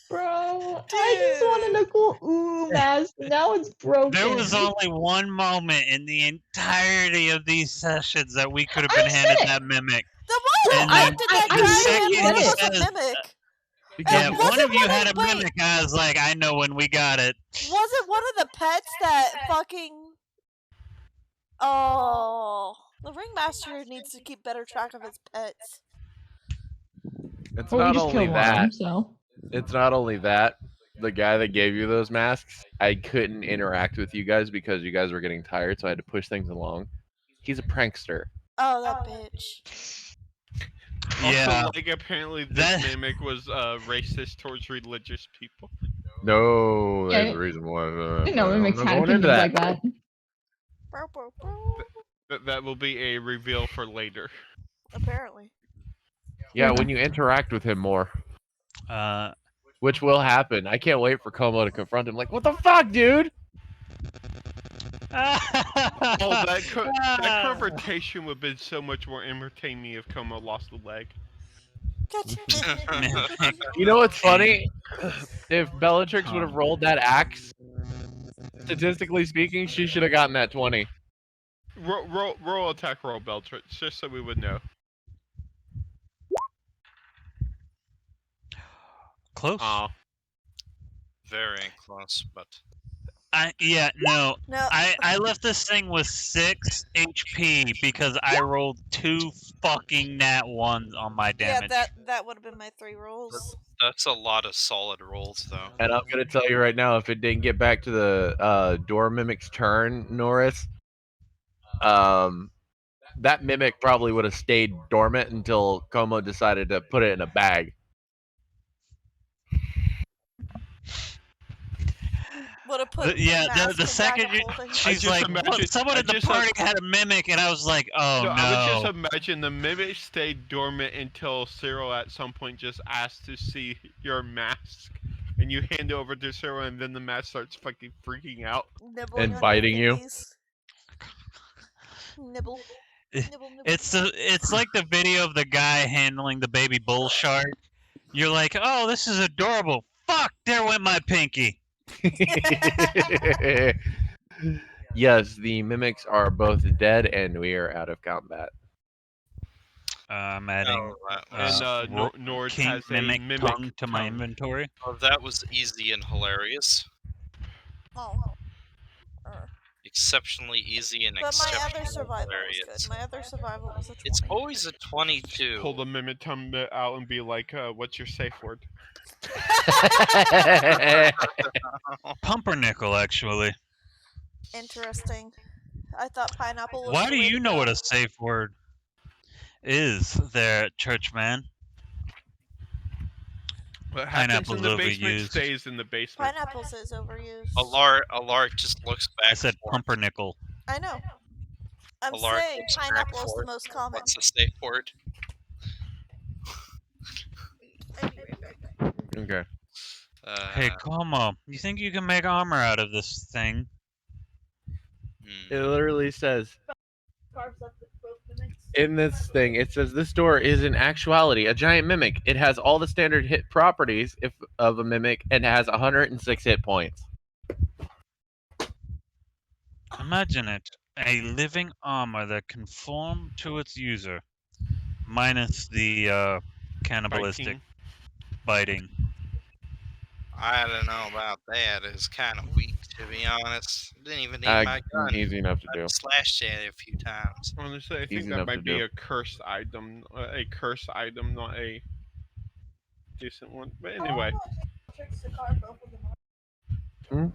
Bro, I just wanted a cool ooh mask. Now it's broken. There was only one moment in the entirety of these sessions that we could have I been said handed it. that mimic. Then why And the then fuck did that I guy literally hand one of said us a it. mimic? Yeah, And one wasn't of you had a wait, mimic. I was like, I know when we got it. wasn't one of the pets that fucking... Oh... The ringmaster needs to keep better track of his pets. it's Well, we not just only killed one of them, that. so. It's not only that. The guy that gave you those masks, I couldn't interact with you guys because you guys were getting tired, so I had to push things along. He's a prankster. Oh, that bitch. Yeah. Also, like apparently this That- mimic was racist towards religious people. No, Yeah, there's a reason why. I didn't know it makes I'm had not going opinions into like that. Bow, bow, bow. That will be a reveal for later. Apparently. Yeah, when you interact with him more, which will happen. I can't wait for Como to confront him. Like, what the fuck, dude? Oh, that confrontation would have been so much more entertaining if Como lost a leg. You know what's funny? If Bellatrix would have rolled that axe, statistically speaking, she should have gotten that 20. Roll attack roll, Bellatrix, just so we would know. Close. Very close, but No. No. I left this thing with 6 HP because I rolled 2 fucking nat 1s on my Yeah, damage. that would have been my 3 rolls. that's a lot of solid rolls, though. And I'm gonna tell you right now, if it didn't get back to the door mimic's turn, Norris, that mimic probably would have stayed dormant until Como decided to put it in a bag. Would have put The second she's like, someone at the party had a mimic, and I was like, oh no. I would just imagine the mimic stayed dormant until Cyril at some point just asked to see your mask, and you hand it over to Cyril, and then the mask starts fucking freaking out. Nibbling And on biting your you. fingies. Nibble. Nibble, nibble. It's like the video of the guy handling the baby bull shark. You're like, oh, this is adorable. Fuck, there went my pinky. Yes, the mimics are both dead, and we are out of combat. I'm adding And Nord King has a mimic mimic tongue to my tongue. inventory. Well, that was easy and hilarious. Oh. You exceptionally easy and But my exceptionally other survival was hilarious. good. My other survival was a 20. It's always a Just 22. pull the Mimitum out and be like, what's your safe word? Pumpernickel, actually. Interesting. I thought pineapple was Why the do way you to know go. what a safe word is, there, churchman? What happens in Pineapple's the basement overused. stays in the basement. Pineapples is overused. Alark just looks back I said forth. pumpernickel. I know. I'm Alark saying looks back pineapple is the forth. most common. What's the safe word? I'll be right back. Okay. Hey, Como, you think you can make armor out of this thing? It literally says in this thing, it says this door is in actuality a giant mimic. It has all the standard hit properties of a mimic and has 106 hit points. Imagine it, a living armor that can form to its user, minus the cannibalistic biting. I don't know about that. It's kind of weak, to be honest. Didn't even need my gun. Easy enough to do. I've slashed at it a few times. Honestly, I think Easy that enough to might be do. a cursed item. A cursed item, not a decent one. But anyway. Hmm?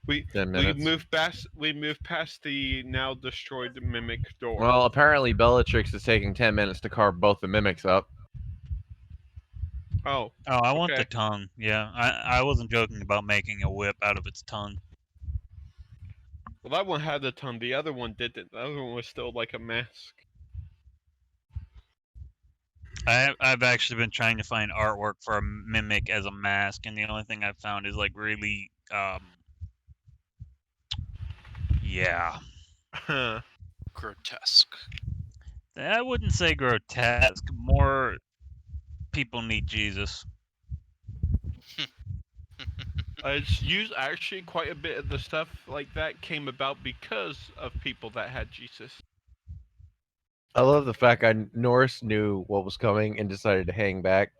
We 10 we minutes. moved past the now destroyed mimic door. Well, apparently Bellatrix is taking 10 minutes to carve both the mimics up. Oh. Oh, I want Okay. the tongue. Yeah, I wasn't joking about making a whip out of its tongue. Well, that one had a tongue. The other one didn't. The other one was still like a mask. I've actually been trying to find artwork for a mimic as a mask, and the only thing I've found is like really, yeah. Grotesque. I wouldn't say grotesque. More people need Jesus. It's used actually quite a bit of the stuff like that came about because of people that had Jesus. I love the fact Norris knew what was coming and decided to hang back.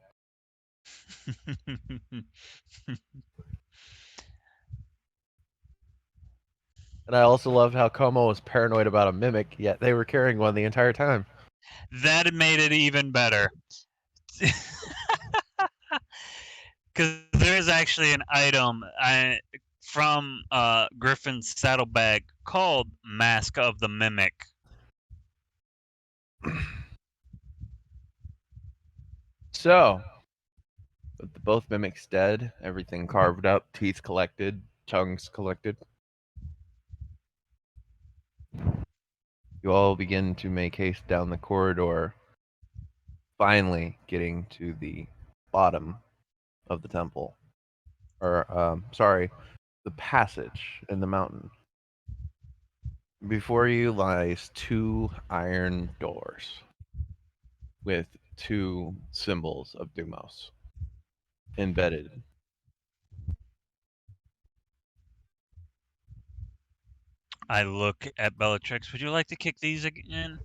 And I also love how Como was paranoid about a mimic, yet they were carrying one the entire time. That made it even better. Because there is actually an item from Griffin's saddlebag called Mask of the Mimic. So, with both mimics dead, everything carved up, teeth collected, tongues collected, you all begin to make haste down the corridor, finally getting to the bottom of the temple. Or, the passage in the mountain. Before you lies 2 iron doors with 2 symbols of Dumos embedded. I look at Bellatrix. Would you like to kick these again?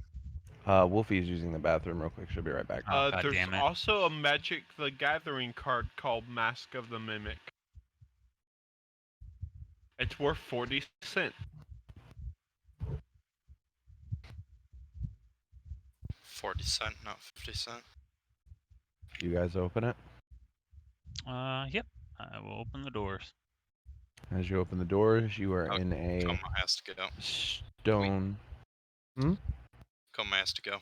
Wolfie's using the bathroom real quick. She'll be right back. Oh, God There's damn it. also a Magic the Gathering card called Mask of the Mimic. It's worth 40 cents. 40 cent, not 50 cent. You guys open it. Yep. I will open the doors. As you open the doors, you are in a Como has to go. stone. Como has to go.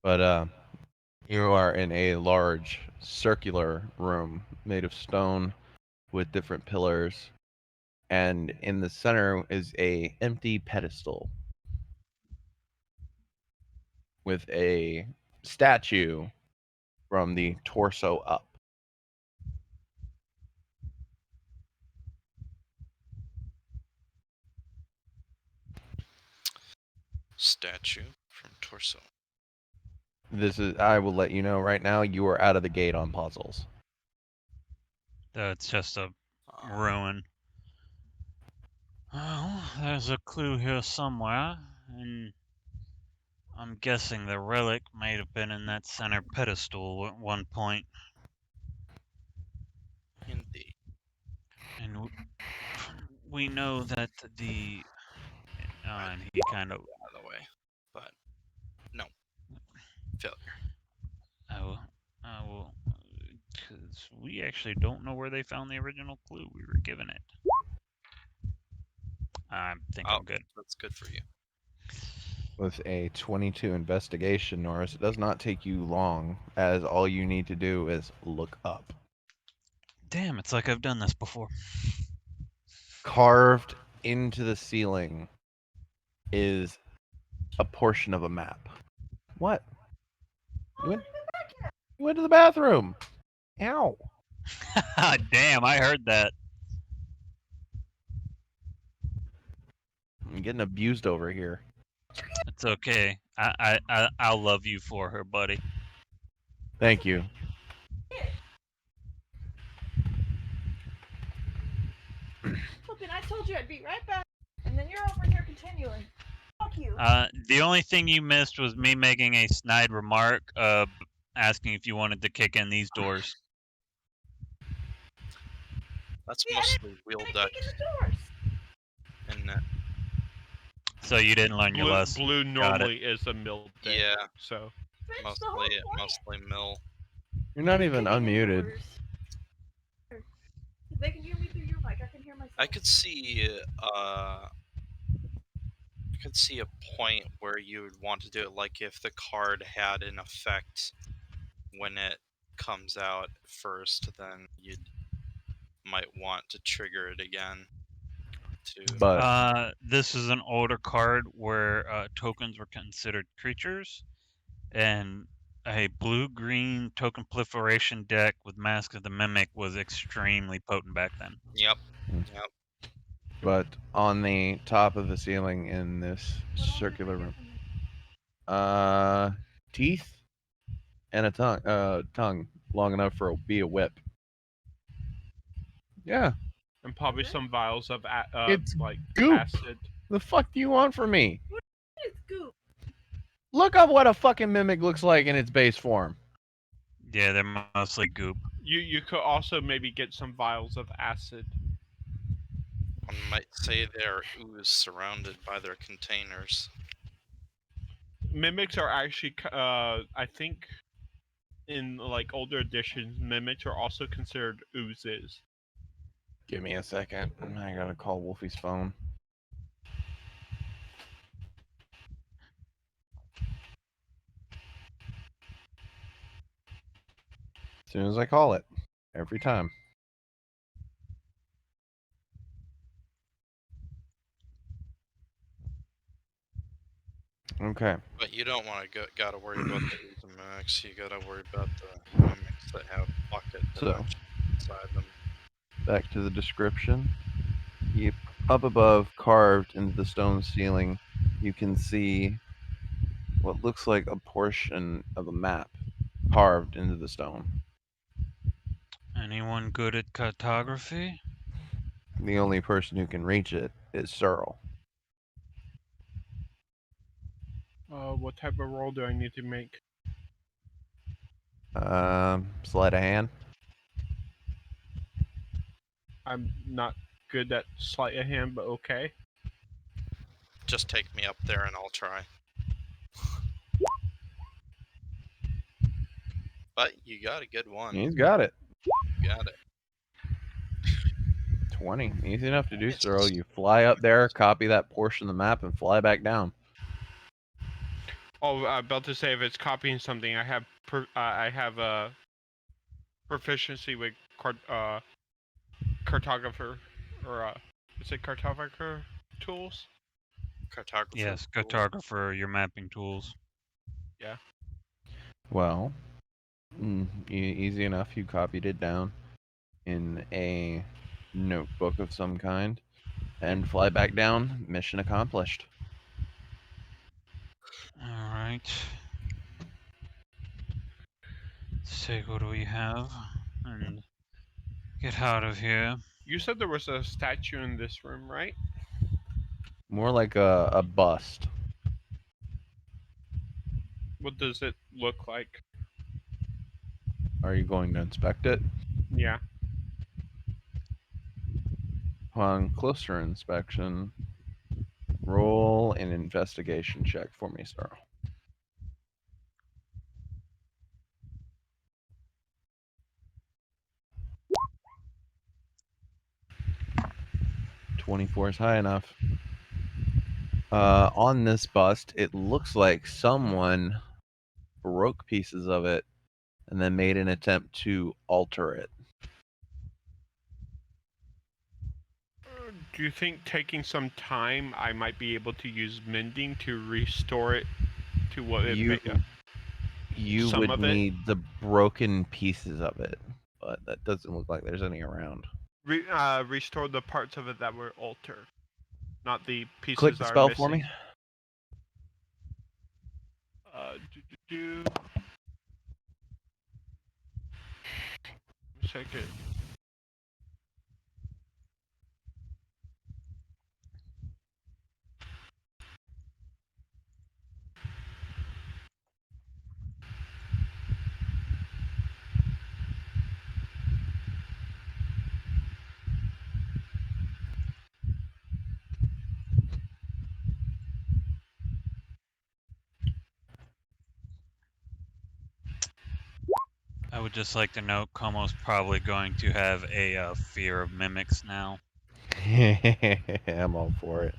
But you are in a large circular room made of stone with different pillars, and in the center is a empty pedestal with a statue from the torso up. Statue from torso. This is, I will let you know right now, you are out of the gate on puzzles. That's just a ruin. Oh, There's a clue here somewhere, and I'm guessing the relic might have been in that center pedestal at one point. Indeed. And we know that the and he kind of Out of the way. But no. Failure. I will, because we actually don't know where they found the original clue we were given it. I think I'm good. That's good for you. With a 22 investigation, Norris, it does not take you long, as all you need to do is look up. Damn, it's like I've done this before. Carved into the ceiling is a portion of a map. What? You went to the bathroom. Ow. Damn, I heard that. I'm getting abused over here. It's okay. I'll love you for her, buddy. Thank you. Flippin', I told you I'd be right back, and then you're over here continuing. Fuck you. The only thing you missed was me making a snide remark, asking if you wanted to kick in these doors. That's mostly wheel deck. And So you didn't learn your lesson. Blue normally is a mill deck. yeah, So mostly mill. You're not even unmuted. They can hear me through your mic. I can hear myself. I could see a point where you would want to do it, like if the card had an effect when it comes out first, then you might want to trigger it again. But this is an older card where tokens were considered creatures, and a blue-green token proliferation deck with Mask of the Mimic was extremely potent back then. Yep. But on the top of the ceiling in this circular room, teeth and a tongue long enough for be a whip. Yeah. And probably some vials of It's like goop. acid. The fuck do you want from me? What is goop? Look up what a fucking mimic looks like in its base form. Yeah, they're mostly goop. You could also maybe get some vials of acid. One might say they're ooze surrounded by their containers. Mimics are actually, I think, in like older editions, mimics are also considered oozes. Give me a second. I gotta call Wolfie's phone. As soon as I call it, every time. Okay. But you don't want to gotta worry about the ooze mimics. You gotta worry about the mimics that have bucket inside them. Back to the description. Up above, carved into the stone ceiling, you can see what looks like a portion of a map carved into the stone. Anyone good at cartography? The only person who can reach it is Searle. What type of roll do I need to make? Sleight of hand. I'm not good at sleight of hand, but okay. Just take me up there and I'll try. But you got a good one. He's got it. You got it. 20. Easy enough to do, Searle. You fly up there, copy that portion of the map, and fly back down. Oh, I'm about to say, if it's copying something, I have a proficiency with cartographer, or is it cartographer tools? Cartographer. Yes, cartographer, your mapping tools. Yeah. Well, easy enough. You copied it down in a notebook of some kind and fly back down. Mission accomplished. All right. Let's take what we have and get out of here. You said there was a statue in this room, right? More like a bust. What does it look like? Are you going to inspect it? Yeah. Upon closer inspection, roll an investigation check for me, sir. .24 is high enough. On this bust, it looks like someone broke pieces of it and then made an attempt to alter it. Do you think taking some time, I might be able to use mending to restore it to what it You made? you Some would of it? need the broken pieces of it, but that doesn't look like there's any around. Restore the parts of it that were altered, not the pieces Click the that are spell missing. for me. Second. I would just like to note Como's probably going to have a fear of mimics now. I'm all for it.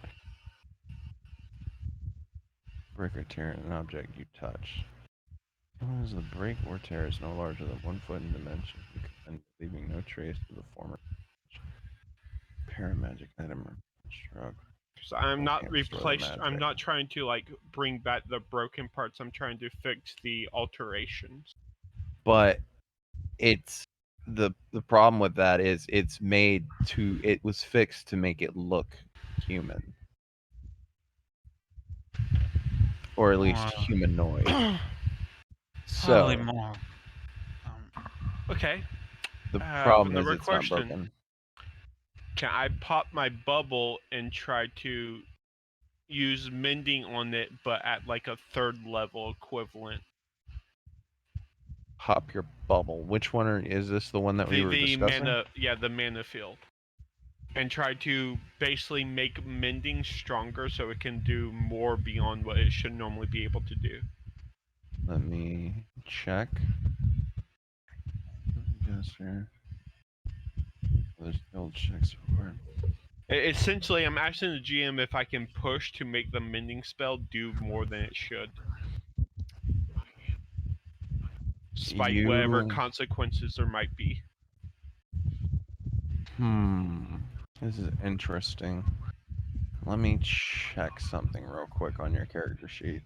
Break or tear an object you touch. As the break or tear is no larger than 1 foot in dimension, and leaving no trace of the former paramagic item or construct. So I'm not Can't restore the replaced. I'm magic. not trying to like bring back the broken parts. I'm trying to fix the alterations. But it's the problem with that is it's made to it was fixed to make it look human, or at least humanoid. Probably So more. Okay. the problem is another it's not question. broken. Can I pop my bubble and try to use mending on it, but at like a 3rd level equivalent? Pop your bubble. Which one is this? The one that we were discussing? The mana field. And try to basically make mending stronger so it can do more beyond what it should normally be able to do. Let me check. Yes, sir. There's old checks for Essentially, I'm asking the GM if I can push to make the mending spell do more than it should. Despite whatever consequences there might be. This is interesting. Let me check something real quick on your character sheet.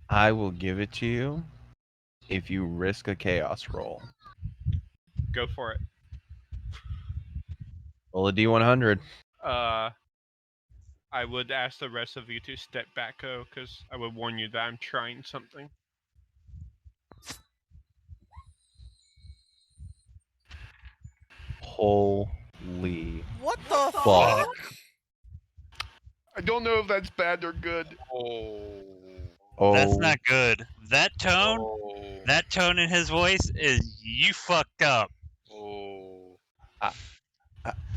I will give it to you if you risk a chaos roll. Go for it. Roll a D100. I would ask the rest of you to step back, though, because I would warn you that I'm trying something. Holy What the fuck. fuck? I don't know if that's bad or good. That's Oh, not good. That tone in his voice is you fucked up.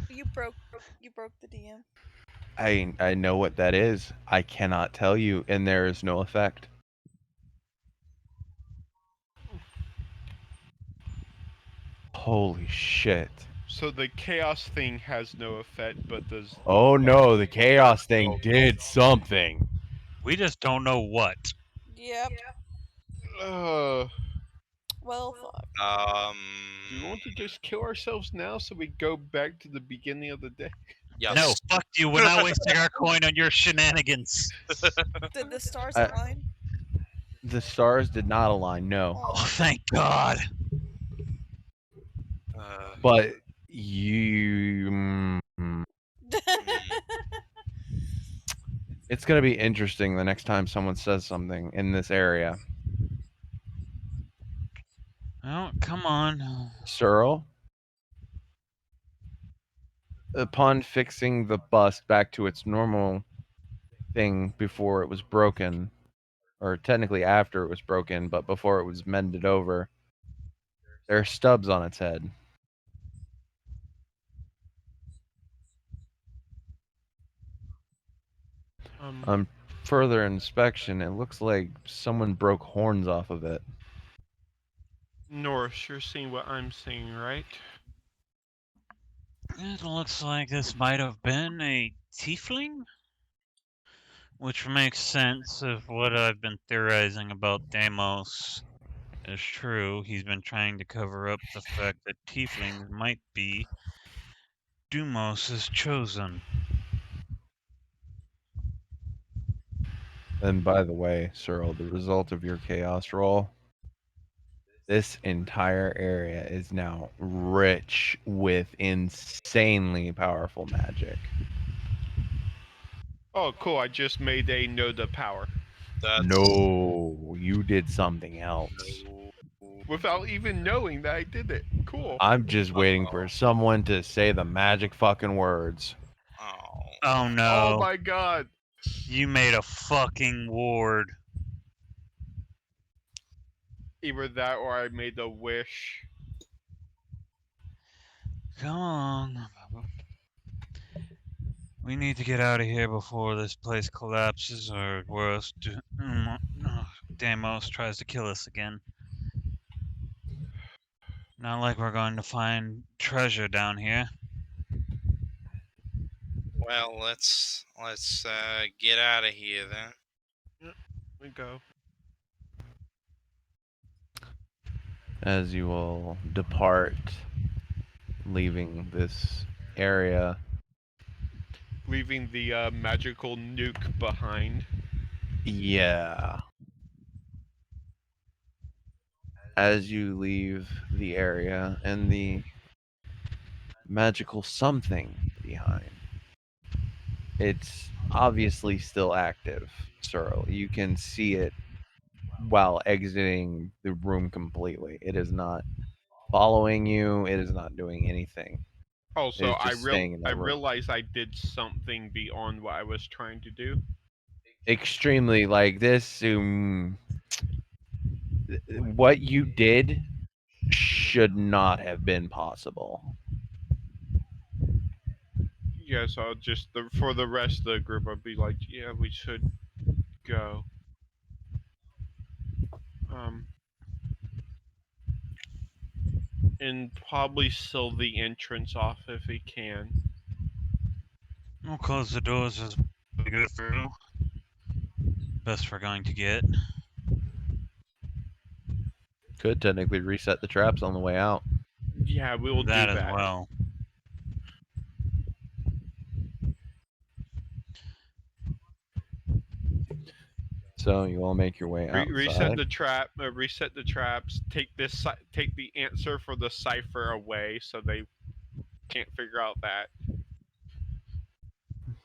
You broke the DM. I know what that is. I cannot tell you, and there is no effect. Holy shit. So the chaos thing has no effect, but does... Oh no, the chaos thing did something. We just don't know what. Yep. Uh, Well, fuck. do you want to just kill ourselves now so we go back to the beginning of the day? Yes. No, fuck you. We're not wasting our coin on your shenanigans. Did the stars align? The stars did not align, no. Oh, thank God. But you... It's going to be interesting the next time someone says something in this area. Oh, come on. Searle? Upon fixing the bust back to its normal thing before it was broken, or technically after it was broken, but before it was mended over, there are stubs on its head. On further inspection, it looks like someone broke horns off of it. Norris, you're seeing what I'm seeing, right? It looks like this might have been a tiefling, which makes sense if what I've been theorizing about Deimos is true. He's been trying to cover up the fact that tieflings might be Dumos' chosen. And by the way, Cyril, the result of your chaos roll, this entire area is now rich with insanely powerful magic. Oh, cool. I just made a node of power. That's No, you did something else. no. Without even knowing that I did it. Cool. I'm just waiting for someone to say the magic fucking words. Oh. Oh no. Oh my god. You made a fucking ward. Either that or I made a wish. Come on. We need to get out of here before this place collapses, or worse, Deimos tries to kill us again. Not like we're going to find treasure down here. Well, let's get out of here then. We go. As you will depart, leaving this area, Leaving the magical nuke behind. yeah. As you leave the area and the magical something behind, it's obviously still active, Cyril. You can see it while exiting the room completely. It is not following you. It is not doing anything. Oh, It so is just staying in I that room. realized I did something beyond what I was trying to do. Extremely like this. What you did should not have been possible. Yeah, so I'll just for the rest of the group, I'll be like, yeah, we should go. And probably seal the entrance off if we can. We'll close the doors as we go through. Best we're going to get. Could technically reset the traps on the way out. Yeah, we will That do as that. well. So you all make your way outside. Reset the trap. Reset the traps. Take the answer for the cipher away, so they can't figure out that.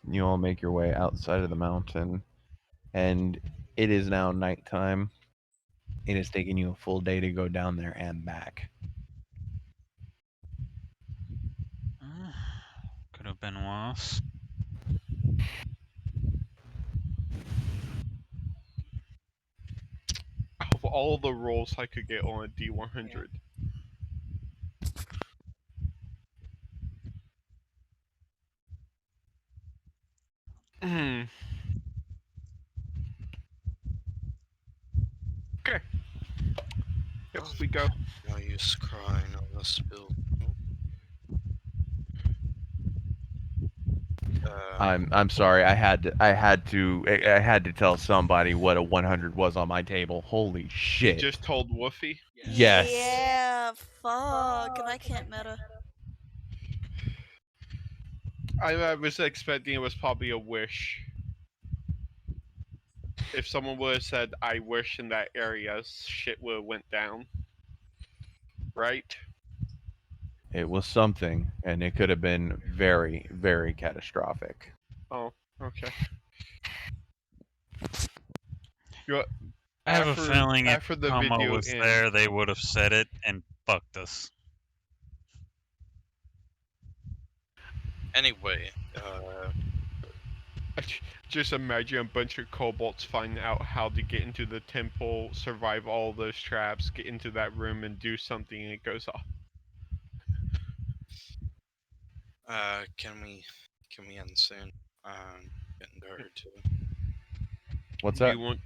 You all make your way outside of the mountain, and it is now nighttime. It has taken you a full day to go down there and back. Could have been worse. Of all the rolls I could get on a D100. Okay. Yep, we go. No use crying on the spilled milk. I'm sorry. I had to tell somebody what a 100 was on my table. Holy You shit! just told Woofy. Yes. Yeah, fuck, and I can't meta. I was expecting it was probably a wish. If someone would have said, I wish in that area, shit would have went down. Right? It was something, and it could have been very, very catastrophic. Oh, okay. I have a feeling if after the Como video was ends, there, they would have said it and fucked us. Anyway, Just imagine a bunch of kobolds find out how to get into the temple, survive all those traps, get into that room, and do something, and it goes off. can we end soon? Getting tired too. What's Do that? you want?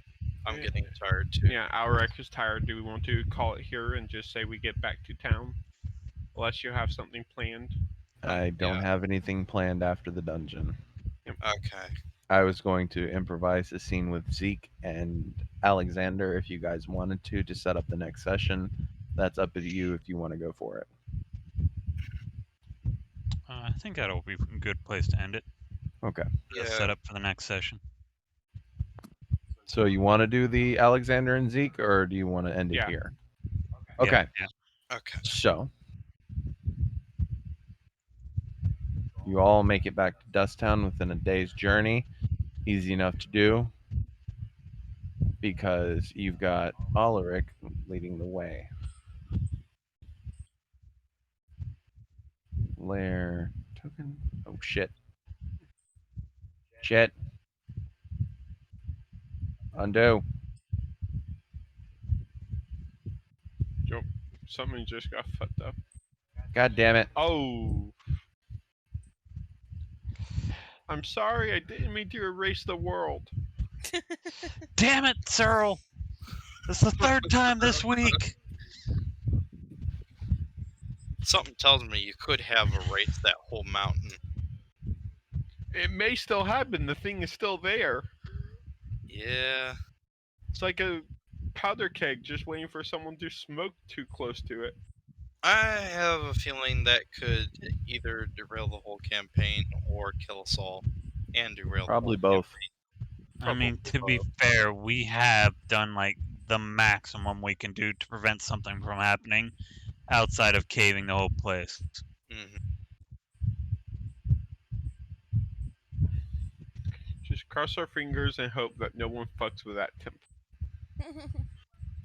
I'm getting tired too. Yeah, Alrek is tired. Do we want to call it here and just say we get back to town? Unless you have something planned. I don't Yeah. have anything planned after the dungeon. Okay. I was going to improvise a scene with Zeke and Alexander if you guys wanted to set up the next session. That's up to you if you want to go for it. I think that'll be a good place to end it. Okay. To Yeah. set up for the next session. So you want to do the Alexander and Zeke, or do you want to end it Yeah. here? Yeah, Okay. yeah. Okay. So you all make it back to Dusttown within a day's journey. Easy enough to do because you've got Alaric leading the way. Lair token. Oh shit. Shit. Undo. Yep. Something just got fucked up. God damn it. Oh. I'm sorry, I didn't mean to erase the world. Damn it, Cyril! It's the third time this week. Something tells me you could have erased that whole mountain. It may still happen, the thing is still there. Yeah. It's like a powder keg just waiting for someone to smoke too close to it. I have a feeling that could either derail the whole campaign or kill us all. And derail Probably the whole both. I mean, Probably to be fair, we have done like the maximum we can do to prevent something from happening outside of caving the whole place. campaign. Just cross our fingers and hope that no one fucks with that temple.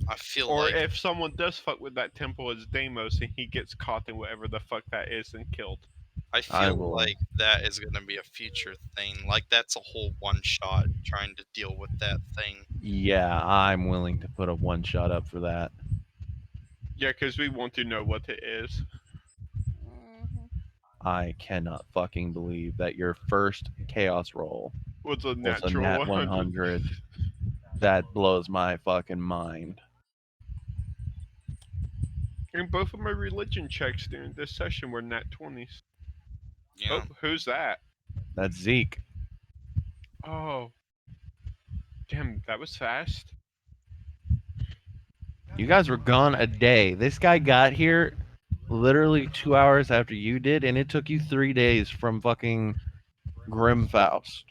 I feel Or like if someone does fuck with that temple, it's Deimos and he gets caught in whatever the fuck that is and killed. I feel will- like that is going to be a future thing. Like that's a whole one shot trying to deal with that thing. Yeah, I'm willing to put a one shot up for that. Yeah, because we want to know what it is. Mhm. I cannot fucking believe that your first chaos roll What's a was a natural nat 100? 100. That blows my fucking mind. And both of my religion checks during this session were nat 20s. Yeah. Oh, who's that? That's Zeke. Oh. Damn, that was fast. You guys were gone a day. This guy got here literally 2 hours after you did, and it took you 3 days from fucking Grimfaust.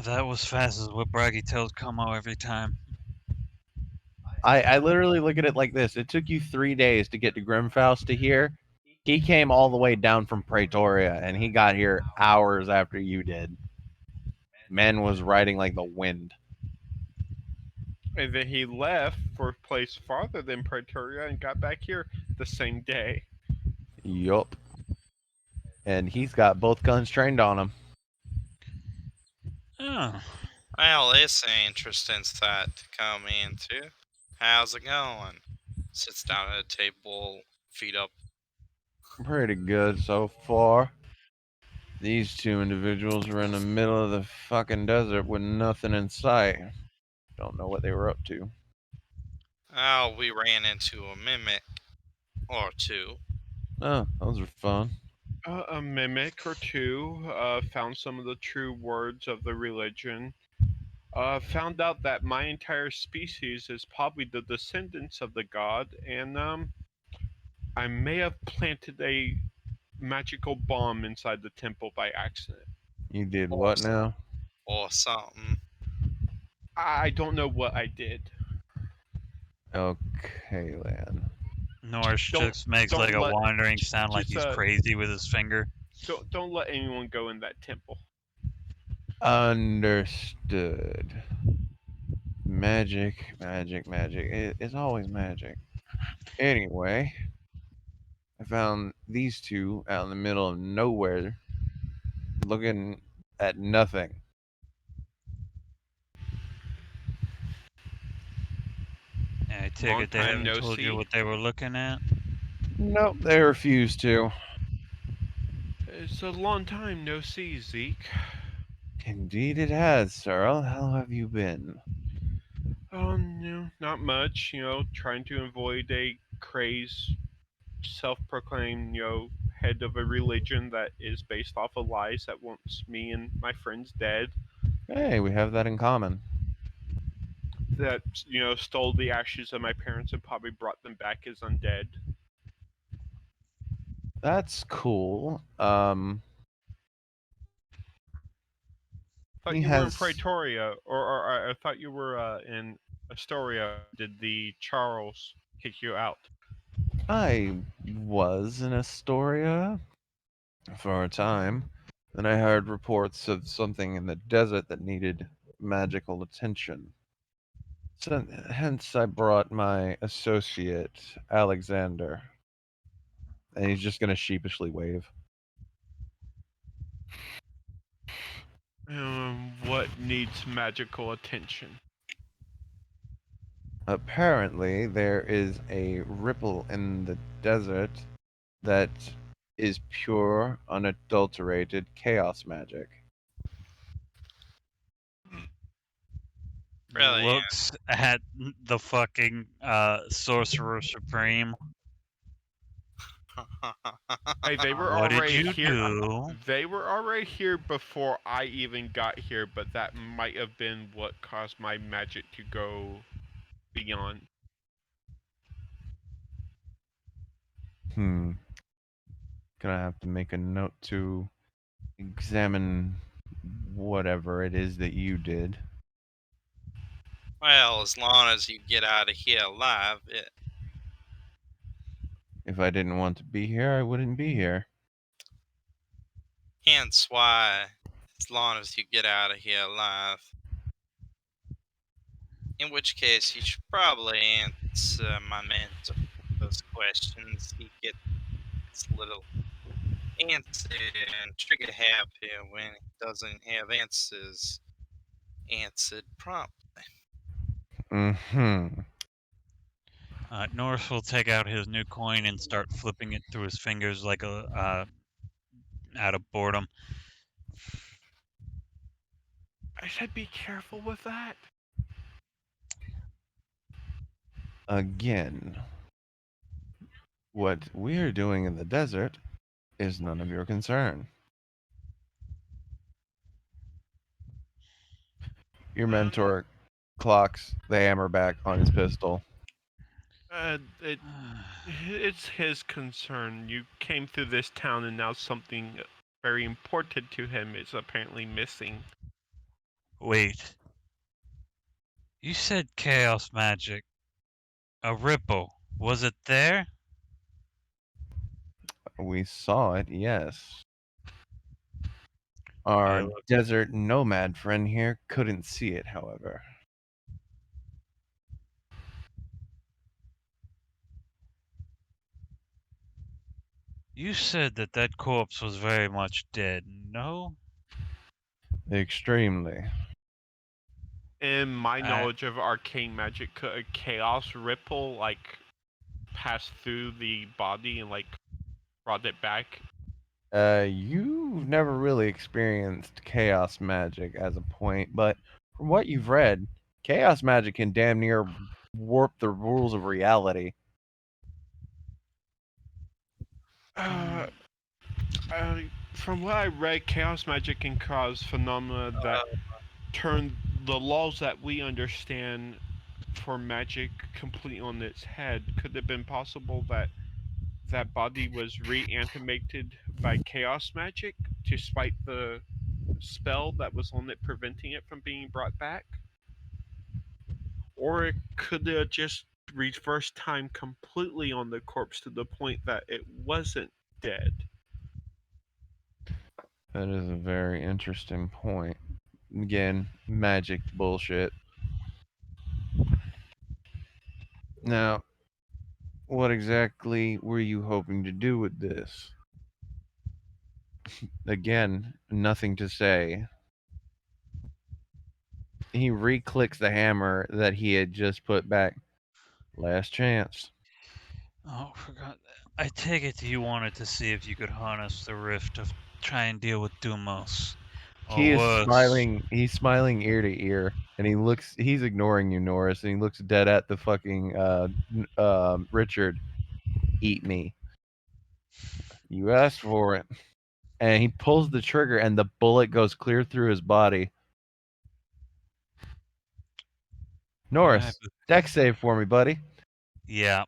That was fast as what Braggy tells Como every time. I literally look at it like this. It took you 3 days to get to Grimfaust to here. He came all the way down from Pretoria, and he got here hours after you did. Man was riding like the wind. And then he left for a place farther than Pretoria and got back here the same day. Yup. And he's got both guns trained on him. Oh, Well, it's an interesting sight to come into. How's it going? Sits down at a table, feet up. Pretty good so far. These two individuals were in the middle of the fucking desert with nothing in sight. Don't know what they were up to. Oh, we ran into a mimic or two. Oh, those are fun. A mimic or two, found some of the true words of the religion. Found out that my entire species is probably the descendants of the god, and I may have planted a magical bomb inside the temple by accident. You did what now? Or something. I don't know what I did. Okay, then. Norris Don't- just makes don't like a let- wandering sound like just, he's crazy with his finger. Don't let anyone go in that temple. Understood. Magic, magic, magic. It's always magic. Anyway, I found these two out in the middle of nowhere looking at nothing. I take Long it they time haven't no told you see. what they were looking at? Nope, they refuse to. It's a long time no see, Zeke. Indeed it has, Cyril. How have you been? Oh no, not much. Trying to avoid a crazed, self-proclaimed, head of a religion that is based off of lies that wants me and my friends dead. Hey, we have that in common. That stole the ashes of my parents and probably brought them back as undead. That's cool. Thought He you were in has. Praetoria, or I thought you were in Astoria. Did the Charles kick you out? I was in Astoria for a time. Then I heard reports of something in the desert that needed magical attention. So, hence, I brought my associate, Alexander. And he's just going to sheepishly wave. What needs magical attention? Apparently, there is a ripple in the desert that is pure, unadulterated chaos magic. Brilliant. Looks at the fucking Sorcerer Supreme. Hey, they were What did already you here. do? They were already here before I even got here, but that might have been what caused my magic to go beyond. Gonna have to make a note to examine whatever it is that you did. Well, as long as you get out of here alive, If I didn't want to be here, I wouldn't be here. hence why, as long as you get out of here alive. In which case, you should probably answer my mentor those questions. He gets little answer and trigger happy when he doesn't have answers answered promptly. Mm-hmm. Norris will take out his new coin and start flipping it through his fingers like a out of boredom. I said be careful with that. Again, what we're doing in the desert is none of your concern. Your mentor clocks the hammer back on his pistol. It's his concern. You came through this town and now something very important to him is apparently missing. Wait. You said chaos magic. A ripple. Was it there? We saw it, yes. I Our look. desert nomad friend here couldn't see it, however. You said that that corpse was very much dead. No? Extremely. In my I, knowledge of arcane magic, could a chaos ripple pass through the body and brought it back? You've never really experienced chaos magic as a point, but from what you've read, chaos magic can damn near warp the rules of reality. Uh, from what I read, chaos magic can cause phenomena that turn the laws that we understand for magic completely on its head. Could it have been possible that that body was reanimated by chaos magic to spite the spell that was on it, preventing it from being brought back? Or it could have just reversed time completely on the corpse to the point that it wasn't dead. That is a very interesting point. Again, magic bullshit. Now, what exactly were you hoping to do with this? Again, nothing to say. He re-clicks the hammer that he had just put back. Last chance. Oh, forgot. I take it you wanted to see if you could harness the rift to try and deal with Dumos. Or He is worse. smiling. He's smiling ear to ear, and he's ignoring you, Norris, and he looks dead at the fucking Richard. Eat me. You asked for it. And he pulls the trigger, and the bullet goes clear through his body. Norris, deck save for me, buddy. Yeah.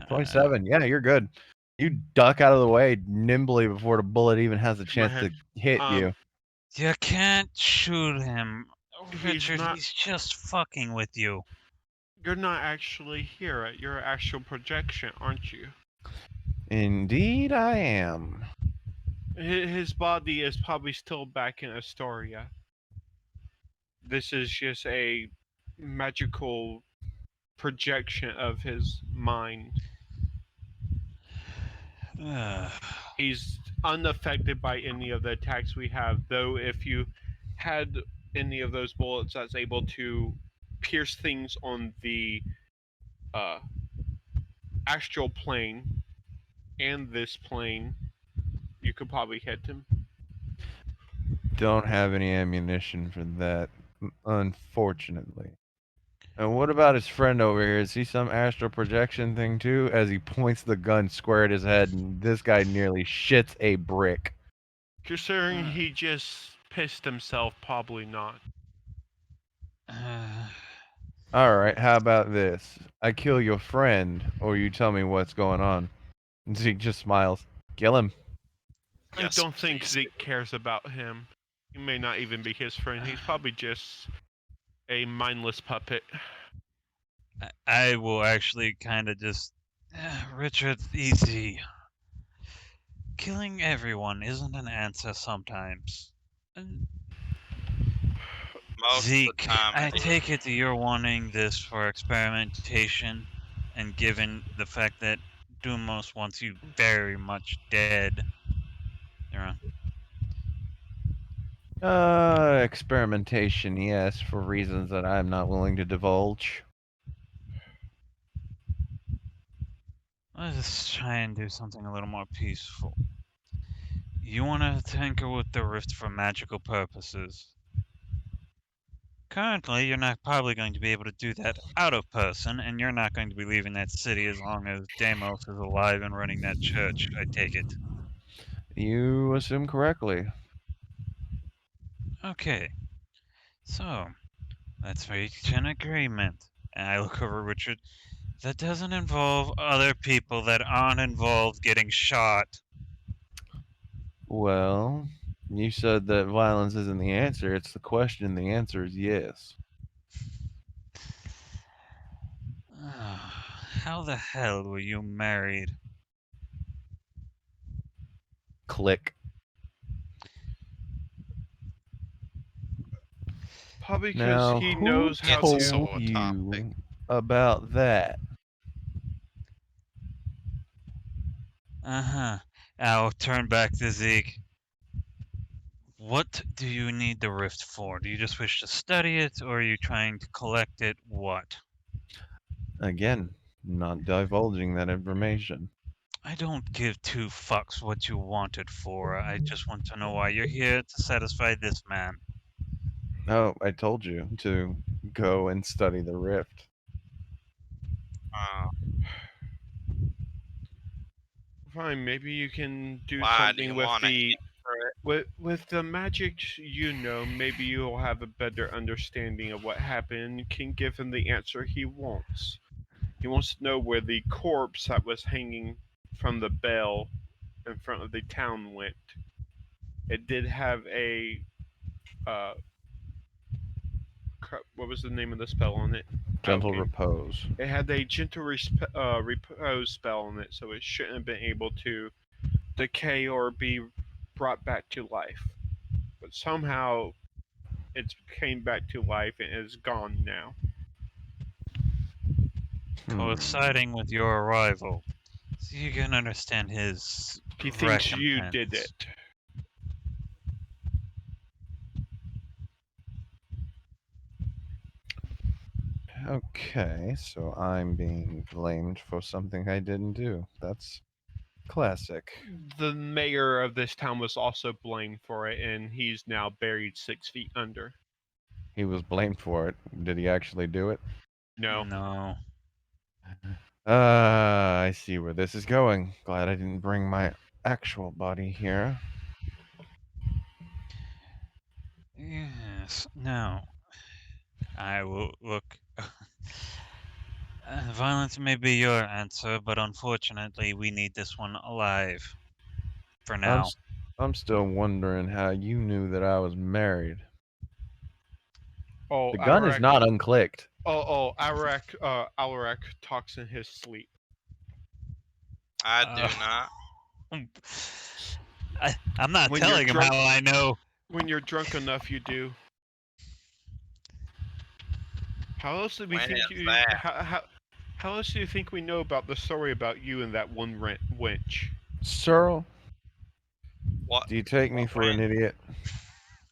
27. Yeah, you're good. You duck out of the way nimbly before the bullet even has a chance to hit you. You can't shoot him. He's Richard, not- he's just fucking with you. You're not actually here at your actual projection, aren't you? Indeed, I am. His body is probably still back in Astoria. This is just a magical projection of his mind. He's unaffected by any of the attacks we have, though if you had any of those bullets that's able to pierce things on the astral plane and this plane, you could probably hit him. Don't have any ammunition for that, unfortunately. And what about his friend over here? Is he some astral projection thing too? As he points the gun square at his head, and this guy nearly shits a brick. Considering he just pissed himself, probably not. Alright, how about this? I kill your friend, or you tell me what's going on. And Zeke just smiles. Kill him. Yes, I don't think please. Zeke cares about him. He may not even be his friend. He's probably just a mindless puppet. I will actually kind of just. Richard, easy. Killing everyone isn't an answer sometimes. Most Zeke, of the time, I take it that you're wanting this for experimentation, and given the fact that Dumos wants you very much dead. Experimentation, yes, for reasons that I'm not willing to divulge. Let's try and do something a little more peaceful. You want to tinker with the rift for magical purposes. Currently, you're not probably going to be able to do that out of person, and you're not going to be leaving that city as long as Deimos is alive and running that church, I take it. You assume correctly. Okay. So, let's reach an agreement. And I look over Richard. That doesn't involve other people that aren't involved getting shot. Well, you said that violence isn't the answer. It's the question. The answer is yes. How the hell were you married? Click. Probably because Now, he who knows how told to. you about that? I'll turn back to Zeke. What do you need the rift for? Do you just wish to study it, or are you trying to collect it? What? Again, not divulging that information. I don't give two fucks what you want it for. I just want to know why you're here to satisfy this man. Oh, I told you to go and study the rift. Fine, maybe you can do Why do something you with wanna the with the magic you know. Maybe you'll have a better understanding of what happened and can give him the answer he wants. He wants to know where the corpse that was hanging from the bell in front of the town went. It did have a what was the name of the spell on it? Gentle Okay. repose. It had a gentle repose spell on it, so it shouldn't have been able to decay or be brought back to life. But somehow it came back to life and is gone now. coinciding with your arrival, so you can understand his He thinks you recompense. did it. Okay, so I'm being blamed for something I didn't do. That's classic. The mayor of this town was also blamed for it, and he's now buried 6 feet under. He was blamed for it. Did he actually do it? No. No. I see where this is going. Glad I didn't bring my actual body here. Yes. Now, I will look. Violence may be your answer, but unfortunately, we need this one alive. For I'm, now. s- I'm still wondering how you knew that I was married. Oh, The gun is Alaric. not unclicked. Alaric talks in his sleep. I do not. I'm not When you're telling him drunk- how I know. When you're drunk enough, you do. How else do we When think is you? that? How else do you think we know about the story about you and that one wench? Searle, What? do you take me for an idiot?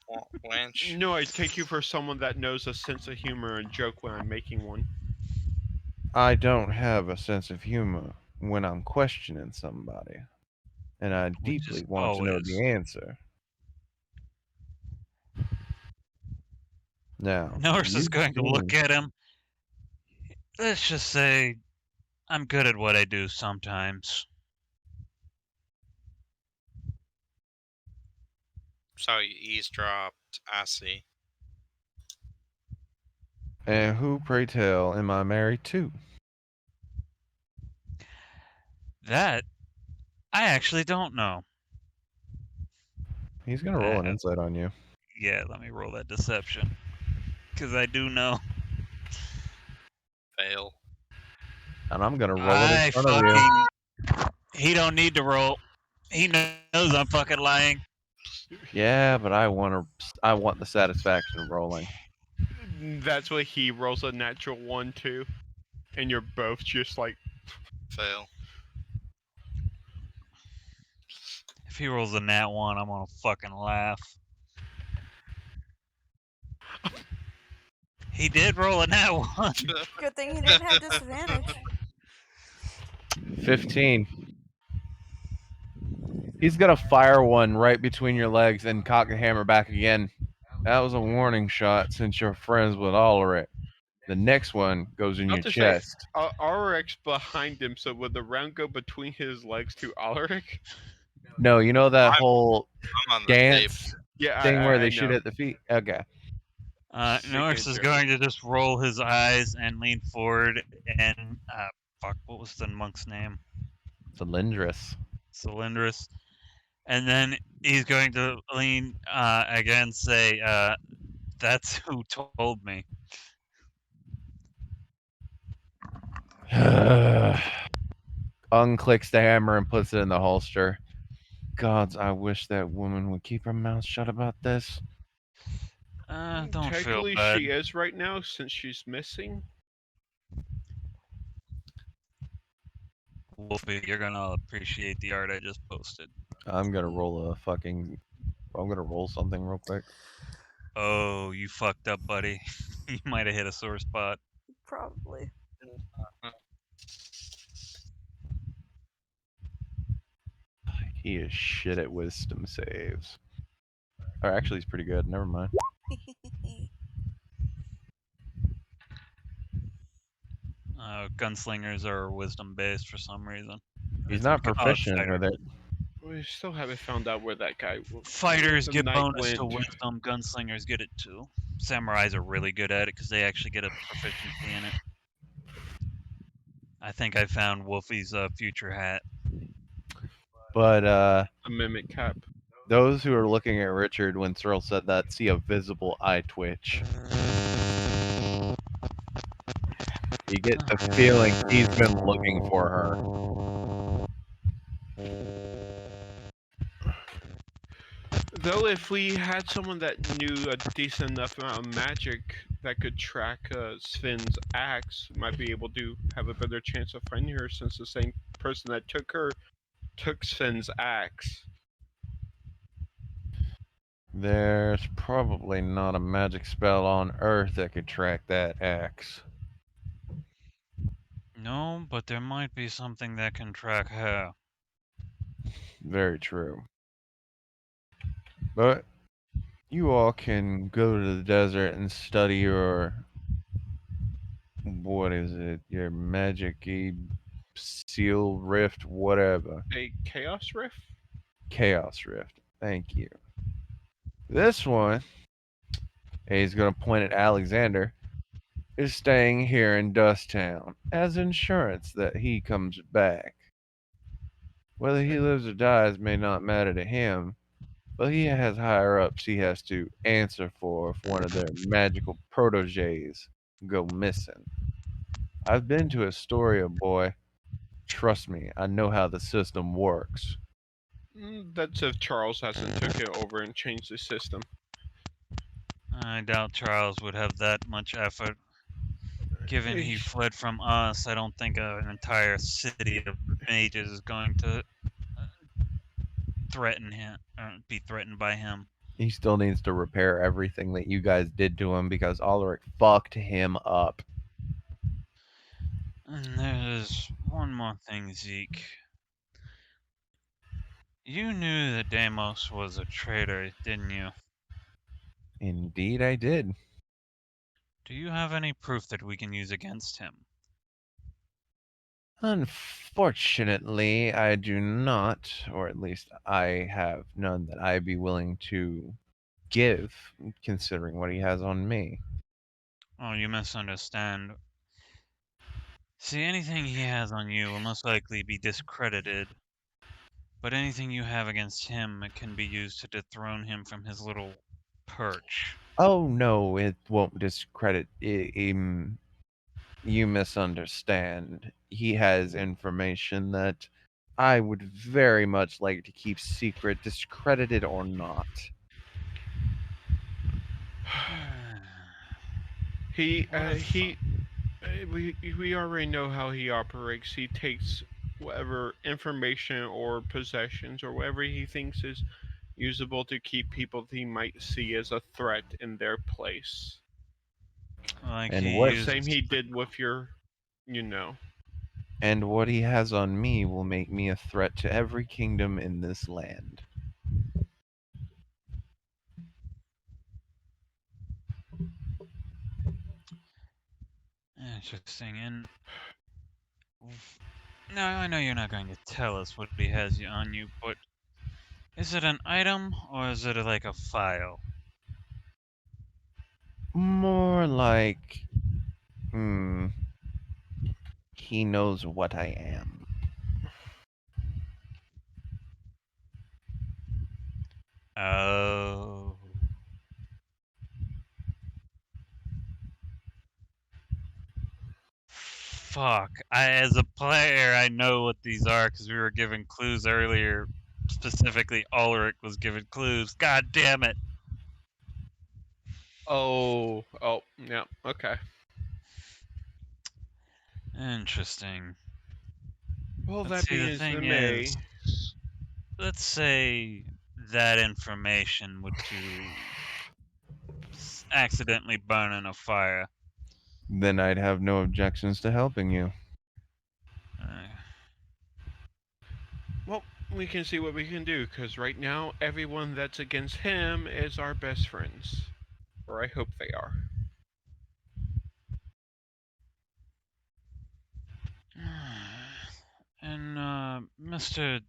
What wench? No, I take you for someone that knows a sense of humor and joke when I'm making one. I don't have a sense of humor when I'm questioning somebody, and I Which deeply is want to know always. the answer. Now, Norse is you going to look seem- at him. Let's just say I'm good at what I do sometimes. So you eavesdropped. I see. And who, pray tell, am I married to? That I actually don't know. He's gonna roll an insight on you. Yeah, let me roll that deception. Because I do know. Fail. And I'm gonna roll it in front of you. He don't need to roll. He knows I'm fucking lying. Yeah, but I want the satisfaction of rolling. That's why he rolls a natural 1 too, and you're both just like. Fail. If he rolls a nat 1, I'm gonna fucking laugh. He did roll a nat 1. Good thing he didn't have disadvantage. 15. He's gonna fire one right between your legs and cock the hammer back again. That was a warning shot since you're friends with Ulrich. The next one goes in your chest. Ulrich's behind him, so would the round go between his legs to Ulrich? No, you know that whole I'm on the dance table. Yeah, thing where I they shoot know. at the feet? Okay. Norris is Signature. going to just roll his eyes and lean forward and fuck, what was the monk's name? Cylindrus. Cylindrus. And then he's going to lean again, say, "That's who told me." Unclicks the hammer and puts it in the holster. Gods, I wish that woman would keep her mouth shut about this. Don't feel Technically, bad. she is right now since she's missing. Wolfie, you're gonna appreciate the art I just posted. I'm gonna roll something real quick. Oh, you fucked up, buddy. You might have hit a sore spot. Probably. He is shit at wisdom saves. Or actually, he's pretty good. Never mind. Gunslingers are wisdom based for some reason. He's not proficient fighter. with it. We still haven't found out where that guy. Fighters the get knight bonus to went. wisdom. Gunslingers get it too. Samurais are really good at it because they actually get a proficiency in it. I think I found Wolfie's future hat. But A mimic cap. those who are looking at Richard when Searle said that see a visible eye twitch. You get the feeling he's been looking for her. Though if we had someone that knew a decent enough amount of magic that could track Sven's axe, we might be able to have a better chance of finding her, since the same person that took her took Sven's axe. There's probably not a magic spell on Earth that could track that axe. No, but there might be something that can track her. Very true. But you all can go to the desert and study your, what is it, your magic seal rift, whatever. A chaos rift? Chaos rift. Thank you. This one, and he's going to point at Alexander, is staying here in Dust Town as insurance that he comes back. Whether he lives or dies may not matter to him, but he has higher ups he has to answer for if one of their magical proteges go missing. I've been to Astoria, boy. Trust me, I know how the system works. That's if Charles hasn't took it over and changed the system. I doubt Charles would have that much effort. Given he fled from us, I don't think an entire city of mages is going to threaten him or be threatened by him. He still needs to repair everything that you guys did to him because Ulrich fucked him up. And there's one more thing, Zeke. You knew that Deimos was a traitor, didn't you? Indeed, I did. Do you have any proof that we can use against him? Unfortunately, I do not, or at least I have none that I'd be willing to give, considering what he has on me. Oh, you misunderstand. See, anything he has on you will most likely be discredited. But anything you have against him can be used to dethrone him from his little perch. Oh no, it won't discredit him. You misunderstand. He has information that I would very much like to keep secret, discredited or not. He What if- we already know how he operates. He takes whatever information or possessions or whatever he thinks is usable to keep people that he might see as a threat in their place. Like And he what The used same he did with your, you know. and what he has on me will make me a threat to every kingdom in this land. Interesting. And now I know you're not going to tell us what he has on you, but is it an item or is it like a file? More like, he knows what I am. Oh. Fuck. As a player, I know what these are because we were given clues earlier. Specifically, Ulrich was given clues. God damn it. Oh, yeah, okay. Interesting. Well, But that see, being the as it thing may, is, let's say that information would to accidentally burn in a fire. Then I'd have no objections to helping you. Uh, well, we can see what we can do, because right now, everyone that's against him is our best friends. Or I hope they are. and Mr.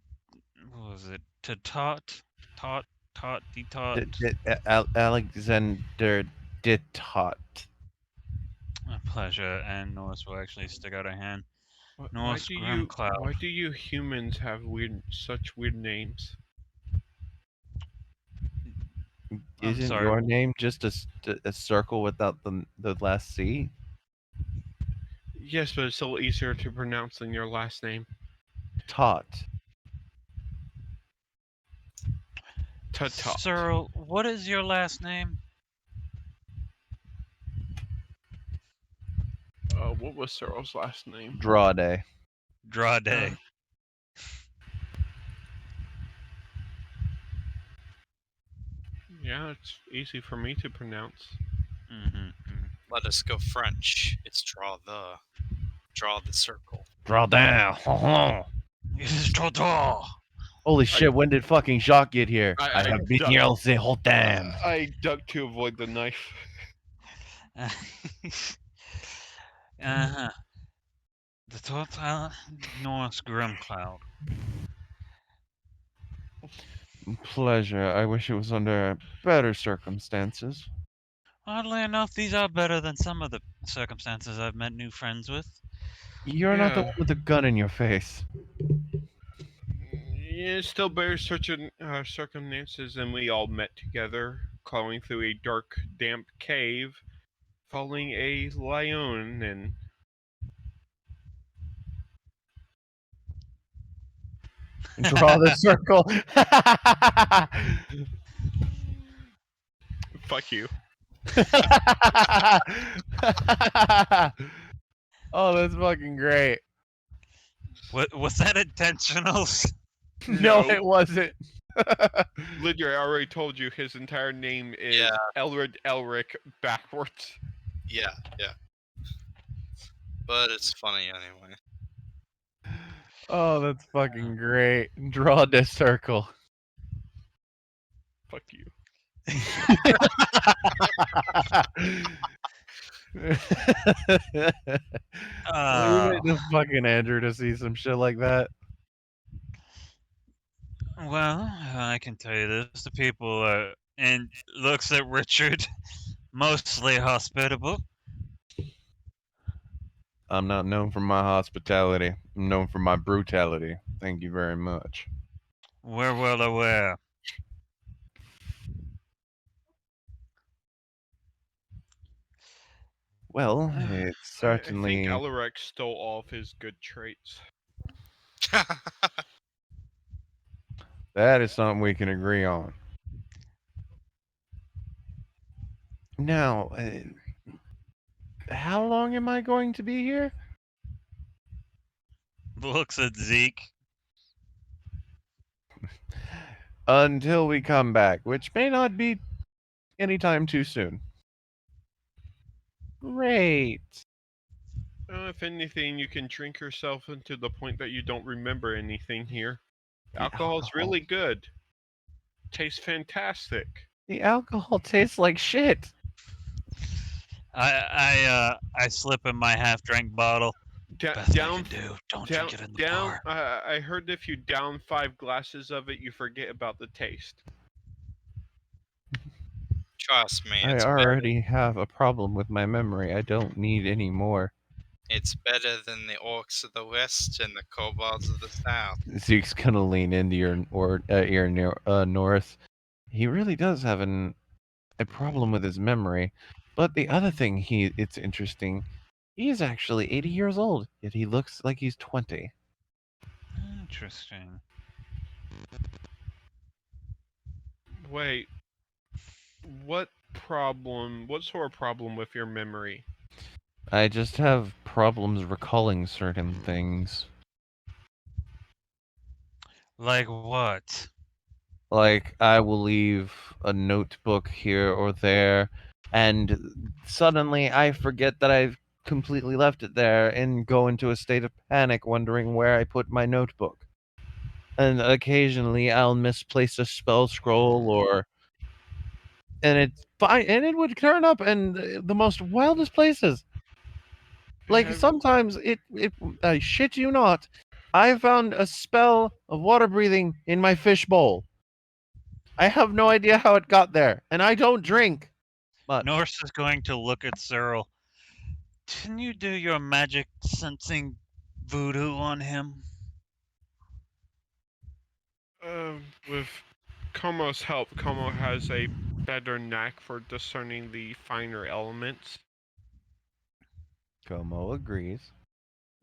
What was it? Tatot? Tot? Tot? Detot? Alexander Dittot. A pleasure, and Norris will actually stick out a hand. Why Norris Grimcloud. why do you humans have such weird names? I'm Isn't sorry. your name just a circle without the last C? Yes, but it's still easier to pronounce than your last name. Tot. Tut. Cyril, what is your last name? What was Cyril's last name? Draw day. Drade. Yeah, it's easy for me to pronounce. Mm-hmm. Let us go French. It's draw the circle. Draw down. It is Toto. Holy shit, when did fucking Jacques get here? I- I I have been duck- here all the whole time. I ducked to avoid the knife. Uh-huh. The total Norse Grimcloud. Pleasure. I wish it was under better circumstances. Oddly enough, these are better than some of the circumstances I've met new friends with. You're not the Yeah. one with the gun in your face. Yeah, still better certain circumstances than we all met together, crawling through a dark, damp cave, following a lion, and Draw the circle. fuck you. Oh, that's fucking great. Was that intentional? No, No. it wasn't. Lydia, I already told you his entire name is Yeah. Elred Elric backwards. Yeah. But it's funny anyway. Oh, that's fucking great. Draw the circle. Fuck you. Leave it to fucking Andrew to see some shit like that. Well, I can tell you this: the people and looks at Richard, mostly hospitable. I'm not known for my hospitality. I'm known for my brutality. Thank you very much. We're well aware. Well, it's I certainly. think Elric stole all of his good traits. That is something we can agree on. Now, how long am I going to be here? Looks at Zeke. Until we come back, which may not be anytime too soon. Great. If anything, you can drink yourself into the point that you don't remember anything here. The Alcohol's alcohol. really good. Tastes fantastic. The alcohol tastes like shit. I slip in my half-drank bottle. Best Down, I can do. Don't down, drink it in the down. bar. I heard if you down 5 glasses of it, you forget about the taste. Trust me, I it's better. already have a problem with my memory. I don't need any more. It's better than the orcs of the west and the kobolds of the south. Zeke's gonna lean into your ear North. He really does have a problem with his memory. But the other thing it's interesting, he is actually 80 years old, yet he looks like he's 20. Interesting. Wait. What problem? What sort of problem with your memory? I just have problems recalling certain things. Like what? Like, I will leave a notebook here or there, and suddenly I forget that I've completely left it there and go into a state of panic wondering where I put my notebook. And occasionally I'll misplace a spell scroll and it's fine, and it would turn up in the most wildest places. Like sometimes I shit you not, I found a spell of water breathing in my fish bowl. I have no idea how it got there, and I don't drink much. Norse is going to look at Cyril. Can you do your magic sensing voodoo on him? With Komo's help, Como has a better knack for discerning the finer elements. Como agrees.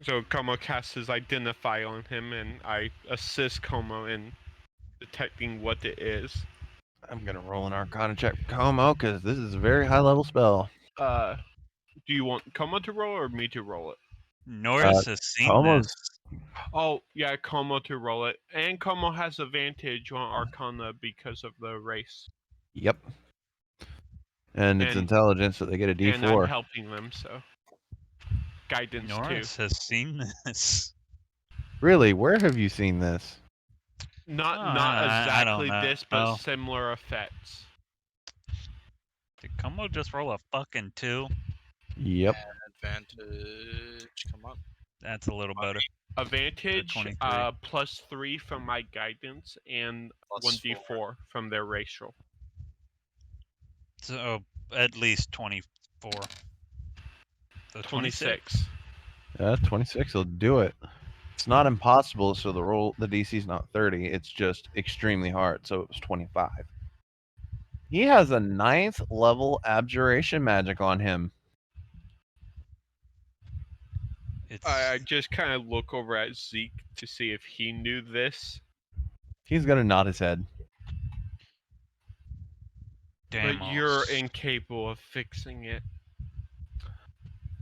So Como casts his Identify on him, and I assist Como in detecting what it is. I'm gonna roll an Arcana check for Como because this is a very high level spell. Do you want Como to roll or me to roll it? Norris has seen Como's this. Oh, yeah, Como to roll it. And Como has advantage on Arcana because of the race. Yep. And it's And- intelligence, so they get a And I'm D4. helping them, so. Guidance Norris too. has seen this. Really? Where have you seen this? Not I exactly don't this, but know. similar effects. Did Como just roll a fucking 2? Yep. Advantage. Come on. That's a little better. Advantage 23. +3 from my guidance and Plus 1d4 from their racial. So at least 24. So 26. 26 will do it. It's not impossible, so the DC is not 30. It's just extremely hard, so it was 25. He has a 9th level abjuration magic on him. It's I just kind of look over at Zeke to see if he knew this. He's gonna nod his head. Damos. But you're incapable of fixing it.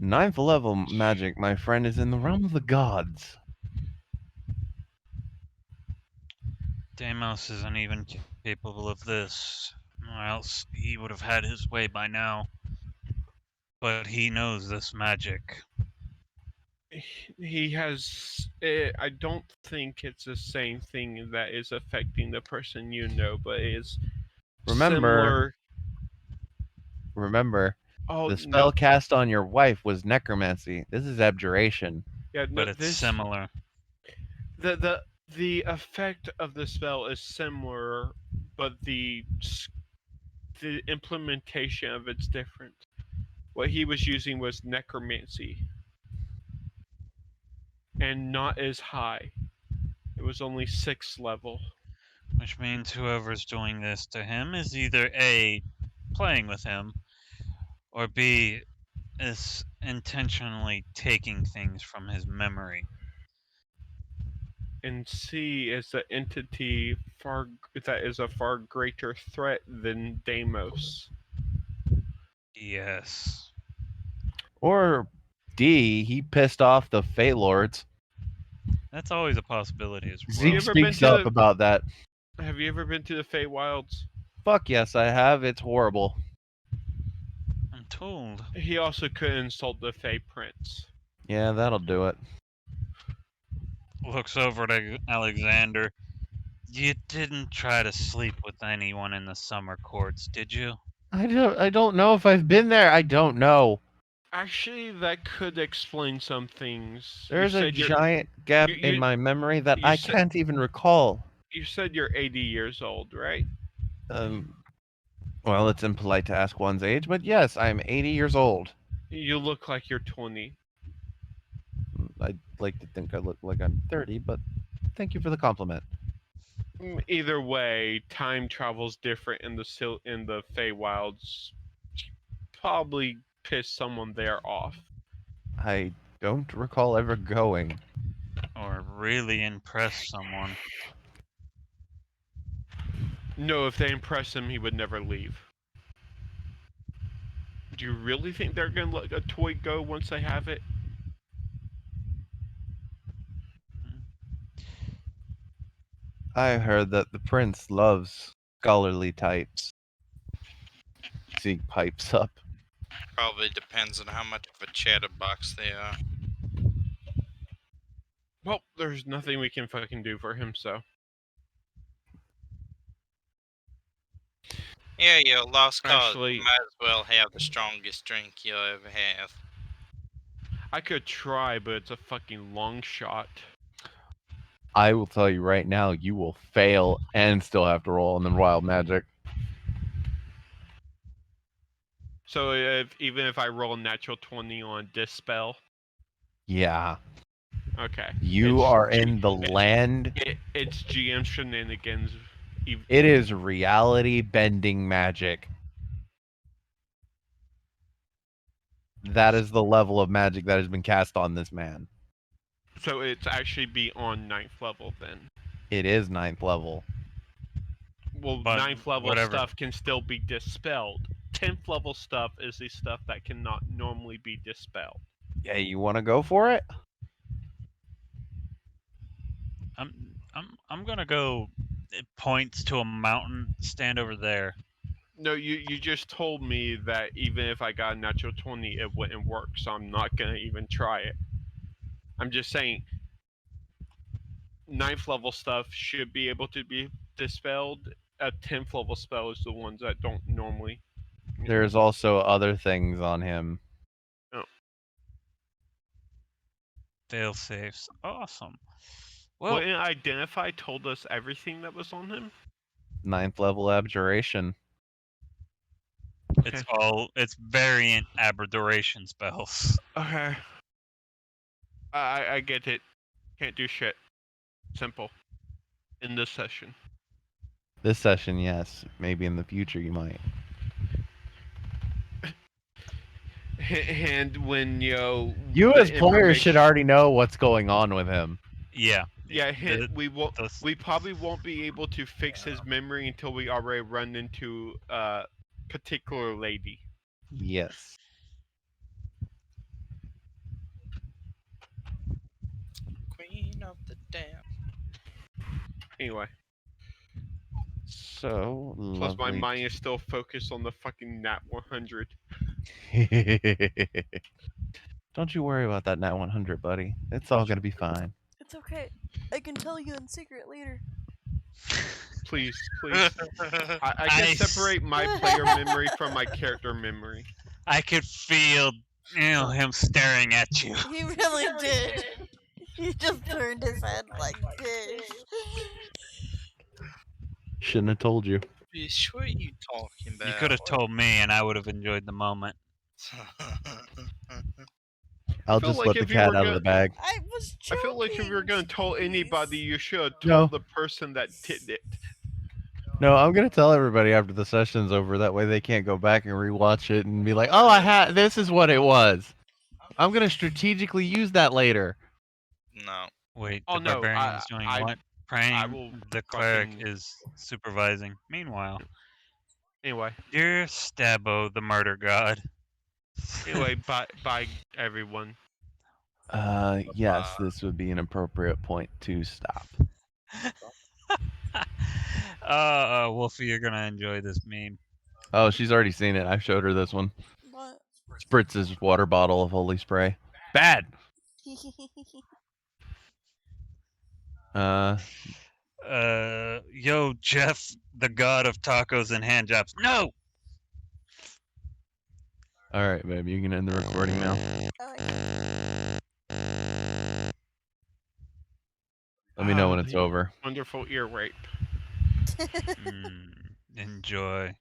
9th level magic, my friend, is in the realm of the gods. Damos isn't even capable of this, or else he would have had his way by now. But he knows this magic. He has. I don't think it's the same thing that is affecting the person you know, but it is similar. Remember, Oh, the spell no. cast on your wife was necromancy. This is abjuration. Yeah, no, But it's this similar. the effect of the spell is similar, but the implementation of it's different. What he was using was necromancy, and not as high. It was only 6th level. Which means whoever's doing this to him is either A, playing with him, or B, is intentionally taking things from his memory. And C is an entity that is a far greater threat than Deimos. Yes. Or D, he pissed off the Fey Lords. That's always a possibility as Zeke well. ever been speaks to up about that. Have you ever been to the Feywilds? Fuck yes, I have. It's horrible. I'm told. He also could insult the Fey Prince. Yeah, that'll do it. Looks over at Alexander. You didn't try to sleep with anyone in the summer courts, did you? I don't know if I've been there. I don't know. Actually, that could explain some things. There's a giant gap in my memory that I can't even recall. You said you're 80 years old, right? Well, it's impolite to ask one's age, but yes, I'm 80 years old. You look like you're 20. I'd like to think I look like I'm 30, but thank you for the compliment. Either way, time travel's different in the Feywilds. Probably piss someone there off. I don't recall ever going. Or really impress someone. No, if they impress him, he would never leave. Do you really think they're gonna let a toy go once they have it? I heard that the prince loves scholarly types. Zeke pipes up. Probably depends on how much of a chatterbox they are. Well, there's nothing we can fucking do for him, so. Yeah, you're a lost cause. Actually, You might as well have the strongest drink you'll ever have. I could try, but it's a fucking long shot. I will tell you right now, you will fail and still have to roll on the wild magic. So even if I roll a natural 20 on Dispel? Yeah. Okay. You are in the land. It's GM shenanigans. It is reality bending magic. That is the level of magic that has been cast on this man. So it's actually beyond 9th level then. It is 9th level. Well, But 9th level whatever. stuff can still be dispelled. 10th level stuff is the stuff that cannot normally be dispelled. Yeah, you want to go for it? I'm gonna go. It points to a mountain. Stand over there. No, you just told me that even if I got a natural 20, it wouldn't work, so I'm not gonna even try it. I'm just saying, 9th level stuff should be able to be dispelled. A 10th level spell is the ones that don't normally. There's also other things on him. Oh. Fail safes. Awesome. Well, Wouldn't Identify told us everything that was on him? 9th level abjuration. it's variant aberration spells. Okay. I get it. Can't do shit. Simple. In this session. This session, yes. Maybe in the future you might. And when You the as players should information- already know what's going on with him. Yeah. Yeah, we probably won't be able to fix his memory until we already run into a particular lady. Yes. Queen of the Damned. Anyway, So plus my lovely. mind is still focused on the fucking Nat 100. Don't you worry about that Nat 100, buddy. It's all gonna be fine. It's okay. I can tell you in secret later. Please, please. I can separate my player memory from my character memory. I could feel him staring at you. He really did. He just turned his head like this. Shouldn't have told you. What are you talking about? You could have told me, and I would have enjoyed the moment. I'll feel just like let the if you cat were out of the bag. I was I joking. feel like if you were gonna tell anybody, you should have No. told the person that did it. No, I'm gonna tell everybody after the session's over. That way they can't go back and rewatch it and be like, "Oh, this is what it was." I'm gonna strategically use that later. No. Wait, Oh, the no, barbarian is doing I what? Praying. will The cleric fucking- is supervising. Meanwhile, Anyway, dear Stabbo, the murder god. bye everyone. Yes, this would be an appropriate point to stop. Wolfie, you're gonna enjoy this meme. Oh, she's already seen it. I showed her this one. What? Spritz's water bottle of holy spray. Bad. Yo, Jeff, the god of tacos and hand jobs. No! All right, babe, you can end the recording now. Let me know when it's over. Wonderful ear rape. Enjoy.